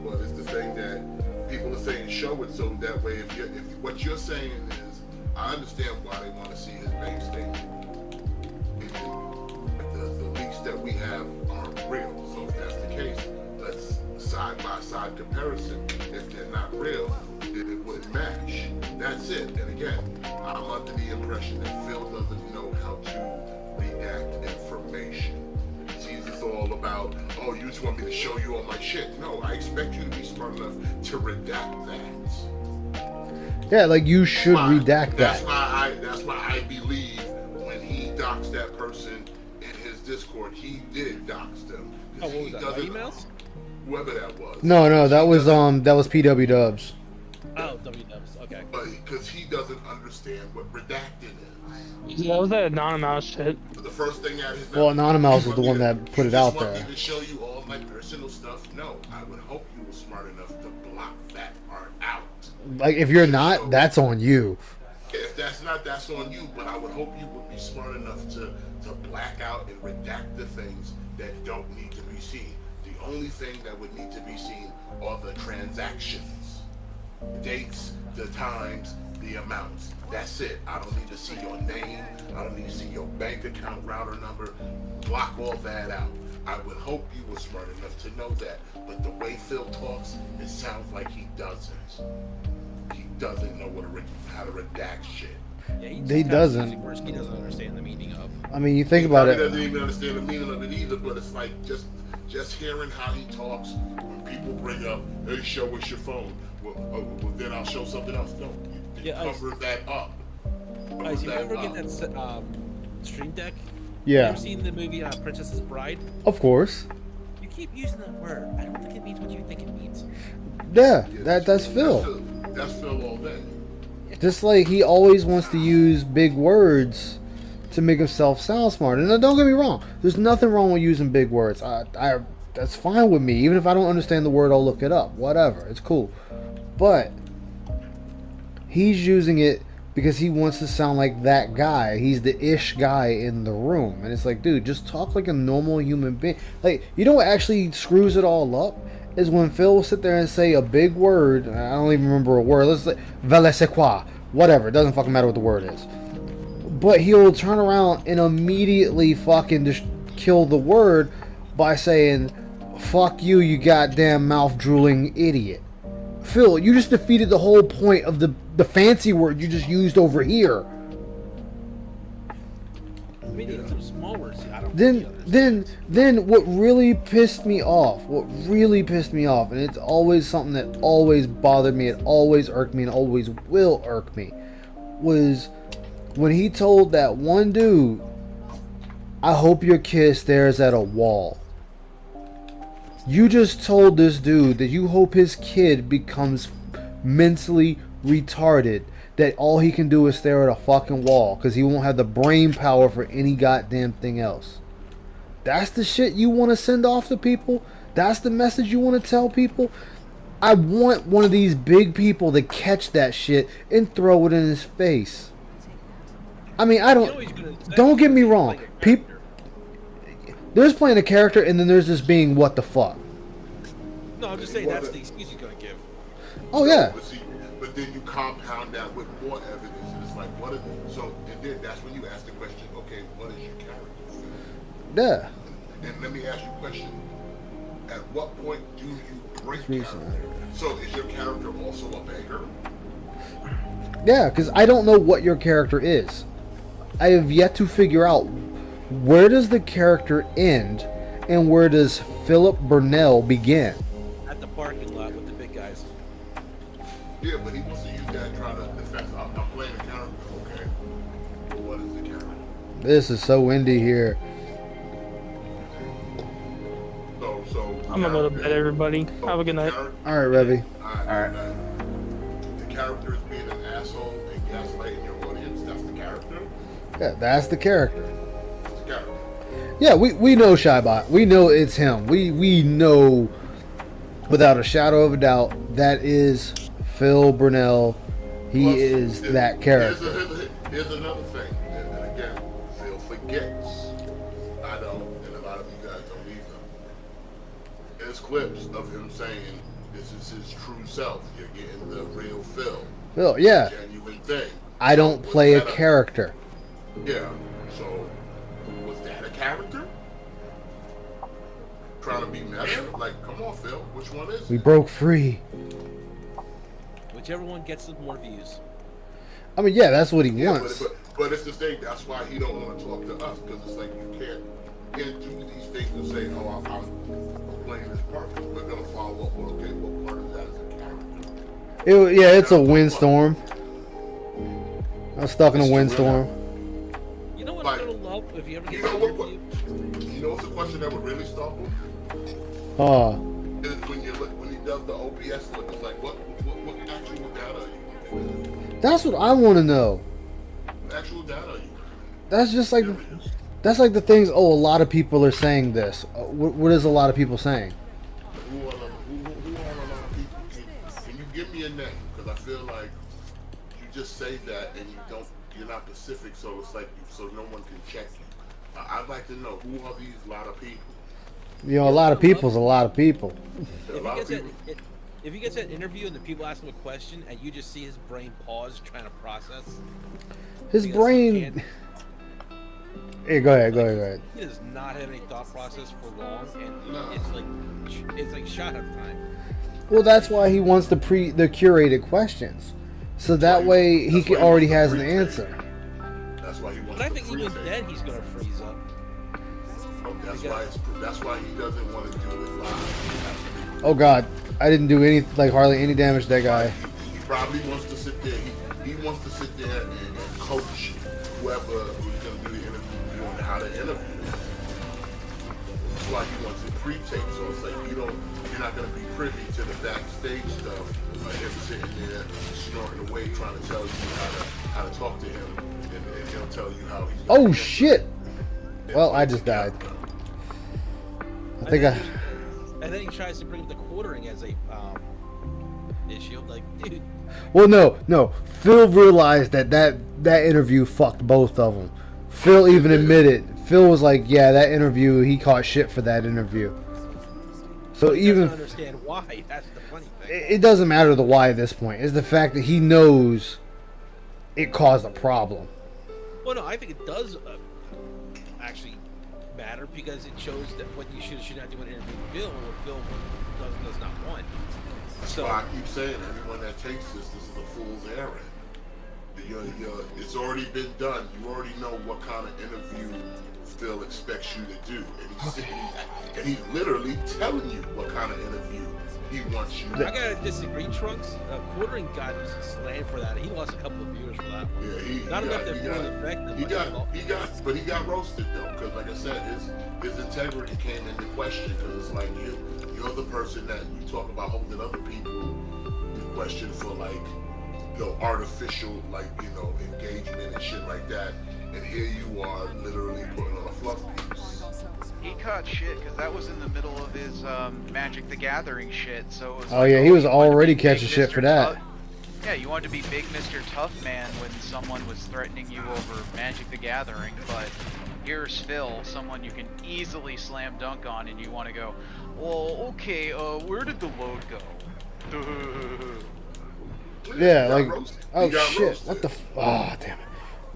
but it's the thing that people are saying, show it so that way, if what you're saying is, I understand why they want to see his bank statement. The leaks that we have aren't real. So if that's the case, let's side by side comparison. If they're not real, then it wouldn't match. That's it. And again, I'm under the impression that Phil doesn't know how to redact information. It's all about, oh, you just want me to show you all my shit. No, I expect you to be smart enough to redact that. Yeah, like you should redact That's that. That's why I believe when he doxed that person in his Discord, he did dox them. Oh, what was that? Emails? Whoever that was. No, that was PW Dubs. Oh, WWs, okay. But because he doesn't understand what redacted is. Yeah, was that Anonymous shit? The first thing out of his Well, mouth, Anonymous was the one that put it out you just want there. me to show you all my personal stuff? No, I would hope you were smart enough to block that part out. Like, if you're not, that's on you. If that's not, that's on you. But I would hope you would be smart enough to black out and redact the things that don't need to be seen. The only thing that would need to be seen are the transactions, dates, the times, the amounts. That's it. I don't need to see your name. I don't need to see your bank account router number. Block all that out. I would hope you were smart enough to know that. But the way Phil talks, it sounds like he doesn't. He doesn't know how to redact shit. Yeah, He doesn't. Words he doesn't understand the meaning of. I mean, you think about He it. doesn't even understand the meaning of it either. But it's like just hearing how he talks when people bring up, "Hey, show us your phone." Well, then I'll show something else. No, you cover that up. Guys, you ever get that Stream Deck? Yeah. You ever seen the movie Princess's Bride? Of course. You keep using that word. I don't think it means what you think it means. Yeah, that's Phil. That's Phil all day. Just like he always wants to use big words to make himself sound smart. And don't get me wrong, there's nothing wrong with using big words. That's fine with me. Even if I don't understand the word, I'll look it up. Whatever, it's cool. But he's using it because he wants to sound like that guy. He's the ish guy in the room. And it's like, dude, just talk like a normal human being. Like, you know what actually screws it all up? Is when Phil will sit there and say a big word. I don't even remember a word. Let's say, vale c'est quoi? Whatever. It doesn't fucking matter what the word is. But he'll turn around and immediately fucking just kill the word by saying, fuck you, you goddamn mouth-drooling idiot. Phil, you just defeated the whole point of the fancy word you just used over here. I mean, even some small words. I don't Then what really pissed me off, and it's always something that always bothered me, it always irked me, and always will irk me, was when he told that one dude, I hope your kid stares at a wall. You just told this dude that you hope his kid becomes mentally retarded, that all he can do is stare at a fucking wall because he won't have the brain power for any goddamn thing else. That's the shit you want to send off to people? That's the message you want to tell people? I want one of these big people to catch that shit and throw it in his face. I mean, don't get me wrong. There's playing a character, and then there's just being what the fuck. No, I'm just saying that's the excuse he's gonna give. Oh yeah. But then you compound that with more evidence, and it's like, what? And then that's when you ask the question, okay, what is your character? Yeah. And let me ask you a question: at what point do you break character? So is your character also a beggar? Yeah, because I don't know what your character is. I have yet to figure out where does the character end and where does Philip Burnell begin. At the parking lot with the big guys. Yeah, but he wants to use that try to defend. I'm playing a character, okay? But what is the character? This is so windy here. So I'm gonna go to bed, everybody. Have a good night. All right, Revy. Alright. The character is being an asshole and gaslighting your audience. That's the character. Yeah, that's the character. That's the character. Yeah, we know Shybot. We know it's him. We know without a shadow of a doubt that is Phil Burnell. He is that character. Here's another thing, and again, Phil forgets. I don't, and a lot of you guys don't either. There's clips of him saying this is his true self. You're getting the real Phil. Phil, yeah. Genuine thing. I don't play a character. Yeah. So was that a character? Trying to be meta? Like, come on, Phil. Which one is it? We broke free. Whichever one gets the more views. I mean, yeah, that's what he wants. But it's the thing. That's why he don't want to talk to us, because it's like you can't do these things and say, "Oh, I'm playing this part." We're gonna follow up. Okay, what part of that is a character? Yeah, it's a windstorm. I'm stuck in a windstorm. You know what I'm gonna love if you ever get You know what's the question that would really stop him? Is when he does the OBS look, it's like what actual data are you? That's what I want to know. Actual data are you? That's just like that's like the things. Oh, a lot of people are saying this. What is a lot of people saying? Who are a lot of people? Can you give me a name? Because I feel like you just say that and you're not specific, so it's like so no one can check you. I'd like to know who are these lot of people. You know, a lot of people's a lot of people. If he gets that interview and the people ask him a question and you just see his brain pause trying to process. His brain. Hey, go ahead. He does not have any thought process for long, and it's like shot up time. Well, that's why he wants the curated questions, so that way he already has an answer. That's why he wants. But I think even then he's gonna freeze up. That's why he doesn't want to do it live. Oh God, I didn't do hardly any damage to that guy. He probably wants to sit there. He wants to sit there and coach whoever who's going to do the interview on how to interview. That's why he wants it pre-taped. So it's like you're not going to be privy to the backstage stuff. Like him sitting there snorting away, trying to tell you how to talk to him, and he'll tell you how he's. Oh shit! Well, I just died. And then he tries to bring up the quartering as a issue. I'm like, dude. Well, no. Phil realized that interview fucked both of them. Phil even admitted. Phil was like, yeah, that interview, he caught shit for that interview. So He even doesn't understand why. That's the funny thing. it doesn't matter the why at this point. It's the fact that he knows it caused a problem. Well, no, I think it does actually matter because it shows that what you should not do an interview with Phil, or Phil does not want. So I keep saying, everyone that takes this is a fool's errand. It's already been done. You already know what kind of interview Phil expects you to do, and he's literally telling you what kind of interview he wants you to. I gotta disagree, Trunks. Quartering got slammed for that. He lost a couple of viewers for that. Yeah, not enough that really affected. But he got roasted though, because like I said, his integrity came into question. Because it's like you're the person that you talk about holding other people in question for, like, artificial, like, engagement and shit like that, and here you are literally putting on a fluff piece. He caught shit because that was in the middle of his Magic the Gathering shit. So it was Oh yeah, he was already catching shit for that. Yeah, you wanted to be big Mr. Tough Man when someone was threatening you over Magic the Gathering, but here's Phil, someone you can easily slam dunk on, and you want to go, well, okay, where did the load go? Yeah, like, oh shit, what the damn it.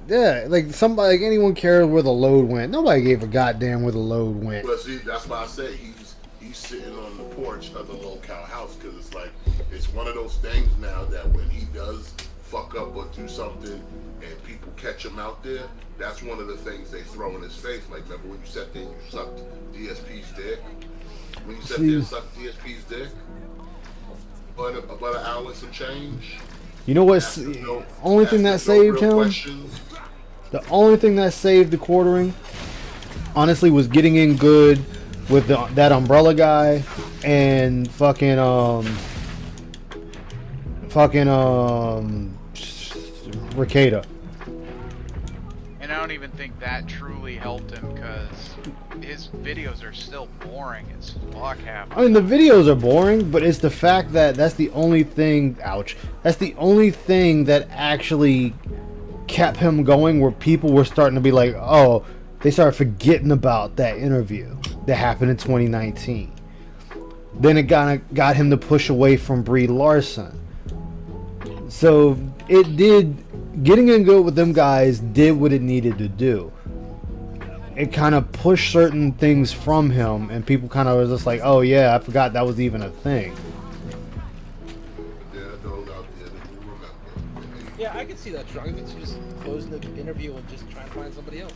Yeah, like somebody, anyone cares where the load went. Nobody gave a goddamn where the load went. But see, that's why I say he's sitting on the porch of the low-cal house, because it's like, it's one of those things now that when he does fuck up or do something and people catch him out there, that's one of the things they throw in his face. Like, remember when you sat there and you sucked DSP's dick? When you sat there and sucked DSP's dick? About an hour and some change. You know what's the only thing that saved him? The only thing that saved the quartering, honestly, was getting in good with that umbrella guy and fucking Ricada. And I don't even think that truly helped him because his videos are still boring as fuck. I mean, the videos are boring, but it's the fact that that's the only thing. Ouch! That's the only thing that actually kept him going. Where people were starting to be like, "Oh," they started forgetting about that interview that happened in 2019. Then it got him to push away from Brie Larson. So it did. Getting in good with them guys did what it needed to do. It kind of pushed certain things from him, and people kind of was just like, "Oh yeah, I forgot that was even a thing." Yeah, I can see that, Trunk. It's just closing the interview and just trying to find somebody else.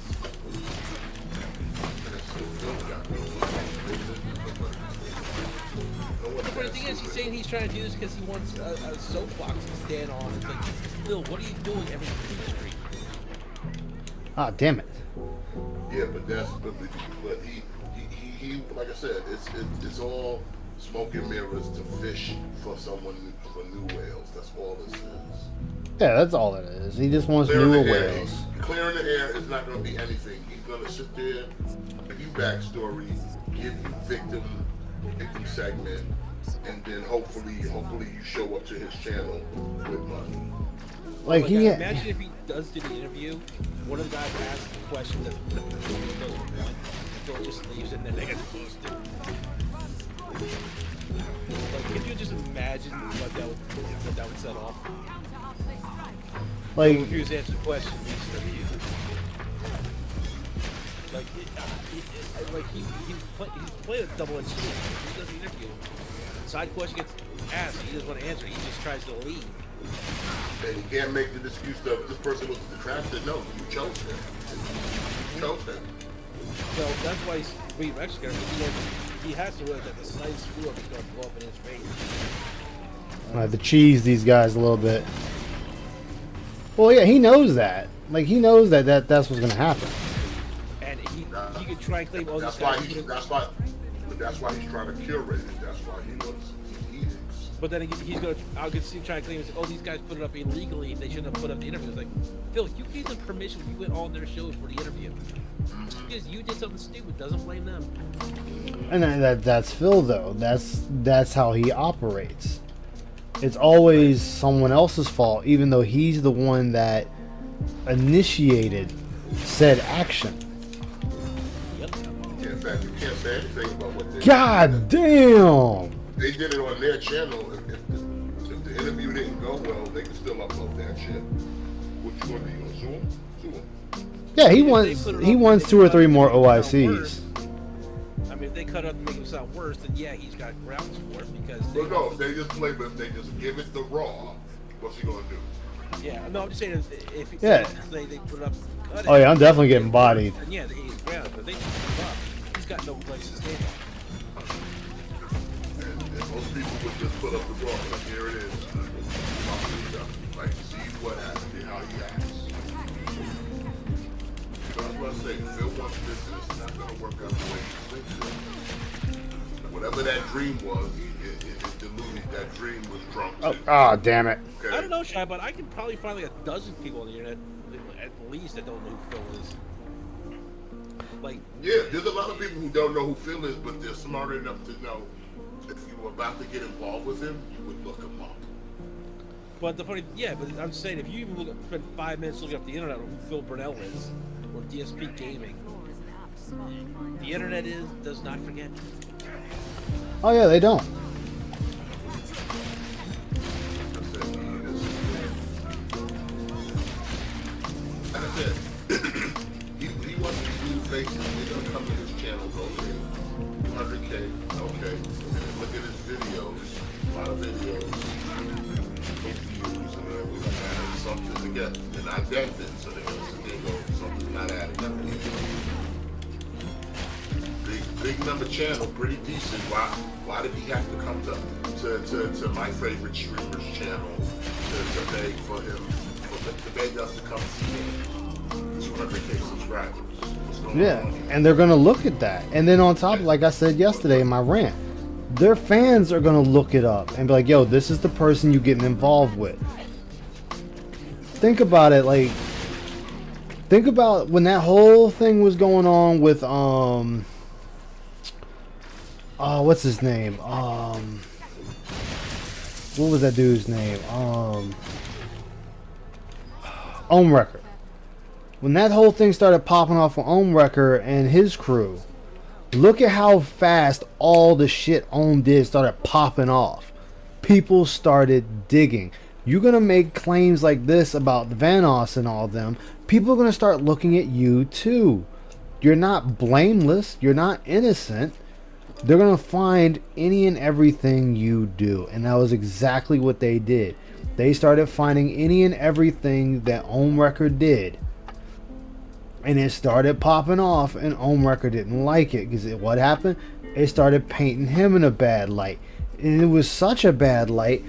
But the thing is, he's saying he's trying to do this because he wants a soapbox to stand on. It's like, Phil, what are you doing every street? Ah, damn it. Yeah, but he like I said, it's all smoke and mirrors to fish for new whales. That's all this is. Yeah, that's all it is. He just wants newer whales. Clearing the air is not going to be anything. He's going to sit there, give you backstory, give you victim segment, and then hopefully you show up to his channel with money. Like imagine if he does do the interview, one of the guys asks the question that Phil just leaves and then they get posted. Like, could you just imagine what that would set off? Like, if he was answering questions, he's playing a double-edged sword. He does the interview. Side question gets asked, he doesn't want to answer. He just tries to leave. And you can't make the excuse of this person was detracted. No, you chose him. You chose him. So that's why he's being Mexican. He has to realize that the slight screw up is going to blow up in his face. To cheese these guys a little bit. Well, yeah, he knows that. Like, he knows that that's what's going to happen. And he could try and claim all that's these why guys. That's why he's trying to curate it. That's why he wants edicts. But then he's going to, I could see him trying to claim, oh, these guys put it up illegally, they shouldn't have put up the interview. It's like, Phil, you gave them permission, you went on their shows for the interview. Just because you did something stupid doesn't blame them. And that's Phil, though. That's how he operates. It's always someone else's fault, even though he's the one that initiated said action. Yeah, in fact, you can't say anything about what they God damn! They did it on their channel. If the interview didn't go well, they can still upload that shit. What you gonna do? You gonna sue them? Sue them. Yeah, he wants 2 or 3 more OICs. I mean, if they cut up and make him sound worse, then yeah, he's got grounds for it because. Well, no, if they just play, but if they just give it the raw, what's he gonna do? Yeah, no, I'm just saying if Yeah. they put it up, cut it. Oh yeah, I'm definitely getting bodied. And yeah, he's grounded, but they put it up. He's got no place to stand on. And most people would just put up the raw, like here it is. Like, see what happens, see how he acts. So that's what I say. Phil wants this, and it's not gonna work out the way he thinks it. Whatever that dream was, it diluted. That dream was drunk too. Oh, damn it. I don't know, Shy, but I can probably find like a dozen people on the internet, at least, that don't know who Phil is. Like, yeah, there's a lot of people who don't know who Phil is, but they're smart enough to know if you were about to get involved with him, you would look him up. but the funny, yeah, but I'm just saying, if you even spend 5 minutes looking up the internet on who Phil Burnell is, or DSP Gaming, the internet does not forget. Oh yeah, they don't. Like I said, he wants to do faces. They're gonna come to his channel, okay, 200K, okay. And look at his videos, a lot of videos, no views, and then we're gonna add something together. They're not that then, so they're gonna sit there and go, something's not adding up here. Big number channel, pretty decent. Why did he have to come to my favorite streamer's channel to beg for him, to beg us to come see him? 200K subscribers. What's going Yeah, on here? and they're gonna look at that, and then on top, like I said yesterday in my rant, their fans are gonna look it up and be like, "Yo, this is the person you getting involved with." Think about it, like, think about when that whole thing was going on with what's his name? What was that dude's name? Ohmwrecker. When that whole thing started popping off with Ohmwrecker and his crew, look at how fast all the shit Ohm did started popping off. People started digging. You're gonna make claims like this about Vanoss and all them. People are gonna start looking at you too. You're not blameless. You're not innocent. They're going to find any and everything you do. And that was exactly what they did. They started finding any and everything that Ohmwrecker did. And it started popping off, and Ohmwrecker didn't like it. Because what happened? It started painting him in a bad light. And it was such a bad light,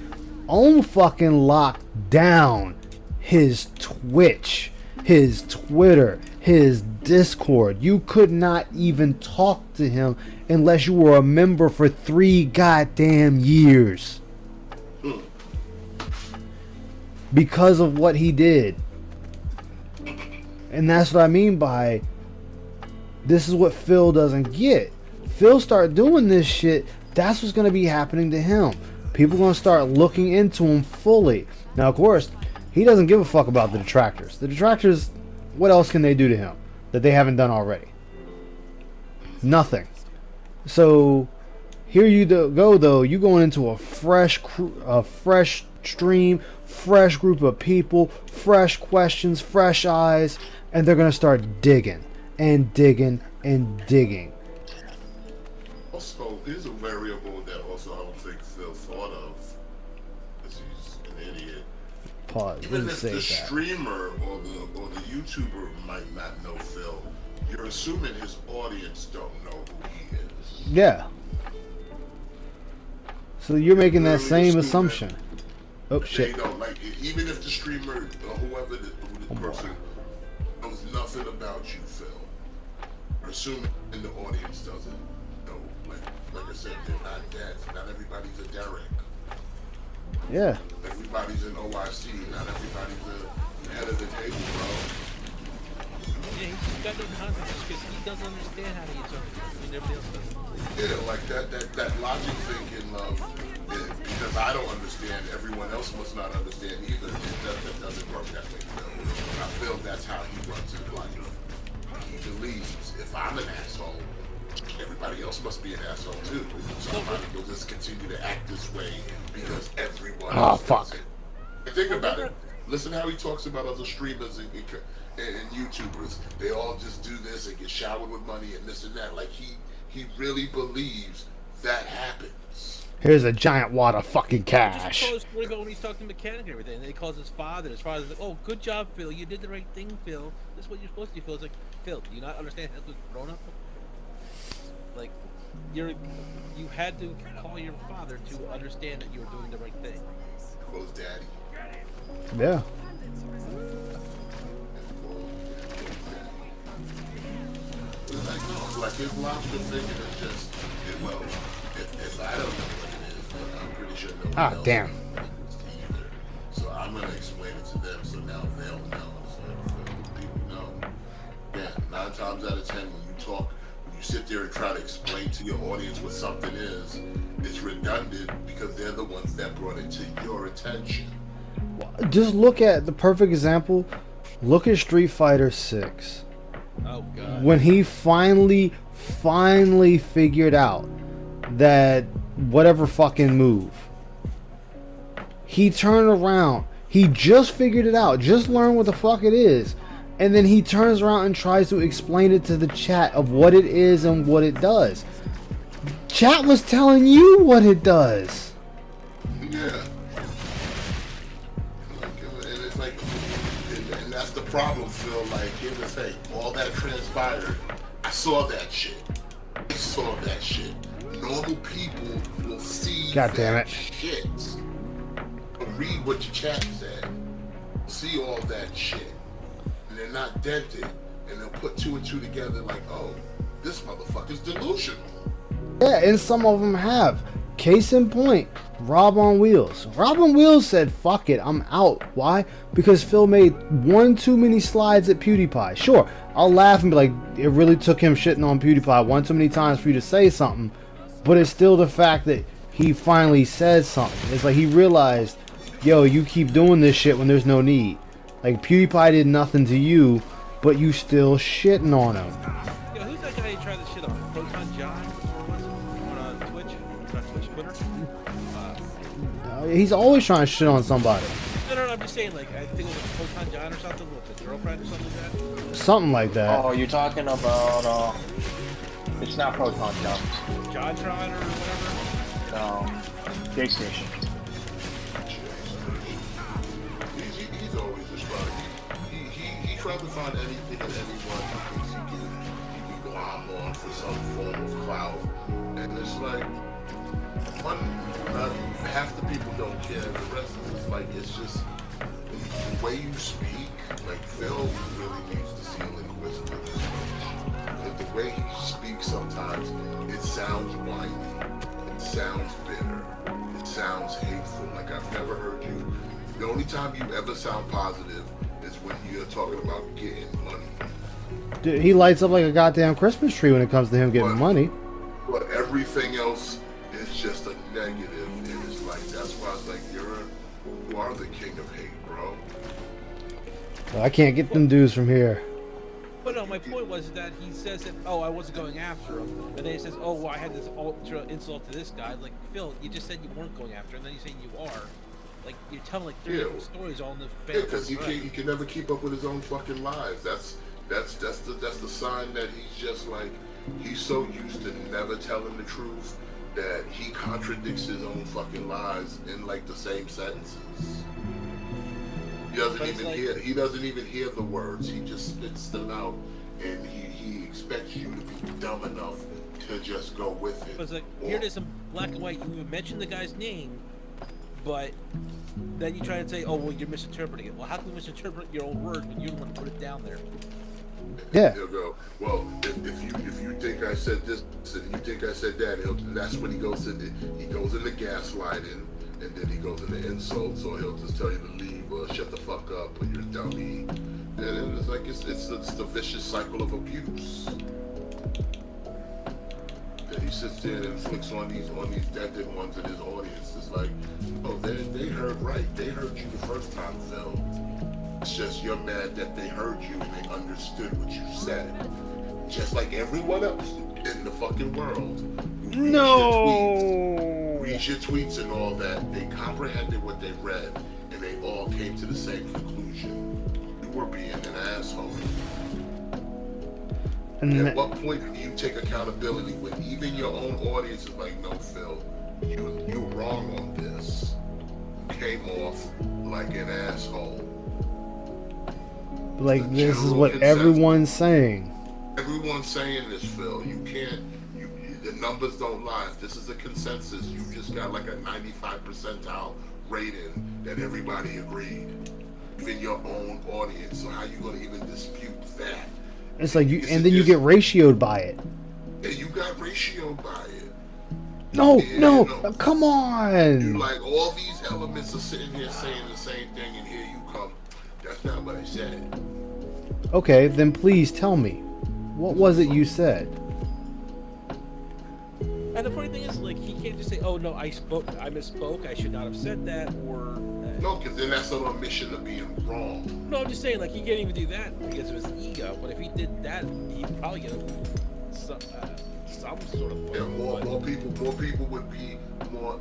Ohm fucking locked down his Twitch, his Twitter, his Discord. You could not even talk to him unless you were a member for 3 goddamn years. Because of what he did. And that's what I mean by, this is what Phil doesn't get. Phil start doing this shit, that's what's going to be happening to him. People are going to start looking into him fully. Now, of course, he doesn't give a fuck about the detractors. The detractors, what else can they do to him that they haven't done already? Nothing. So here you go, though. You going into a fresh stream, fresh group of people, fresh questions, fresh eyes, and they're gonna start digging and digging and digging. Also, here's a variable that also I don't think Phil thought of, because he's an idiot. Pause. Even Didn't if say the that. streamer or the YouTuber might not know Phil, you're assuming his audience don't know who he is. Yeah. So you're making that Literally same assuming assumption. Oh They shit. don't, like, even if the streamer or whoever the person knows nothing about you, Phil, you're assuming the audience doesn't know. Like I said, they're not dads. Not everybody's a Derek. Yeah. Everybody's an OIC. Not everybody's the head of the table, bro. Yeah, he's got no context because he doesn't understand how to use something. I mean, everybody else does. Yeah, like that logic thinking of because I don't understand, everyone else must not understand either. That doesn't work that way. I feel that's how he runs his life. He believes if I'm an asshole, everybody else must be an asshole too. So I might as well just continue to act this way because everyone else does it. And think about it. Listen how he talks about other streamers and YouTubers. They all just do this and get showered with money and this and that. Like he really believes that happens. Here's a giant wad of fucking Just cash. tell a story about when he's talking to mechanic and everything. And then he calls his father. His father's like, "Oh, good job, Phil. You did the right thing, Phil. This is what you're supposed to do." Phil's like, "Phil, do you not understand how to grown up? Like, you had to call your father to understand that you were doing the right thing." Quotes daddy. Yeah. Like his lobster thinking is just, well, if I don't know what it is, then I'm pretty sure no one else damn. knows either. So I'm going to explain it to them so now they'll know. So people know. Yeah, 9 times out of 10 when you sit there and try to explain to your audience what something is, it's redundant because they're the ones that brought it to your attention. Just look at the perfect example. Look at Street Fighter 6. Oh god. When he finally figured out that whatever fucking move, he turned around. He just figured it out. Just learned what the fuck it is. And then he turns around and tries to explain it to the chat of what it is and what it does. Chat was telling you what it does. Yeah. And it's like, and that's the problem, Phil. Like, here's the thing. All that transpired. I saw that shit. I saw that shit. Normal people will see that shit. Read what your chat said. See all that shit. And they're not dented. And they'll put 2 and 2 together like, oh, this motherfucker's delusional. Yeah, and some of them have. Case in point, Rob on Wheels. Rob on Wheels said, fuck it, I'm out. Why? Because Phil made one too many slides at PewDiePie. Sure, I'll laugh and be like, it really took him shitting on PewDiePie one too many times for you to say something. But it's still the fact that he finally said something. It's like he realized, yo, you keep doing this shit when there's no need. Like, PewDiePie did nothing to you, but you still shitting on him. Yo, who's that guy you tried to shit on? Proton John? Or was it? On Twitch? Not Twitch, Twitter? He's always trying to shit on somebody. No, I'm just saying, like, I think it was Proton John or something with the girlfriend or something like that. Something like that. Oh, you're talking about, it's not Proton John. JonTron or whatever? No, Day Station. He's always just trying. He tries to find anything and anyone he thinks he can glom on for some form of clout. And it's like, half the people don't care. The rest is just like, it's just the way you speak. Like, Phil really needs to see linguistics. Because the way he speaks sometimes, it sounds whiny. It sounds bitter. It sounds hateful. Like, I've never heard you. The only time you ever sound positive is when you're talking about getting money. Dude, he lights up like a goddamn Christmas tree when it comes to him getting money. But everything else is just a negative. And it's like, that's why it's like, you are the king of hate, bro. Well, I can't get them dudes from here. But no, my point was that he says that, oh, I wasn't going after him. And then he says, oh, well, I had this ultra insult to this guy. Like, Phil, you just said you weren't going after him, and then you say you are. Like, you're telling like 3 different stories all in the Yeah, because he can never keep up with his own fucking lives. That's the sign that he's just like, he's so used to never telling the truth that he contradicts his own fucking lies in like the same sentences. He doesn't even hear the words. He just spits them out, and he expects you to be dumb enough to just go with it. It's like, here it is in black and white. You even mentioned the guy's name, but then you try to say, oh, well, you're misinterpreting it. Well, how can you misinterpret your own words when you don't want to put it down there? Yeah. He'll go, well, if you think I said this and you think I said that, that's when he goes into gaslighting, and then he goes into insults, or he'll just tell you to leave or shut the fuck up or you're a dummy. And it's like it's the vicious cycle of abuse. That he sits there and inflicts on these dead ones in his audience. It's like, oh, they heard right. They heard you the first time, Phil. It's just you're mad that they heard you and they understood what you said. Just like everyone else in the fucking world. Read your tweets and all that. They comprehended what they read and they all came to the same conclusion. You were being an asshole. And at what point do you take accountability when even your own audience is like, no, Phil, you're wrong on this. You came off like an asshole. Like, this is what everyone's saying. Everyone's saying this, Phil. You can't, the numbers don't lie. If this is a consensus, you just got like a 95 percentile rating that everybody agreed. Even your own audience. So how you gonna even dispute that? It's like you, and then you get ratioed by it. And you got ratioed by it. No, Yeah, no, you know, come on. you like all these elements are sitting here saying the same thing, and here you come. That's not what I said. Okay, then please tell me, what was it you said? And the funny thing is, like, he can't just say, "Oh no, I misspoke. I should not have said that," or no, because then that's an admission of being wrong. No, I'm just saying, like, he can't even do that because of his ego. But if he did that, he'd probably get some sort of. Yeah, more people would be more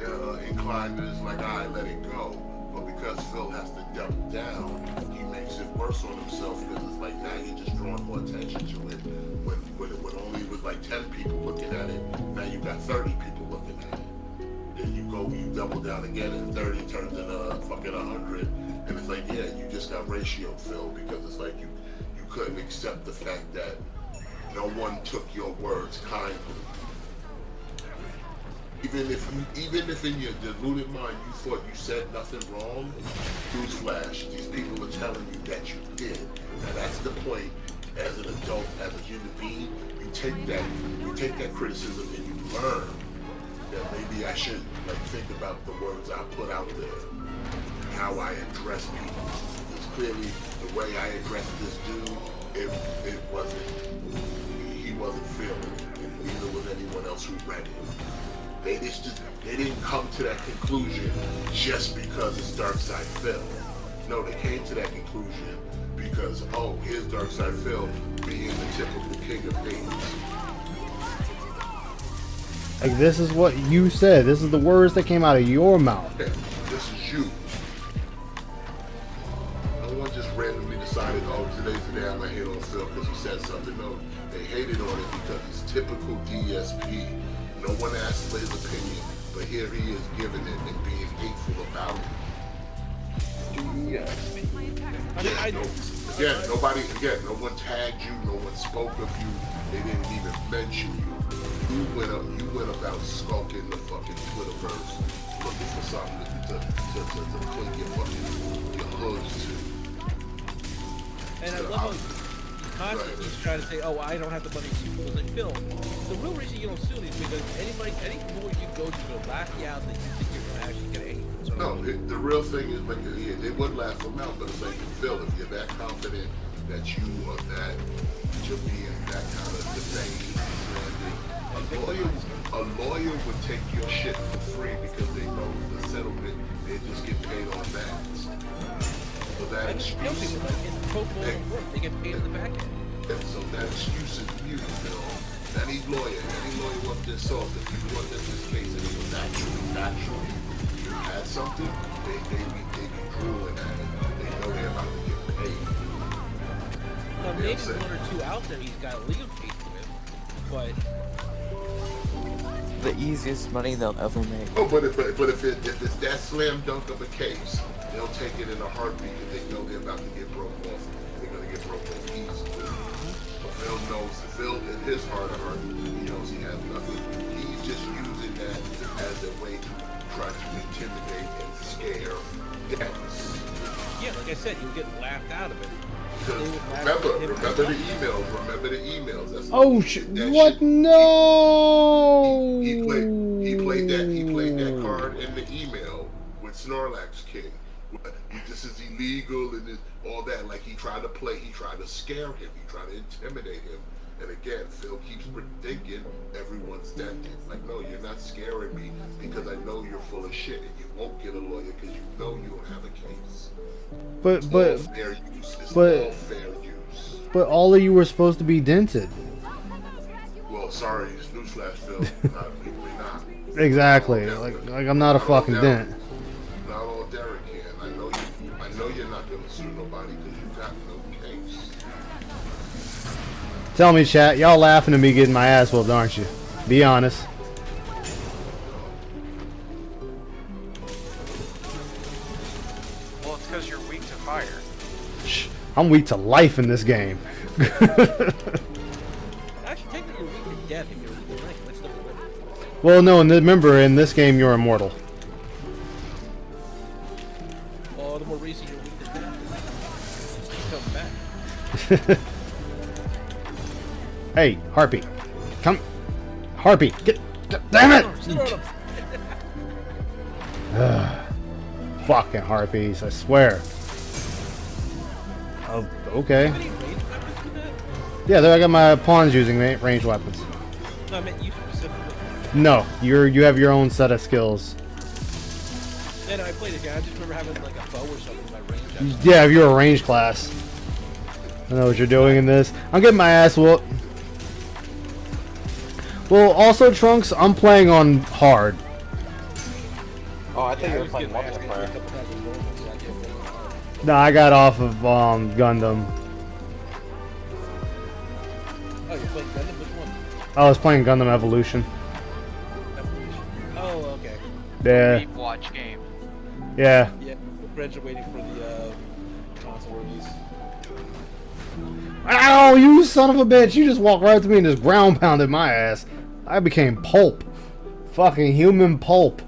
inclined to just like, all right, let it go. But because Phil has to double down, he makes it worse on himself because it's like now you're just drawing more attention to it. When it only was like 10 people looking at it, now you got 30 people looking at it. Then you double down again, and 30 turns into fucking 100, and it's like, yeah, you just got ratio, Phil, because it's like you couldn't accept the fact that no one took your words kindly. Even if in your deluded mind you thought you said nothing wrong, newsflash, these people are telling you that you did. Now that's the point. As an adult, as a human being, you take that criticism and you learn that maybe I should like think about the words I put out there, how I address people. Because clearly the way I addressed this dude, it wasn't, he wasn't feeling it, and neither was anyone else who read it. They didn't come to that conclusion just because it's Darkseid Phil. No, they came to that conclusion because, oh, here's Darkseid Phil being the typical king of Hades. Like, this is what you said. This is the words that came out of your mouth. Yeah, this is you. No one just randomly decided, oh, today's the day I'm gonna hate on Phil because he said something. No, they hated on it because it's typical DSP. No one asked for his opinion, but here he is giving it and being hateful about it. No one tagged you, no one spoke of you, they didn't even mention you. You went about skulking the fucking Twitterverse, looking for something to clink your hoods to. And I love how he constantly keeps trying to say, "Oh, I don't have the money to sue." Like, Phil, the real reason you don't sue is because any more you go to will laugh you out that you think you're gonna actually get any. No, the real thing is, like, yeah, they would laugh them out, but it's like, Phil, if you're that confident that you are that, you're being that kind of defaming, a lawyer would take your shit for free because they know the settlement, they just get paid on that. So that excuse, they get paid in the back end. So that excuse is mute, Phil. Any lawyer up there saw that if you won this case and it was actually factual, you had something, they be drooling at it. They know they're about to get paid. Now, maybe one or two out there he's got a legal case with, but the easiest money they'll ever make. Oh, but if it's that slam dunk of a case, they'll take it in a heartbeat because they know they're about to get broke off. They're gonna get broke off easy. But Phil knows, Phil in his heart of heart, he knows he has nothing. He's just using that as a way to try to intimidate and scare Dennis. Yeah, like I said, he'll get laughed out of it. Remember the emails. That's oh shit! What? No! He played that card in the email with Snorlax King. this is illegal and all that. Like he tried to scare him, he tried to intimidate him. And again, Phil keeps thinking everyone's dented. Like, no, you're not scaring me because I know you're full of shit and you won't get a lawyer because you know you don't have a case. But It's all fair use. It's but- all fair use. But all of you were supposed to be dented. Well, sorry, newsflash, Phil. We're not. Exactly. Like I'm not a fucking dent. Not all Derek can. I know you're not gonna sue nobody because you got no case. Tell me, chat, y'all laughing at me getting my ass whooped, aren't you? Be honest. Well, it's because you're weak to fire. Shh, I'm weak to life in this game. Actually, technically, you're weak to death if you're weak to life. That's the way. Well, no, and remember, in this game, you're immortal. Oh, the more reason you're weak to death. Just keep coming back. Hey, Harpy. Come. Harpy, get. Damn it! Fucking harpies, I swear. Oh, okay. Yeah, there I got my pawns using ranged weapons. No, I meant you specifically. No, you have your own set of skills. Yeah, no, I played it. Yeah, I just remember having like a bow or something in my range. Yeah, if you're a ranged class. I know what you're doing in this. I'm getting my ass whooped. Well, also, Trunks, I'm playing on hard. Oh, I think you were playing multiplayer. No, I got off of Gundam. Oh, you're playing Gundam? Which one? I was playing Gundam Evolution. Oh, okay. Yeah. Deep watch game. Yeah. Yeah, Reds are waiting for the console release. Ow, you son of a bitch. You just walked right up to me and just ground pounded my ass. I became pulp. Fucking human pulp.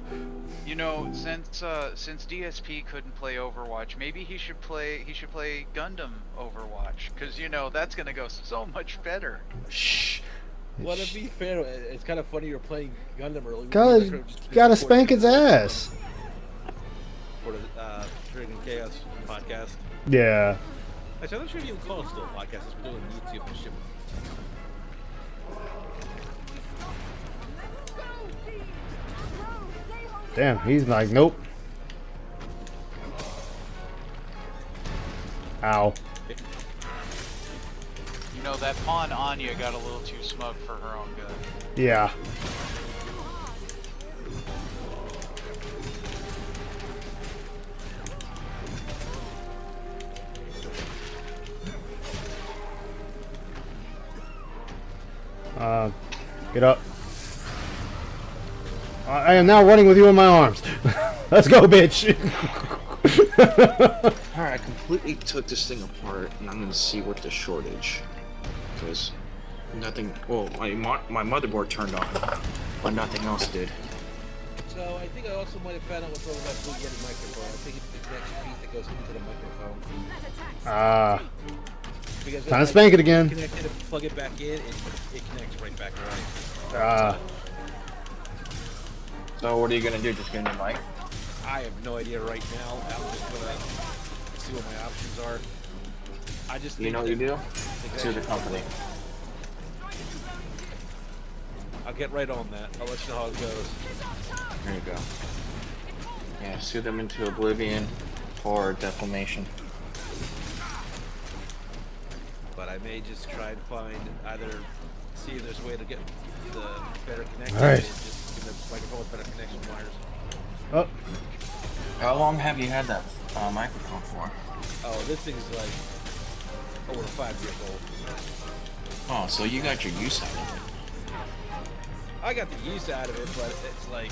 You know, since DSP couldn't play Overwatch, maybe he should play Gundam Overwatch, because you know that's gonna go so much better. Shh. Well, to be fair, it's kind of funny you're playing Gundam early. Gotta spank its ass. For the Triggering Chaos podcast. Yeah. Actually, I'm not sure if you can call it still a podcast. It's doing YouTube and shit. Damn, he's like, nope. Ow. You know, that pawn Anya got a little too smug for her own good. Yeah. Get up. I am now running with you in my arms. Let's go, bitch. Alright, I completely took this thing apart, and I'm gonna see what the shortage. Because nothing. Well, my motherboard turned on, but nothing else did. So I think I also might have found out what's wrong with that Blue Yeti microphone. I think it's the connection piece that goes into the microphone. Because Time to spank it again. Connect it and plug it back in, and it connects right back right. So what are you gonna do? Just get a new mic? I have no idea right now. I'm just gonna see what my options are. I just You know what you do? Sue the company. I'll get right on that. I'll let you know how it goes. There you go. Yeah, sue them into oblivion for defamation. But I may just try and find either see if there's a way to get the better connection. All right. Or just give the microphone with better connection wires. Oh. How long have you had that microphone for? Oh, this thing's like over 5 years old. Oh, so you got your use out of it. I got the use out of it, but it's like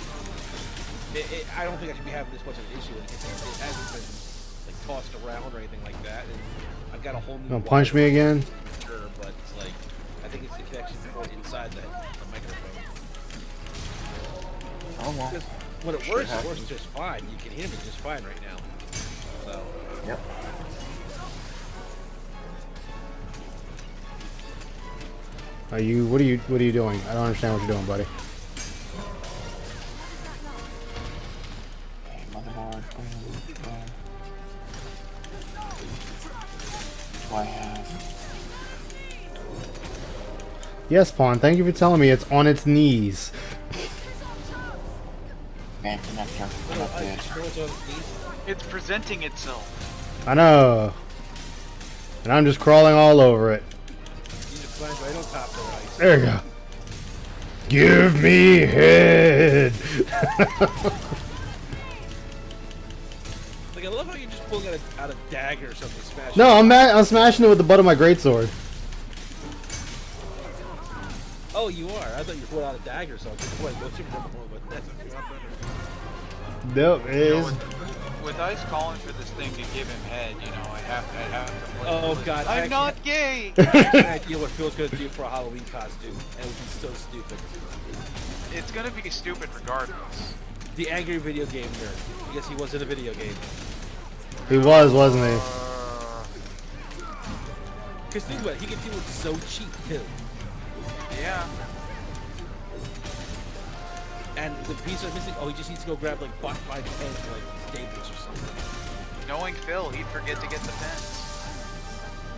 I don't think I should be having this much of an issue with it. It hasn't been like tossed around or anything like that. And I've got a whole new. Gonna punch me again? Sure, but it's like I think it's the connection point inside the microphone. Oh well. Because when it works just fine. You can hear me just fine right now. So. Yep. What are you doing? I don't understand what you're doing, buddy. Yes, Pawn. Thank you for telling me it's on its knees. Man connector. I'm not dead. It's presenting itself. I know. And I'm just crawling all over it. You just climb right on top of the ice. There you go. Give me head. Like I love how you're just pulling out a dagger or something, smashing. No, I'm smashing it with the butt of my greatsword. Oh, you are. I thought you were pulling out a dagger or something. Boy, what's your problem with that? Nope, it is. With Ice calling for this thing to give him head, you know, I have to play. Oh God, I'm not gay. I have an idea what Phil's gonna do for a Halloween costume, and it would be so stupid. It's gonna be stupid regardless. The angry video game nerd. I guess he was in a video game. He was, wasn't he? Cause think about it, he could do it so cheap too. Yeah. And the piece I'm missing, oh, he just needs to go grab like butt by the pens for like staples or something. Knowing Phil, he'd forget to get the pens.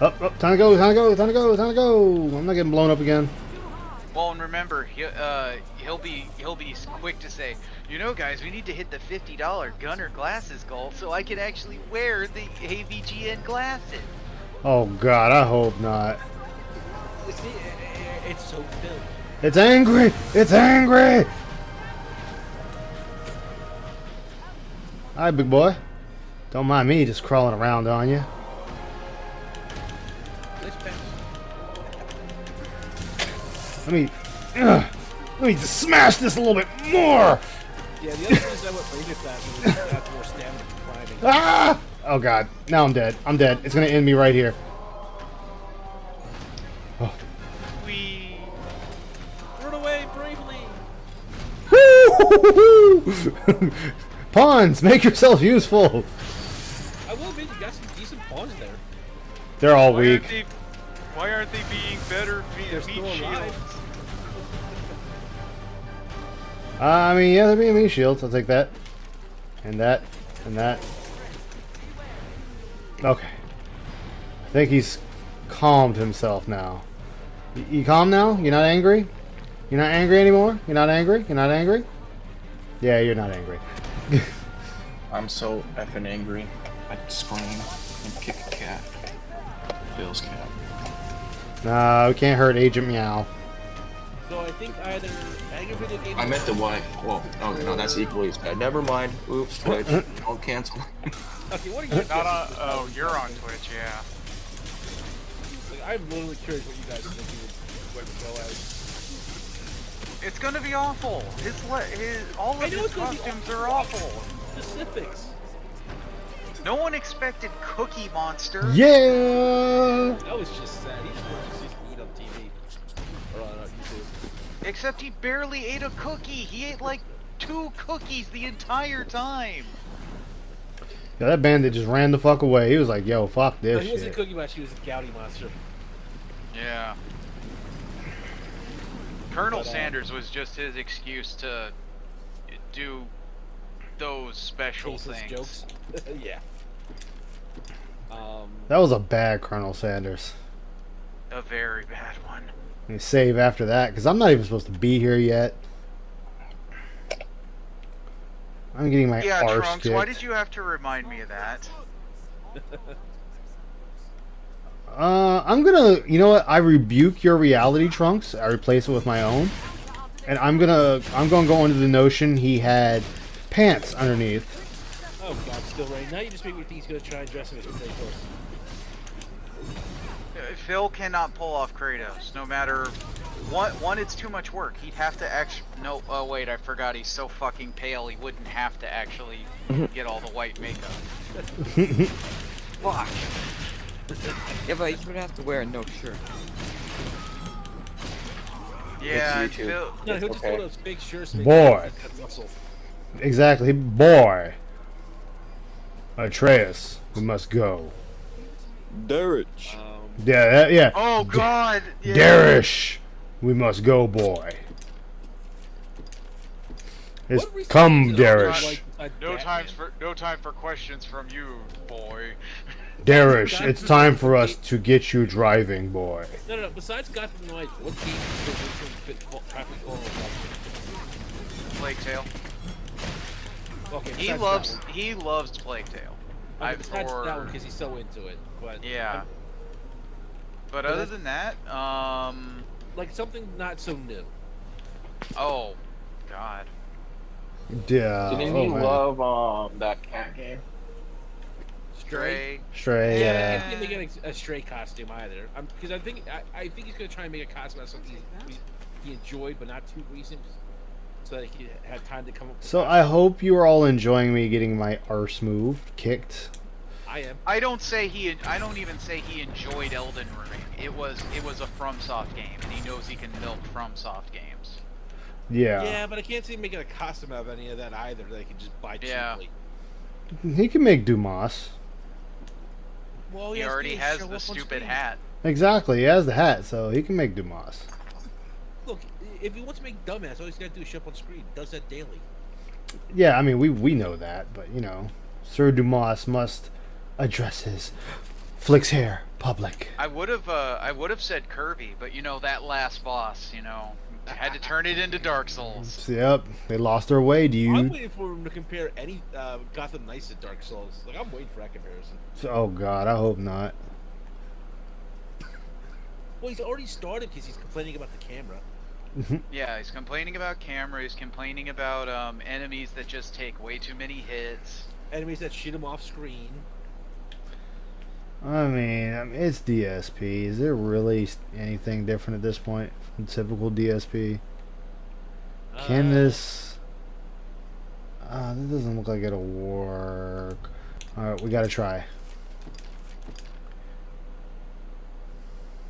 Up, time to go, time to go, time to go, time to go. I'm not getting blown up again. Well, and remember, he'll be quick to say, you know, guys, we need to hit the $50 Gunner glasses goal so I can actually wear the AVGN glasses. Oh God, I hope not. See, it's so Phil. It's angry! It's angry! Hi, big boy. Don't mind me just crawling around on you. Let me just smash this a little bit more! Yeah, the other thing is I went ranger faster, so we have more stamina from climbing. Ah! Oh God, now I'm dead. I'm dead. It's gonna end me right here. Oh. Run away bravely! Pawns, make yourself useful! I will admit, you got some decent pawns there. They're all weak. Why aren't they being better They're still alive. I mean, yeah, they're being meat shields. I'll take that. And that. And that. Okay. I think he's calmed himself now. You calm now? You're not angry? You're not angry anymore? You're not angry? You're not angry? Yeah, you're not angry. I'm so effing angry. I'd scream and kick a cat. Phil's cat. No, we can't hurt Agent Meow. So I think either angry video game. I meant the wife. Whoa. Okay, no, that's equally as bad. Never mind. Oops, Twitch. I'll cancel. Okay, what are you? Oh, you're on Twitch, yeah. Like, I'm literally curious what you guys think he would go as. It's gonna be awful. All of his costumes are awful. Specifics. No one expected Cookie Monster. Yeah. That was just sad. He just wanted to eat on TV or on YouTube. Except he barely ate a cookie. He ate like 2 cookies the entire time. Yeah, that bandit just ran the fuck away. He was like, yo, fuck this No, he wasn't shit. Cookie Monster, he was a Gouty Monster. Yeah. Colonel Sanders was just his excuse to do those special Tasteless things. jokes. Yeah. That was a bad Colonel Sanders. A very bad one. Let me save after that, because I'm not even supposed to be here yet. I'm getting my Yeah, arse Trunks, kicked. why did you have to remind me of that? I'm gonna, you know what? I rebuke your reality, Trunks. I replace it with my own, and I'm gonna go under the notion he had pants underneath. Oh God, still right. Now you just make me think he's gonna try and dress him as Kratos. Phil cannot pull off Kratos, no matter one. It's too much work. He'd have to actually. No, oh wait, I forgot. He's so fucking pale. He wouldn't have to actually get all the white makeup. Fuck. Yeah, but he would have to wear a no shirt. Yeah, It's YouTube. Phil. No, he'll just Okay. put those big shirts. and make Boy. cut muscle. Exactly, boy. Atreus, we must go. Derek. Yeah. Oh God. Yeah. Darish, we must go, boy. It's What reason come, is it all Darish. like No Batman? time for questions from you, boy. Darish, it's time for us to get you driving, boy. No. Besides Gotham Knights, what game is the recent traffic call about? Plague Tale. Okay, He besides loves that one. he loves Plague Tale. Besides that one because he's so into it. But Yeah. But other than that, like something not so new. oh, God. Yeah. Didn't oh, you man. love that cat game? Stray. Stray, I yeah. can't think of a Stray costume either. Because I think he's gonna try and make a costume out of something he enjoyed, but not too recent, so that he had time to come up with. So I hope you are all enjoying me getting my arse moved, kicked. I am. I don't even say he enjoyed Elden Ring. It was a FromSoft game, and he knows he can milk FromSoft games. Yeah. Yeah, but I can't see him making a costume out of any of that either that he can just buy cheaply. He can make Dumas. Well, He already has the stupid hat. Exactly, he has the hat, so he can make Dumas. Look, if he wants to make dumbass, all he's got to do is show up on screen. He does that daily. Yeah, I mean, we know that, but, you know, Sir Dumas must address his Flick's hair public. I would have said Kirby, but you know that last boss, had to turn it into Dark Souls. Yep, they lost their way, I'm dude. waiting for him to compare any Gotham Knights to Dark Souls. Like, I'm waiting for that comparison. Oh, God, I hope not. Well, he's already started because he's complaining about the camera. Yeah, he's complaining about camera. He's complaining about enemies that just take way too many hits. Enemies that shoot him off screen. I mean, it's DSP. Is there really anything different at this point from typical DSP? Can this... this doesn't look like it'll work. Alright, we gotta try.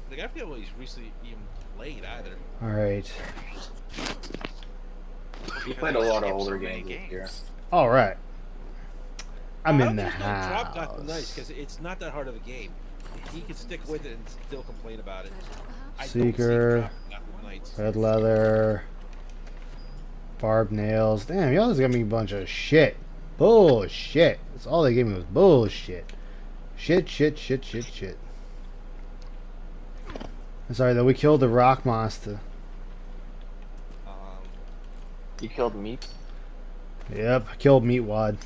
Like, I feel like he's recently even played either. Alright. You played a lot of older games this year. Alright. I'm I in don't the think he'll drop Gotham Knights house. because it's not that hard of a game. He can stick with it and still complain about it. Seeker, red leather, barbed nails. Damn, y'all just got me a bunch of shit. Bullshit. That's all they gave me was bullshit. Shit. I'm sorry though, we killed the rock monster. You killed Meat? Yep, I killed Meatwad.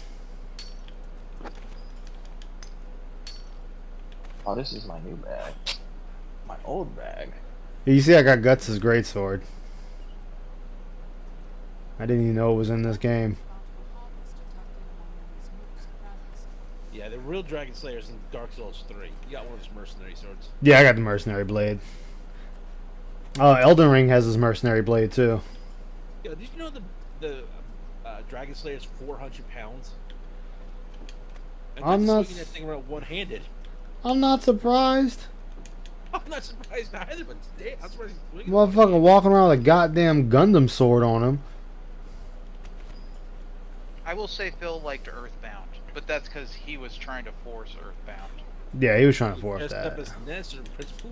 Oh, this is my new bag. My old bag. You see I got Guts' greatsword. I didn't even know it was in this game. Yeah, the real Dragon Slayer's in Dark Souls 3. You got one of his mercenary swords. Yeah, I got the mercenary blade. Elden Ring has his mercenary blade too. Yeah, did you know the Dragon Slayer's 400 pounds? And I'm not swinging that thing around one-handed. I'm not surprised. I'm not surprised either, but damn, I'm surprised he's swinging. Motherfucker walking around with a goddamn Gundam sword on him. I will say Phil liked Earthbound, but that's because he was trying to force Earthbound. Yeah, he was trying to force Dressed up that. as Ness or Prince Pooh.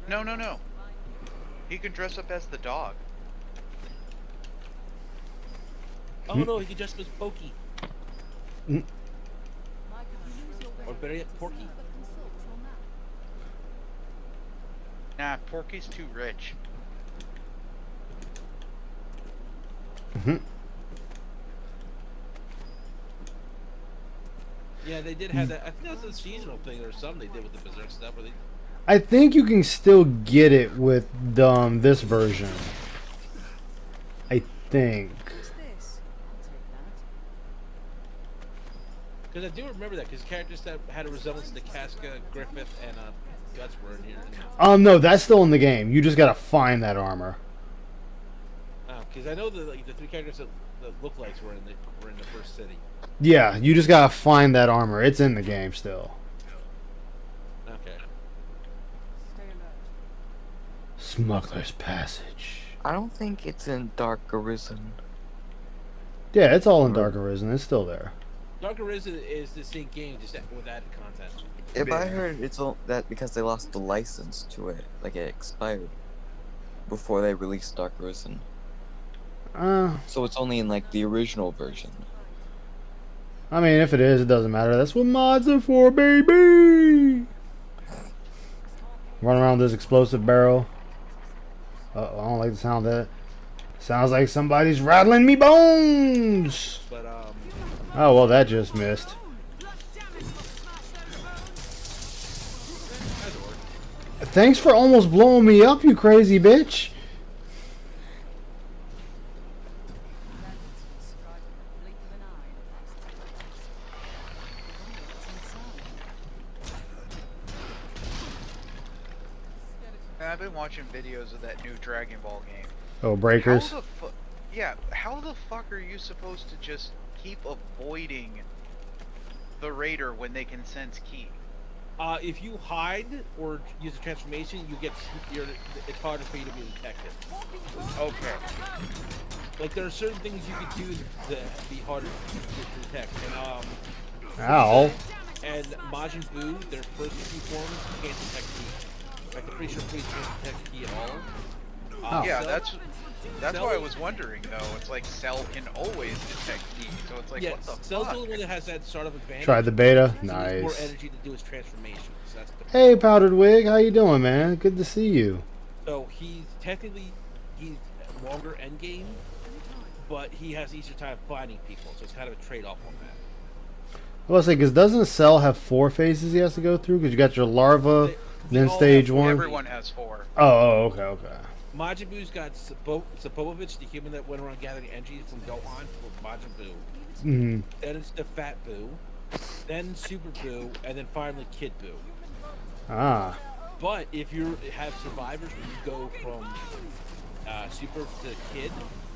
No. He can dress up as the dog. Oh no, he could dress up as Pokey. Mm. Or better yet, Porky. Nah, Porky's too rich. Yeah, they did have that. I think that was a seasonal thing or something they did with the Berserk stuff. Where they, I think you can still get it with this version. I think. because I do remember that, because characters that had a resemblance to Casca, Griffith, and Guts were in here. No, that's still in the game. You just gotta find that armor. Because I know the 3 characters that look like were in the first city. Yeah, you just gotta find that armor. It's in the game still. Okay. Smuggler's Passage. I don't think it's in Dark Arisen. Yeah, it's all in Dark Arisen. It's still there. Dark Arisen is the same game, just with added content. If I heard it's all that because they lost the license to it, like it expired before they released Dark Arisen. So it's only in like the original version. I mean, if it is, it doesn't matter. That's what mods are for, baby! Run around this explosive barrel. Uh-oh, I don't like the sound of that. Sounds like somebody's rattling me bones! But, Oh, well, that just missed. Thanks for almost blowing me up, you crazy bitch! I've been watching videos of that new Dragon Ball game. Oh, breakers. Yeah, how the fuck are you supposed to just keep avoiding the raider when they can sense ki? If you hide or use a transformation, it's harder for you to be detected. Okay. Like, there are certain things you can do that be harder to detect. And, Ow. And Majin Buu, their first few forms, can't detect ki. Like, I'm pretty sure Frieza can't detect ki at all. Yeah, Cell- that's Cell- why I was wondering though. It's like Cell can always detect ki, so it's like yeah, what the Cell's fuck? the only one that has that sort of advantage. Tried the beta. He needs more Nice. energy to do his transformations. That's the Hey, Powdered Wig. How you doing, man? Good to see you. So he's longer end game, but he has easier time finding people, so it's kind of a trade-off on that. I was say, because doesn't Cell have 4 phases he has to go through? Because you got your larva, then all stage have 1. Everyone has 4. Oh, okay. Majin Buu's got Sapovich, the human that went around gathering energy from Gohan for Majin Buu. Mm-hmm. Then it's the Fat Buu, then Super Buu, and then finally Kid Buu. Ah. But if you have survivors where you go from Super to Kid,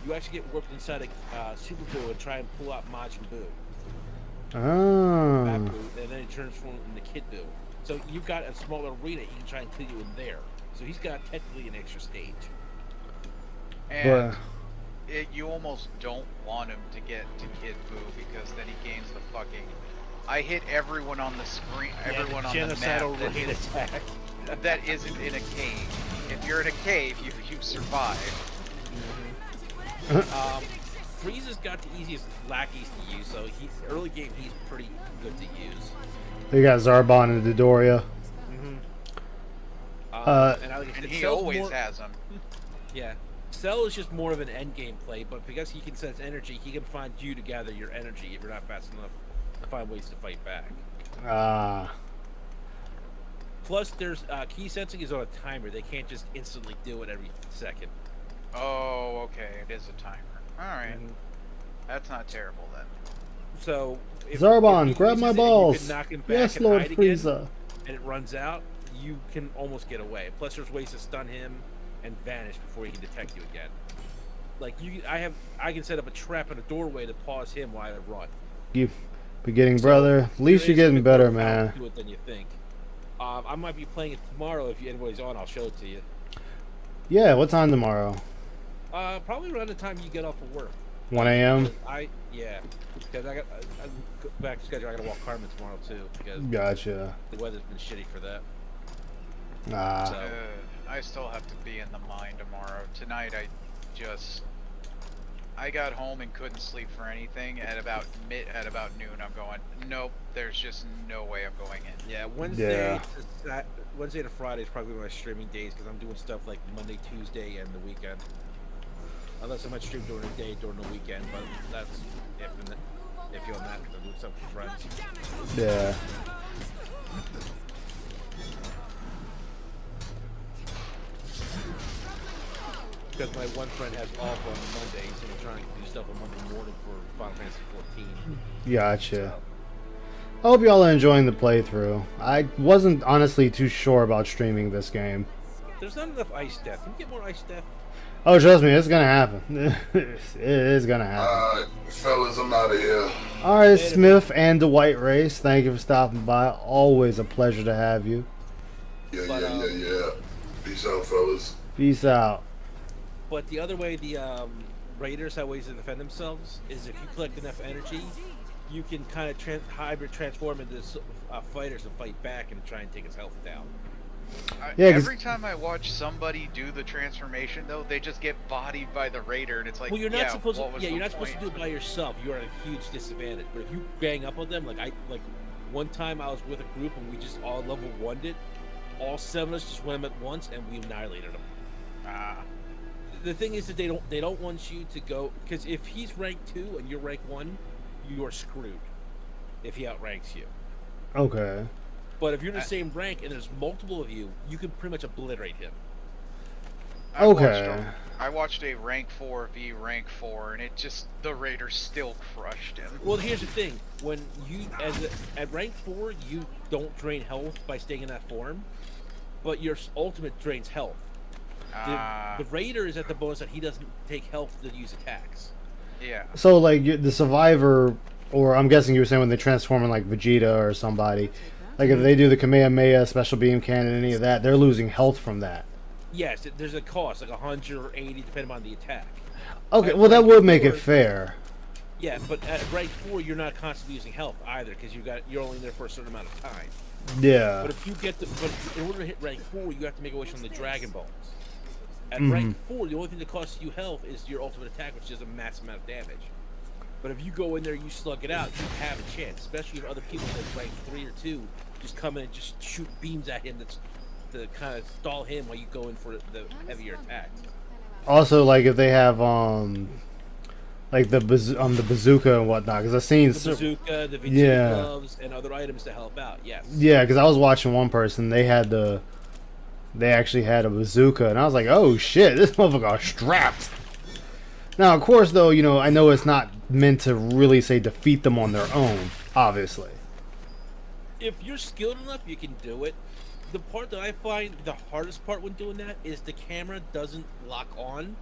you actually get warped inside a Super Buu and try and pull out Majin Buu. Fat Ah. Buu, and then he transforms into Kid Buu. So you've got a smaller arena, you can try and kill you in there. So he's got technically an extra stage. And you almost don't want him to get to Kid Buu because then he gains the fucking. I hit everyone on the screen, everyone on the map that isn't in a cave. If you're in a cave, you survive. Frieza's got the easiest lackeys to use, so early game he's pretty good to use. They got Zarbon and Dodoria. And he always has them. Yeah. Cell is just more of an end game play, but because he can sense energy, he can find you to gather your energy if you're not fast enough to find ways to fight back. Ah. Plus, there's key sensing is on a timer. They can't just instantly do it every second. Oh, okay. It is a timer. Alright. That's not terrible then. So, Zarbon, he grab uses my it and balls. You can knock him back Yes, and Lord hide again, Frieza. and it runs out, you can almost get away. Plus, there's ways to stun him and vanish before he can detect you again. Like I can set up a trap in a doorway to pause him while I run. You be getting brother. At least you're getting better, man. Do it than you think. I might be playing it tomorrow. If anybody's on, I'll show it to you. Yeah, what time tomorrow? Probably around the time you get off of work. 1 a.m. Because I go back to schedule. I gotta walk Carmen tomorrow too. Because Gotcha. the weather's been shitty for that. Ah. So, I still have to be in the mine tomorrow. Tonight I got home and couldn't sleep for anything. At about noon, I'm going. Nope, there's just no way I'm going in. Yeah, Wednesday to Friday is probably my streaming days because I'm doing stuff like Monday, Tuesday, and the weekend. Unless I might stream during the day, during the weekend, but that's if you're on that because I'm doing stuff with friends. Yeah. Because my one friend has off on Mondays, and we're trying to do stuff on Monday morning for Final Fantasy 14. Gotcha. I hope y'all are enjoying the playthrough. I wasn't honestly too sure about streaming this game. There's not enough ice death. Can we get more ice death? Oh, trust me, it's gonna happen. It is gonna happen. Alright, fellas, I'm out of here. Alright, Smith and the White Race, thank you for stopping by. Always a pleasure to have you. Yeah. Peace out, fellas. Peace out. But the other way the Raiders have ways to defend themselves is if you collect enough energy, you can kind of hybrid transform into fighters and fight back and try and take his health down. Yeah, 'cause- every time I watch somebody do the transformation, though, they just get bodied by the raider, and it's like, Well, you're not yeah, supposed to. what was Yeah, the you're not supposed to point? do it by yourself. You're at a huge disadvantage. But if you gang up on them, like one time I was with a group and we just all level 1'd it. All 7 of us just went them at once and we annihilated them. The thing is that they don't want you to go, because if he's rank 2 and you're rank 1, you are screwed. If he outranks you. Okay. But if you're in the same rank and there's multiple of you, you can pretty much obliterate him. I watched a rank 4 v rank 4, and it just, the raider still crushed him. Well, here's the thing: when you at rank 4, you don't drain health by staying in that form, but your ultimate drains health. The raider is at the bonus that he doesn't take health to use attacks. Yeah. So like the survivor, or I'm guessing you were saying when they transform in like Vegeta or somebody, like if they do the Kamehameha, special beam cannon, any of that, they're losing health from that. Yes, there's a cost, like 100 or 80, depending on the attack. Okay, At well that rank would make 4 it fair. Yeah, but at rank 4, you're not constantly using health either, because you're only there for a certain amount of time. Yeah. But if you get but in order to hit rank 4, you have to make a wish from the Dragon Balls. At Mhm. rank 4, the only thing that costs you health is your ultimate attack, which does a massive amount of damage. But if you go in there and you slug it out, you have a chance, especially if other people that rank 3 or 2 just come in and just shoot beams at him to kind of stall him while you go in for the heavier attacks. Also, like if they have like the bazooka and whatnot, because I've seen The bazooka, the Vegeta gloves, and other items to help out. Yes. Yeah, because I was watching one person, they actually had a bazooka, and I was like, oh shit, this motherfucker is strapped. Now, of course, though, you know, I know it's not meant to really say defeat them on their own, obviously. If you're skilled enough, you can do it. The part that I find the hardest part when doing that is the camera doesn't lock on.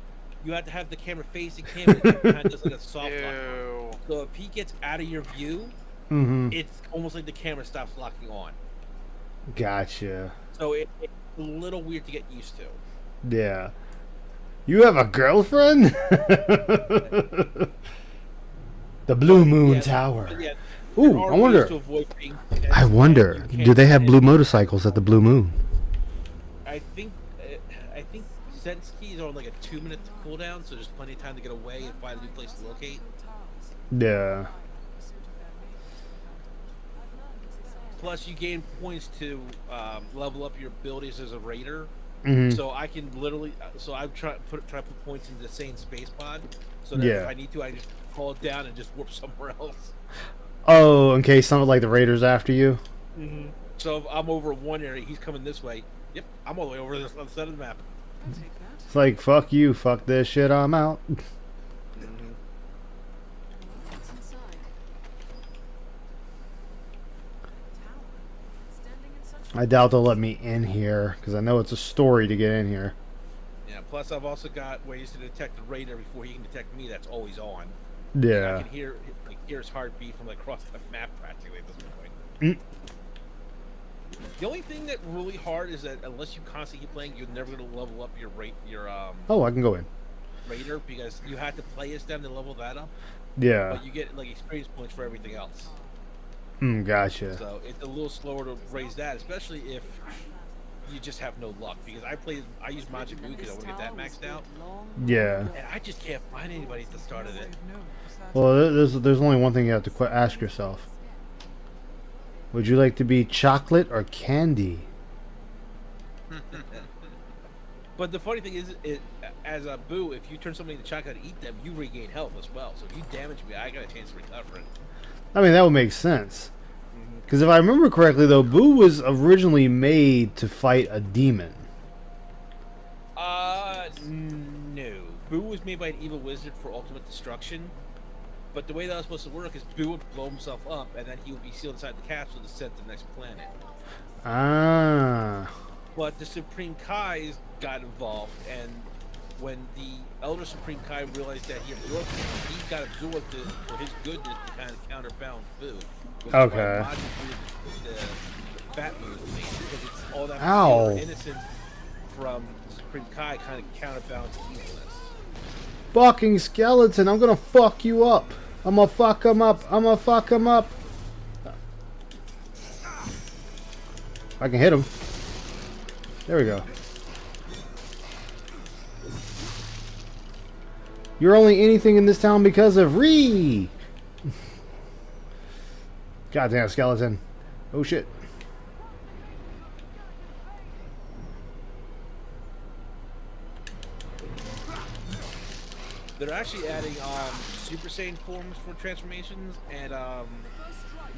You have to have the camera facing him, and it kind of does like a soft lock. So if he gets out of your view, it's almost like the camera stops locking on. Gotcha. So it's a little weird to get used to. Yeah. You have a girlfriend? The Blue Moon Tower. Yeah, Ooh, there are I wonder. ways to avoid being- I wonder. Do they have blue motorcycles at the Blue Moon? I think Senskeys are on like a 2-minute cooldown, so there's plenty of time to get away and find a new place to locate. Yeah. Plus, you gain points to level up your abilities as a raider. Mhm. So I can literally, I try to put points into the same space pod, so that Yeah. if I need to, I just call it down and just warp somewhere else. Oh, in case some like the Raiders after you. So if I'm over one area, he's coming this way. Yep, I'm all the way over this other side of the map. It's like, fuck you, fuck this shit, I'm out. I doubt they'll let me in here, because I know it's a story to get in here. Yeah. Plus, I've also got ways to detect the raider before he can detect me. That's always on. Yeah. I can hear his heartbeat from across the map practically at this point. The only thing that really hard is that unless you constantly keep playing, you're never going to level up your Oh, I can go in. raider, because you have to play as them to level that up. Yeah. But you get like experience points for everything else. Gotcha. So it's a little slower to raise that, especially if you just have no luck. Because I use Majin Buu because I want to get that maxed out. Yeah. And I just can't find anybody at the start of it. Well, there's only one thing you have to ask yourself. Would you like to be chocolate or candy? But the funny thing is, as a Buu, if you turn somebody into chocolate and eat them, you regain health as well. So if you damage me, I got a chance to recover it. I mean, that would make sense. Because if I remember correctly, though, Buu was originally made to fight a demon. No. Buu was made by an evil wizard for ultimate destruction. But the way that was supposed to work is Buu would blow himself up, and then he would be sealed inside the capsule to send to the next planet. Ah. But the Supreme Kais got involved, and when the Elder Supreme Kai realized that he absorbed him, he got absorbed for his goodness to kind of counterbalance Buu. Which is why Okay. Majin Buu, the fat move, because it's all that Ow. pure innocence from the Supreme Kai kind of counterbalance evilness. Fucking skeleton, I'm gonna fuck you up. I'm gonna fuck him up. I'm gonna fuck him up. I can hit him. There we go. You're only anything in this town because of Ree! Goddamn skeleton. Oh shit. They're actually adding Super Saiyan forms for transformations and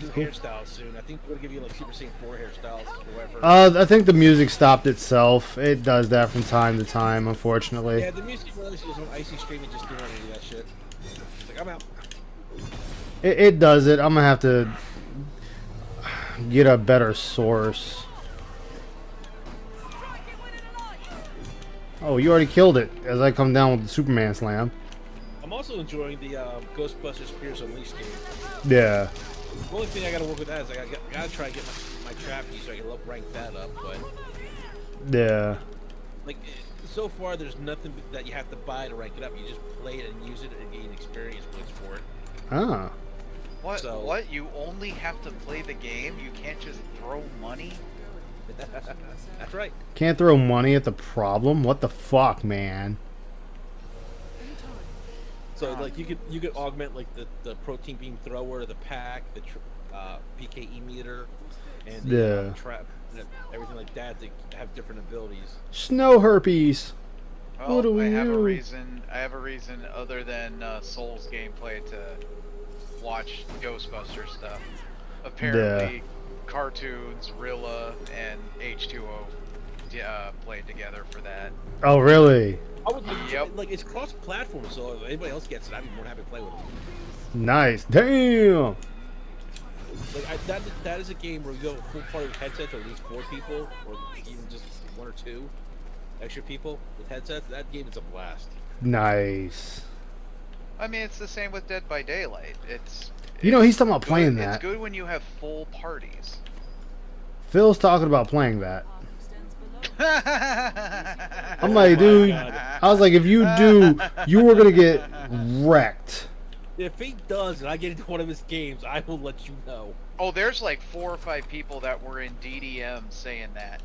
new hairstyles soon. I think they're gonna give you like Super Saiyan 4 hairstyles or whatever. I think the music stopped itself. It does that from time to time, unfortunately. Yeah, the music was on Icy Stream and just didn't want any of that shit. It's like, I'm out. It does it. I'm gonna have to get a better source. Oh, you already killed it as I come down with the Superman slam. I'm also enjoying the Ghostbusters Spears Unleashed game. Yeah. The only thing I gotta work with that is I gotta try and get my trap key so I can rank that up, but Yeah. like so far there's nothing that you have to buy to rank it up. You just play it and use it and gain experience points for it. Ah. What? So- What? You only have to play the game? You can't just throw money? That's right. Can't throw money at the problem? What the fuck, man? So like you could augment like the protein beam thrower, the pack, the PKE meter, and the Yeah. trap, everything like that to have different abilities. Snow herpes. Well, What do we I have a do? reason. I have a reason other than Souls gameplay to watch Ghostbusters stuff. Apparently, Cartoons, Rilla, and H2O played together for that. Oh, really? I would Yep. like it's cross-platform, so if anybody else gets it, I'd be more happy to play with them. Nice. Damn. Like that is a game where you have a full party with headsets, or at least 4 people, or even just 1 or 2 extra people with headsets. That game is a blast. Nice. I mean, it's the same with Dead by Daylight. You know, he's talking about good- playing It's that. good when you have full parties. Phil's talking about playing that. I'm I'm like, dude, I was like, if you do, you were gonna get wrecked. If he does, and I get into one of his games, I will let you know. Oh, there's like 4 or 5 people that were in DDM saying that.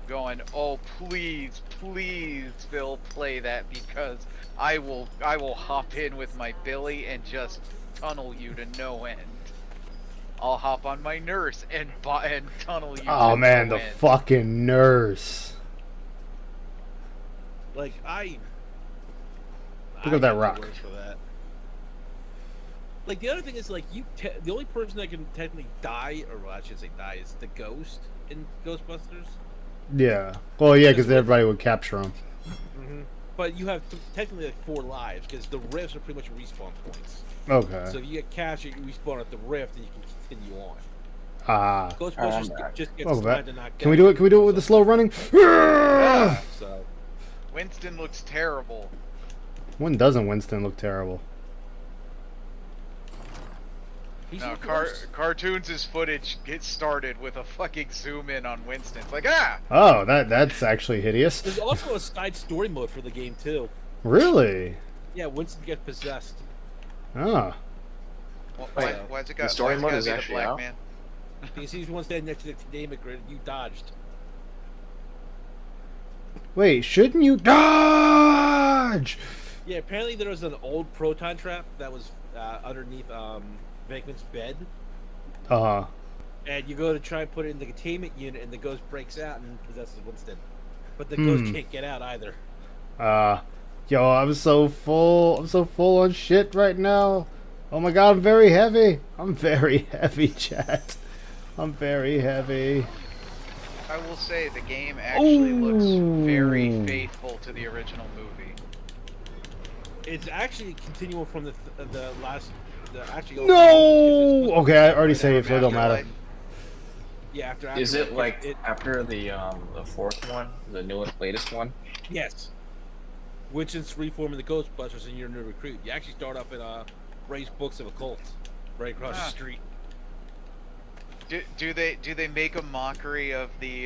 Going, oh, please, please, Phil, play that because I will hop in with my Billy and just tunnel you to no end. I'll hop on my nurse and tunnel you Oh to man, no the end. fucking nurse. Like I Look at that got no rock. words for that. Like the other thing is like the only person that can technically die, or well, I should say die, is the ghost in Ghostbusters. Yeah. Well, yeah, because everybody would capture him. But you have technically like 4 lives because the rifts are pretty much respawn points. Okay. So if you get captured, you respawn at the rift, and you can continue on. Ah. Ghostbusters just gets Oh, slammed that. and knocked Can we down. do it? Can we do it with the slow running? Yeah. So Winston looks terrible. When doesn't Winston look terrible? No, Cartoons' footage gets started with a fucking zoom in on Winston. It's like, ah! Oh, that's actually hideous. there's also a side story mode for the game too. Really? Yeah, Winston gets possessed. Ah. Why's it got? The story why's it mode gotta is be the actually black out? man? Because he's one standing next to the containment grid, you dodged. Wait, shouldn't you dodge? Yeah, apparently there was an old proton trap that was underneath Venkman's bed, Uh-huh. and you go to try and put it in the containment unit, and the ghost breaks out and possesses Winston. But the ghost can't get out either. Yo, I'm so full. I'm so full on shit right now. Oh my god, I'm very heavy. I'm very heavy, chat. I'm very heavy. I will say the game actually looks very Ooh. faithful to the original movie. It's actually continuing from the last. Actually, No! Okay, I already saved, so it don't matter. Yeah, after Is it Afterlife, like after the 4th one, the latest one? Yes. Winston's reforming the Ghostbusters, and you're a new recruit. You actually start off in Ray's Books of Occult, right across the street. Do they make a mockery of the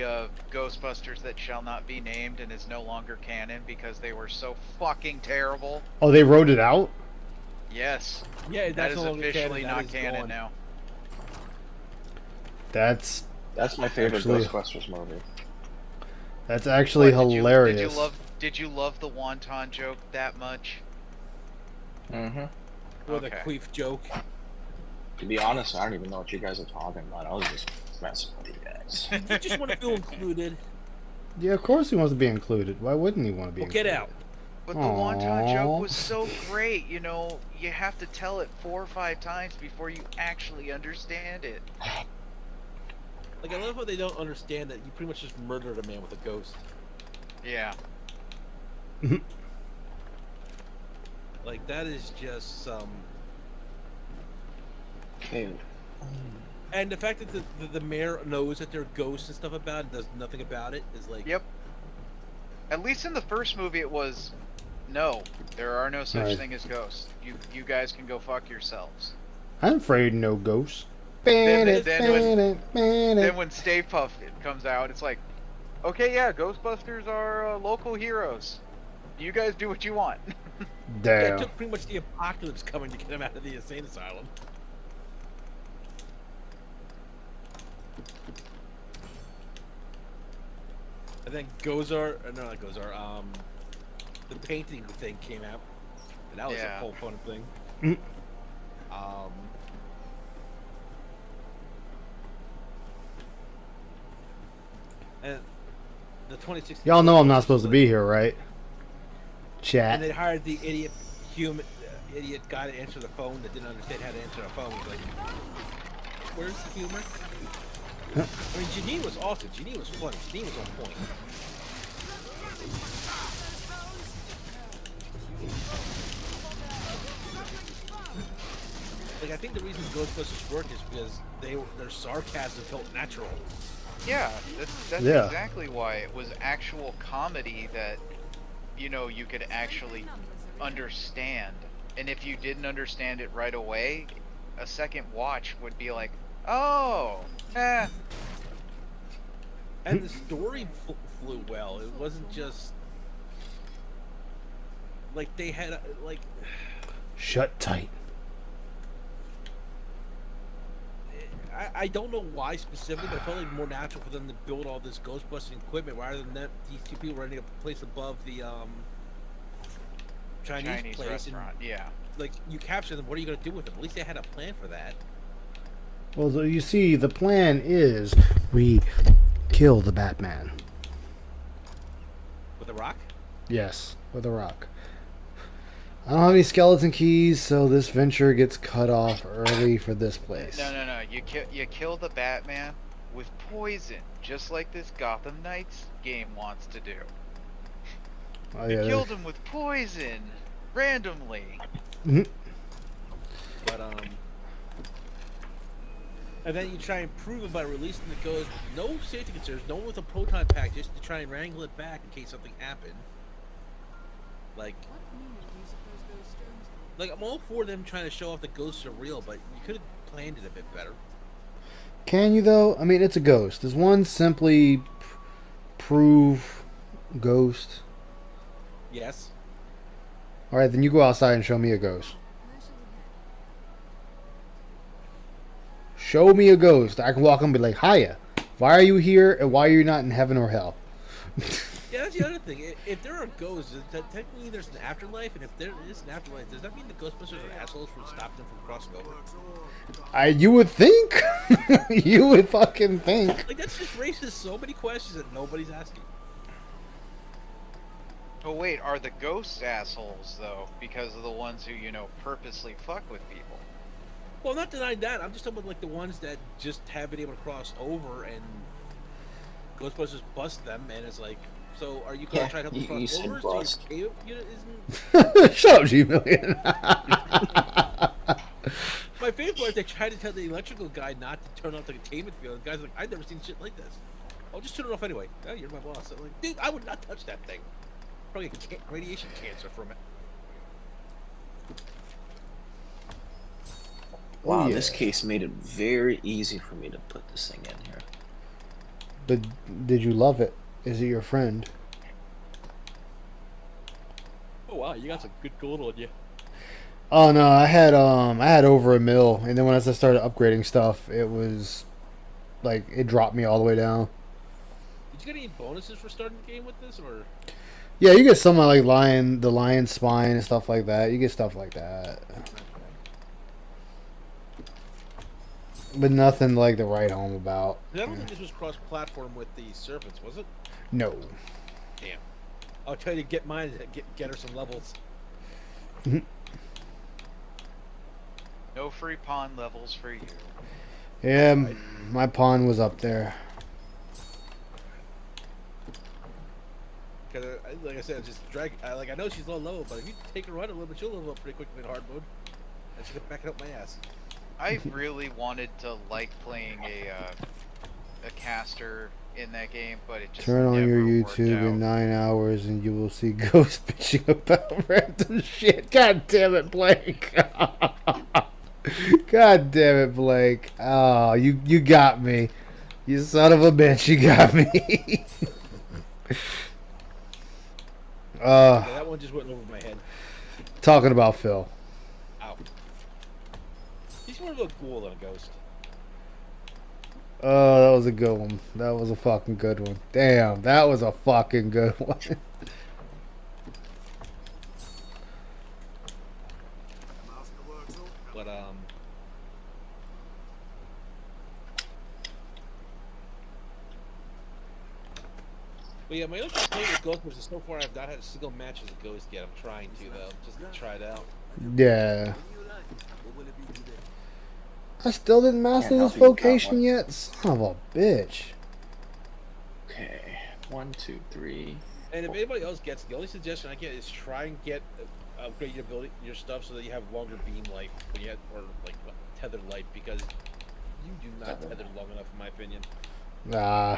Ghostbusters that shall not be named and is no longer canon because they were so fucking terrible? Oh, they wrote it out? Yes. Yeah, that that's is no longer officially canon, that not is canon gone. now. That's my favorite actually- Ghostbusters movie. That's actually What, hilarious. Did you love the wonton joke that much? Mm-hmm. Or the Okay. queef joke. To be honest, I don't even know what you guys are talking about. I was just messing with you guys. You just want to feel included. Yeah, of course he wants to be included. Why wouldn't he want to be Well, included? get out. But the wonton joke Aw. was so great, you know, you have to tell it 4 or 5 times before you actually understand it. Like, I love how they don't understand that you pretty much just murdered a man with a ghost. Yeah. Like, that is just some... Dude. And the fact that the mayor knows that they're ghosts and stuff about it and does nothing about it is like... Yep. At least in the first movie it was, no, there are no such Right. thing as ghosts. You guys can go fuck yourselves. I'm afraid of no ghosts. Then Then when Stay Puft comes out, it's like, okay, yeah, Ghostbusters are local heroes. You guys do what you want. Yeah, it Damn. took pretty much the apocalypse coming to get him out of the insane asylum. And then Gozar, no, not Gozar, the painting thing came out. And that was Yeah. a whole fun thing. Mm. And the 2016. Y'all know I'm not supposed to be here, right? Chat. And they hired the idiot idiot guy to answer the phone that didn't understand how to answer the phone. He's like, "Where's the humor?" I mean, Janine was awesome. Janine was funny. Janine was on point. Like, I think the reason Ghostbusters worked is because their sarcasm felt natural. Yeah, that's Yeah. exactly why it was actual comedy that, you know, you could actually understand. And if you didn't understand it right away, a second watch would be like, oh, eh. And the story flew well. It wasn't just like they had like Shut tight. I don't know why specifically, but I felt like more natural for them to build all this Ghostbusting equipment rather than that these two people running a place above the Chinese place. restaurant. Yeah. Like, you capture them, what are you gonna do with them? At least they had a plan for that. Well, you see, the plan is we kill the Batman. With a rock? Yes, with a rock. I don't have any skeleton keys, so this venture gets cut off early for this place. No. You kill the Batman with poison, just like this Gotham Knights game wants to do. Oh, You yeah, killed him with poison, randomly. Mhm. But and then you try and prove it by releasing the ghost. No safety concerns, no one with a proton pack, just to try and wrangle it back in case something happened. Like I'm all for them trying to show off the ghosts are real, but you could have planned it a bit better. Can you, though? I mean, it's a ghost. Does one simply prove ghost? Yes. Alright, then you go outside and show me a ghost. Show me a ghost. I can walk up and be like, hiya. Why are you here and why are you not in heaven or hell? Yeah, that's the other thing. If there are ghosts, technically there's an afterlife, and if there is an afterlife, does that mean the Ghostbusters are assholes for stopping them from crossing over? You would think. You would fucking think. Like, that's just raises so many questions that nobody's asking. Oh wait, are the ghosts assholes though? Because of the ones who, you know, purposely fuck with people. Well, not denying that. I'm just talking about like the ones that just have been able to cross over, and Ghostbusters bust them, and it's like, so are you going to try to help them you cross said over? bust. So your unit isn't. Shut up, G-Million. My favorite part is they tried to tell the electrical guy not to turn off the containment field. The guy's like, I've never seen shit like this. I'll just turn it off anyway. Oh, you're my boss. I'm like, dude, I would not touch that thing. Probably get radiation cancer from it. Wow, yeah. this case made it very easy for me to put this thing in here. But did you love it? Is it your friend? Oh wow, you got some good gold on you. Oh no, I had over $1 million, and then when I started upgrading stuff, it was like it dropped me all the way down. Did you get any bonuses for starting the game with this, or? Yeah, you get some like the lion spine and stuff like that. You get stuff like that. But nothing like to write home about. I don't think this was cross-platform with the servants, was it? No. Damn. I'll try to get mine. Get her some levels. No free pawn levels for you. Yeah, my pawn was up there. Cause like I said, just drag. Like I know she's low level, but if you take her right a little bit, she'll level up pretty quickly in hard mode. And she'll back it up my ass. I really wanted to like playing a caster in that game, but it just Turn on never your worked YouTube out. in 9 hours and you will see ghosts bitching about random shit. God damn it, Blake. God damn it, Blake. Oh, you got me. You son of a bitch, you got me. Yeah, that one just went over my head. Talking about Phil. Ow. He's more of a ghoul than a ghost. Oh, that was a good one. That was a fucking good one. Damn, that was a fucking good one. But But yeah, my other complaint with Ghost was so far I've not had a single match as a Ghost yet. I'm trying to though, just to try it out. Yeah. I still didn't master Can't this help you with that vocation one. yet. Son of a bitch. Okay, 1, 2, 3. And if anybody else gets it, the only suggestion I get is try and get upgrade your ability, your stuff, so that you have longer beam life when you have, or like tethered life, because you do not tether long enough, in my opinion. Nah.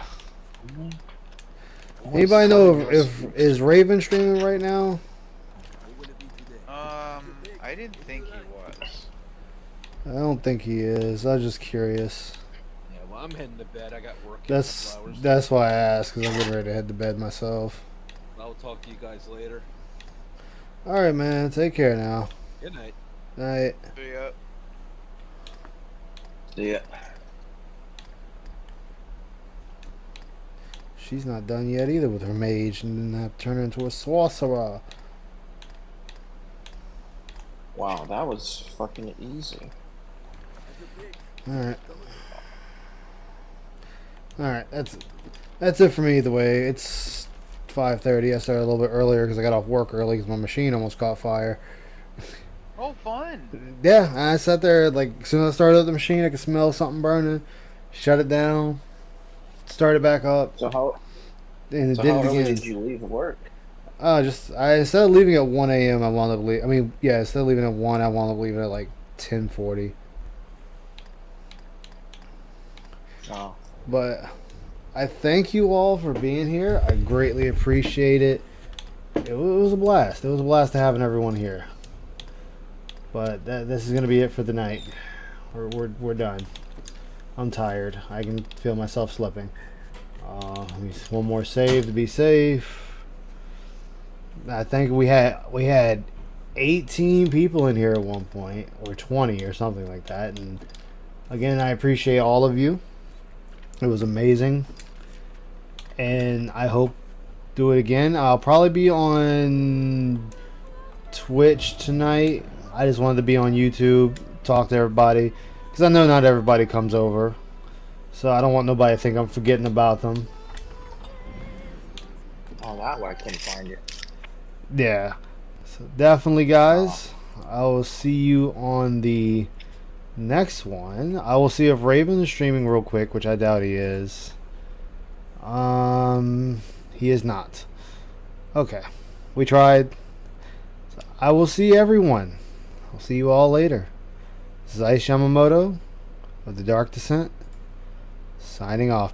Anybody know if is Raven streaming right now? I didn't think he was. I don't think he is. I was just curious. Yeah, well, I'm heading to bed. I got work. That's why I asked, because I'm getting ready to head to bed myself. I'll talk to you guys later. All right, man. Take care now. Good night. Night. See ya. See ya. She's not done yet either with her mage, and then have to turn her into a sorcerer. Wow, that was fucking easy. Alright. Alright, that's it for me either way. It's 5:30. I started a little bit earlier because I got off work early because my machine almost caught fire. Oh, fun. Yeah, I sat there, like, as soon as I started up the machine, I could smell something burning. Shut it down. Start it back up. So how And it so did how it early again. did you leave work? Instead of leaving at 1 a.m., I wound up instead of leaving at 1, I wound up leaving at like 10:40. Oh. But I thank you all for being here. I greatly appreciate it. It was a blast. It was a blast to having everyone here. But this is gonna be it for the night. We're done. I'm tired. I can feel myself slipping. One more save to be safe. I think we had 18 people in here at one point, or 20 or something like that. And again, I appreciate all of you. It was amazing, and I hope do it again. I'll probably be on Twitch tonight. I just wanted to be on YouTube, talk to everybody, because I know not everybody comes over, so I don't want nobody to think I'm forgetting about them. Oh, that way I couldn't find you. Yeah, so definitely, guys. I will see you on the next one. I will see if Raven is streaming real quick, which I doubt he is. He is not. Okay, we tried. So I will see everyone. I'll see you all later. This is Ice Yamamoto of the Dark Descent, signing off.